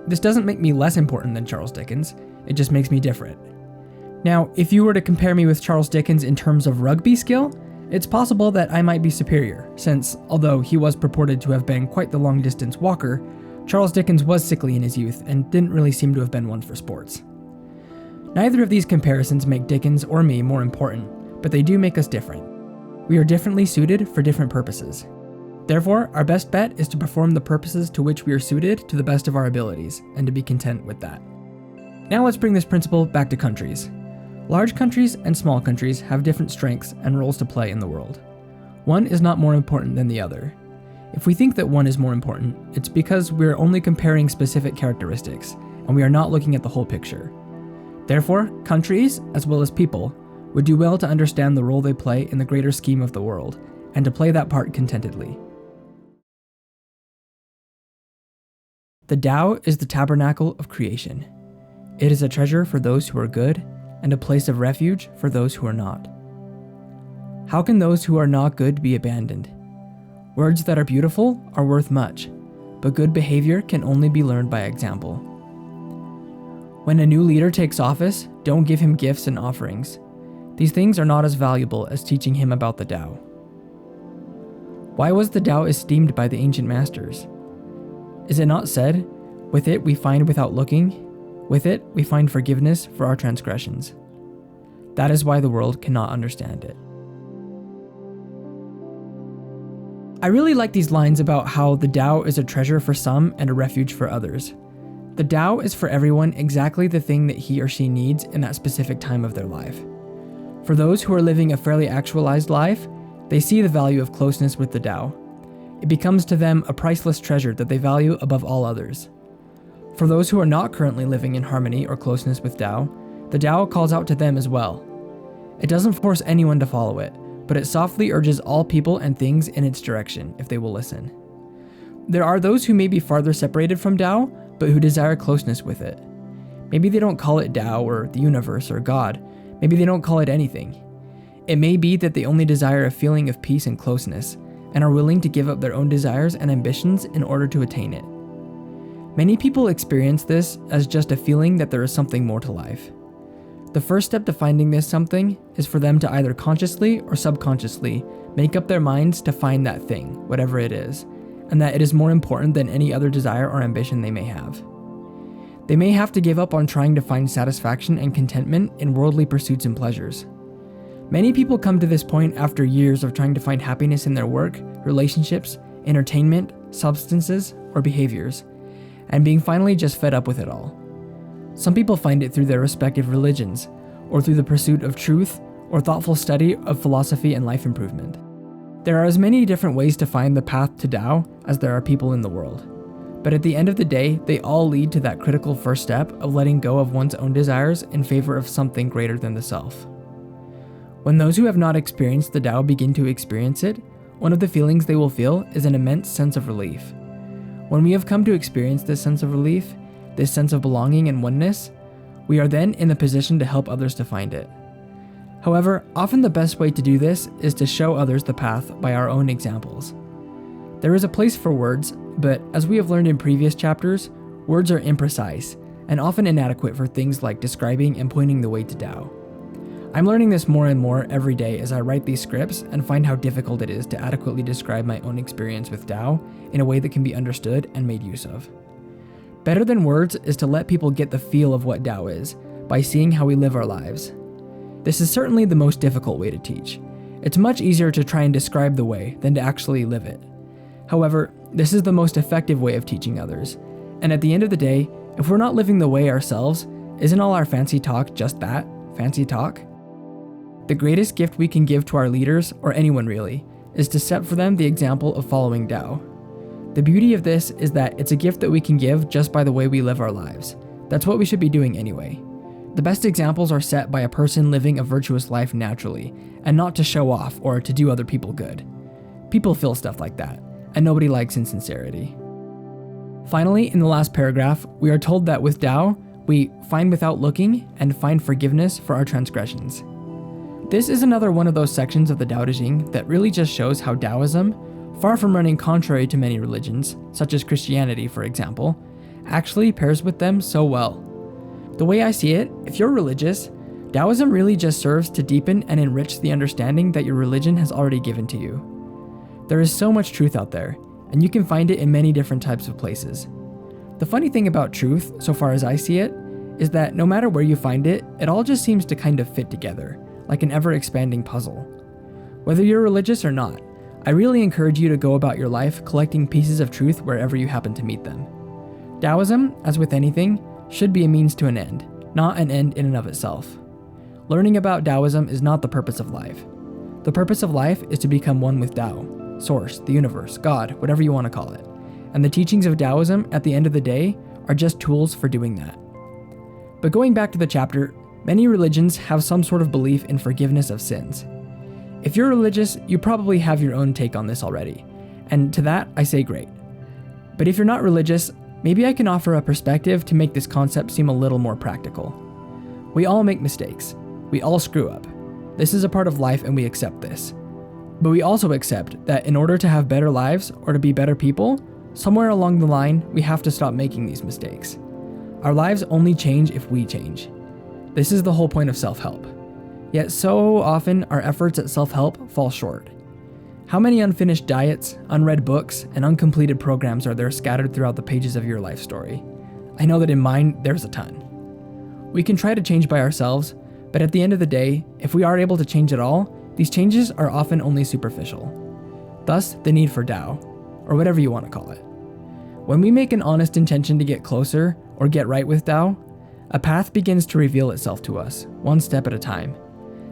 This doesn't make me less important than Charles Dickens, it just makes me different. Now, if you were to compare me with Charles Dickens in terms of rugby skill, it's possible that I might be superior, since, although he was purported to have been quite the long-distance walker, Charles Dickens was sickly in his youth and didn't really seem to have been one for sports. Neither of these comparisons make Dickens or me more important, but they do make us different. We are differently suited for different purposes. Therefore, our best bet is to perform the purposes to which we are suited to the best of our abilities, and to be content with that. Now let's bring this principle back to countries. Large countries and small countries have different strengths and roles to play in the world. One is not more important than the other. If we think that one is more important, it's because we're only comparing specific characteristics, and we are not looking at the whole picture. Therefore, countries, as well as people, would do well to understand the role they play in the greater scheme of the world, and to play that part contentedly. The Tao is the tabernacle of creation. It is a treasure for those who are good, and a place of refuge for those who are not. How can those who are not good be abandoned? Words that are beautiful are worth much, but good behavior can only be learned by example. When a new leader takes office, don't give him gifts and offerings. These things are not as valuable as teaching him about the Tao. Why was the Tao esteemed by the ancient masters? Is it not said, "With it we find without looking, with it we find forgiveness for our transgressions"? That is why the world cannot understand it. I really like these lines about how the Tao is a treasure for some and a refuge for others. The Tao is for everyone exactly the thing that he or she needs in that specific time of their life. For those who are living a fairly actualized life, they see the value of closeness with the Tao. It becomes to them a priceless treasure that they value above all others. For those who are not currently living in harmony or closeness with Tao, the Tao calls out to them as well. It doesn't force anyone to follow it, but it softly urges all people and things in its direction if they will listen. There are those who may be farther separated from Tao, but who desire closeness with it. Maybe they don't call it Tao or the universe or God. Maybe they don't call it anything. It may be that they only desire a feeling of peace and closeness, and are willing to give up their own desires and ambitions in order to attain it. Many people experience this as just a feeling that there is something more to life. The first step to finding this something is for them to either consciously or subconsciously make up their minds to find that thing, whatever it is, and that it is more important than any other desire or ambition they may have. They may have to give up on trying to find satisfaction and contentment in worldly pursuits and pleasures. Many people come to this point after years of trying to find happiness in their work, relationships, entertainment, substances, or behaviors, and being finally just fed up with it all. Some people find it through their respective religions, or through the pursuit of truth, or thoughtful study of philosophy and life improvement. There are as many different ways to find the path to Tao as there are people in the world. But at the end of the day, they all lead to that critical first step of letting go of one's own desires in favor of something greater than the self. When those who have not experienced the Tao begin to experience it, one of the feelings they will feel is an immense sense of relief. When we have come to experience this sense of relief, this sense of belonging and oneness, we are then in the position to help others to find it. However, often the best way to do this is to show others the path by our own examples. There is a place for words, but as we have learned in previous chapters, words are imprecise and often inadequate for things like describing and pointing the way to Tao. I'm learning this more and more every day as I write these scripts and find how difficult it is to adequately describe my own experience with Tao in a way that can be understood and made use of. Better than words is to let people get the feel of what Tao is by seeing how we live our lives. This is certainly the most difficult way to teach. It's much easier to try and describe the way than to actually live it. However, this is the most effective way of teaching others. And at the end of the day, if we're not living the way ourselves, isn't all our fancy talk just that, fancy talk? The greatest gift we can give to our leaders, or anyone really, is to set for them the example of following Tao. The beauty of this is that it's a gift that we can give just by the way we live our lives. That's what we should be doing anyway. The best examples are set by a person living a virtuous life naturally, and not to show off or to do other people good. People feel stuff like that, and nobody likes insincerity. Finally, in the last paragraph, we are told that with Tao, we find without looking and find forgiveness for our transgressions. This is another one of those sections of the Tao Te Ching that really just shows how Taoism, far from running contrary to many religions, such as Christianity for example, actually pairs with them so well. The way I see it, if you're religious, Taoism really just serves to deepen and enrich the understanding that your religion has already given to you. There is so much truth out there, and you can find it in many different types of places. The funny thing about truth, so far as I see it, is that no matter where you find it, it all just seems to kind of fit together, like an ever-expanding puzzle. Whether you're religious or not, I really encourage you to go about your life collecting pieces of truth wherever you happen to meet them. Taoism, as with anything, should be a means to an end, not an end in and of itself. Learning about Taoism is not the purpose of life. The purpose of life is to become one with Tao, Source, the universe, God, whatever you want to call it. And the teachings of Taoism, at the end of the day, are just tools for doing that. But going back to the chapter, many religions have some sort of belief in forgiveness of sins. If you're religious, you probably have your own take on this already, and to that I say great. But if you're not religious, maybe I can offer a perspective to make this concept seem a little more practical. We all make mistakes. We all screw up. This is a part of life and we accept this. But we also accept that in order to have better lives or to be better people, somewhere along the line, we have to stop making these mistakes. Our lives only change if we change. This is the whole point of self-help. Yet so often our efforts at self-help fall short. How many unfinished diets, unread books, and uncompleted programs are there scattered throughout the pages of your life story? I know that in mine, there's a ton. We can try to change by ourselves, but at the end of the day, if we are able to change at all, these changes are often only superficial. Thus, the need for Tao, or whatever you want to call it. When we make an honest intention to get closer or get right with Tao, a path begins to reveal itself to us, one step at a time.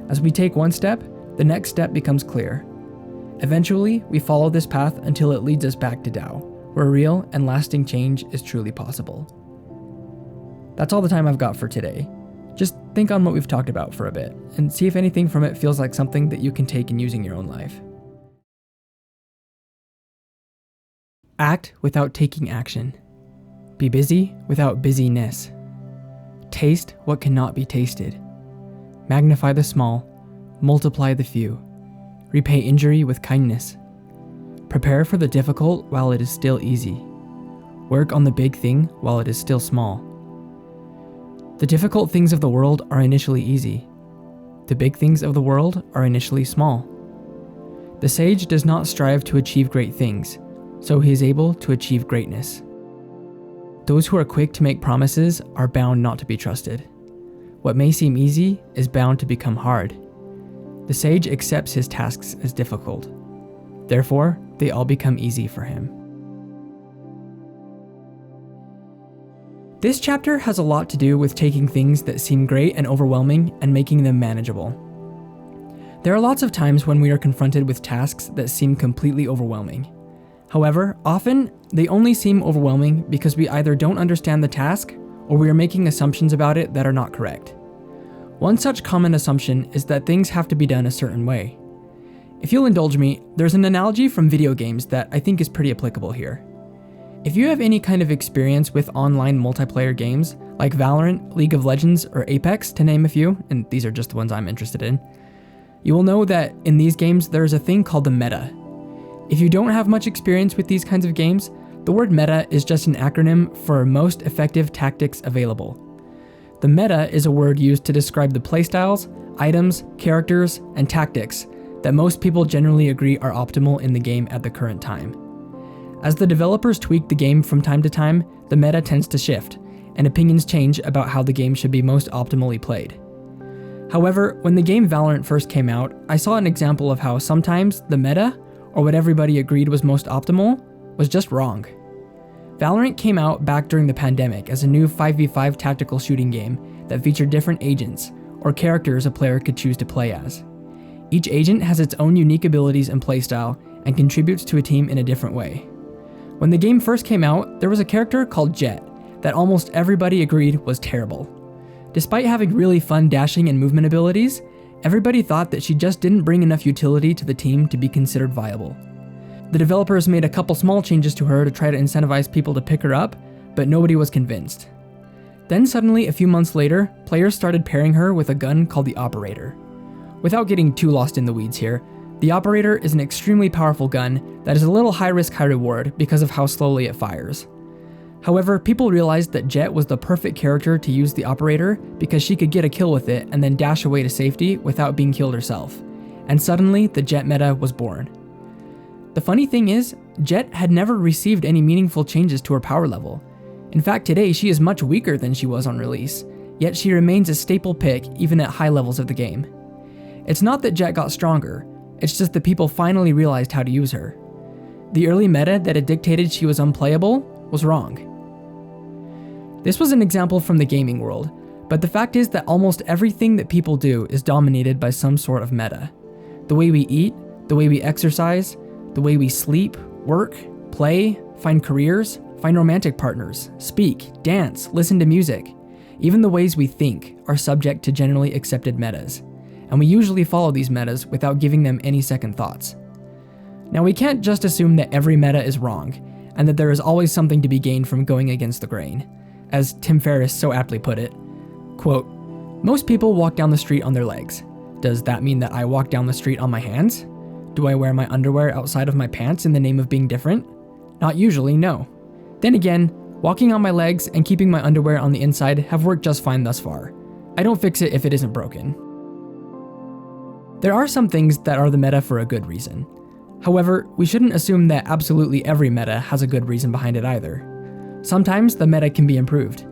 As we take one step, the next step becomes clear. Eventually, we follow this path until it leads us back to Tao, where real and lasting change is truly possible. That's all the time I've got for today. Just think on what we've talked about for a bit, and see if anything from it feels like something that you can take in using your own life. Act without taking action. Be busy without busyness. Taste what cannot be tasted. Magnify the small, multiply the few. Repay injury with kindness. Prepare for the difficult while it is still easy. Work on the big thing while it is still small. The difficult things of the world are initially easy. The big things of the world are initially small. The sage does not strive to achieve great things, so he is able to achieve greatness. Those who are quick to make promises are bound not to be trusted. What may seem easy is bound to become hard. The sage accepts his tasks as difficult. Therefore, they all become easy for him. This chapter has a lot to do with taking things that seem great and overwhelming and making them manageable. There are lots of times when we are confronted with tasks that seem completely overwhelming. However, often they only seem overwhelming because we either don't understand the task or we are making assumptions about it that are not correct. One such common assumption is that things have to be done a certain way. If you'll indulge me, there's an analogy from video games that I think is pretty applicable here. If you have any kind of experience with online multiplayer games, like Valorant, League of Legends, or Apex, to name a few, and these are just the ones I'm interested in, you will know that in these games there's a thing called the meta. If you don't have much experience with these kinds of games, the word meta is just an acronym for most effective tactics available. The meta is a word used to describe the playstyles, items, characters, and tactics that most people generally agree are optimal in the game at the current time. As the developers tweak the game from time to time, the meta tends to shift, and opinions change about how the game should be most optimally played. However, when the game Valorant first came out, I saw an example of how sometimes the meta, or what everybody agreed was most optimal, was just wrong. Valorant came out back during the pandemic as a new 5v5 tactical shooting game that featured different agents, or characters a player could choose to play as. Each agent has its own unique abilities and playstyle, and contributes to a team in a different way. When the game first came out, there was a character called Jet that almost everybody agreed was terrible. Despite having really fun dashing and movement abilities, everybody thought that she just didn't bring enough utility to the team to be considered viable. The developers made a couple small changes to her to try to incentivize people to pick her up, but nobody was convinced. Then suddenly, a few months later, players started pairing her with a gun called the Operator. Without getting too lost in the weeds here, the Operator is an extremely powerful gun that is a little high risk, high reward because of how slowly it fires. However, people realized that Jet was the perfect character to use the Operator because she could get a kill with it and then dash away to safety without being killed herself. And suddenly, the Jet meta was born. The funny thing is, Jet had never received any meaningful changes to her power level. In fact, today she is much weaker than she was on release, yet she remains a staple pick even at high levels of the game. It's not that Jet got stronger, it's just that people finally realized how to use her. The early meta that had dictated she was unplayable was wrong. This was an example from the gaming world, but the fact is that almost everything that people do is dominated by some sort of meta. The way we eat, the way we exercise, the way we sleep, work, play, find careers, find romantic partners, speak, dance, listen to music. Even the ways we think are subject to generally accepted metas, and we usually follow these metas without giving them any second thoughts. Now, we can't just assume that every meta is wrong, and that there is always something to be gained from going against the grain. As Tim Ferriss so aptly put it, quote, "Most people walk down the street on their legs. Does that mean that I walk down the street on my hands? Do I wear my underwear outside of my pants in the name of being different? Not usually, no. Then again, walking on my legs and keeping my underwear on the inside have worked just fine thus far. I don't fix it if it isn't broken. There are some things that are the meta for a good reason. However, we shouldn't assume that absolutely every meta has a good reason behind it either. Sometimes the meta can be improved.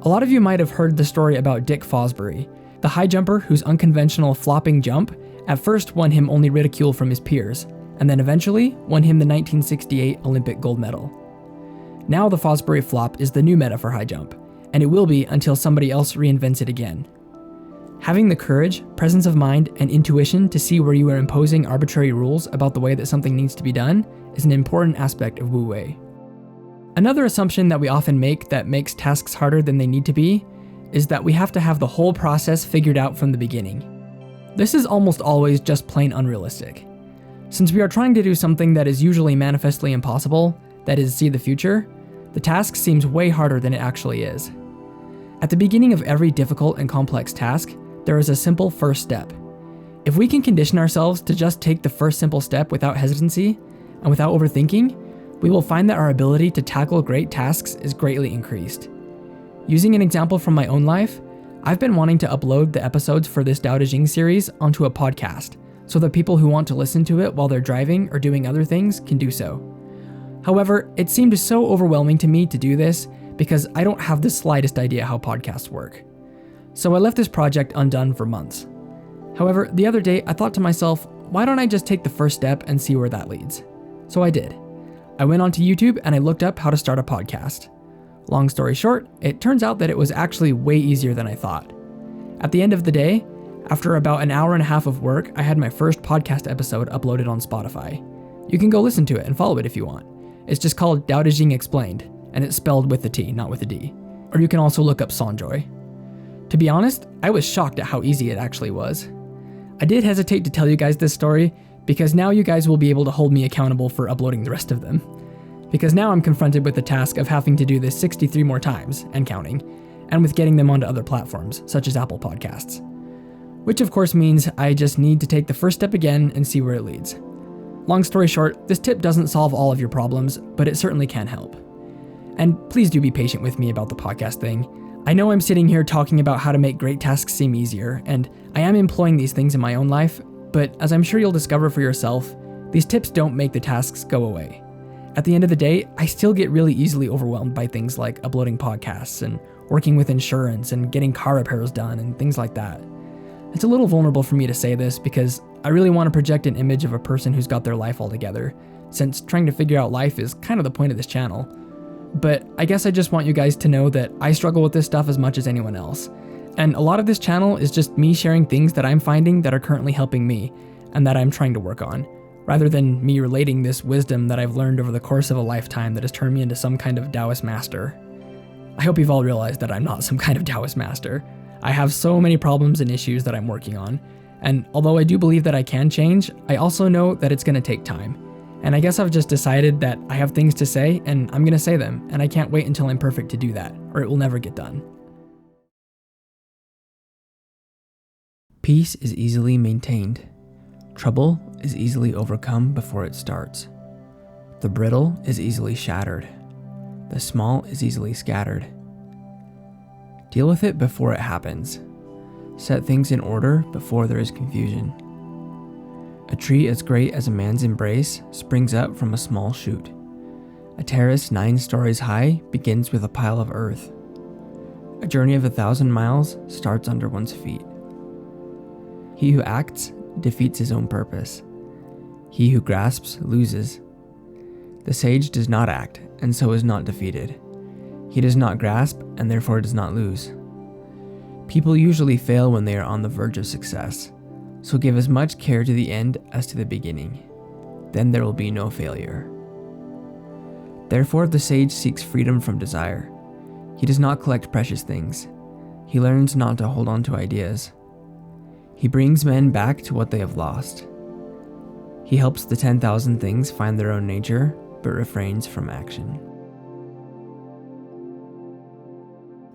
A lot of you might have heard the story about Dick Fosbury, the high jumper whose unconventional flopping jump at first won him only ridicule from his peers, and then eventually won him the 1968 Olympic gold medal. Now the Fosbury flop is the new meta for high jump, and it will be until somebody else reinvents it again. Having the courage, presence of mind, and intuition to see where you are imposing arbitrary rules about the way that something needs to be done is an important aspect of Wu Wei. Another assumption that we often make that makes tasks harder than they need to be is that we have to have the whole process figured out from the beginning. This is almost always just plain unrealistic. Since we are trying to do something that is usually manifestly impossible, that is, see the future, the task seems way harder than it actually is. At the beginning of every difficult and complex task, there is a simple first step. If we can condition ourselves to just take the first simple step without hesitancy and without overthinking, we will find that our ability to tackle great tasks is greatly increased. Using an example from my own life, I've been wanting to upload the episodes for this Tao Te Ching series onto a podcast, so that people who want to listen to it while they're driving or doing other things can do so. However, it seemed so overwhelming to me to do this because I don't have the slightest idea how podcasts work. So I left this project undone for months. However, the other day I thought to myself, why don't I just take the first step and see where that leads? So I did. I went onto YouTube and I looked up how to start a podcast. Long story short, it turns out that it was actually way easier than I thought. At the end of the day, after about an hour and a half of work, I had my first podcast episode uploaded on Spotify. You can go listen to it and follow it if you want. It's just called Tao Te Ching Explained, and it's spelled with the T, not with a D. Or you can also look up Sonjoi. To be honest, I was shocked at how easy it actually was. I did hesitate to tell you guys this story, because now you guys will be able to hold me accountable for uploading the rest of them. Because now I'm confronted with the task of having to do this 63 more times, and counting, and with getting them onto other platforms, such as Apple Podcasts. Which of course means I just need to take the first step again and see where it leads. Long story short, this tip doesn't solve all of your problems, but it certainly can help. And please do be patient with me about the podcast thing. I know I'm sitting here talking about how to make great tasks seem easier, and I am employing these things in my own life, but as I'm sure you'll discover for yourself, these tips don't make the tasks go away. At the end of the day, I still get really easily overwhelmed by things like uploading podcasts and working with insurance and getting car repairs done and things like that. It's a little vulnerable for me to say this because I really want to project an image of a person who's got their life all together, since trying to figure out life is kind of the point of this channel. But I guess I just want you guys to know that I struggle with this stuff as much as anyone else. And a lot of this channel is just me sharing things that I'm finding that are currently helping me and that I'm trying to work on, rather than me relating this wisdom that I've learned over the course of a lifetime that has turned me into some kind of Taoist master. I hope you've all realized that I'm not some kind of Taoist master. I have so many problems and issues that I'm working on, and although I do believe that I can change, I also know that it's going to take time. And I guess I've just decided that I have things to say, and I'm going to say them, and I can't wait until I'm perfect to do that, or it will never get done. Peace is easily maintained. Trouble is easily overcome before it starts. The brittle is easily shattered. The small is easily scattered. Deal with it before it happens. Set things in order before there is confusion. A tree as great as a man's embrace springs up from a small shoot. A terrace 9 stories high begins with a pile of earth. A journey of 1,000 miles starts under one's feet. He who acts defeats his own purpose. He who grasps loses. The sage does not act, and so is not defeated. He does not grasp, and therefore does not lose. People usually fail when they are on the verge of success, so give as much care to the end as to the beginning. Then there will be no failure. Therefore the sage seeks freedom from desire. He does not collect precious things. He learns not to hold on to ideas. He brings men back to what they have lost. He helps the 10,000 things find their own nature, but refrains from action.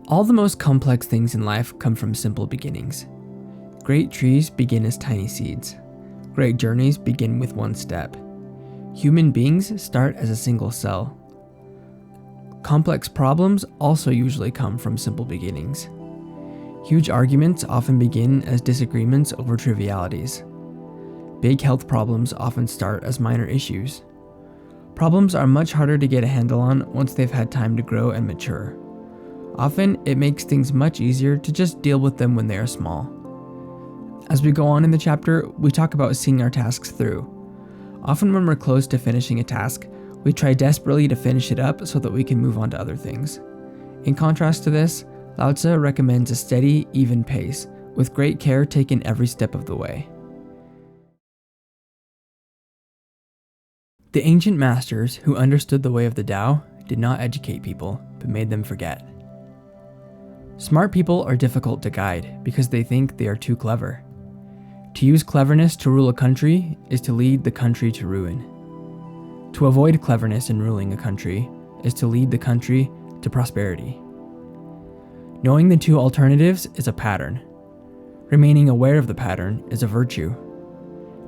All the most complex things in life come from simple beginnings. Great trees begin as tiny seeds. Great journeys begin with one step. Human beings start as a single cell. Complex problems also usually come from simple beginnings. Huge arguments often begin as disagreements over trivialities. Big health problems often start as minor issues. Problems are much harder to get a handle on once they've had time to grow and mature. Often, it makes things much easier to just deal with them when they are small. As we go on in the chapter, we talk about seeing our tasks through. Often when we're close to finishing a task, we try desperately to finish it up so that we can move on to other things. In contrast to this, Lao Tzu recommends a steady, even pace, with great care taken every step of the way. The ancient masters who understood the way of the Tao did not educate people, but made them forget. Smart people are difficult to guide because they think they are too clever. To use cleverness to rule a country is to lead the country to ruin. To avoid cleverness in ruling a country is to lead the country to prosperity. Knowing the two alternatives is a pattern. Remaining aware of the pattern is a virtue.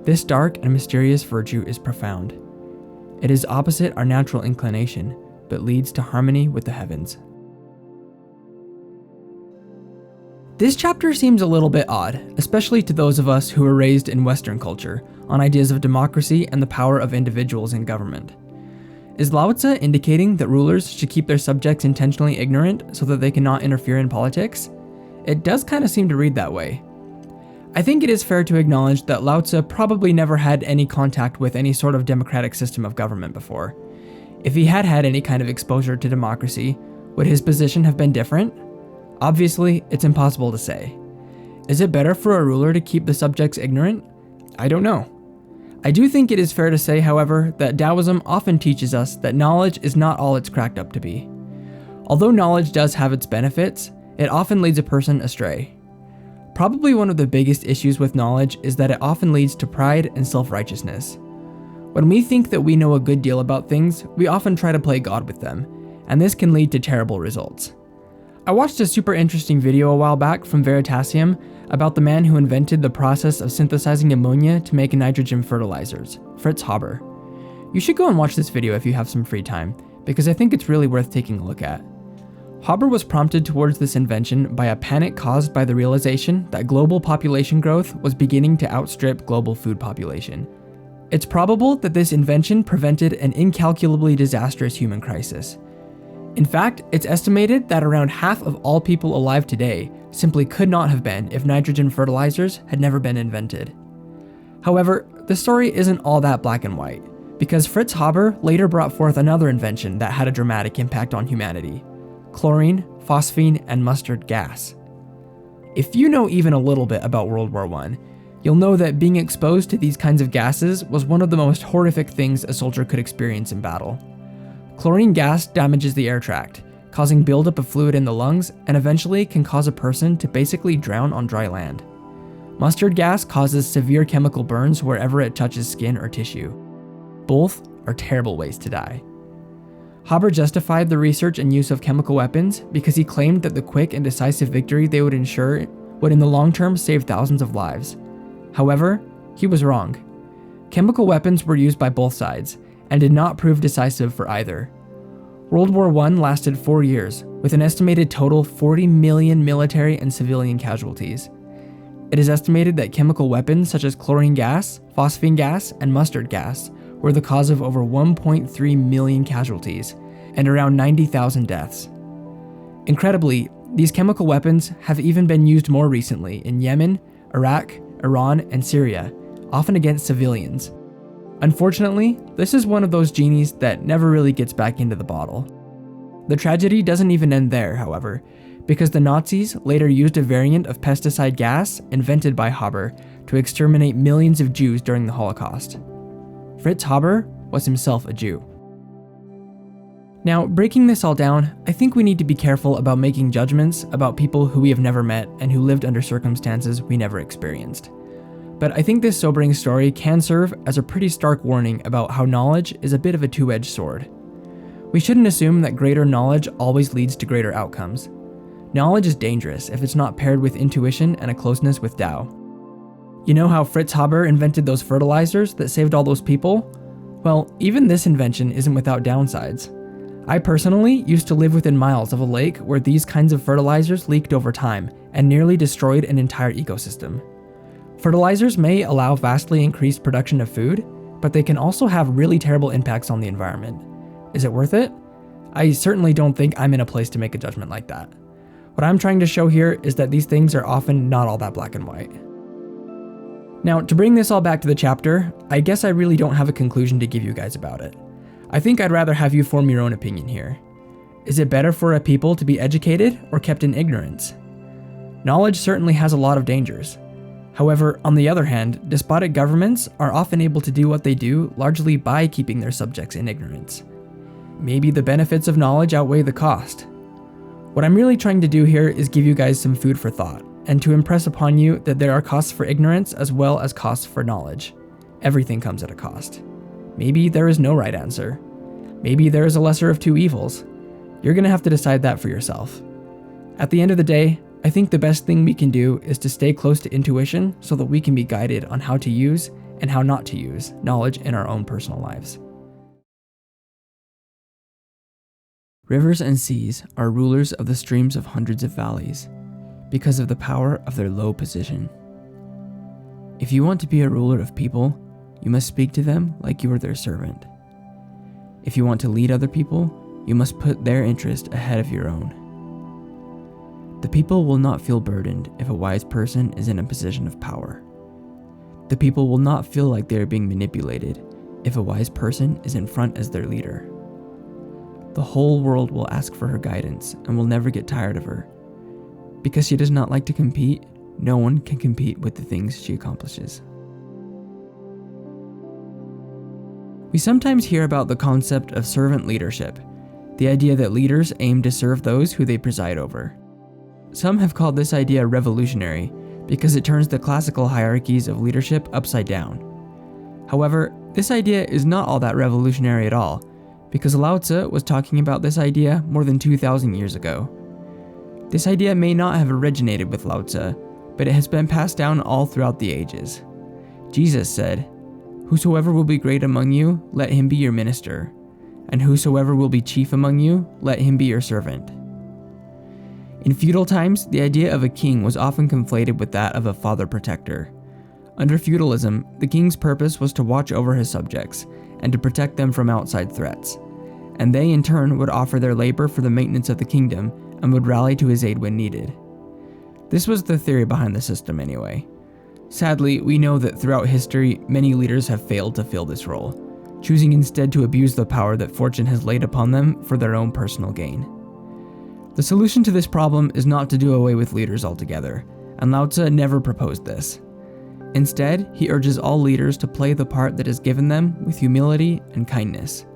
This dark and mysterious virtue is profound. It is opposite our natural inclination, but leads to harmony with the heavens. This chapter seems a little bit odd, especially to those of us who were raised in Western culture, on ideas of democracy and the power of individuals in government. Is Lao Tzu indicating that rulers should keep their subjects intentionally ignorant so that they cannot interfere in politics? It does kind of seem to read that way. I think it is fair to acknowledge that Lao Tzu probably never had any contact with any sort of democratic system of government before. If he had had any kind of exposure to democracy, would his position have been different? Obviously, it's impossible to say. Is it better for a ruler to keep the subjects ignorant? I don't know. I do think it is fair to say, however, that Taoism often teaches us that knowledge is not all it's cracked up to be. Although knowledge does have its benefits, it often leads a person astray. Probably one of the biggest issues with knowledge is that it often leads to pride and self-righteousness. When we think that we know a good deal about things, we often try to play God with them, and this can lead to terrible results. I watched a super interesting video a while back from Veritasium about the man who invented the process of synthesizing ammonia to make nitrogen fertilizers, Fritz Haber. You should go and watch this video if you have some free time, because I think it's really worth taking a look at. Haber was prompted towards this invention by a panic caused by the realization that global population growth was beginning to outstrip global food population. It's probable that this invention prevented an incalculably disastrous human crisis. In fact, it's estimated that around half of all people alive today simply could not have been if nitrogen fertilizers had never been invented. However, the story isn't all that black and white, because Fritz Haber later brought forth another invention that had a dramatic impact on humanity: chlorine, phosphine, and mustard gas. If you know even a little bit about World War I, you'll know that being exposed to these kinds of gases was one of the most horrific things a soldier could experience in battle. Chlorine gas damages the air tract, causing buildup of fluid in the lungs, and eventually can cause a person to basically drown on dry land. Mustard gas causes severe chemical burns wherever it touches skin or tissue. Both are terrible ways to die. Haber justified the research and use of chemical weapons because he claimed that the quick and decisive victory they would ensure would in the long term save thousands of lives. However, he was wrong. Chemical weapons were used by both sides, and did not prove decisive for either. World War I lasted 4 years, with an estimated total 40 million military and civilian casualties. It is estimated that chemical weapons such as chlorine gas, phosphine gas, and mustard gas were the cause of over 1.3 million casualties, and around 90,000 deaths. Incredibly, these chemical weapons have even been used more recently in Yemen, Iraq, Iran, and Syria, often against civilians. Unfortunately, this is one of those genies that never really gets back into the bottle. The tragedy doesn't even end there, however, because the Nazis later used a variant of pesticide gas invented by Haber to exterminate millions of Jews during the Holocaust. Fritz Haber was himself a Jew. Now, breaking this all down, I think we need to be careful about making judgments about people who we have never met and who lived under circumstances we never experienced. But I think this sobering story can serve as a pretty stark warning about how knowledge is a bit of a two-edged sword. We shouldn't assume that greater knowledge always leads to greater outcomes. Knowledge is dangerous if it's not paired with intuition and a closeness with Tao. You know how Fritz Haber invented those fertilizers that saved all those people? Well, even this invention isn't without downsides. I personally used to live within miles of a lake where these kinds of fertilizers leaked over time and nearly destroyed an entire ecosystem. Fertilizers may allow vastly increased production of food, but they can also have really terrible impacts on the environment. Is it worth it? I certainly don't think I'm in a place to make a judgment like that. What I'm trying to show here is that these things are often not all that black and white. Now, to bring this all back to the chapter, I guess I really don't have a conclusion to give you guys about it. I think I'd rather have you form your own opinion here. Is it better for a people to be educated or kept in ignorance? Knowledge certainly has a lot of dangers. However, on the other hand, despotic governments are often able to do what they do largely by keeping their subjects in ignorance. Maybe the benefits of knowledge outweigh the cost. What I'm really trying to do here is give you guys some food for thought, and to impress upon you that there are costs for ignorance as well as costs for knowledge. Everything comes at a cost. Maybe there is no right answer. Maybe there is a lesser of two evils. You're gonna have to decide that for yourself. At the end of the day, I think the best thing we can do is to stay close to intuition so that we can be guided on how to use and how not to use knowledge in our own personal lives. Rivers and seas are rulers of the streams of hundreds of valleys because of the power of their low position. If you want to be a ruler of people, you must speak to them like you are their servant. If you want to lead other people, you must put their interest ahead of your own. The people will not feel burdened if a wise person is in a position of power. The people will not feel like they are being manipulated if a wise person is in front as their leader. The whole world will ask for her guidance and will never get tired of her. Because she does not like to compete, no one can compete with the things she accomplishes. We sometimes hear about the concept of servant leadership, the idea that leaders aim to serve those who they preside over. Some have called this idea revolutionary because it turns the classical hierarchies of leadership upside down. However, this idea is not all that revolutionary at all, because Lao Tzu was talking about this idea more than 2,000 years ago. This idea may not have originated with Lao Tzu, but it has been passed down all throughout the ages. Jesus said, "Whosoever will be great among you, let him be your minister, and whosoever will be chief among you, let him be your servant." In feudal times, the idea of a king was often conflated with that of a father protector. Under feudalism, the king's purpose was to watch over his subjects and to protect them from outside threats, and they in turn would offer their labor for the maintenance of the kingdom and would rally to his aid when needed. This was the theory behind the system anyway. Sadly, we know that throughout history, many leaders have failed to fill this role, choosing instead to abuse the power that fortune has laid upon them for their own personal gain. The solution to this problem is not to do away with leaders altogether, and Lao Tzu never proposed this. Instead, he urges all leaders to play the part that is given them with humility and kindness.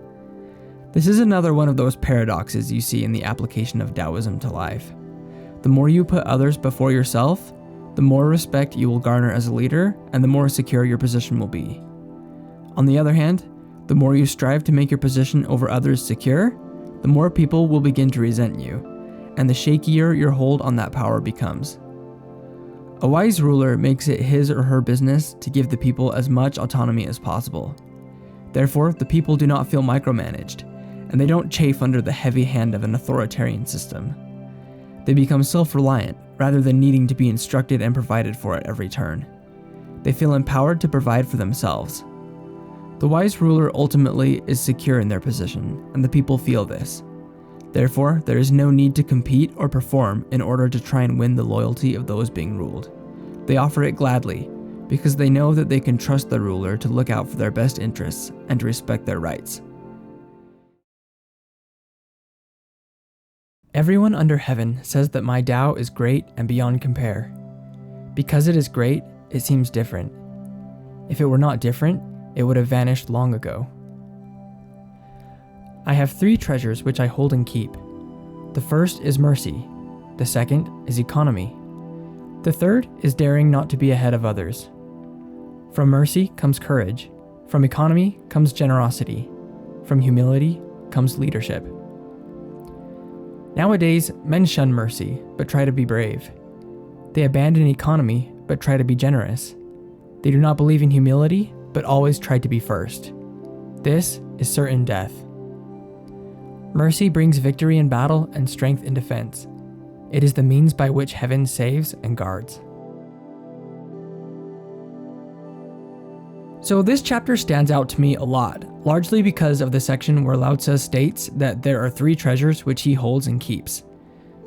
This is another one of those paradoxes you see in the application of Taoism to life. The more you put others before yourself, the more respect you will garner as a leader and the more secure your position will be. On the other hand, the more you strive to make your position over others secure, the more people will begin to resent you, and the shakier your hold on that power becomes. A wise ruler makes it his or her business to give the people as much autonomy as possible. Therefore, the people do not feel micromanaged, and they don't chafe under the heavy hand of an authoritarian system. They become self-reliant rather than needing to be instructed and provided for at every turn. They feel empowered to provide for themselves. The wise ruler ultimately is secure in their position, and the people feel this. Therefore, there is no need to compete or perform in order to try and win the loyalty of those being ruled. They offer it gladly, because they know that they can trust the ruler to look out for their best interests and to respect their rights. Everyone under heaven says that my Tao is great and beyond compare. Because it is great, it seems different. If it were not different, it would have vanished long ago. I have 3 treasures which I hold and keep. The first is mercy. The second is economy. The third is daring not to be ahead of others. From mercy comes courage. From economy comes generosity. From humility comes leadership. Nowadays, men shun mercy, but try to be brave. They abandon economy, but try to be generous. They do not believe in humility, but always try to be first. This is certain death. Mercy brings victory in battle and strength in defense. It is the means by which heaven saves and guards. So this chapter stands out to me a lot, largely because of the section where Lao Tzu states that there are 3 treasures which he holds and keeps.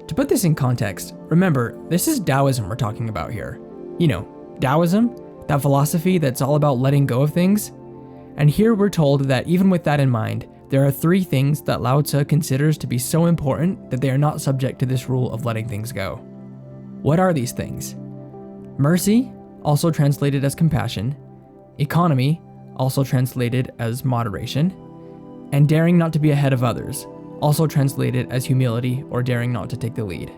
To put this in context, remember, this is Taoism we're talking about here. You know, Taoism, that philosophy that's all about letting go of things. And here we're told that even with that in mind, there are 3 things that Lao Tzu considers to be so important that they are not subject to this rule of letting things go. What are these things? Mercy, also translated as compassion, economy, also translated as moderation, and daring not to be ahead of others, also translated as humility or daring not to take the lead.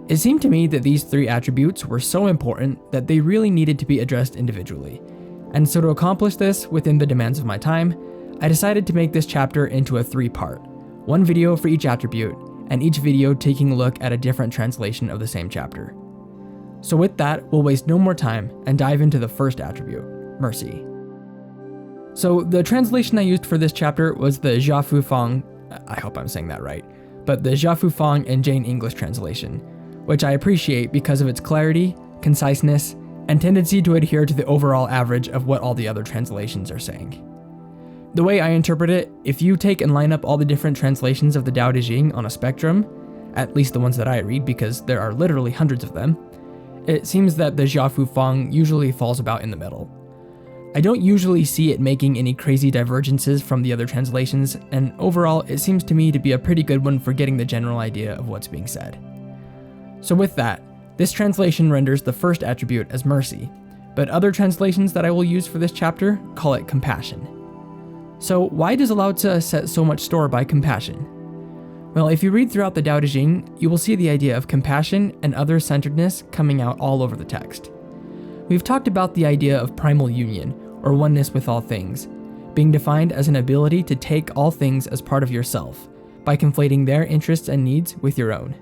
It seemed to me that these 3 attributes were so important that they really needed to be addressed individually. And so to accomplish this within the demands of my time, I decided to make this chapter into a 3-part, 1 video for each attribute, and each video taking a look at a different translation of the same chapter. So with that, we'll waste no more time and dive into the first attribute, mercy. So the translation I used for this chapter was the Jia Fu Fang, I hope I'm saying that right, but the Jia Fu Fang and Jane English translation, which I appreciate because of its clarity, conciseness, and tendency to adhere to the overall average of what all the other translations are saying. The way I interpret it, if you take and line up all the different translations of the Tao Te Ching on a spectrum, at least the ones that I read because there are literally hundreds of them, it seems that the Jia Fu Fang usually falls about in the middle. I don't usually see it making any crazy divergences from the other translations, and overall it seems to me to be a pretty good one for getting the general idea of what's being said. So with that, this translation renders the first attribute as mercy, but other translations that I will use for this chapter call it compassion. So why does Lao Tzu set so much store by compassion? Well, if you read throughout the Tao Te Ching, you will see the idea of compassion and other-centeredness coming out all over the text. We've talked about the idea of primal union, or oneness with all things, being defined as an ability to take all things as part of yourself, by conflating their interests and needs with your own.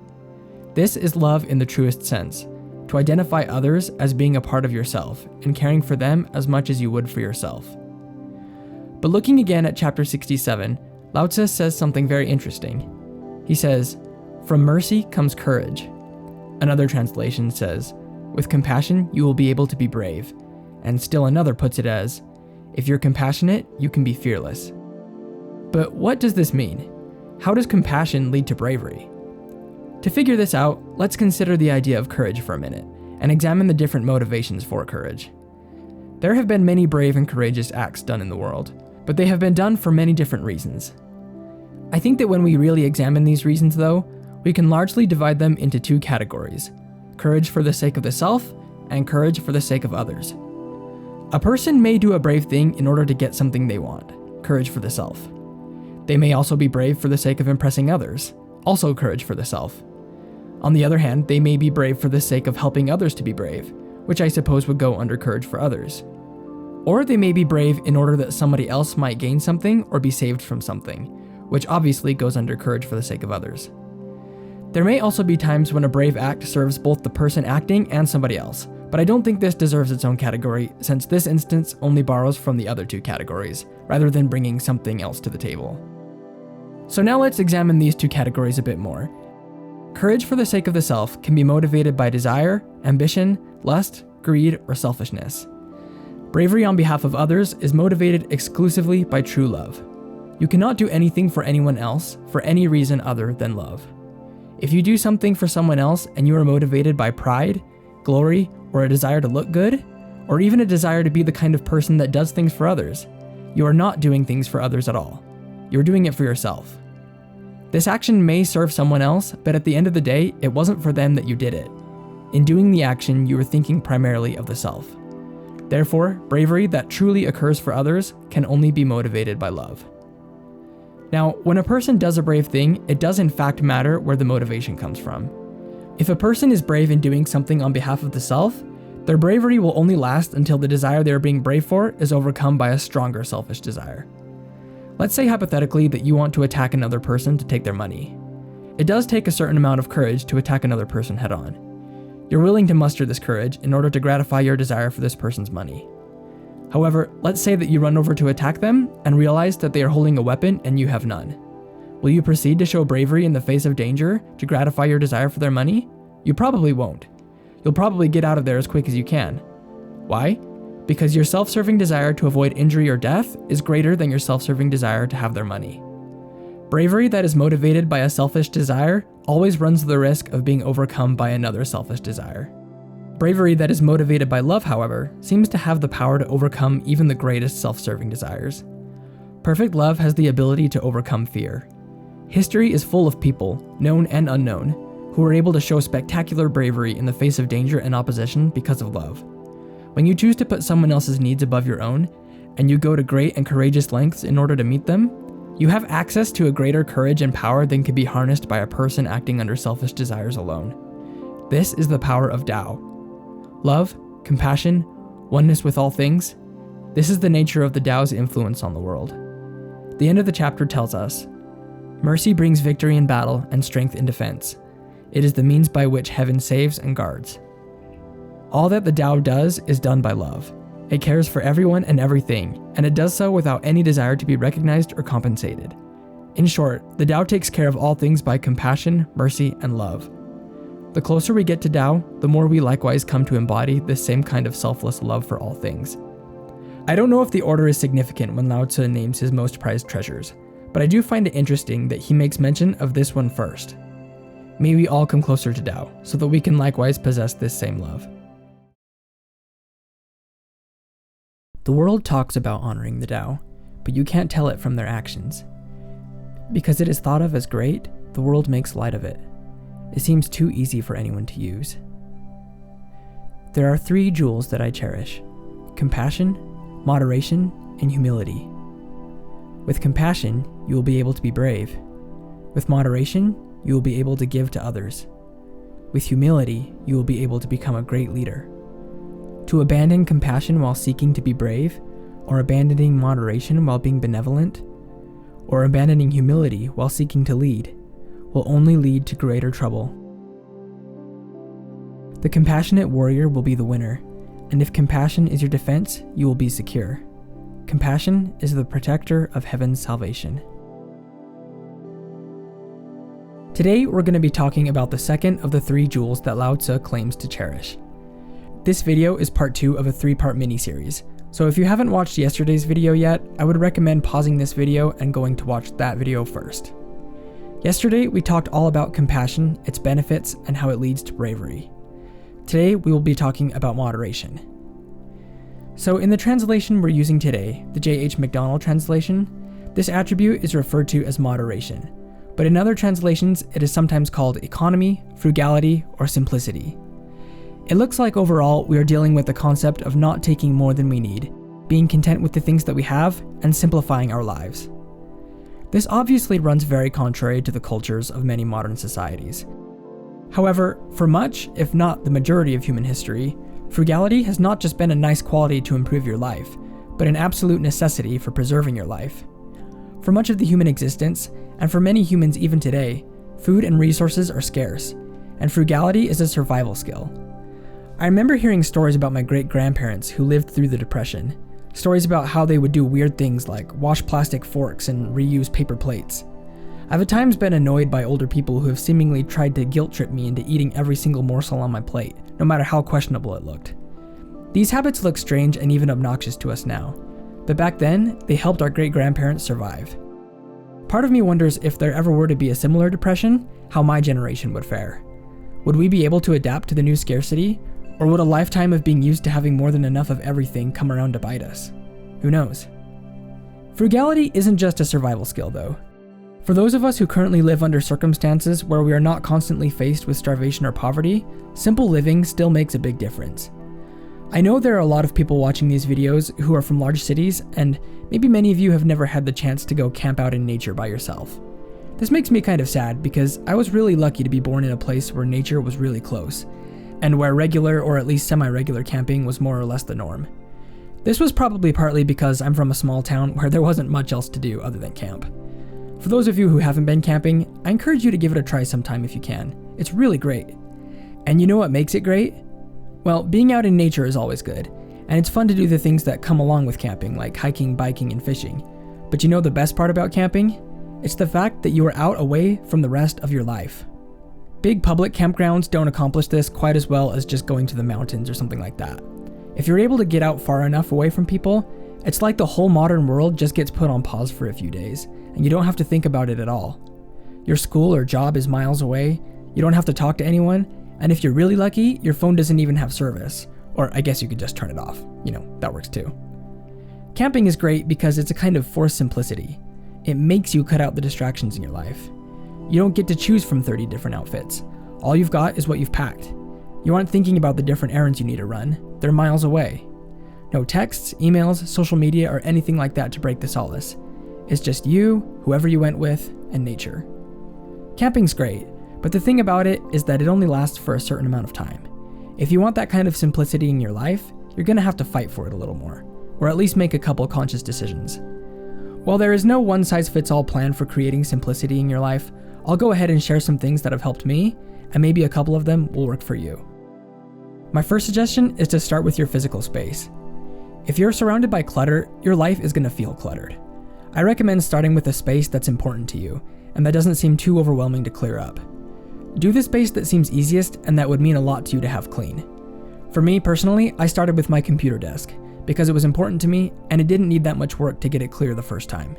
This is love in the truest sense, to identify others as being a part of yourself and caring for them as much as you would for yourself. But looking again at chapter 67, Lao Tzu says something very interesting. He says, "From mercy comes courage." Another translation says, "With compassion you will be able to be brave." And still another puts it as, "If you're compassionate, you can be fearless." But what does this mean? How does compassion lead to bravery? To figure this out, let's consider the idea of courage for a minute, and examine the different motivations for courage. There have been many brave and courageous acts done in the world, but they have been done for many different reasons. I think that when we really examine these reasons though, we can largely divide them into 2 categories: courage for the sake of the self, and courage for the sake of others. A person may do a brave thing in order to get something they want, courage for the self. They may also be brave for the sake of impressing others, also courage for the self. On the other hand, they may be brave for the sake of helping others to be brave, which I suppose would go under courage for others. Or they may be brave in order that somebody else might gain something or be saved from something, which obviously goes under courage for the sake of others. There may also be times when a brave act serves both the person acting and somebody else, but I don't think this deserves its own category, since this instance only borrows from the other 2 categories, rather than bringing something else to the table. So now let's examine these 2 categories a bit more. Courage for the sake of the self can be motivated by desire, ambition, lust, greed, or selfishness. Bravery on behalf of others is motivated exclusively by true love. You cannot do anything for anyone else for any reason other than love. If you do something for someone else and you are motivated by pride, glory, or a desire to look good, or even a desire to be the kind of person that does things for others, you are not doing things for others at all. You're doing it for yourself. This action may serve someone else, but at the end of the day, it wasn't for them that you did it. In doing the action, you were thinking primarily of the self. Therefore, bravery that truly occurs for others can only be motivated by love. Now, when a person does a brave thing, it does in fact matter where the motivation comes from. If a person is brave in doing something on behalf of the self, their bravery will only last until the desire they are being brave for is overcome by a stronger selfish desire. Let's say hypothetically that you want to attack another person to take their money. It does take a certain amount of courage to attack another person head on. You're willing to muster this courage in order to gratify your desire for this person's money. However, let's say that you run over to attack them and realize that they are holding a weapon and you have none. Will you proceed to show bravery in the face of danger to gratify your desire for their money? You probably won't. You'll probably get out of there as quick as you can. Why? Because your self-serving desire to avoid injury or death is greater than your self-serving desire to have their money. Bravery that is motivated by a selfish desire always runs the risk of being overcome by another selfish desire. Bravery that is motivated by love, however, seems to have the power to overcome even the greatest self-serving desires. Perfect love has the ability to overcome fear. History is full of people, known and unknown, who are able to show spectacular bravery in the face of danger and opposition because of love. When you choose to put someone else's needs above your own, and you go to great and courageous lengths in order to meet them, you have access to a greater courage and power than can be harnessed by a person acting under selfish desires alone. This is the power of Tao. Love, compassion, oneness with all things. This is the nature of the Tao's influence on the world. The end of the chapter tells us, mercy brings victory in battle and strength in defense. It is the means by which heaven saves and guards. All that the Tao does is done by love. It cares for everyone and everything, and it does so without any desire to be recognized or compensated. In short, the Tao takes care of all things by compassion, mercy, and love. The closer we get to Tao, the more we likewise come to embody this same kind of selfless love for all things. I don't know if the order is significant when Lao Tzu names his most prized treasures, but I do find it interesting that he makes mention of this one first. May we all come closer to Tao, so that we can likewise possess this same love. The world talks about honoring the Tao, but you can't tell it from their actions. Because it is thought of as great, the world makes light of it. It seems too easy for anyone to use. There are 3 jewels that I cherish: compassion, moderation, and humility. With compassion, you will be able to be brave. With moderation, you will be able to give to others. With humility, you will be able to become a great leader. To abandon compassion while seeking to be brave, or abandoning moderation while being benevolent, or abandoning humility while seeking to lead, will only lead to greater trouble. The compassionate warrior will be the winner, and if compassion is your defense, you will be secure. Compassion is the protector of heaven's salvation. Today, we're going to be talking about the second of the 3 jewels that Lao Tzu claims to cherish. This video is part 2 of a 3-part mini-series, so if you haven't watched yesterday's video yet, I would recommend pausing this video and going to watch that video first. Yesterday, we talked all about compassion, its benefits, and how it leads to bravery. Today, we will be talking about moderation. So in the translation we're using today, the J.H. Macdonald translation, this attribute is referred to as moderation, but in other translations, it is sometimes called economy, frugality, or simplicity. It looks like overall we are dealing with the concept of not taking more than we need, being content with the things that we have, and simplifying our lives. This obviously runs very contrary to the cultures of many modern societies. However, for much, if not the majority of human history, frugality has not just been a nice quality to improve your life, but an absolute necessity for preserving your life. For much of the human existence, and for many humans even today, food and resources are scarce, and frugality is a survival skill. I remember hearing stories about my great-grandparents who lived through the Depression, stories about how they would do weird things like wash plastic forks and reuse paper plates. I've at times been annoyed by older people who have seemingly tried to guilt-trip me into eating every single morsel on my plate, no matter how questionable it looked. These habits look strange and even obnoxious to us now, but back then, they helped our great-grandparents survive. Part of me wonders if there ever were to be a similar depression, how my generation would fare. Would we be able to adapt to the new scarcity? Or would a lifetime of being used to having more than enough of everything come around to bite us? Who knows? Frugality isn't just a survival skill, though. For those of us who currently live under circumstances where we are not constantly faced with starvation or poverty, simple living still makes a big difference. I know there are a lot of people watching these videos who are from large cities, and maybe many of you have never had the chance to go camp out in nature by yourself. This makes me kind of sad because I was really lucky to be born in a place where nature was really close, and where regular or at least semi-regular camping was more or less the norm. This was probably partly because I'm from a small town where there wasn't much else to do other than camp. For those of you who haven't been camping, I encourage you to give it a try sometime if you can. It's really great. And you know what makes it great? Well, being out in nature is always good, and it's fun to do the things that come along with camping, like hiking, biking, and fishing. But you know the best part about camping? It's the fact that you are out away from the rest of your life. Big public campgrounds don't accomplish this quite as well as just going to the mountains or something like that. If you're able to get out far enough away from people, it's like the whole modern world just gets put on pause for a few days, and you don't have to think about it at all. Your school or job is miles away, you don't have to talk to anyone, and if you're really lucky, your phone doesn't even have service. Or I guess you could just turn it off. That works too. Camping is great because it's a kind of forced simplicity. It makes you cut out the distractions in your life. You don't get to choose from 30 different outfits. All you've got is what you've packed. You aren't thinking about the different errands you need to run. They're miles away. No texts, emails, social media, or anything like that to break the solace. It's just you, whoever you went with, and nature. Camping's great, but the thing about it is that it only lasts for a certain amount of time. If you want that kind of simplicity in your life, you're gonna have to fight for it a little more, or at least make a couple conscious decisions. While there is no one-size-fits-all plan for creating simplicity in your life, I'll go ahead and share some things that have helped me, and maybe a couple of them will work for you. My first suggestion is to start with your physical space. If you're surrounded by clutter, your life is gonna feel cluttered. I recommend starting with a space that's important to you, and that doesn't seem too overwhelming to clear up. Do the space that seems easiest and that would mean a lot to you to have clean. For me personally, I started with my computer desk because it was important to me and it didn't need that much work to get it clear the first time.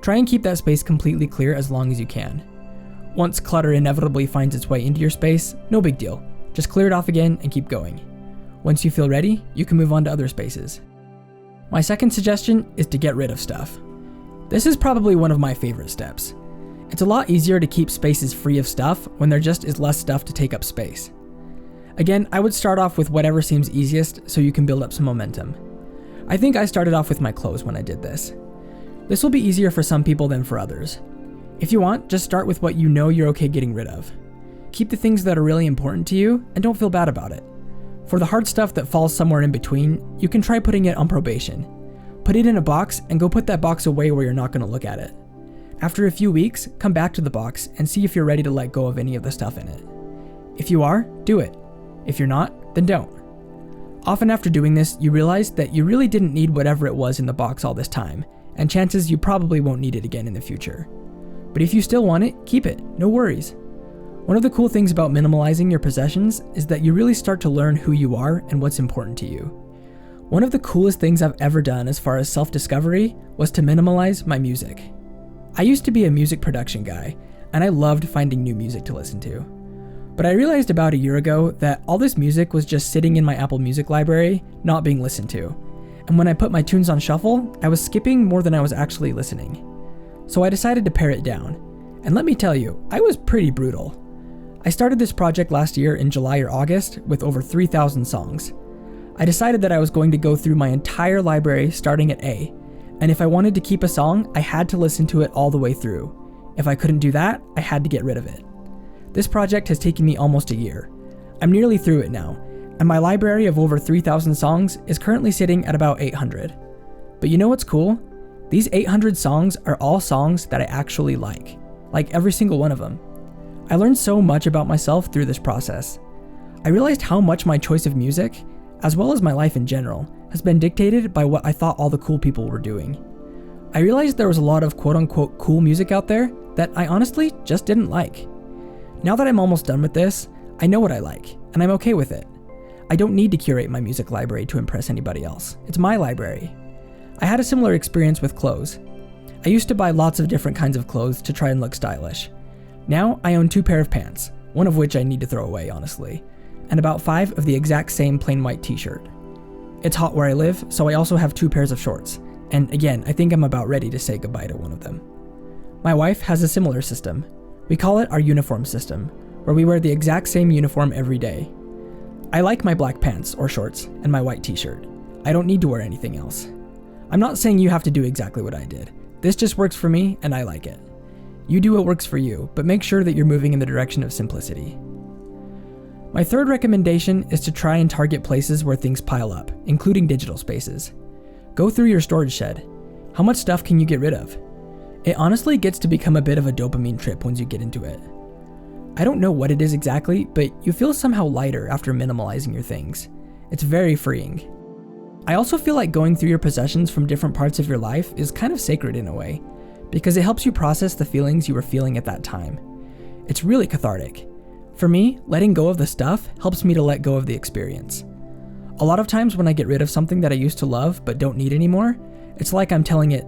Try and keep that space completely clear as long as you can. Once clutter inevitably finds its way into your space, no big deal. Just clear it off again and keep going. Once you feel ready, you can move on to other spaces. My second suggestion is to get rid of stuff. This is probably one of my favorite steps. It's a lot easier to keep spaces free of stuff when there just is less stuff to take up space. Again, I would start off with whatever seems easiest so you can build up some momentum. I think I started off with my clothes when I did this. This will be easier for some people than for others. If you want, just start with what you know you're okay getting rid of. Keep the things that are really important to you and don't feel bad about it. For the hard stuff that falls somewhere in between, you can try putting it on probation. Put it in a box and go put that box away where you're not going to look at it. After a few weeks, come back to the box and see if you're ready to let go of any of the stuff in it. If you are, do it. If you're not, then don't. Often after doing this, you realize that you really didn't need whatever it was in the box all this time, and chances you probably won't need it again in the future. But if you still want it, keep it, no worries. One of the cool things about minimalizing your possessions is that you really start to learn who you are and what's important to you. One of the coolest things I've ever done as far as self-discovery was to minimalize my music. I used to be a music production guy, and I loved finding new music to listen to. But I realized about a year ago that all this music was just sitting in my Apple Music library, not being listened to. And when I put my tunes on shuffle, I was skipping more than I was actually listening. So I decided to pare it down. And let me tell you, I was pretty brutal. I started this project last year in July or August with over 3,000 songs. I decided that I was going to go through my entire library starting at A, and if I wanted to keep a song, I had to listen to it all the way through. If I couldn't do that, I had to get rid of it. This project has taken me almost a year. I'm nearly through it now, and my library of over 3,000 songs is currently sitting at about 800. But you know what's cool? These 800 songs are all songs that I actually like every single one of them. I learned so much about myself through this process. I realized how much my choice of music, as well as my life in general, has been dictated by what I thought all the cool people were doing. I realized there was a lot of quote-unquote cool music out there that I honestly just didn't like. Now that I'm almost done with this, I know what I like, and I'm okay with it. I don't need to curate my music library to impress anybody else. It's my library. I had a similar experience with clothes. I used to buy lots of different kinds of clothes to try and look stylish. Now I own 2 pair of pants, one of which I need to throw away, honestly, and about 5 of the exact same plain white t-shirt. It's hot where I live, so I also have 2 pairs of shorts, and again, I think I'm about ready to say goodbye to one of them. My wife has a similar system. We call it our uniform system, where we wear the exact same uniform every day. I like my black pants or shorts and my white t-shirt. I don't need to wear anything else. I'm not saying you have to do exactly what I did. This just works for me and I like it. You do what works for you, but make sure that you're moving in the direction of simplicity. My third recommendation is to try and target places where things pile up, including digital spaces. Go through your storage shed. How much stuff can you get rid of? It honestly gets to become a bit of a dopamine trip once you get into it. I don't know what it is exactly, but you feel somehow lighter after minimalizing your things. It's very freeing. I also feel like going through your possessions from different parts of your life is kind of sacred in a way, because it helps you process the feelings you were feeling at that time. It's really cathartic. For me, letting go of the stuff helps me to let go of the experience. A lot of times when I get rid of something that I used to love but don't need anymore, it's like I'm telling it,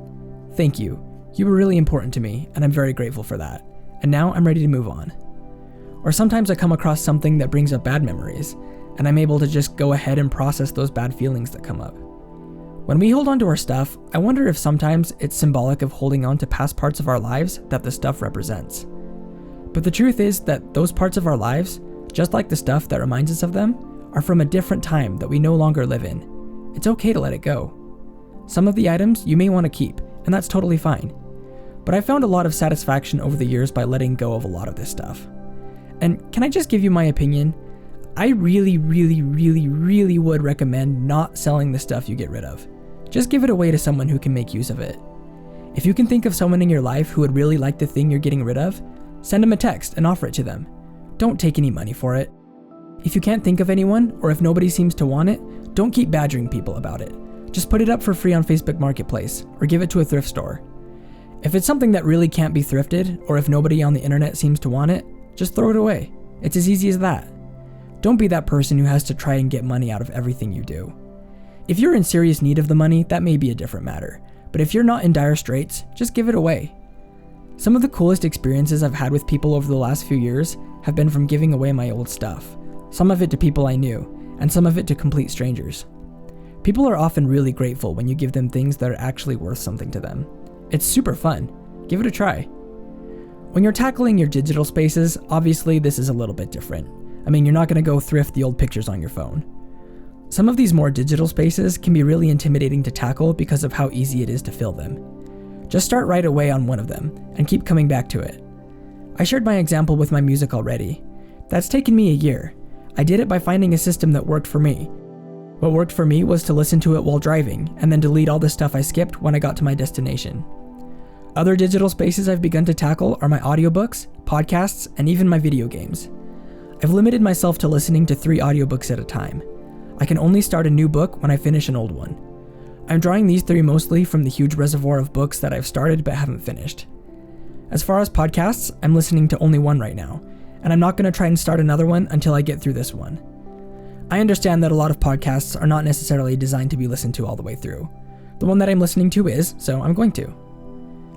thank you. You were really important to me, and I'm very grateful for that. And now I'm ready to move on. Or sometimes I come across something that brings up bad memories, and I'm able to just go ahead and process those bad feelings that come up. When we hold on to our stuff, I wonder if sometimes it's symbolic of holding on to past parts of our lives that the stuff represents. But the truth is that those parts of our lives, just like the stuff that reminds us of them, are from a different time that we no longer live in. It's okay to let it go. Some of the items you may want to keep, and that's totally fine. But I found a lot of satisfaction over the years by letting go of a lot of this stuff. And can I just give you my opinion? I really would recommend not selling the stuff you get rid of. Just give it away to someone who can make use of it. If you can think of someone in your life who would really like the thing you're getting rid of, send them a text and offer it to them. Don't take any money for it. If you can't think of anyone, or if nobody seems to want it, don't keep badgering people about it. Just put it up for free on Facebook Marketplace, or give it to a thrift store. If it's something that really can't be thrifted, or if nobody on the internet seems to want it, just throw it away. It's as easy as that. Don't be that person who has to try and get money out of everything you do. If you're in serious need of the money, that may be a different matter. But if you're not in dire straits, just give it away. Some of the coolest experiences I've had with people over the last few years have been from giving away my old stuff. Some of it to people I knew, and some of it to complete strangers. People are often really grateful when you give them things that are actually worth something to them. It's super fun. Give it a try. When you're tackling your digital spaces, obviously this is a little bit different. I mean, you're not going to go thrift the old pictures on your phone. Some of these more digital spaces can be really intimidating to tackle because of how easy it is to fill them. Just start right away on one of them, and keep coming back to it. I shared my example with my music already. That's taken me a year. I did it by finding a system that worked for me. What worked for me was to listen to it while driving, and then delete all the stuff I skipped when I got to my destination. Other digital spaces I've begun to tackle are my audiobooks, podcasts, and even my video games. I've limited myself to listening to 3 audiobooks at a time. I can only start a new book when I finish an old one. I'm drawing these 3 mostly from the huge reservoir of books that I've started but haven't finished. As far as podcasts, I'm listening to only one right now, and I'm not going to try and start another one until I get through this one. I understand that a lot of podcasts are not necessarily designed to be listened to all the way through. The one that I'm listening to is, so I'm going to.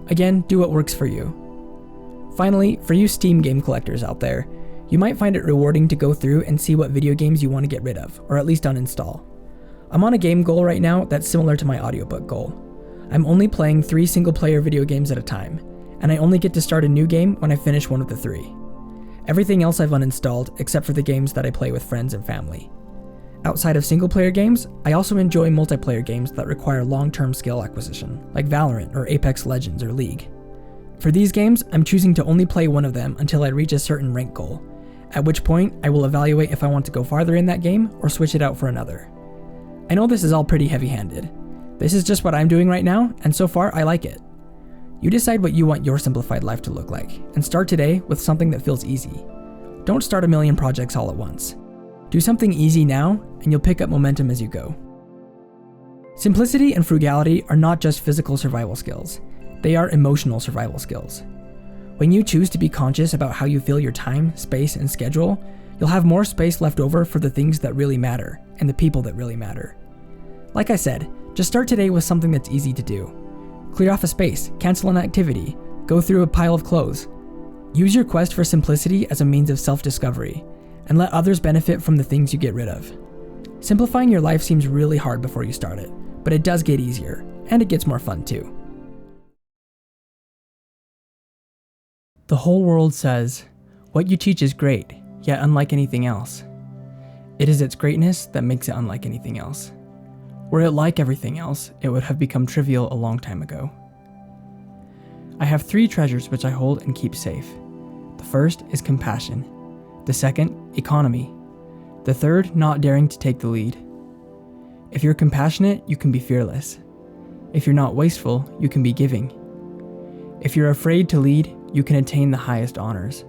Again, do what works for you. Finally, for you Steam game collectors out there, you might find it rewarding to go through and see what video games you want to get rid of, or at least uninstall. I'm on a game goal right now that's similar to my audiobook goal. I'm only playing 3 single-player video games at a time, and I only get to start a new game when I finish one of the 3. Everything else I've uninstalled except for the games that I play with friends and family. Outside of single-player games, I also enjoy multiplayer games that require long-term skill acquisition, like Valorant or Apex Legends or League. For these games, I'm choosing to only play one of them until I reach a certain rank goal, at which point I will evaluate if I want to go farther in that game or switch it out for another. I know this is all pretty heavy-handed. This is just what I'm doing right now, and so far I like it. You decide what you want your simplified life to look like, and start today with something that feels easy. Don't start a million projects all at once. Do something easy now, and you'll pick up momentum as you go. Simplicity and frugality are not just physical survival skills. They are emotional survival skills. When you choose to be conscious about how you fill your time, space, and schedule, you'll have more space left over for the things that really matter, and the people that really matter. Like I said, just start today with something that's easy to do. Clear off a space, cancel an activity, go through a pile of clothes. Use your quest for simplicity as a means of self-discovery, and let others benefit from the things you get rid of. Simplifying your life seems really hard before you start it, but it does get easier, and it gets more fun too. The whole world says, what you teach is great, yet unlike anything else. It is its greatness that makes it unlike anything else. Were it like everything else, it would have become trivial a long time ago. I have 3 treasures which I hold and keep safe. The first is compassion. The second, economy. The third, not daring to take the lead. If you're compassionate, you can be fearless. If you're not wasteful, you can be giving. If you're afraid to lead, you can attain the highest honors.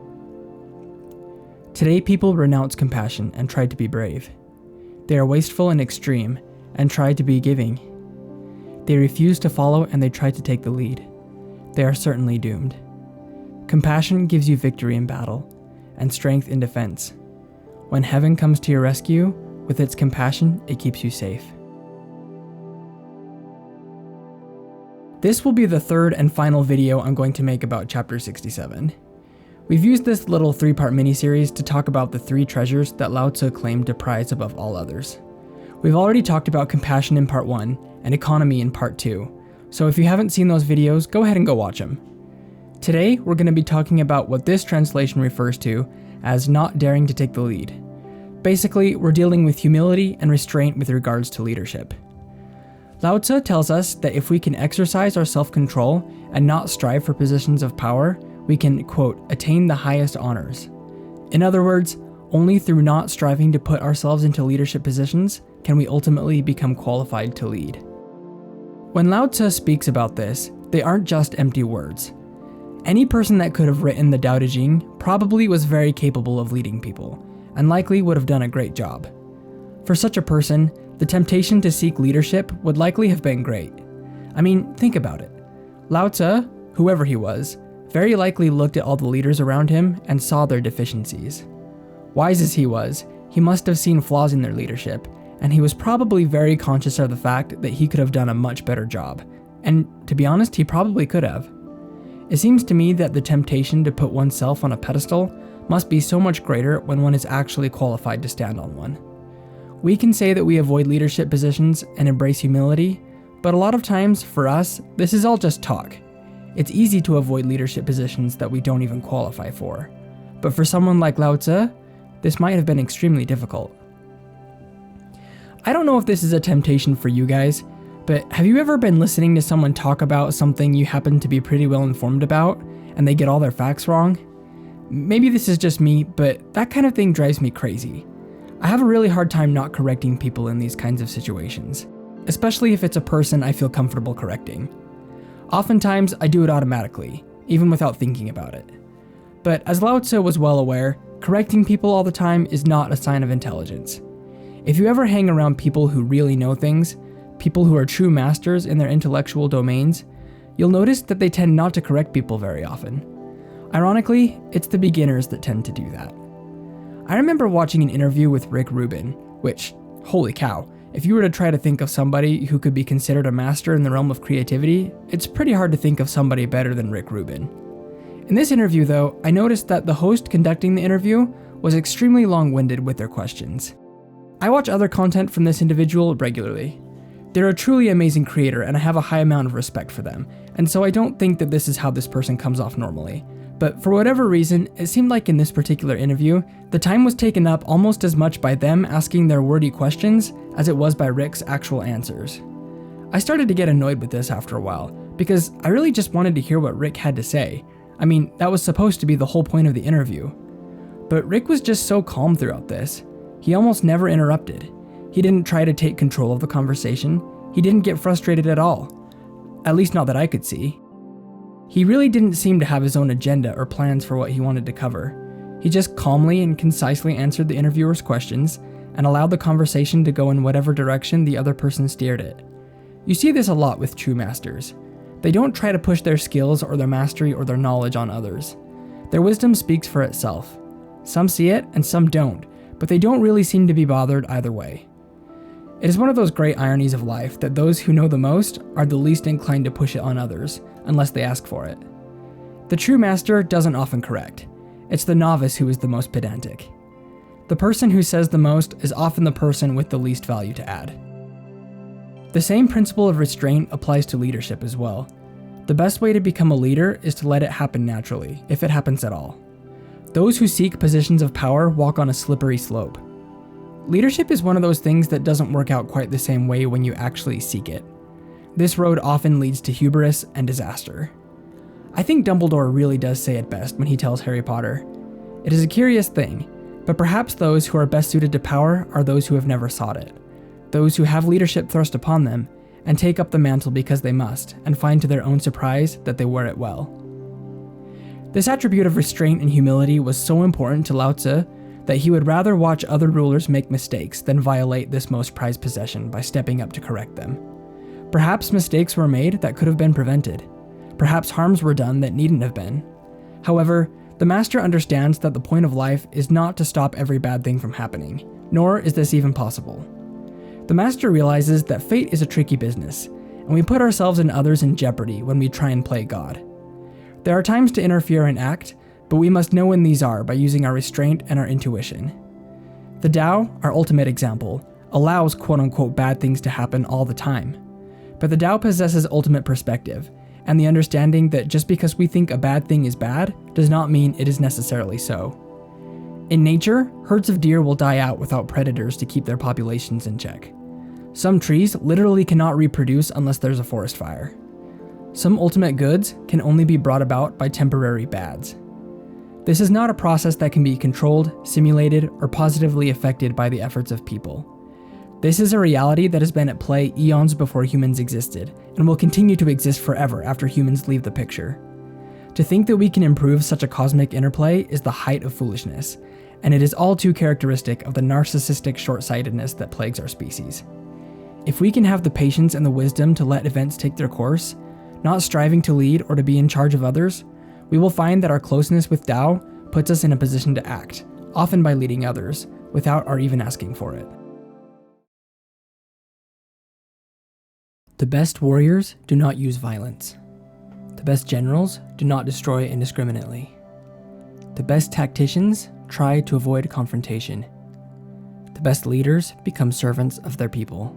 Today, people renounce compassion and try to be brave. They are wasteful and extreme and try to be giving. They refuse to follow and they try to take the lead. They are certainly doomed. Compassion gives you victory in battle and strength in defense. When heaven comes to your rescue, with its compassion, it keeps you safe. This will be the third and final video I'm going to make about Chapter 67. We've used this little 3-part mini-series to talk about the 3 treasures that Lao Tzu claimed to prize above all others. We've already talked about compassion in Part 1 and economy in Part 2, so if you haven't seen those videos, go ahead and go watch them. Today, we're going to be talking about what this translation refers to as not daring to take the lead. Basically, we're dealing with humility and restraint with regards to leadership. Lao Tzu tells us that if we can exercise our self-control and not strive for positions of power, we can, quote, attain the highest honors. In other words, only through not striving to put ourselves into leadership positions can we ultimately become qualified to lead. When Lao Tzu speaks about this, they aren't just empty words. Any person that could have written the Tao Te Ching probably was very capable of leading people, and likely would have done a great job. For such a person, the temptation to seek leadership would likely have been great. I mean, think about it. Lao Tzu, whoever he was, very likely looked at all the leaders around him and saw their deficiencies. Wise as he was, he must have seen flaws in their leadership, and he was probably very conscious of the fact that he could have done a much better job. And to be honest, he probably could have. It seems to me that the temptation to put oneself on a pedestal must be so much greater when one is actually qualified to stand on one. We can say that we avoid leadership positions and embrace humility, but a lot of times, for us, this is all just talk. It's easy to avoid leadership positions that we don't even qualify for. But for someone like Lao Tzu, this might have been extremely difficult. I don't know if this is a temptation for you guys, but have you ever been listening to someone talk about something you happen to be pretty well informed about, and they get all their facts wrong? Maybe this is just me, but that kind of thing drives me crazy. I have a really hard time not correcting people in these kinds of situations, especially if it's a person I feel comfortable correcting. Oftentimes, I do it automatically, even without thinking about it. But as Lao Tzu was well aware, correcting people all the time is not a sign of intelligence. If you ever hang around people who really know things, people who are true masters in their intellectual domains, you'll notice that they tend not to correct people very often. Ironically, it's the beginners that tend to do that. I remember watching an interview with Rick Rubin, which, holy cow, if you were to try to think of somebody who could be considered a master in the realm of creativity, it's pretty hard to think of somebody better than Rick Rubin. In this interview though, I noticed that the host conducting the interview was extremely long-winded with their questions. I watch other content from this individual regularly. They're a truly amazing creator and I have a high amount of respect for them, and so I don't think that this is how this person comes off normally. But for whatever reason, it seemed like in this particular interview, the time was taken up almost as much by them asking their wordy questions as it was by Rick's actual answers. I started to get annoyed with this after a while, because I really just wanted to hear what Rick had to say. I mean, that was supposed to be the whole point of the interview. But Rick was just so calm throughout this. He almost never interrupted. He didn't try to take control of the conversation. He didn't get frustrated at all. At least not that I could see. He really didn't seem to have his own agenda or plans for what he wanted to cover. He just calmly and concisely answered the interviewer's questions and allowed the conversation to go in whatever direction the other person steered it. You see this a lot with true masters. They don't try to push their skills or their mastery or their knowledge on others. Their wisdom speaks for itself. Some see it and some don't, but they don't really seem to be bothered either way. It is one of those great ironies of life that those who know the most are the least inclined to push it on others, unless they ask for it. The true master doesn't often correct. It's the novice who is the most pedantic. The person who says the most is often the person with the least value to add. The same principle of restraint applies to leadership as well. The best way to become a leader is to let it happen naturally, if it happens at all. Those who seek positions of power walk on a slippery slope. Leadership is one of those things that doesn't work out quite the same way when you actually seek it. This road often leads to hubris and disaster. I think Dumbledore really does say it best when he tells Harry Potter, "It is a curious thing, but perhaps those who are best suited to power are those who have never sought it. Those who have leadership thrust upon them, and take up the mantle because they must, and find to their own surprise that they wear it well." This attribute of restraint and humility was so important to Lao Tzu that he would rather watch other rulers make mistakes than violate this most prized possession by stepping up to correct them. Perhaps mistakes were made that could have been prevented. Perhaps harms were done that needn't have been. However, the master understands that the point of life is not to stop every bad thing from happening, nor is this even possible. The master realizes that fate is a tricky business, and we put ourselves and others in jeopardy when we try and play God. There are times to interfere and act, but we must know when these are by using our restraint and our intuition. The Tao, our ultimate example, allows quote-unquote bad things to happen all the time. But the Tao possesses ultimate perspective, and the understanding that just because we think a bad thing is bad does not mean it is necessarily so. In nature, herds of deer will die out without predators to keep their populations in check. Some trees literally cannot reproduce unless there's a forest fire. Some ultimate goods can only be brought about by temporary bads. This is not a process that can be controlled, simulated, or positively affected by the efforts of people. This is a reality that has been at play eons before humans existed, and will continue to exist forever after humans leave the picture. To think that we can improve such a cosmic interplay is the height of foolishness, and it is all too characteristic of the narcissistic short-sightedness that plagues our species. If we can have the patience and the wisdom to let events take their course, not striving to lead or to be in charge of others, we will find that our closeness with Tao puts us in a position to act, often by leading others, without our even asking for it. The best warriors do not use violence. The best generals do not destroy indiscriminately. The best tacticians try to avoid confrontation. The best leaders become servants of their people.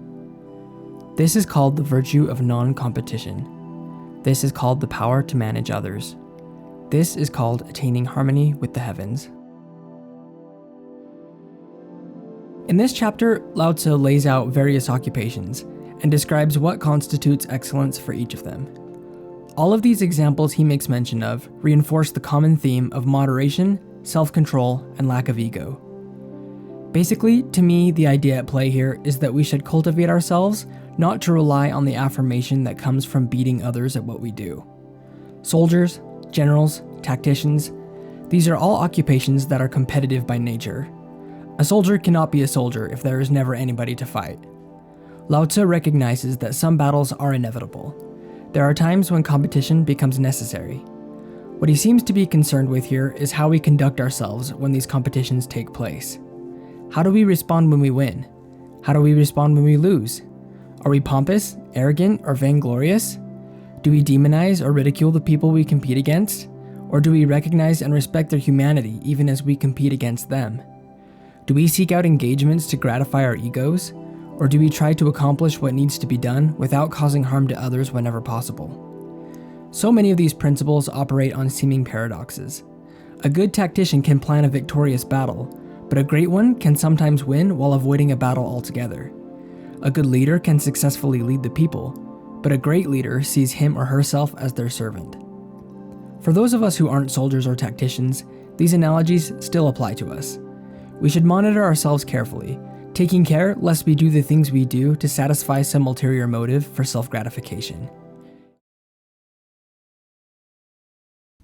This is called the virtue of non-competition. This is called the power to manage others. This is called attaining harmony with the heavens. In this chapter, Lao Tzu lays out various occupations and describes what constitutes excellence for each of them. All of these examples he makes mention of reinforce the common theme of moderation, self-control, and lack of ego. Basically, to me, the idea at play here is that we should cultivate ourselves not to rely on the affirmation that comes from beating others at what we do. Soldiers, generals, tacticians, these are all occupations that are competitive by nature. A soldier cannot be a soldier if there is never anybody to fight. Lao Tzu recognizes that some battles are inevitable. There are times when competition becomes necessary. What he seems to be concerned with here is how we conduct ourselves when these competitions take place. How do we respond when we win? How do we respond when we lose? Are we pompous, arrogant, or vainglorious? Do we demonize or ridicule the people we compete against? Or do we recognize and respect their humanity even as we compete against them? Do we seek out engagements to gratify our egos? Or do we try to accomplish what needs to be done without causing harm to others whenever possible? So many of these principles operate on seeming paradoxes. A good tactician can plan a victorious battle, but a great one can sometimes win while avoiding a battle altogether. A good leader can successfully lead the people, but a great leader sees him or herself as their servant. For those of us who aren't soldiers or tacticians, these analogies still apply to us. We should monitor ourselves carefully, taking care lest we do the things we do to satisfy some ulterior motive for self-gratification.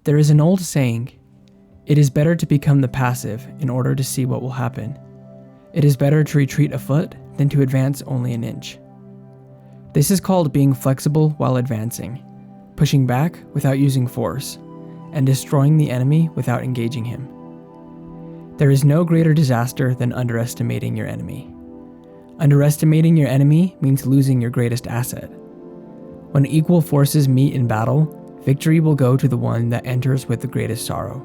There is an old saying, "It is better to become the passive in order to see what will happen. It is better to retreat a foot than to advance only an inch." This is called being flexible while advancing, pushing back without using force, and destroying the enemy without engaging him. There is no greater disaster than underestimating your enemy. Underestimating your enemy means losing your greatest asset. When equal forces meet in battle, victory will go to the one that enters with the greatest sorrow.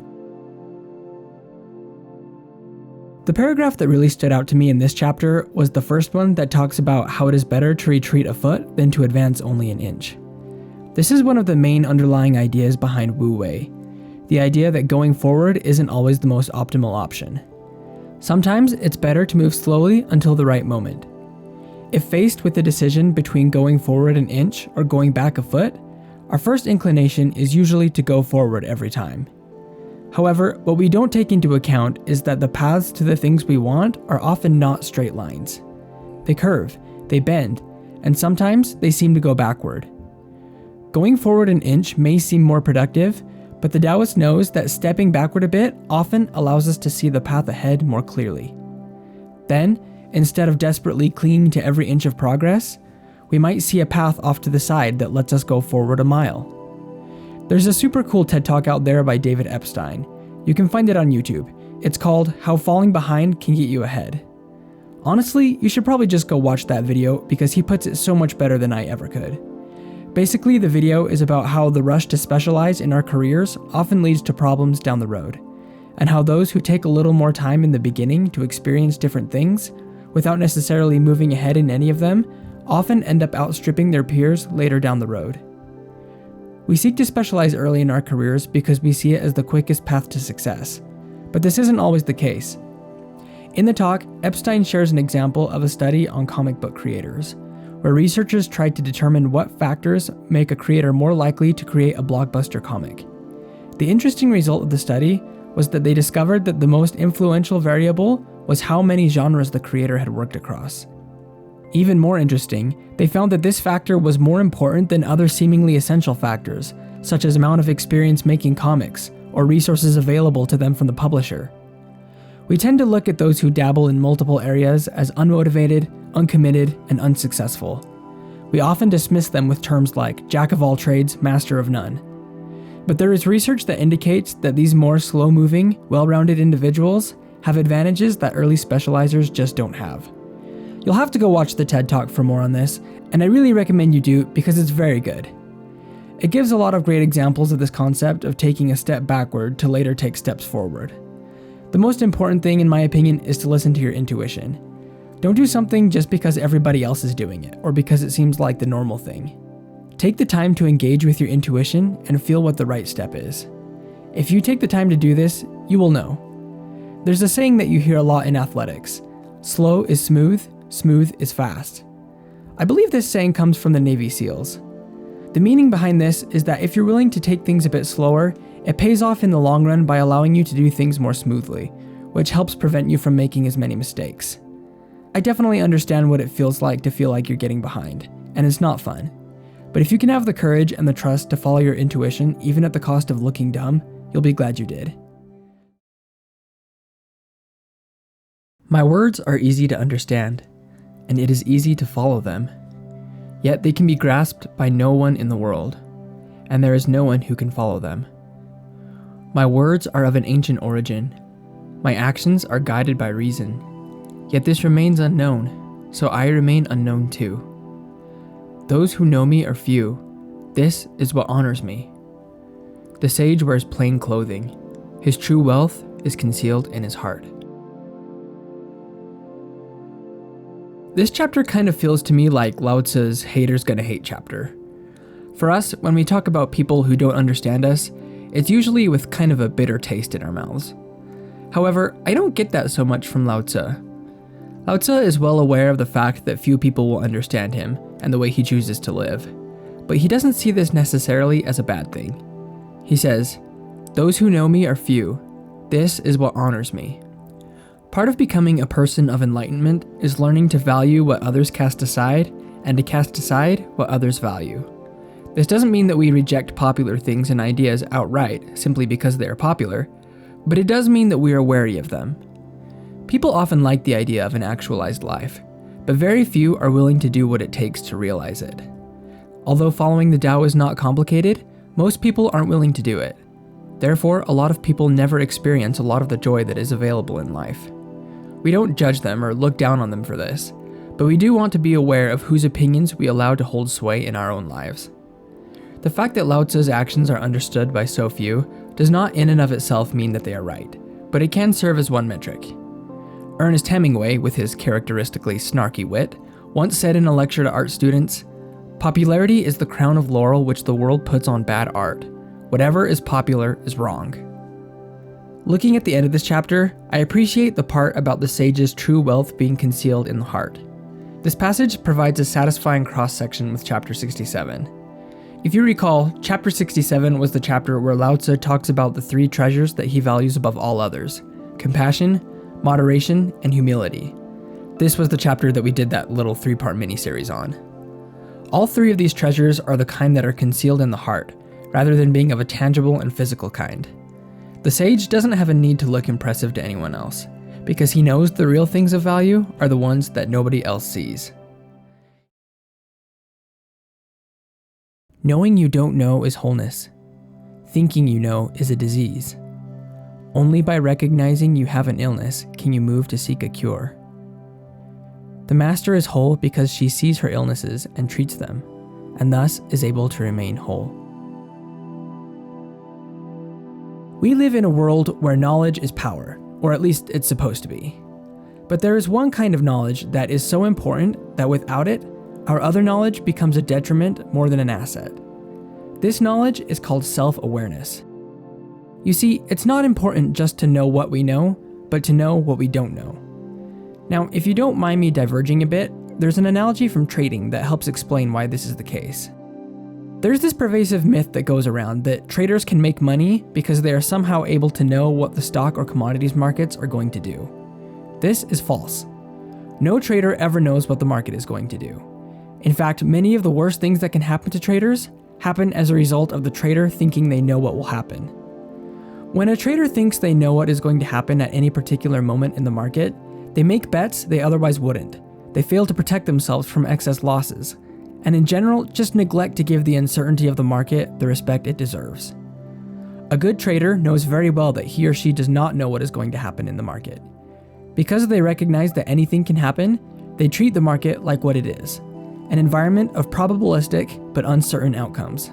The paragraph that really stood out to me in this chapter was the first one that talks about how it is better to retreat a foot than to advance only an inch. This is one of the main underlying ideas behind Wu Wei, the idea that going forward isn't always the most optimal option. Sometimes it's better to move slowly until the right moment. If faced with the decision between going forward an inch or going back a foot, our first inclination is usually to go forward every time. However, what we don't take into account is that the paths to the things we want are often not straight lines. They curve, they bend, and sometimes they seem to go backward. Going forward an inch may seem more productive, But the Taoist knows that stepping backward a bit often allows us to see the path ahead more clearly. Then, instead of desperately clinging to every inch of progress, we might see a path off to the side that lets us go forward a mile. There's a super cool TED Talk out there by David Epstein. You can find it on YouTube. It's called How Falling Behind Can Get You Ahead. Honestly, you should probably just go watch that video because he puts it so much better than I ever could. Basically, the video is about how the rush to specialize in our careers often leads to problems down the road, and how those who take a little more time in the beginning to experience different things, without necessarily moving ahead in any of them, often end up outstripping their peers later down the road. We seek to specialize early in our careers because we see it as the quickest path to success, but this isn't always the case. In the talk, Epstein shares an example of a study on comic book creators, where researchers tried to determine what factors make a creator more likely to create a blockbuster comic. The interesting result of the study was that they discovered that the most influential variable was how many genres the creator had worked across. Even more interesting, they found that this factor was more important than other seemingly essential factors, such as amount of experience making comics, or resources available to them from the publisher. We tend to look at those who dabble in multiple areas as unmotivated, uncommitted, and unsuccessful. We often dismiss them with terms like jack of all trades, master of none. But there is research that indicates that these more slow-moving, well-rounded individuals have advantages that early specializers just don't have. You'll have to go watch the TED Talk for more on this, and I really recommend you do because it's very good. It gives a lot of great examples of this concept of taking a step backward to later take steps forward. The most important thing, in my opinion, is to listen to your intuition. Don't do something just because everybody else is doing it, or because it seems like the normal thing. Take the time to engage with your intuition and feel what the right step is. If you take the time to do this, you will know. There's a saying that you hear a lot in athletics: slow is smooth, smooth is fast. I believe this saying comes from the Navy SEALs. The meaning behind this is that if you're willing to take things a bit slower, it pays off in the long run by allowing you to do things more smoothly, which helps prevent you from making as many mistakes. I definitely understand what it feels like to feel like you're getting behind, and it's not fun. But if you can have the courage and the trust to follow your intuition, even at the cost of looking dumb, you'll be glad you did. My words are easy to understand, and it is easy to follow them. Yet they can be grasped by no one in the world, and there is no one who can follow them. My words are of an ancient origin. My actions are guided by reason. Yet this remains unknown, so I remain unknown too. Those who know me are few. This is what honors me. The sage wears plain clothing. His true wealth is concealed in his heart. This chapter kind of feels to me like Lao Tzu's haters gonna hate chapter. For us, when we talk about people who don't understand us, it's usually with kind of a bitter taste in our mouths. However, I don't get that so much from Lao Tzu. Lao Tzu is well aware of the fact that few people will understand him and the way he chooses to live, but he doesn't see this necessarily as a bad thing. He says, "Those who know me are few. This is what honors me." Part of becoming a person of enlightenment is learning to value what others cast aside and to cast aside what others value. This doesn't mean that we reject popular things and ideas outright simply because they are popular, but it does mean that we are wary of them. People often like the idea of an actualized life, but very few are willing to do what it takes to realize it. Although following the Tao is not complicated, most people aren't willing to do it. Therefore, a lot of people never experience a lot of the joy that is available in life. We don't judge them or look down on them for this, but we do want to be aware of whose opinions we allow to hold sway in our own lives. The fact that Lao Tzu's actions are understood by so few does not in and of itself mean that they are right, but it can serve as one metric. Ernest Hemingway, with his characteristically snarky wit, once said in a lecture to art students, "Popularity is the crown of laurel which the world puts on bad art. Whatever is popular is wrong." Looking at the end of this chapter, I appreciate the part about the sage's true wealth being concealed in the heart. This passage provides a satisfying cross-section with chapter 67. If you recall, chapter 67 was the chapter where Lao Tzu talks about the three treasures that he values above all others: compassion, moderation, and humility. This was the chapter that we did that little 3-part mini-series on. All three of these treasures are the kind that are concealed in the heart, rather than being of a tangible and physical kind. The sage doesn't have a need to look impressive to anyone else, because he knows the real things of value are the ones that nobody else sees. Knowing you don't know is wholeness. Thinking you know is a disease. Only by recognizing you have an illness can you move to seek a cure. The master is whole because she sees her illnesses and treats them, and thus is able to remain whole. We live in a world where knowledge is power, or at least it's supposed to be. But there is one kind of knowledge that is so important that without it, our other knowledge becomes a detriment more than an asset. This knowledge is called self-awareness. You see, it's not important just to know what we know, but to know what we don't know. Now, if you don't mind me diverging a bit, there's an analogy from trading that helps explain why this is the case. There's this pervasive myth that goes around that traders can make money because they are somehow able to know what the stock or commodities markets are going to do. This is false. No trader ever knows what the market is going to do. In fact, many of the worst things that can happen to traders happen as a result of the trader thinking they know what will happen. When a trader thinks they know what is going to happen at any particular moment in the market, they make bets they otherwise wouldn't. They fail to protect themselves from excess losses, and in general, just neglect to give the uncertainty of the market the respect it deserves. A good trader knows very well that he or she does not know what is going to happen in the market. Because they recognize that anything can happen, they treat the market like what it is, an environment of probabilistic but uncertain outcomes.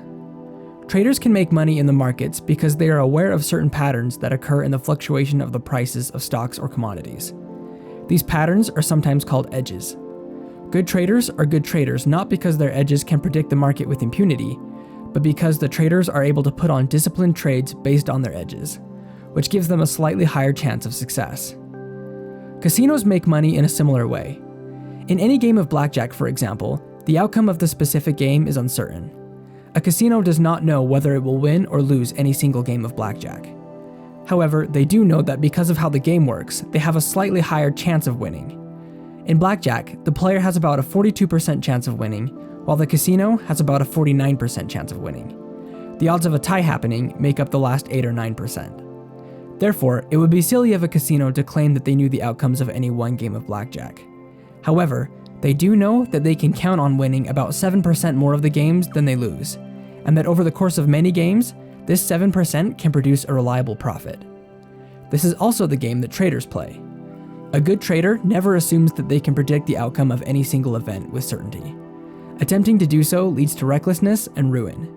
Traders can make money in the markets because they are aware of certain patterns that occur in the fluctuation of the prices of stocks or commodities. These patterns are sometimes called edges. Good traders are good traders not because their edges can predict the market with impunity, but because the traders are able to put on disciplined trades based on their edges, which gives them a slightly higher chance of success. Casinos make money in a similar way. In any game of blackjack, for example, the outcome of the specific game is uncertain. A casino does not know whether it will win or lose any single game of blackjack. However, they do know that because of how the game works, they have a slightly higher chance of winning. In blackjack, the player has about a 42% chance of winning, while the casino has about a 49% chance of winning. The odds of a tie happening make up the last 8 or 9%. Therefore, it would be silly of a casino to claim that they knew the outcomes of any one game of blackjack. However, they do know that they can count on winning about 7% more of the games than they lose, and that over the course of many games, this 7% can produce a reliable profit. This is also the game that traders play. A good trader never assumes that they can predict the outcome of any single event with certainty. Attempting to do so leads to recklessness and ruin.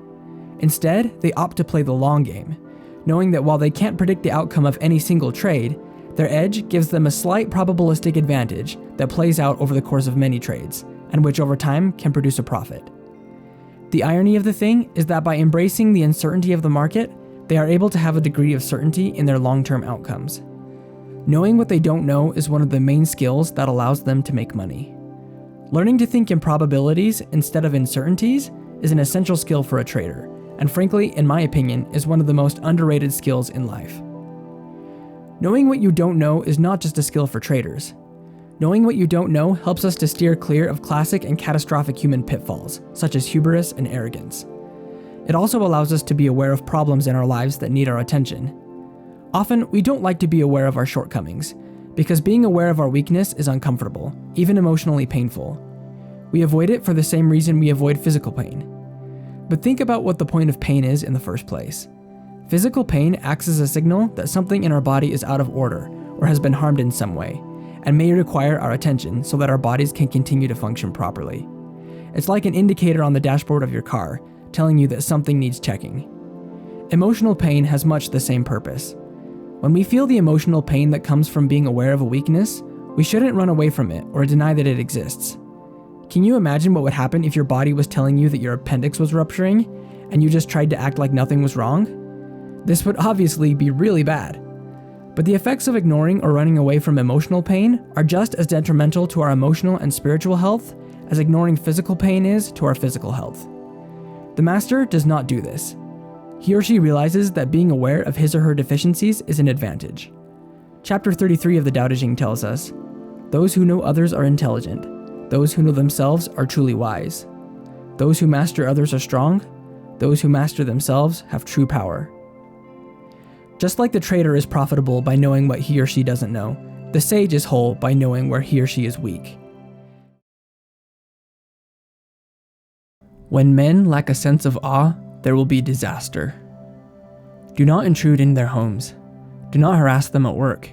Instead, they opt to play the long game, knowing that while they can't predict the outcome of any single trade, their edge gives them a slight probabilistic advantage that plays out over the course of many trades, and which over time can produce a profit. The irony of the thing is that by embracing the uncertainty of the market, they are able to have a degree of certainty in their long-term outcomes. Knowing what they don't know is one of the main skills that allows them to make money. Learning to think in probabilities instead of in certainties is an essential skill for a trader, and frankly, in my opinion, is one of the most underrated skills in life. Knowing what you don't know is not just a skill for traders. Knowing what you don't know helps us to steer clear of classic and catastrophic human pitfalls, such as hubris and arrogance. It also allows us to be aware of problems in our lives that need our attention. Often, we don't like to be aware of our shortcomings, because being aware of our weakness is uncomfortable, even emotionally painful. We avoid it for the same reason we avoid physical pain. But think about what the point of pain is in the first place. Physical pain acts as a signal that something in our body is out of order or has been harmed in some way, and may require our attention so that our bodies can continue to function properly. It's like an indicator on the dashboard of your car, telling you that something needs checking. Emotional pain has much the same purpose. When we feel the emotional pain that comes from being aware of a weakness, we shouldn't run away from it or deny that it exists. Can you imagine what would happen if your body was telling you that your appendix was rupturing, and you just tried to act like nothing was wrong? This would obviously be really bad. But the effects of ignoring or running away from emotional pain are just as detrimental to our emotional and spiritual health as ignoring physical pain is to our physical health. The master does not do this. He or she realizes that being aware of his or her deficiencies is an advantage. Chapter 33 of the Tao Te Ching tells us, "Those who know others are intelligent. Those who know themselves are truly wise. Those who master others are strong. Those who master themselves have true power. Just like the trader is profitable by knowing what he or she doesn't know, the sage is whole by knowing where he or she is weak. When men lack a sense of awe, there will be disaster. Do not intrude in their homes. Do not harass them at work.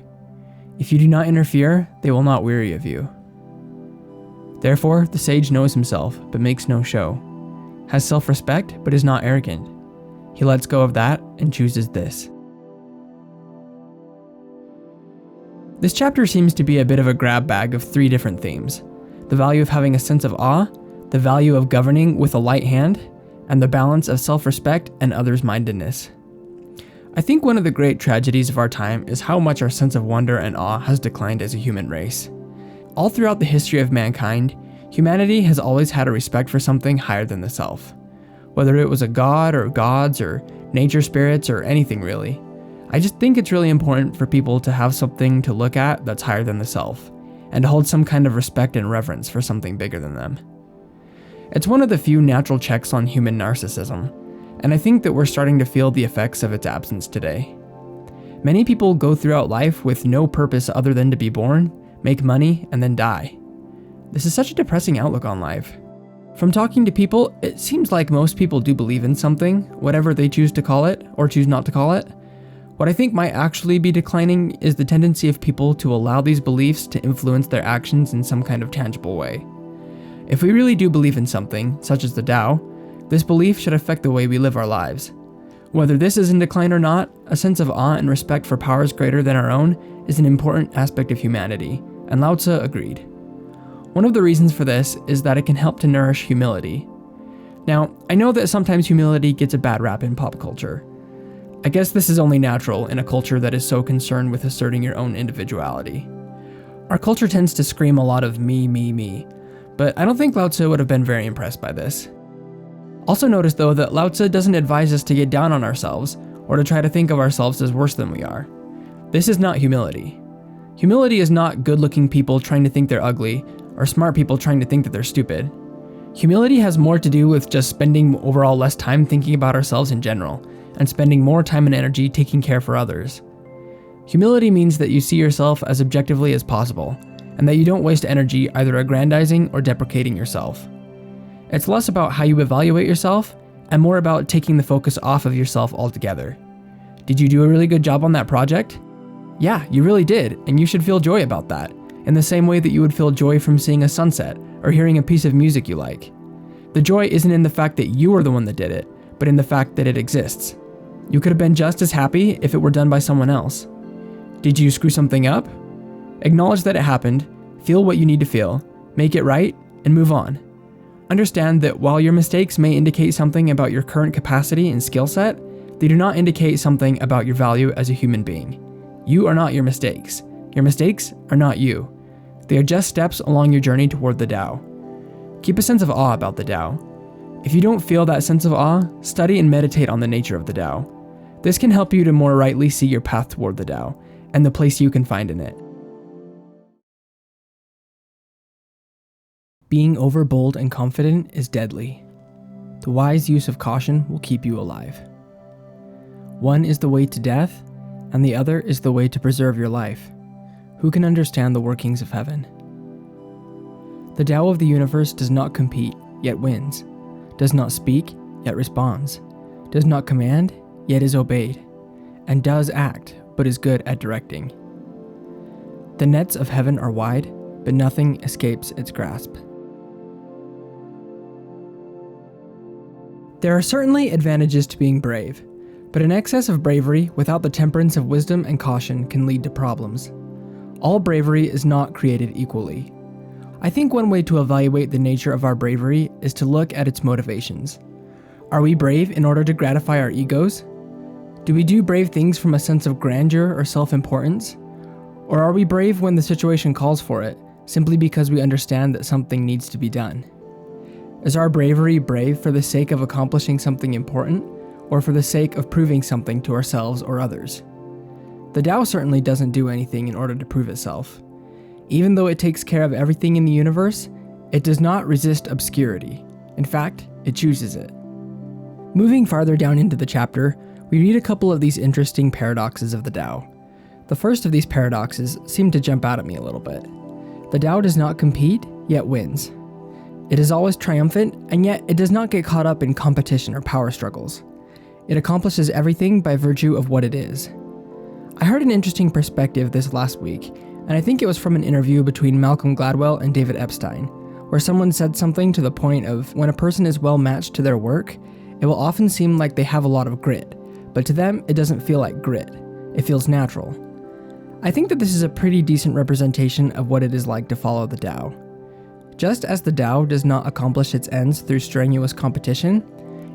If you do not interfere, they will not weary of you. Therefore, the sage knows himself, but makes no show, has self-respect, but is not arrogant. He lets go of that and chooses this. This chapter seems to be a bit of a grab bag of 3 different themes: the value of having a sense of awe, the value of governing with a light hand, and the balance of self-respect and others-mindedness. I think one of the great tragedies of our time is how much our sense of wonder and awe has declined as a human race. All throughout the history of mankind, humanity has always had a respect for something higher than the self. Whether it was a god or gods or nature spirits or anything really. I just think it's really important for people to have something to look at that's higher than the self, and to hold some kind of respect and reverence for something bigger than them. It's one of the few natural checks on human narcissism, and I think that we're starting to feel the effects of its absence today. Many people go throughout life with no purpose other than to be born, make money, and then die. This is such a depressing outlook on life. From talking to people, it seems like most people do believe in something, whatever they choose to call it, or choose not to call it. What I think might actually be declining is the tendency of people to allow these beliefs to influence their actions in some kind of tangible way. If we really do believe in something, such as the Tao, this belief should affect the way we live our lives. Whether this is in decline or not, a sense of awe and respect for powers greater than our own is an important aspect of humanity, and Lao Tzu agreed. One of the reasons for this is that it can help to nourish humility. Now, I know that sometimes humility gets a bad rap in pop culture. I guess this is only natural in a culture that is so concerned with asserting your own individuality. Our culture tends to scream a lot of me, me, me, but I don't think Lao Tzu would have been very impressed by this. Also notice though that Lao Tzu doesn't advise us to get down on ourselves or to try to think of ourselves as worse than we are. This is not humility. Humility is not good-looking people trying to think they're ugly or smart people trying to think that they're stupid. Humility has more to do with just spending overall less time thinking about ourselves in general and spending more time and energy taking care for others. Humility means that you see yourself as objectively as possible and that you don't waste energy either aggrandizing or deprecating yourself. It's less about how you evaluate yourself and more about taking the focus off of yourself altogether. Did you do a really good job on that project? Yeah, you really did, and you should feel joy about that, in the same way that you would feel joy from seeing a sunset or hearing a piece of music you like. The joy isn't in the fact that you are the one that did it, but in the fact that it exists. You could have been just as happy if it were done by someone else. Did you screw something up? Acknowledge that it happened, feel what you need to feel, make it right, and move on. Understand that while your mistakes may indicate something about your current capacity and skill set, they do not indicate something about your value as a human being. You are not your mistakes. Your mistakes are not you. They are just steps along your journey toward the Tao. Keep a sense of awe about the Tao. If you don't feel that sense of awe, study and meditate on the nature of the Tao. This can help you to more rightly see your path toward the Tao and the place you can find in it. Being overbold and confident is deadly. The wise use of caution will keep you alive. One is the way to death, and the other is the way to preserve your life. Who can understand the workings of heaven? The Tao of the universe does not compete, yet wins, does not speak, yet responds, does not command, yet is obeyed, and does act, but is good at directing. The nets of heaven are wide, but nothing escapes its grasp. There are certainly advantages to being brave, but an excess of bravery without the temperance of wisdom and caution can lead to problems. All bravery is not created equally. I think one way to evaluate the nature of our bravery is to look at its motivations. Are we brave in order to gratify our egos? Do we do brave things from a sense of grandeur or self-importance? Or are we brave when the situation calls for it, simply because we understand that something needs to be done? Is our bravery brave for the sake of accomplishing something important, or for the sake of proving something to ourselves or others? The Tao certainly doesn't do anything in order to prove itself. Even though it takes care of everything in the universe, it does not resist obscurity. In fact, it chooses it. Moving farther down into the chapter, we read a couple of these interesting paradoxes of the Tao. The first of these paradoxes seemed to jump out at me a little bit. The Tao does not compete, yet wins. It is always triumphant, and yet it does not get caught up in competition or power struggles. It accomplishes everything by virtue of what it is. I heard an interesting perspective this last week, and I think it was from an interview between Malcolm Gladwell and David Epstein, where someone said something to the point of when a person is well matched to their work, it will often seem like they have a lot of grit, but to them it doesn't feel like grit. It feels natural. I think that this is a pretty decent representation of what it is like to follow the Tao. Just as the Tao does not accomplish its ends through strenuous competition,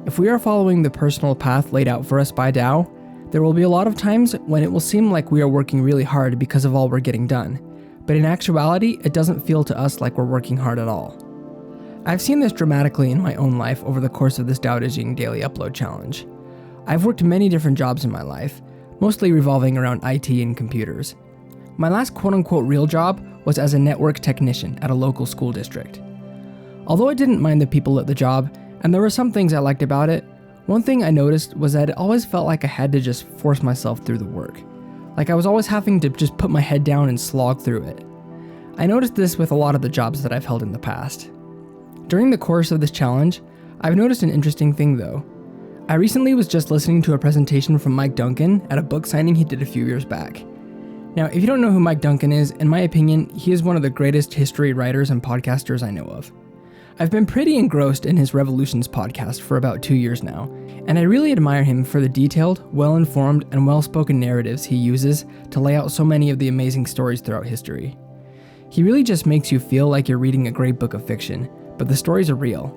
if we are following the personal path laid out for us by Tao, there will be a lot of times when it will seem like we are working really hard because of all we're getting done, but in actuality, it doesn't feel to us like we're working hard at all. I've seen this dramatically in my own life over the course of this Tao Te Ching daily upload challenge. I've worked many different jobs in my life, mostly revolving around IT and computers. My last quote-unquote real job was as a network technician at a local school district. Although I didn't mind the people at the job, and there were some things I liked about it, one thing I noticed was that it always felt like I had to just force myself through the work. Like I was always having to just put my head down and slog through it. I noticed this with a lot of the jobs that I've held in the past. During the course of this challenge, I've noticed an interesting thing though. I recently was just listening to a presentation from Mike Duncan at a book signing he did a few years back. Now, if you don't know who Mike Duncan is, in my opinion, he is one of the greatest history writers and podcasters I know of. I've been pretty engrossed in his Revolutions podcast for about 2 years now, and I really admire him for the detailed, well-informed, and well-spoken narratives he uses to lay out so many of the amazing stories throughout history. He really just makes you feel like you're reading a great book of fiction, but the stories are real.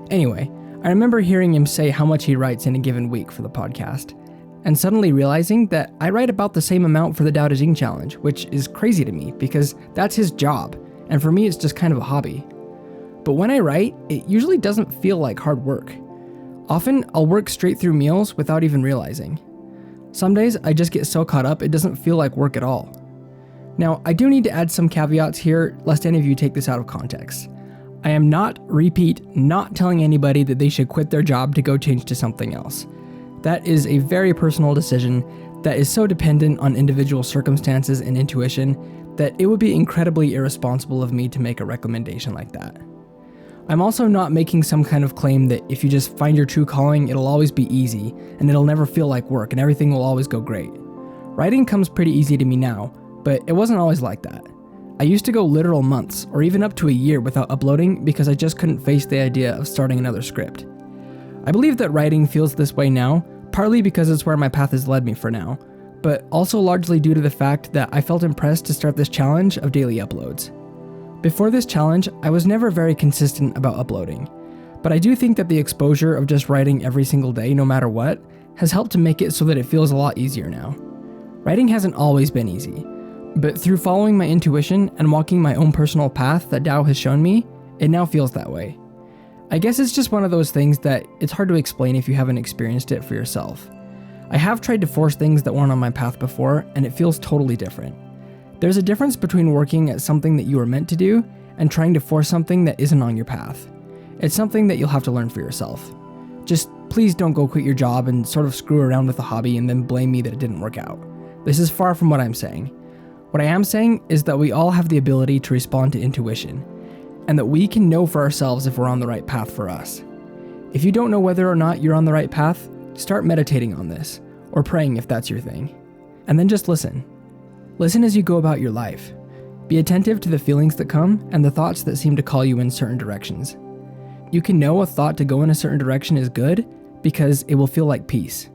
Anyway, I remember hearing him say how much he writes in a given week for the podcast, and suddenly realizing that I write about the same amount for the Tao Te Ching challenge, which is crazy to me because that's his job, and for me it's just kind of a hobby. But when I write, it usually doesn't feel like hard work. Often, I'll work straight through meals without even realizing. Some days, I just get so caught up it doesn't feel like work at all. Now, I do need to add some caveats here, lest any of you take this out of context. I am not telling anybody that they should quit their job to go change to something else. That is a very personal decision that is so dependent on individual circumstances and intuition that it would be incredibly irresponsible of me to make a recommendation like that. I'm also not making some kind of claim that if you just find your true calling, it'll always be easy, and it'll never feel like work, and everything will always go great. Writing comes pretty easy to me now, but it wasn't always like that. I used to go literal months, or even up to a year without uploading because I just couldn't face the idea of starting another script. I believe that writing feels this way now, partly because it's where my path has led me for now, but also largely due to the fact that I felt impressed to start this challenge of daily uploads. Before this challenge, I was never very consistent about uploading, but I do think that the exposure of just writing every single day, no matter what, has helped to make it so that it feels a lot easier now. Writing hasn't always been easy, but through following my intuition and walking my own personal path that Tao has shown me, it now feels that way. I guess it's just one of those things that it's hard to explain if you haven't experienced it for yourself. I have tried to force things that weren't on my path before, and it feels totally different. There's a difference between working at something that you are meant to do and trying to force something that isn't on your path. It's something that you'll have to learn for yourself. Just please don't go quit your job and sort of screw around with the hobby and then blame me that it didn't work out. This is far from what I'm saying. What I am saying is that we all have the ability to respond to intuition, and that we can know for ourselves if we're on the right path for us. If you don't know whether or not you're on the right path, start meditating on this, or praying if that's your thing. And then just listen. Listen as you go about your life. Be attentive to the feelings that come and the thoughts that seem to call you in certain directions. You can know a thought to go in a certain direction is good because it will feel like peace.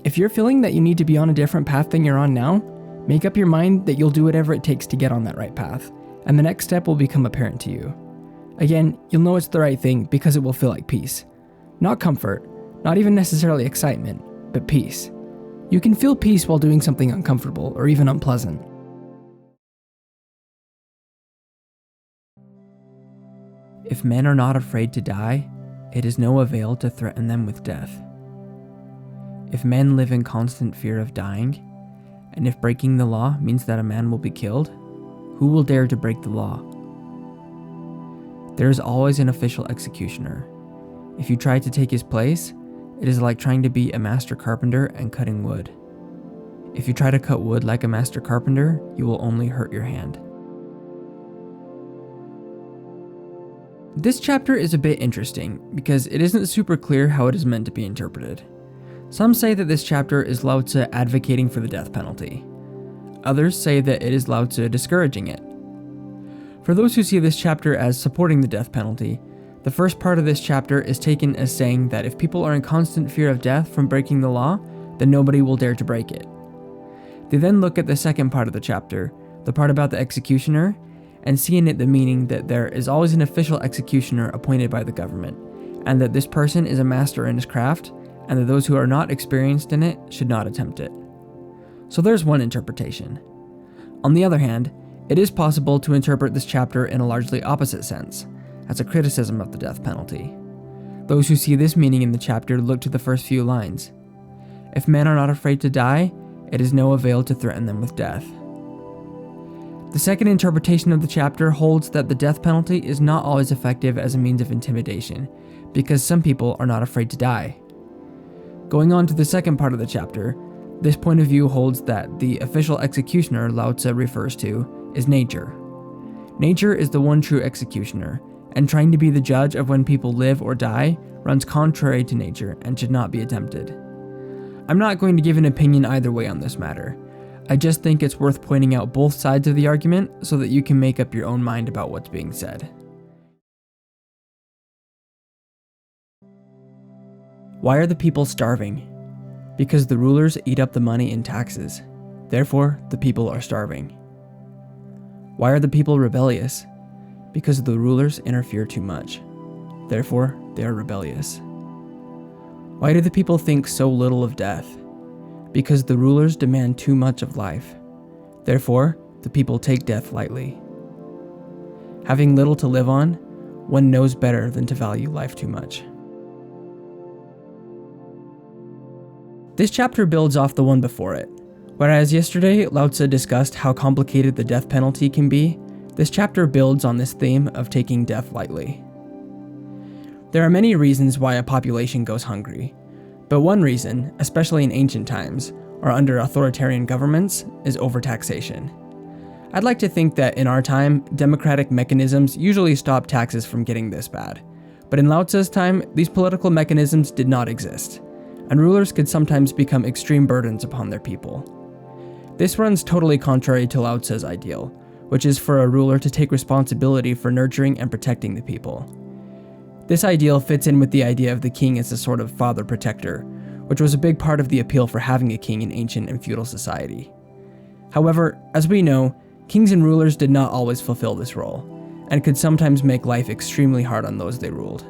If you're feeling that you need to be on a different path than you're on now, make up your mind that you'll do whatever it takes to get on that right path, and the next step will become apparent to you. Again, you'll know it's the right thing because it will feel like peace. Not comfort, not even necessarily excitement, but peace. You can feel peace while doing something uncomfortable or even unpleasant. If men are not afraid to die, it is no avail to threaten them with death. If men live in constant fear of dying, and if breaking the law means that a man will be killed, who will dare to break the law? There is always an official executioner. If you try to take his place, it is like trying to be a master carpenter and cutting wood. If you try to cut wood like a master carpenter, you will only hurt your hand. This chapter is a bit interesting because it isn't super clear how it is meant to be interpreted. Some say that this chapter is Lao Tzu advocating for the death penalty. Others say that it is Lao Tzu discouraging it. For those who see this chapter as supporting the death penalty, the first part of this chapter is taken as saying that if people are in constant fear of death from breaking the law, then nobody will dare to break it. They then look at the second part of the chapter, the part about the executioner, and see in it the meaning that there is always an official executioner appointed by the government, and that this person is a master in his craft, and that those who are not experienced in it should not attempt it. So there's one interpretation. On the other hand, it is possible to interpret this chapter in a largely opposite sense, as a criticism of the death penalty. Those who see this meaning in the chapter look to the first few lines. If men are not afraid to die, it is no avail to threaten them with death. The second interpretation of the chapter holds that the death penalty is not always effective as a means of intimidation, because some people are not afraid to die. Going on to the second part of the chapter, this point of view holds that the official executioner Lao Tzu refers to is nature. Nature is the one true executioner, and trying to be the judge of when people live or die runs contrary to nature and should not be attempted. I'm not going to give an opinion either way on this matter. I just think it's worth pointing out both sides of the argument so that you can make up your own mind about what's being said. Why are the people starving? Because the rulers eat up the money in taxes. Therefore, the people are starving. Why are the people rebellious? Because the rulers interfere too much. Therefore, they are rebellious. Why do the people think so little of death? Because the rulers demand too much of life. Therefore, the people take death lightly. Having little to live on, one knows better than to value life too much. This chapter builds off the one before it. Whereas yesterday, Lao Tzu discussed how complicated the death penalty can be, this chapter builds on this theme of taking death lightly. There are many reasons why a population goes hungry, but one reason, especially in ancient times, or under authoritarian governments, is overtaxation. I'd like to think that in our time, democratic mechanisms usually stop taxes from getting this bad. But in Lao Tzu's time, these political mechanisms did not exist, and rulers could sometimes become extreme burdens upon their people. This runs totally contrary to Lao Tzu's ideal, which is for a ruler to take responsibility for nurturing and protecting the people. This ideal fits in with the idea of the king as a sort of father protector, which was a big part of the appeal for having a king in ancient and feudal society. However, as we know, kings and rulers did not always fulfill this role, and could sometimes make life extremely hard on those they ruled.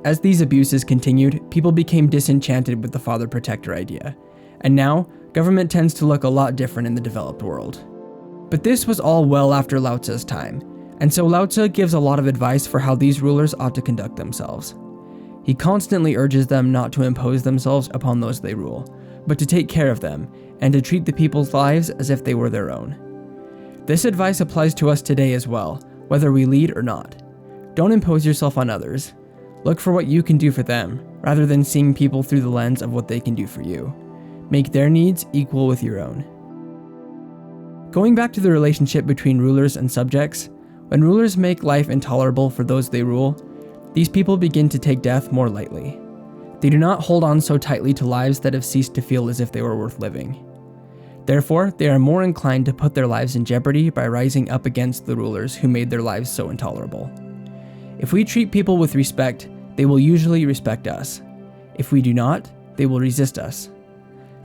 As these abuses continued, people became disenchanted with the father protector idea, and now, government tends to look a lot different in the developed world. But this was all well after Lao Tzu's time, and so Lao Tzu gives a lot of advice for how these rulers ought to conduct themselves. He constantly urges them not to impose themselves upon those they rule, but to take care of them, and to treat the people's lives as if they were their own. This advice applies to us today as well, whether we lead or not. Don't impose yourself on others. Look for what you can do for them, rather than seeing people through the lens of what they can do for you. Make their needs equal with your own. Going back to the relationship between rulers and subjects, when rulers make life intolerable for those they rule, these people begin to take death more lightly. They do not hold on so tightly to lives that have ceased to feel as if they were worth living. Therefore, they are more inclined to put their lives in jeopardy by rising up against the rulers who made their lives so intolerable. If we treat people with respect, they will usually respect us. If we do not, they will resist us.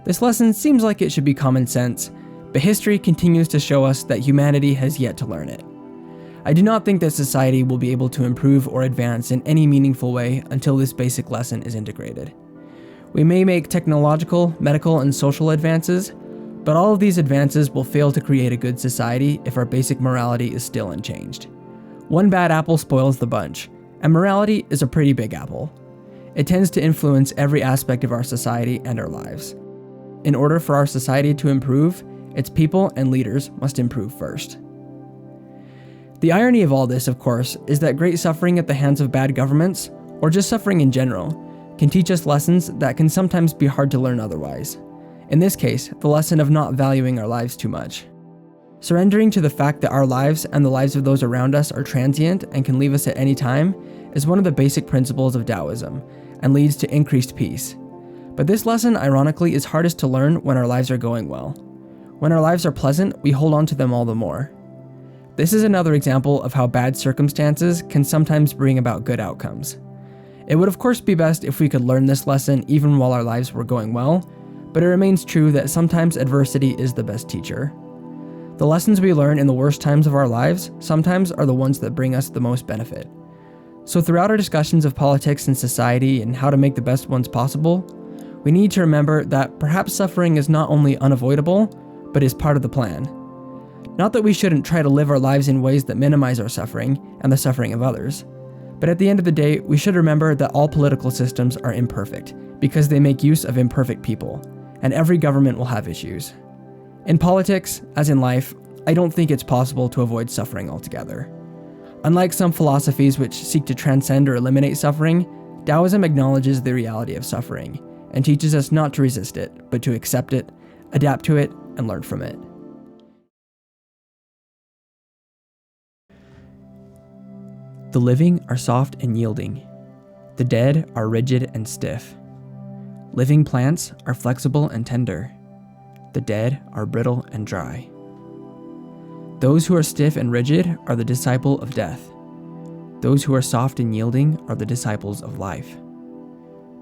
This lesson seems like it should be common sense, but history continues to show us that humanity has yet to learn it. I do not think that society will be able to improve or advance in any meaningful way until this basic lesson is integrated. We may make technological, medical, and social advances, but all of these advances will fail to create a good society if our basic morality is still unchanged. One bad apple spoils the bunch, and morality is a pretty big apple. It tends to influence every aspect of our society and our lives. In order for our society to improve, its people and leaders must improve first. The irony of all this, of course, is that great suffering at the hands of bad governments, or just suffering in general, can teach us lessons that can sometimes be hard to learn otherwise. In this case, the lesson of not valuing our lives too much. Surrendering to the fact that our lives and the lives of those around us are transient and can leave us at any time is one of the basic principles of Taoism and leads to increased peace. But this lesson, ironically, is hardest to learn when our lives are going well. When our lives are pleasant, we hold on to them all the more. This is another example of how bad circumstances can sometimes bring about good outcomes. It would of course be best if we could learn this lesson even while our lives were going well, but it remains true that sometimes adversity is the best teacher. The lessons we learn in the worst times of our lives sometimes are the ones that bring us the most benefit. So throughout our discussions of politics and society and how to make the best ones possible, we need to remember that perhaps suffering is not only unavoidable, but is part of the plan. Not that we shouldn't try to live our lives in ways that minimize our suffering and the suffering of others, but at the end of the day, we should remember that all political systems are imperfect because they make use of imperfect people, and every government will have issues. In politics, as in life, I don't think it's possible to avoid suffering altogether. Unlike some philosophies which seek to transcend or eliminate suffering, Taoism acknowledges the reality of suffering and teaches us not to resist it, but to accept it, adapt to it, and learn from it. The living are soft and yielding. The dead are rigid and stiff. Living plants are flexible and tender. The dead are brittle and dry. Those who are stiff and rigid are the disciple of death. Those who are soft and yielding are the disciples of life.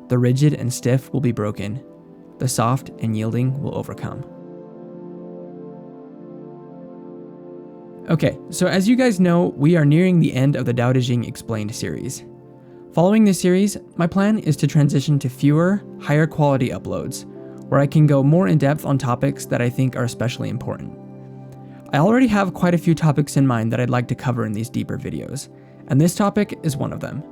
The rigid and stiff will be broken. The soft and yielding will overcome. Okay, so as you guys know, we are nearing the end of the Tao Te Ching Explained series. Following this series, my plan is to transition to fewer, higher quality uploads, where I can go more in depth on topics that I think are especially important. I already have quite a few topics in mind that I'd like to cover in these deeper videos, and this topic is one of them.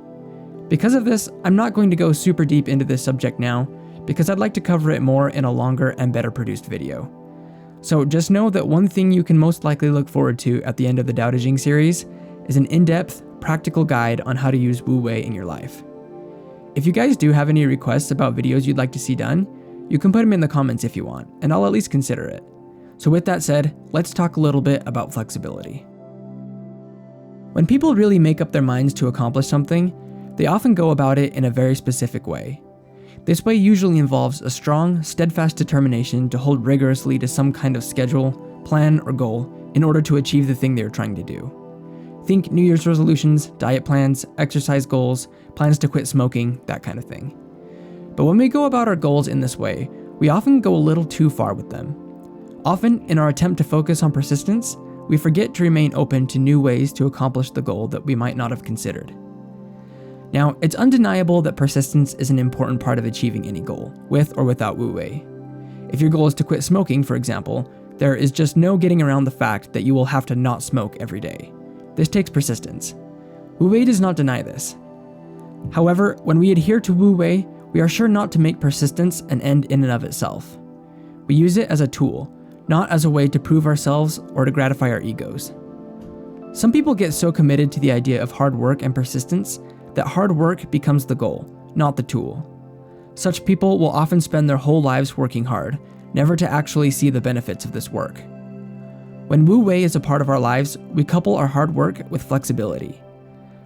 Because of this, I'm not going to go super deep into this subject now, because I'd like to cover it more in a longer and better produced video. So just know that one thing you can most likely look forward to at the end of the Tao Te Ching series is an in-depth, practical guide on how to use Wu Wei in your life. If you guys do have any requests about videos you'd like to see done, you can put them in the comments if you want, and I'll at least consider it. So with that said, let's talk a little bit about flexibility. When people really make up their minds to accomplish something, they often go about it in a very specific way. This way usually involves a strong, steadfast determination to hold rigorously to some kind of schedule, plan, or goal in order to achieve the thing they are trying to do. Think New Year's resolutions, diet plans, exercise goals, plans to quit smoking, that kind of thing. But when we go about our goals in this way, we often go a little too far with them. Often, in our attempt to focus on persistence, we forget to remain open to new ways to accomplish the goal that we might not have considered. Now, it's undeniable that persistence is an important part of achieving any goal, with or without Wu Wei. If your goal is to quit smoking, for example, there is just no getting around the fact that you will have to not smoke every day. This takes persistence. Wu Wei does not deny this. However, when we adhere to Wu Wei, we are sure not to make persistence an end in and of itself. We use it as a tool, not as a way to prove ourselves or to gratify our egos. Some people get so committed to the idea of hard work and persistence that hard work becomes the goal, not the tool. Such people will often spend their whole lives working hard, never to actually see the benefits of this work. When Wu Wei is a part of our lives, we couple our hard work with flexibility.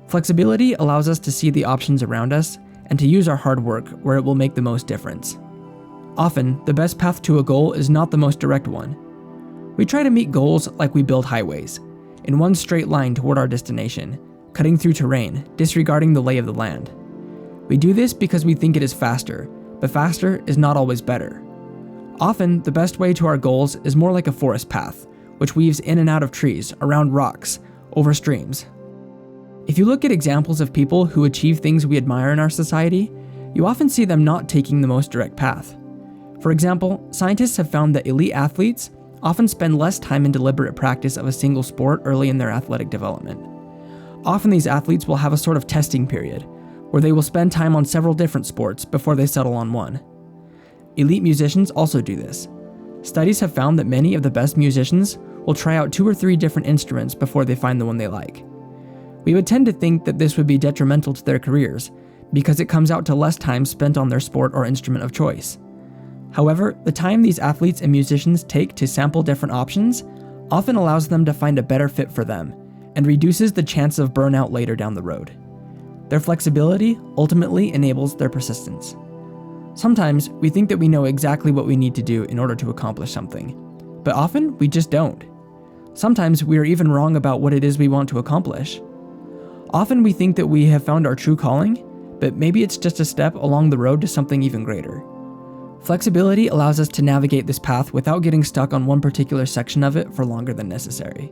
Flexibility allows us to see the options around us and to use our hard work where it will make the most difference. Often, the best path to a goal is not the most direct one. We try to meet goals like we build highways, in one straight line toward our destination, cutting through terrain, disregarding the lay of the land. We do this because we think it is faster, but faster is not always better. Often, the best way to our goals is more like a forest path, which weaves in and out of trees, around rocks, over streams. If you look at examples of people who achieve things we admire in our society, you often see them not taking the most direct path. For example, scientists have found that elite athletes often spend less time in deliberate practice of a single sport early in their athletic development. Often these athletes will have a sort of testing period, where they will spend time on several different sports before they settle on one. Elite musicians also do this. Studies have found that many of the best musicians will try out 2 or 3 different instruments before they find the one they like. We would tend to think that this would be detrimental to their careers, because it comes out to less time spent on their sport or instrument of choice. However, the time these athletes and musicians take to sample different options often allows them to find a better fit for them and reduces the chance of burnout later down the road. Their flexibility ultimately enables their persistence. Sometimes we think that we know exactly what we need to do in order to accomplish something, but often we just don't. Sometimes we are even wrong about what it is we want to accomplish. Often we think that we have found our true calling, but maybe it's just a step along the road to something even greater. Flexibility allows us to navigate this path without getting stuck on one particular section of it for longer than necessary.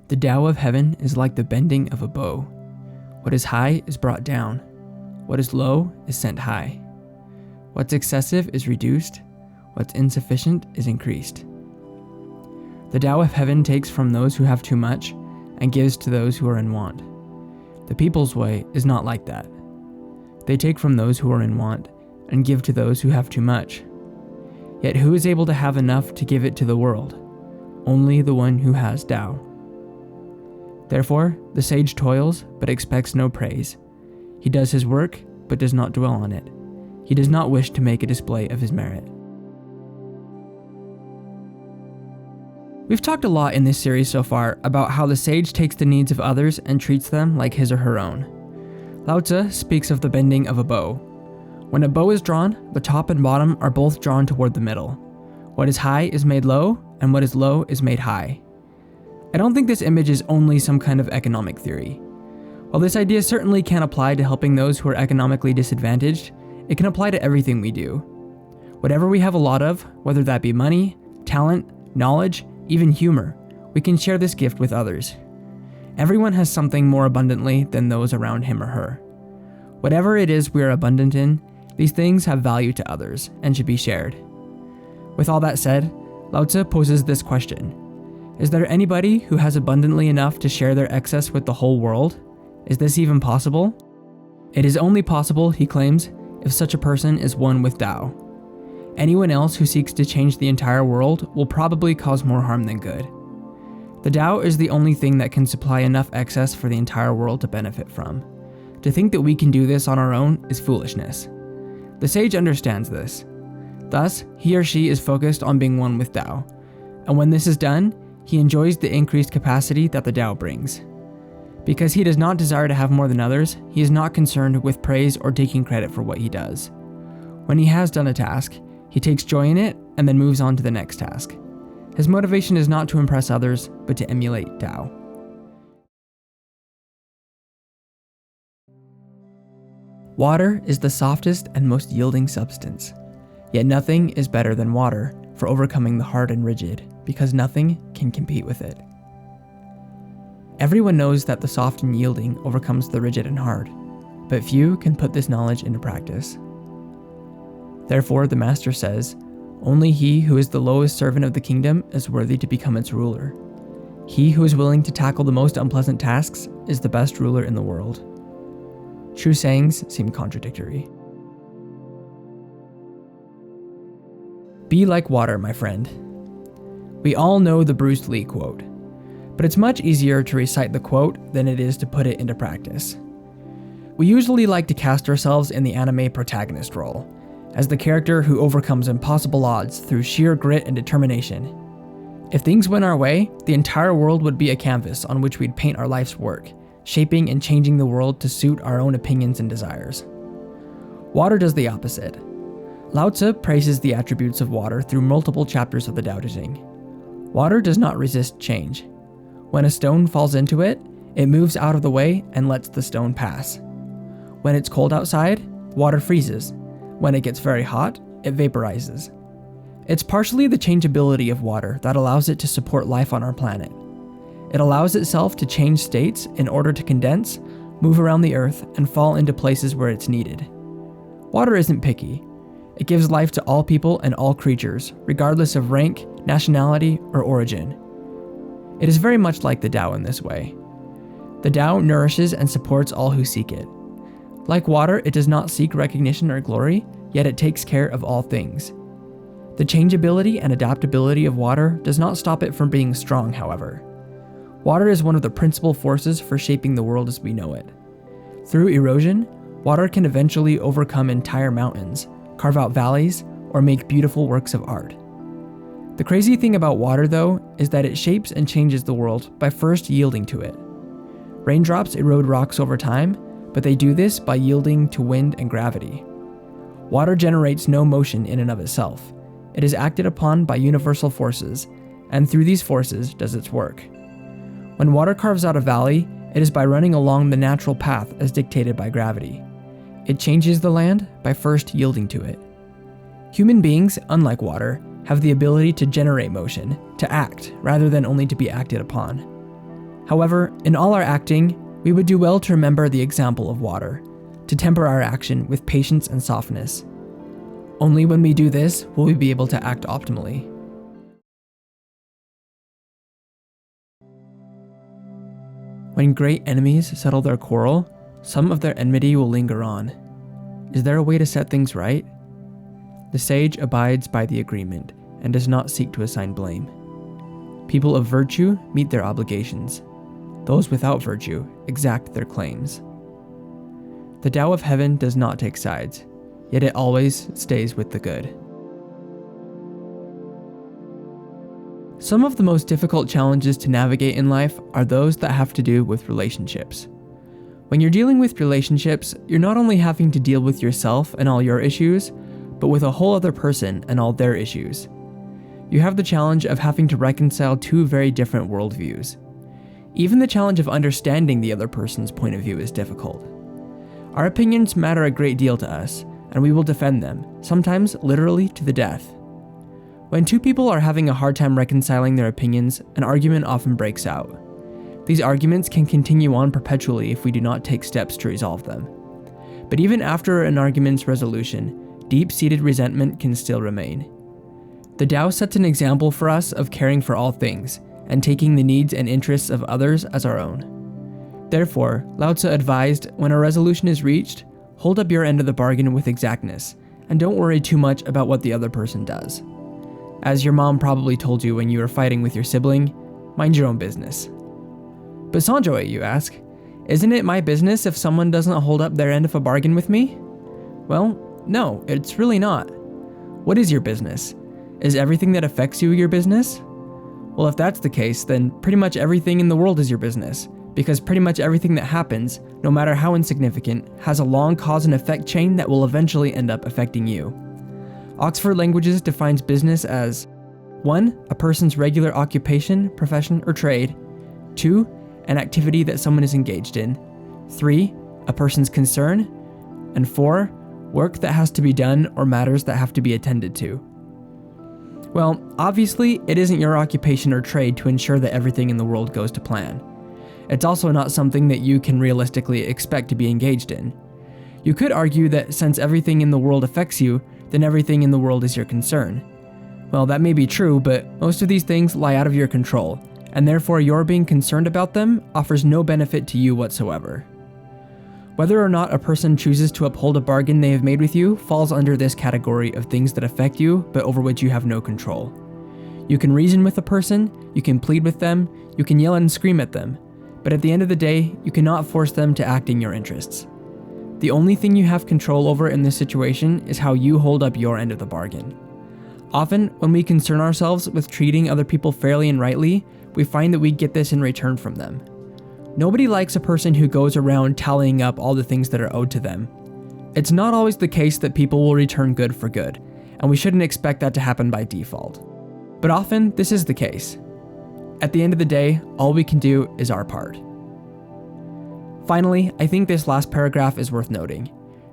The Tao of heaven is like the bending of a bow. What is high is brought down. What is low is sent high. What's excessive is reduced. What's insufficient is increased. The Tao of heaven takes from those who have too much and gives to those who are in want. The people's way is not like that. They take from those who are in want and give to those who have too much. Yet who is able to have enough to give it to the world? Only the one who has Tao. Therefore, the sage toils but expects no praise. He does his work but does not dwell on it. He does not wish to make a display of his merit. We've talked a lot in this series so far about how the sage takes the needs of others and treats them like his or her own. Lao Tzu speaks of the bending of a bow. When a bow is drawn, the top and bottom are both drawn toward the middle. What is high is made low, and what is low is made high. I don't think this image is only some kind of economic theory. While this idea certainly can apply to helping those who are economically disadvantaged, it can apply to everything we do. Whatever we have a lot of, whether that be money, talent, knowledge, even humor, we can share this gift with others. Everyone has something more abundantly than those around him or her. Whatever it is we are abundant in, these things have value to others and should be shared. With all that said, Lao Tzu poses this question: is there anybody who has abundantly enough to share their excess with the whole world? Is this even possible? It is only possible, he claims, if such a person is one with Tao. Anyone else who seeks to change the entire world will probably cause more harm than good. The Tao is the only thing that can supply enough excess for the entire world to benefit from. To think that we can do this on our own is foolishness. The sage understands this. Thus, he or she is focused on being one with Tao, and when this is done, he enjoys the increased capacity that the Tao brings. Because he does not desire to have more than others, he is not concerned with praise or taking credit for what he does. When he has done a task, he takes joy in it and then moves on to the next task. His motivation is not to impress others, but to emulate Tao. Water is the softest and most yielding substance. Yet nothing is better than water for overcoming the hard and rigid, because nothing can compete with it. Everyone knows that the soft and yielding overcomes the rigid and hard, but few can put this knowledge into practice. Therefore, the Master says, only he who is the lowest servant of the kingdom is worthy to become its ruler. He who is willing to tackle the most unpleasant tasks is the best ruler in the world. True sayings seem contradictory. Be like water, my friend. We all know the Bruce Lee quote, but it's much easier to recite the quote than it is to put it into practice. We usually like to cast ourselves in the anime protagonist role, as the character who overcomes impossible odds through sheer grit and determination. If things went our way, the entire world would be a canvas on which we'd paint our life's work, shaping and changing the world to suit our own opinions and desires. Water does the opposite. Lao Tzu praises the attributes of water through multiple chapters of the Tao Te Ching. Water does not resist change. When a stone falls into it, it moves out of the way and lets the stone pass. When it's cold outside, water freezes. When it gets very hot, it vaporizes. It's partially the changeability of water that allows it to support life on our planet. It allows itself to change states in order to condense, move around the earth, and fall into places where it's needed. Water isn't picky. It gives life to all people and all creatures, regardless of rank, nationality, or origin. It is very much like the Tao in this way. The Tao nourishes and supports all who seek it. Like water, it does not seek recognition or glory, yet it takes care of all things. The changeability and adaptability of water does not stop it from being strong, however. Water is one of the principal forces for shaping the world as we know it. Through erosion, water can eventually overcome entire mountains, carve out valleys, or make beautiful works of art. The crazy thing about water, though, is that it shapes and changes the world by first yielding to it. Raindrops erode rocks over time, but they do this by yielding to wind and gravity. Water generates no motion in and of itself. It is acted upon by universal forces, and through these forces does its work. When water carves out a valley, it is by running along the natural path as dictated by gravity. It changes the land by first yielding to it. Human beings, unlike water, have the ability to generate motion, to act, rather than only to be acted upon. However, in all our acting, we would do well to remember the example of water, to temper our action with patience and softness. Only when we do this will we be able to act optimally. When great enemies settle their quarrel, some of their enmity will linger on. Is there a way to set things right? The sage abides by the agreement and does not seek to assign blame. People of virtue meet their obligations. Those without virtue exact their claims. The Tao of Heaven does not take sides, yet it always stays with the good. Some of the most difficult challenges to navigate in life are those that have to do with relationships. When you're dealing with relationships, you're not only having to deal with yourself and all your issues, but with a whole other person and all their issues. You have the challenge of having to reconcile two very different worldviews. Even the challenge of understanding the other person's point of view is difficult. Our opinions matter a great deal to us, and we will defend them, sometimes literally to the death. When two people are having a hard time reconciling their opinions, an argument often breaks out. These arguments can continue on perpetually if we do not take steps to resolve them. But even after an argument's resolution, deep-seated resentment can still remain. The Tao sets an example for us of caring for all things, and taking the needs and interests of others as our own. Therefore, Lao Tzu advised, when a resolution is reached, hold up your end of the bargain with exactness, and don't worry too much about what the other person does. As your mom probably told you when you were fighting with your sibling, mind your own business. But Sonjoi, you ask, isn't it my business if someone doesn't hold up their end of a bargain with me? Well, no, it's really not. What is your business? Is everything that affects you your business? Well, if that's the case, then pretty much everything in the world is your business, because pretty much everything that happens, no matter how insignificant, has a long cause and effect chain that will eventually end up affecting you. Oxford Languages defines business as 1. A person's regular occupation, profession, or trade. 2. An activity that someone is engaged in. 3. A person's concern. And 4. Work that has to be done or matters that have to be attended to. Well, obviously, it isn't your occupation or trade to ensure that everything in the world goes to plan. It's also not something that you can realistically expect to be engaged in. You could argue that since everything in the world affects you, then everything in the world is your concern. Well, that may be true, but most of these things lie out of your control, and therefore your being concerned about them offers no benefit to you whatsoever. Whether or not a person chooses to uphold a bargain they have made with you falls under this category of things that affect you, but over which you have no control. You can reason with a person, you can plead with them, you can yell and scream at them, but at the end of the day, you cannot force them to act in your interests. The only thing you have control over in this situation is how you hold up your end of the bargain. Often, when we concern ourselves with treating other people fairly and rightly, we find that we get this in return from them. Nobody likes a person who goes around tallying up all the things that are owed to them. It's not always the case that people will return good for good, and we shouldn't expect that to happen by default. But often, this is the case. At the end of the day, all we can do is our part. Finally, I think this last paragraph is worth noting.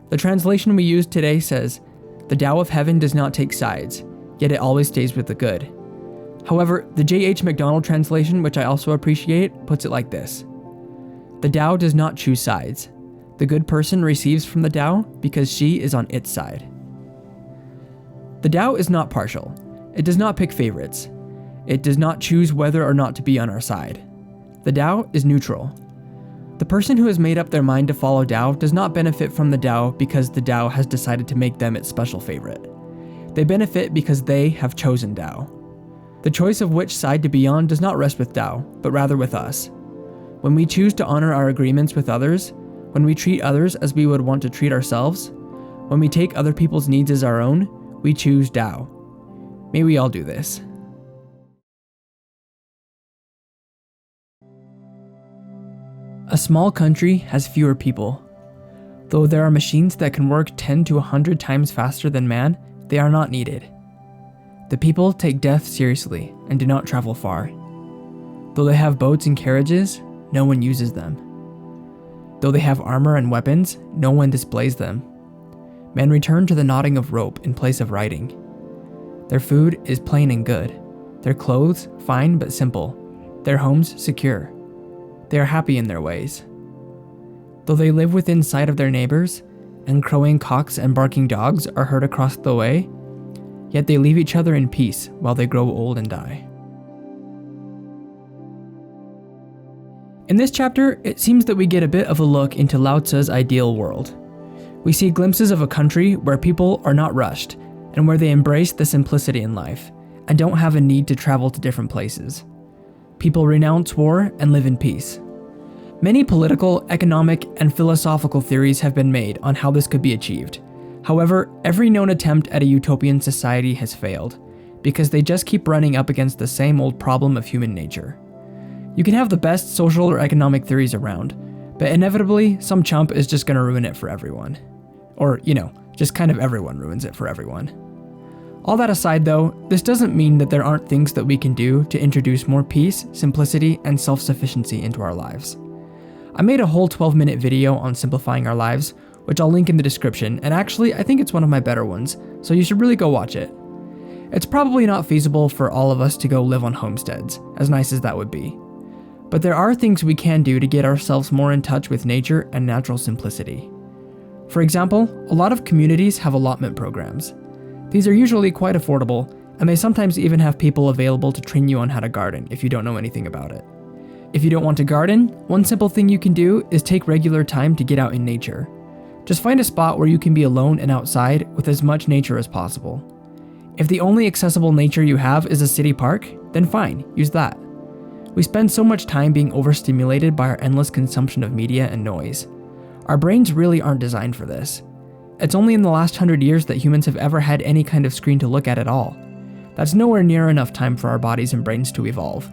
The translation we used today says, "The Tao of Heaven does not take sides, yet it always stays with the good." However, the J.H. MacDonald translation, which I also appreciate, puts it like this: "The Tao does not choose sides. The good person receives from the Tao because she is on its side." The Tao is not partial. It does not pick favorites. It does not choose whether or not to be on our side. The Tao is neutral. The person who has made up their mind to follow Tao does not benefit from the Tao because the Tao has decided to make them its special favorite. They benefit because they have chosen Tao. The choice of which side to be on does not rest with Tao, but rather with us. When we choose to honor our agreements with others, when we treat others as we would want to treat ourselves, when we take other people's needs as our own, we choose Tao. May we all do this. A small country has fewer people. Though there are machines that can work 10 to 100 times faster than man, they are not needed. The people take death seriously and do not travel far. Though they have boats and carriages, no one uses them. Though they have armor and weapons, no one displays them. Men return to the knotting of rope in place of riding. Their food is plain and good. Their clothes fine but simple. Their homes secure. They are happy in their ways. Though they live within sight of their neighbors, and crowing cocks and barking dogs are heard across the way, yet they leave each other in peace while they grow old and die. In this chapter, it seems that we get a bit of a look into Lao Tzu's ideal world. We see glimpses of a country where people are not rushed, and where they embrace the simplicity in life, and don't have a need to travel to different places. People renounce war and live in peace. Many political, economic, and philosophical theories have been made on how this could be achieved. However, every known attempt at a utopian society has failed, because they just keep running up against the same old problem of human nature. You can have the best social or economic theories around, but inevitably, some chump is just going to ruin it for everyone. Or, just kind of everyone ruins it for everyone. All that aside though, this doesn't mean that there aren't things that we can do to introduce more peace, simplicity, and self-sufficiency into our lives. I made a whole 12-minute video on simplifying our lives, which I'll link in the description, and actually I think it's one of my better ones, so you should really go watch it. It's probably not feasible for all of us to go live on homesteads, as nice as that would be. But there are things we can do to get ourselves more in touch with nature and natural simplicity. For example, a lot of communities have allotment programs. These are usually quite affordable, and they sometimes even have people available to train you on how to garden if you don't know anything about it. If you don't want to garden, one simple thing you can do is take regular time to get out in nature. Just find a spot where you can be alone and outside with as much nature as possible. If the only accessible nature you have is a city park, then fine, use that. We spend so much time being overstimulated by our endless consumption of media and noise. Our brains really aren't designed for this. It's only in the last 100 years that humans have ever had any kind of screen to look at all. That's nowhere near enough time for our bodies and brains to evolve.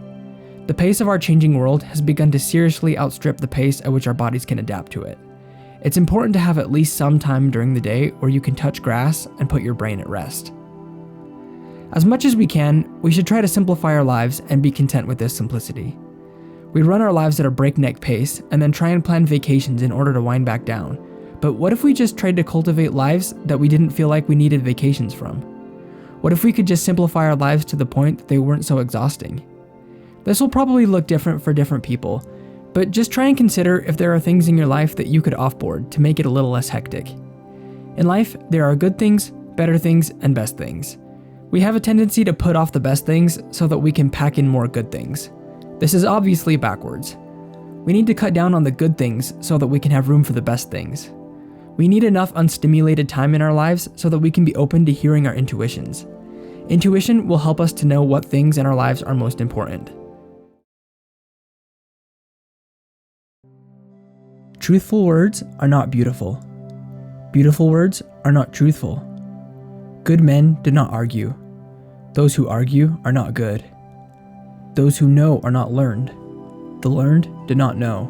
The pace of our changing world has begun to seriously outstrip the pace at which our bodies can adapt to it. It's important to have at least some time during the day where you can touch grass and put your brain at rest. As much as we can, we should try to simplify our lives and be content with this simplicity. We run our lives at a breakneck pace and then try and plan vacations in order to wind back down. But what if we just tried to cultivate lives that we didn't feel like we needed vacations from? What if we could just simplify our lives to the point that they weren't so exhausting? This will probably look different for different people, but just try and consider if there are things in your life that you could offboard to make it a little less hectic. In life, there are good things, better things, and best things. We have a tendency to put off the best things so that we can pack in more good things. This is obviously backwards. We need to cut down on the good things so that we can have room for the best things. We need enough unstimulated time in our lives so that we can be open to hearing our intuitions. Intuition will help us to know what things in our lives are most important. Truthful words are not beautiful. Beautiful words are not truthful. Good men do not argue. Those who argue are not good. Those who know are not learned. The learned do not know.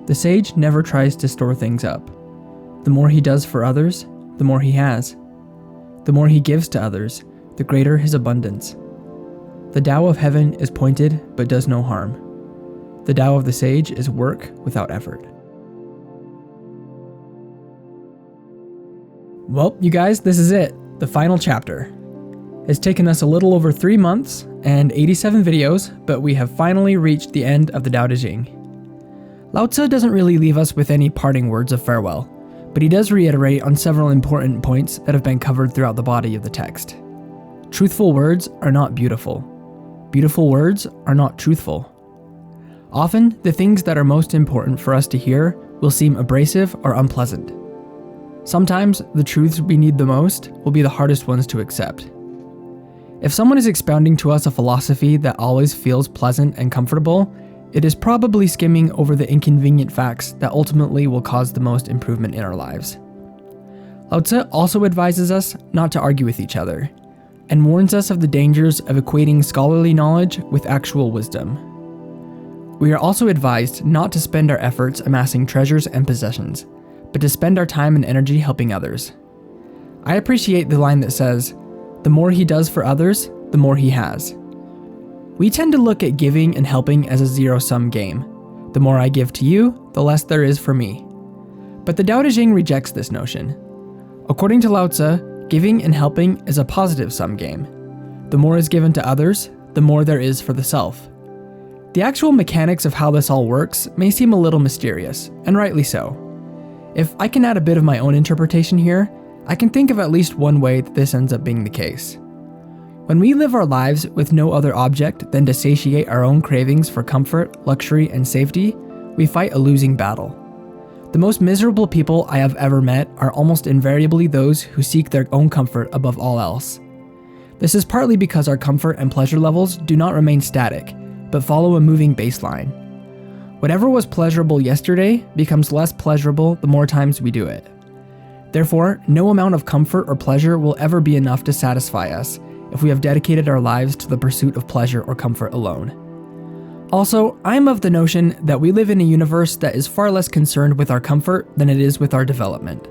The sage never tries to store things up. The more he does for others, the more he has. The more he gives to others, the greater his abundance. The Tao of heaven is pointed but does no harm. The Tao of the sage is work without effort. Well, you guys, this is it. The final chapter. It's taken us a little over 3 months and 87 videos, but we have finally reached the end of the Tao Te Ching. Lao Tzu doesn't really leave us with any parting words of farewell, but he does reiterate on several important points that have been covered throughout the body of the text. Truthful words are not beautiful. Beautiful words are not truthful. Often, the things that are most important for us to hear will seem abrasive or unpleasant. Sometimes, the truths we need the most will be the hardest ones to accept. If someone is expounding to us a philosophy that always feels pleasant and comfortable, it is probably skimming over the inconvenient facts that ultimately will cause the most improvement in our lives. Lao Tzu also advises us not to argue with each other, and warns us of the dangers of equating scholarly knowledge with actual wisdom. We are also advised not to spend our efforts amassing treasures and possessions, but to spend our time and energy helping others. I appreciate the line that says, "The more he does for others, the more he has." We tend to look at giving and helping as a zero-sum game. The more I give to you, the less there is for me. But the Tao Te Ching rejects this notion. According to Lao Tzu, giving and helping is a positive-sum game. The more is given to others, the more there is for the self. The actual mechanics of how this all works may seem a little mysterious, and rightly so. If I can add a bit of my own interpretation here, I can think of at least one way that this ends up being the case. When we live our lives with no other object than to satiate our own cravings for comfort, luxury, and safety, we fight a losing battle. The most miserable people I have ever met are almost invariably those who seek their own comfort above all else. This is partly because our comfort and pleasure levels do not remain static, but follow a moving baseline. Whatever was pleasurable yesterday becomes less pleasurable the more times we do it. Therefore, no amount of comfort or pleasure will ever be enough to satisfy us if we have dedicated our lives to the pursuit of pleasure or comfort alone. Also, I'm of the notion that we live in a universe that is far less concerned with our comfort than it is with our development.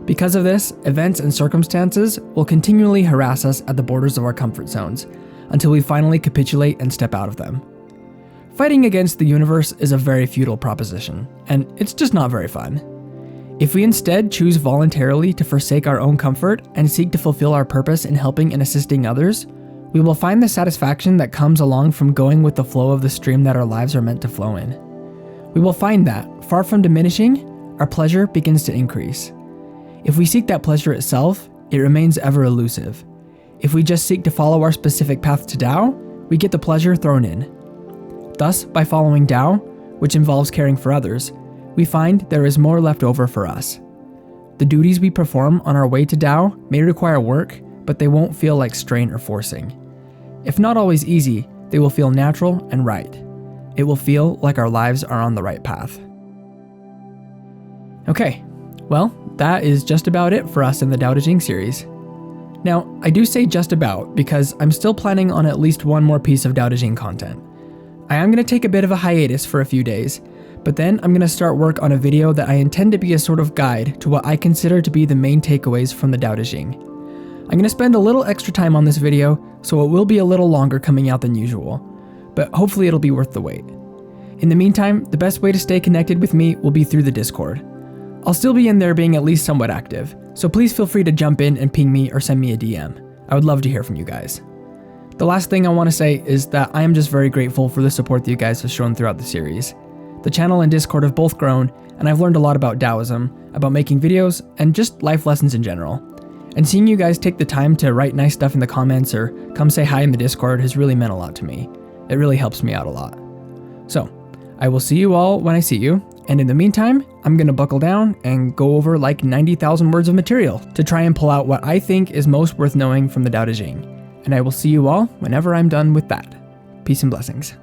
Because of this, events and circumstances will continually harass us at the borders of our comfort zones until we finally capitulate and step out of them. Fighting against the universe is a very futile proposition, and it's just not very fun. If we instead choose voluntarily to forsake our own comfort and seek to fulfill our purpose in helping and assisting others, we will find the satisfaction that comes along from going with the flow of the stream that our lives are meant to flow in. We will find that, far from diminishing, our pleasure begins to increase. If we seek that pleasure itself, it remains ever elusive. If we just seek to follow our specific path to Tao, we get the pleasure thrown in. Thus, by following Tao, which involves caring for others, we find there is more left over for us. The duties we perform on our way to Tao may require work, but they won't feel like strain or forcing. If not always easy, they will feel natural and right. It will feel like our lives are on the right path. Okay, well, that is just about it for us in the Tao Te Ching series. Now, I do say just about because I'm still planning on at least one more piece of Tao Te Ching content. I am going to take a bit of a hiatus for a few days, but then I'm going to start work on a video that I intend to be a sort of guide to what I consider to be the main takeaways from the Tao Te Ching. I'm going to spend a little extra time on this video, so it will be a little longer coming out than usual, but hopefully it'll be worth the wait. In the meantime, the best way to stay connected with me will be through the Discord. I'll still be in there being at least somewhat active, so please feel free to jump in and ping me or send me a DM. I would love to hear from you guys. The last thing I want to say is that I am just very grateful for the support that you guys have shown throughout the series. The channel and Discord have both grown, and I've learned a lot about Taoism, about making videos, and just life lessons in general. And seeing you guys take the time to write nice stuff in the comments or come say hi in the Discord has really meant a lot to me. It really helps me out a lot. So, I will see you all when I see you, and in the meantime, I'm gonna buckle down and go over like 90,000 words of material to try and pull out what I think is most worth knowing from the Tao Te Ching. And I will see you all whenever I'm done with that. Peace and blessings.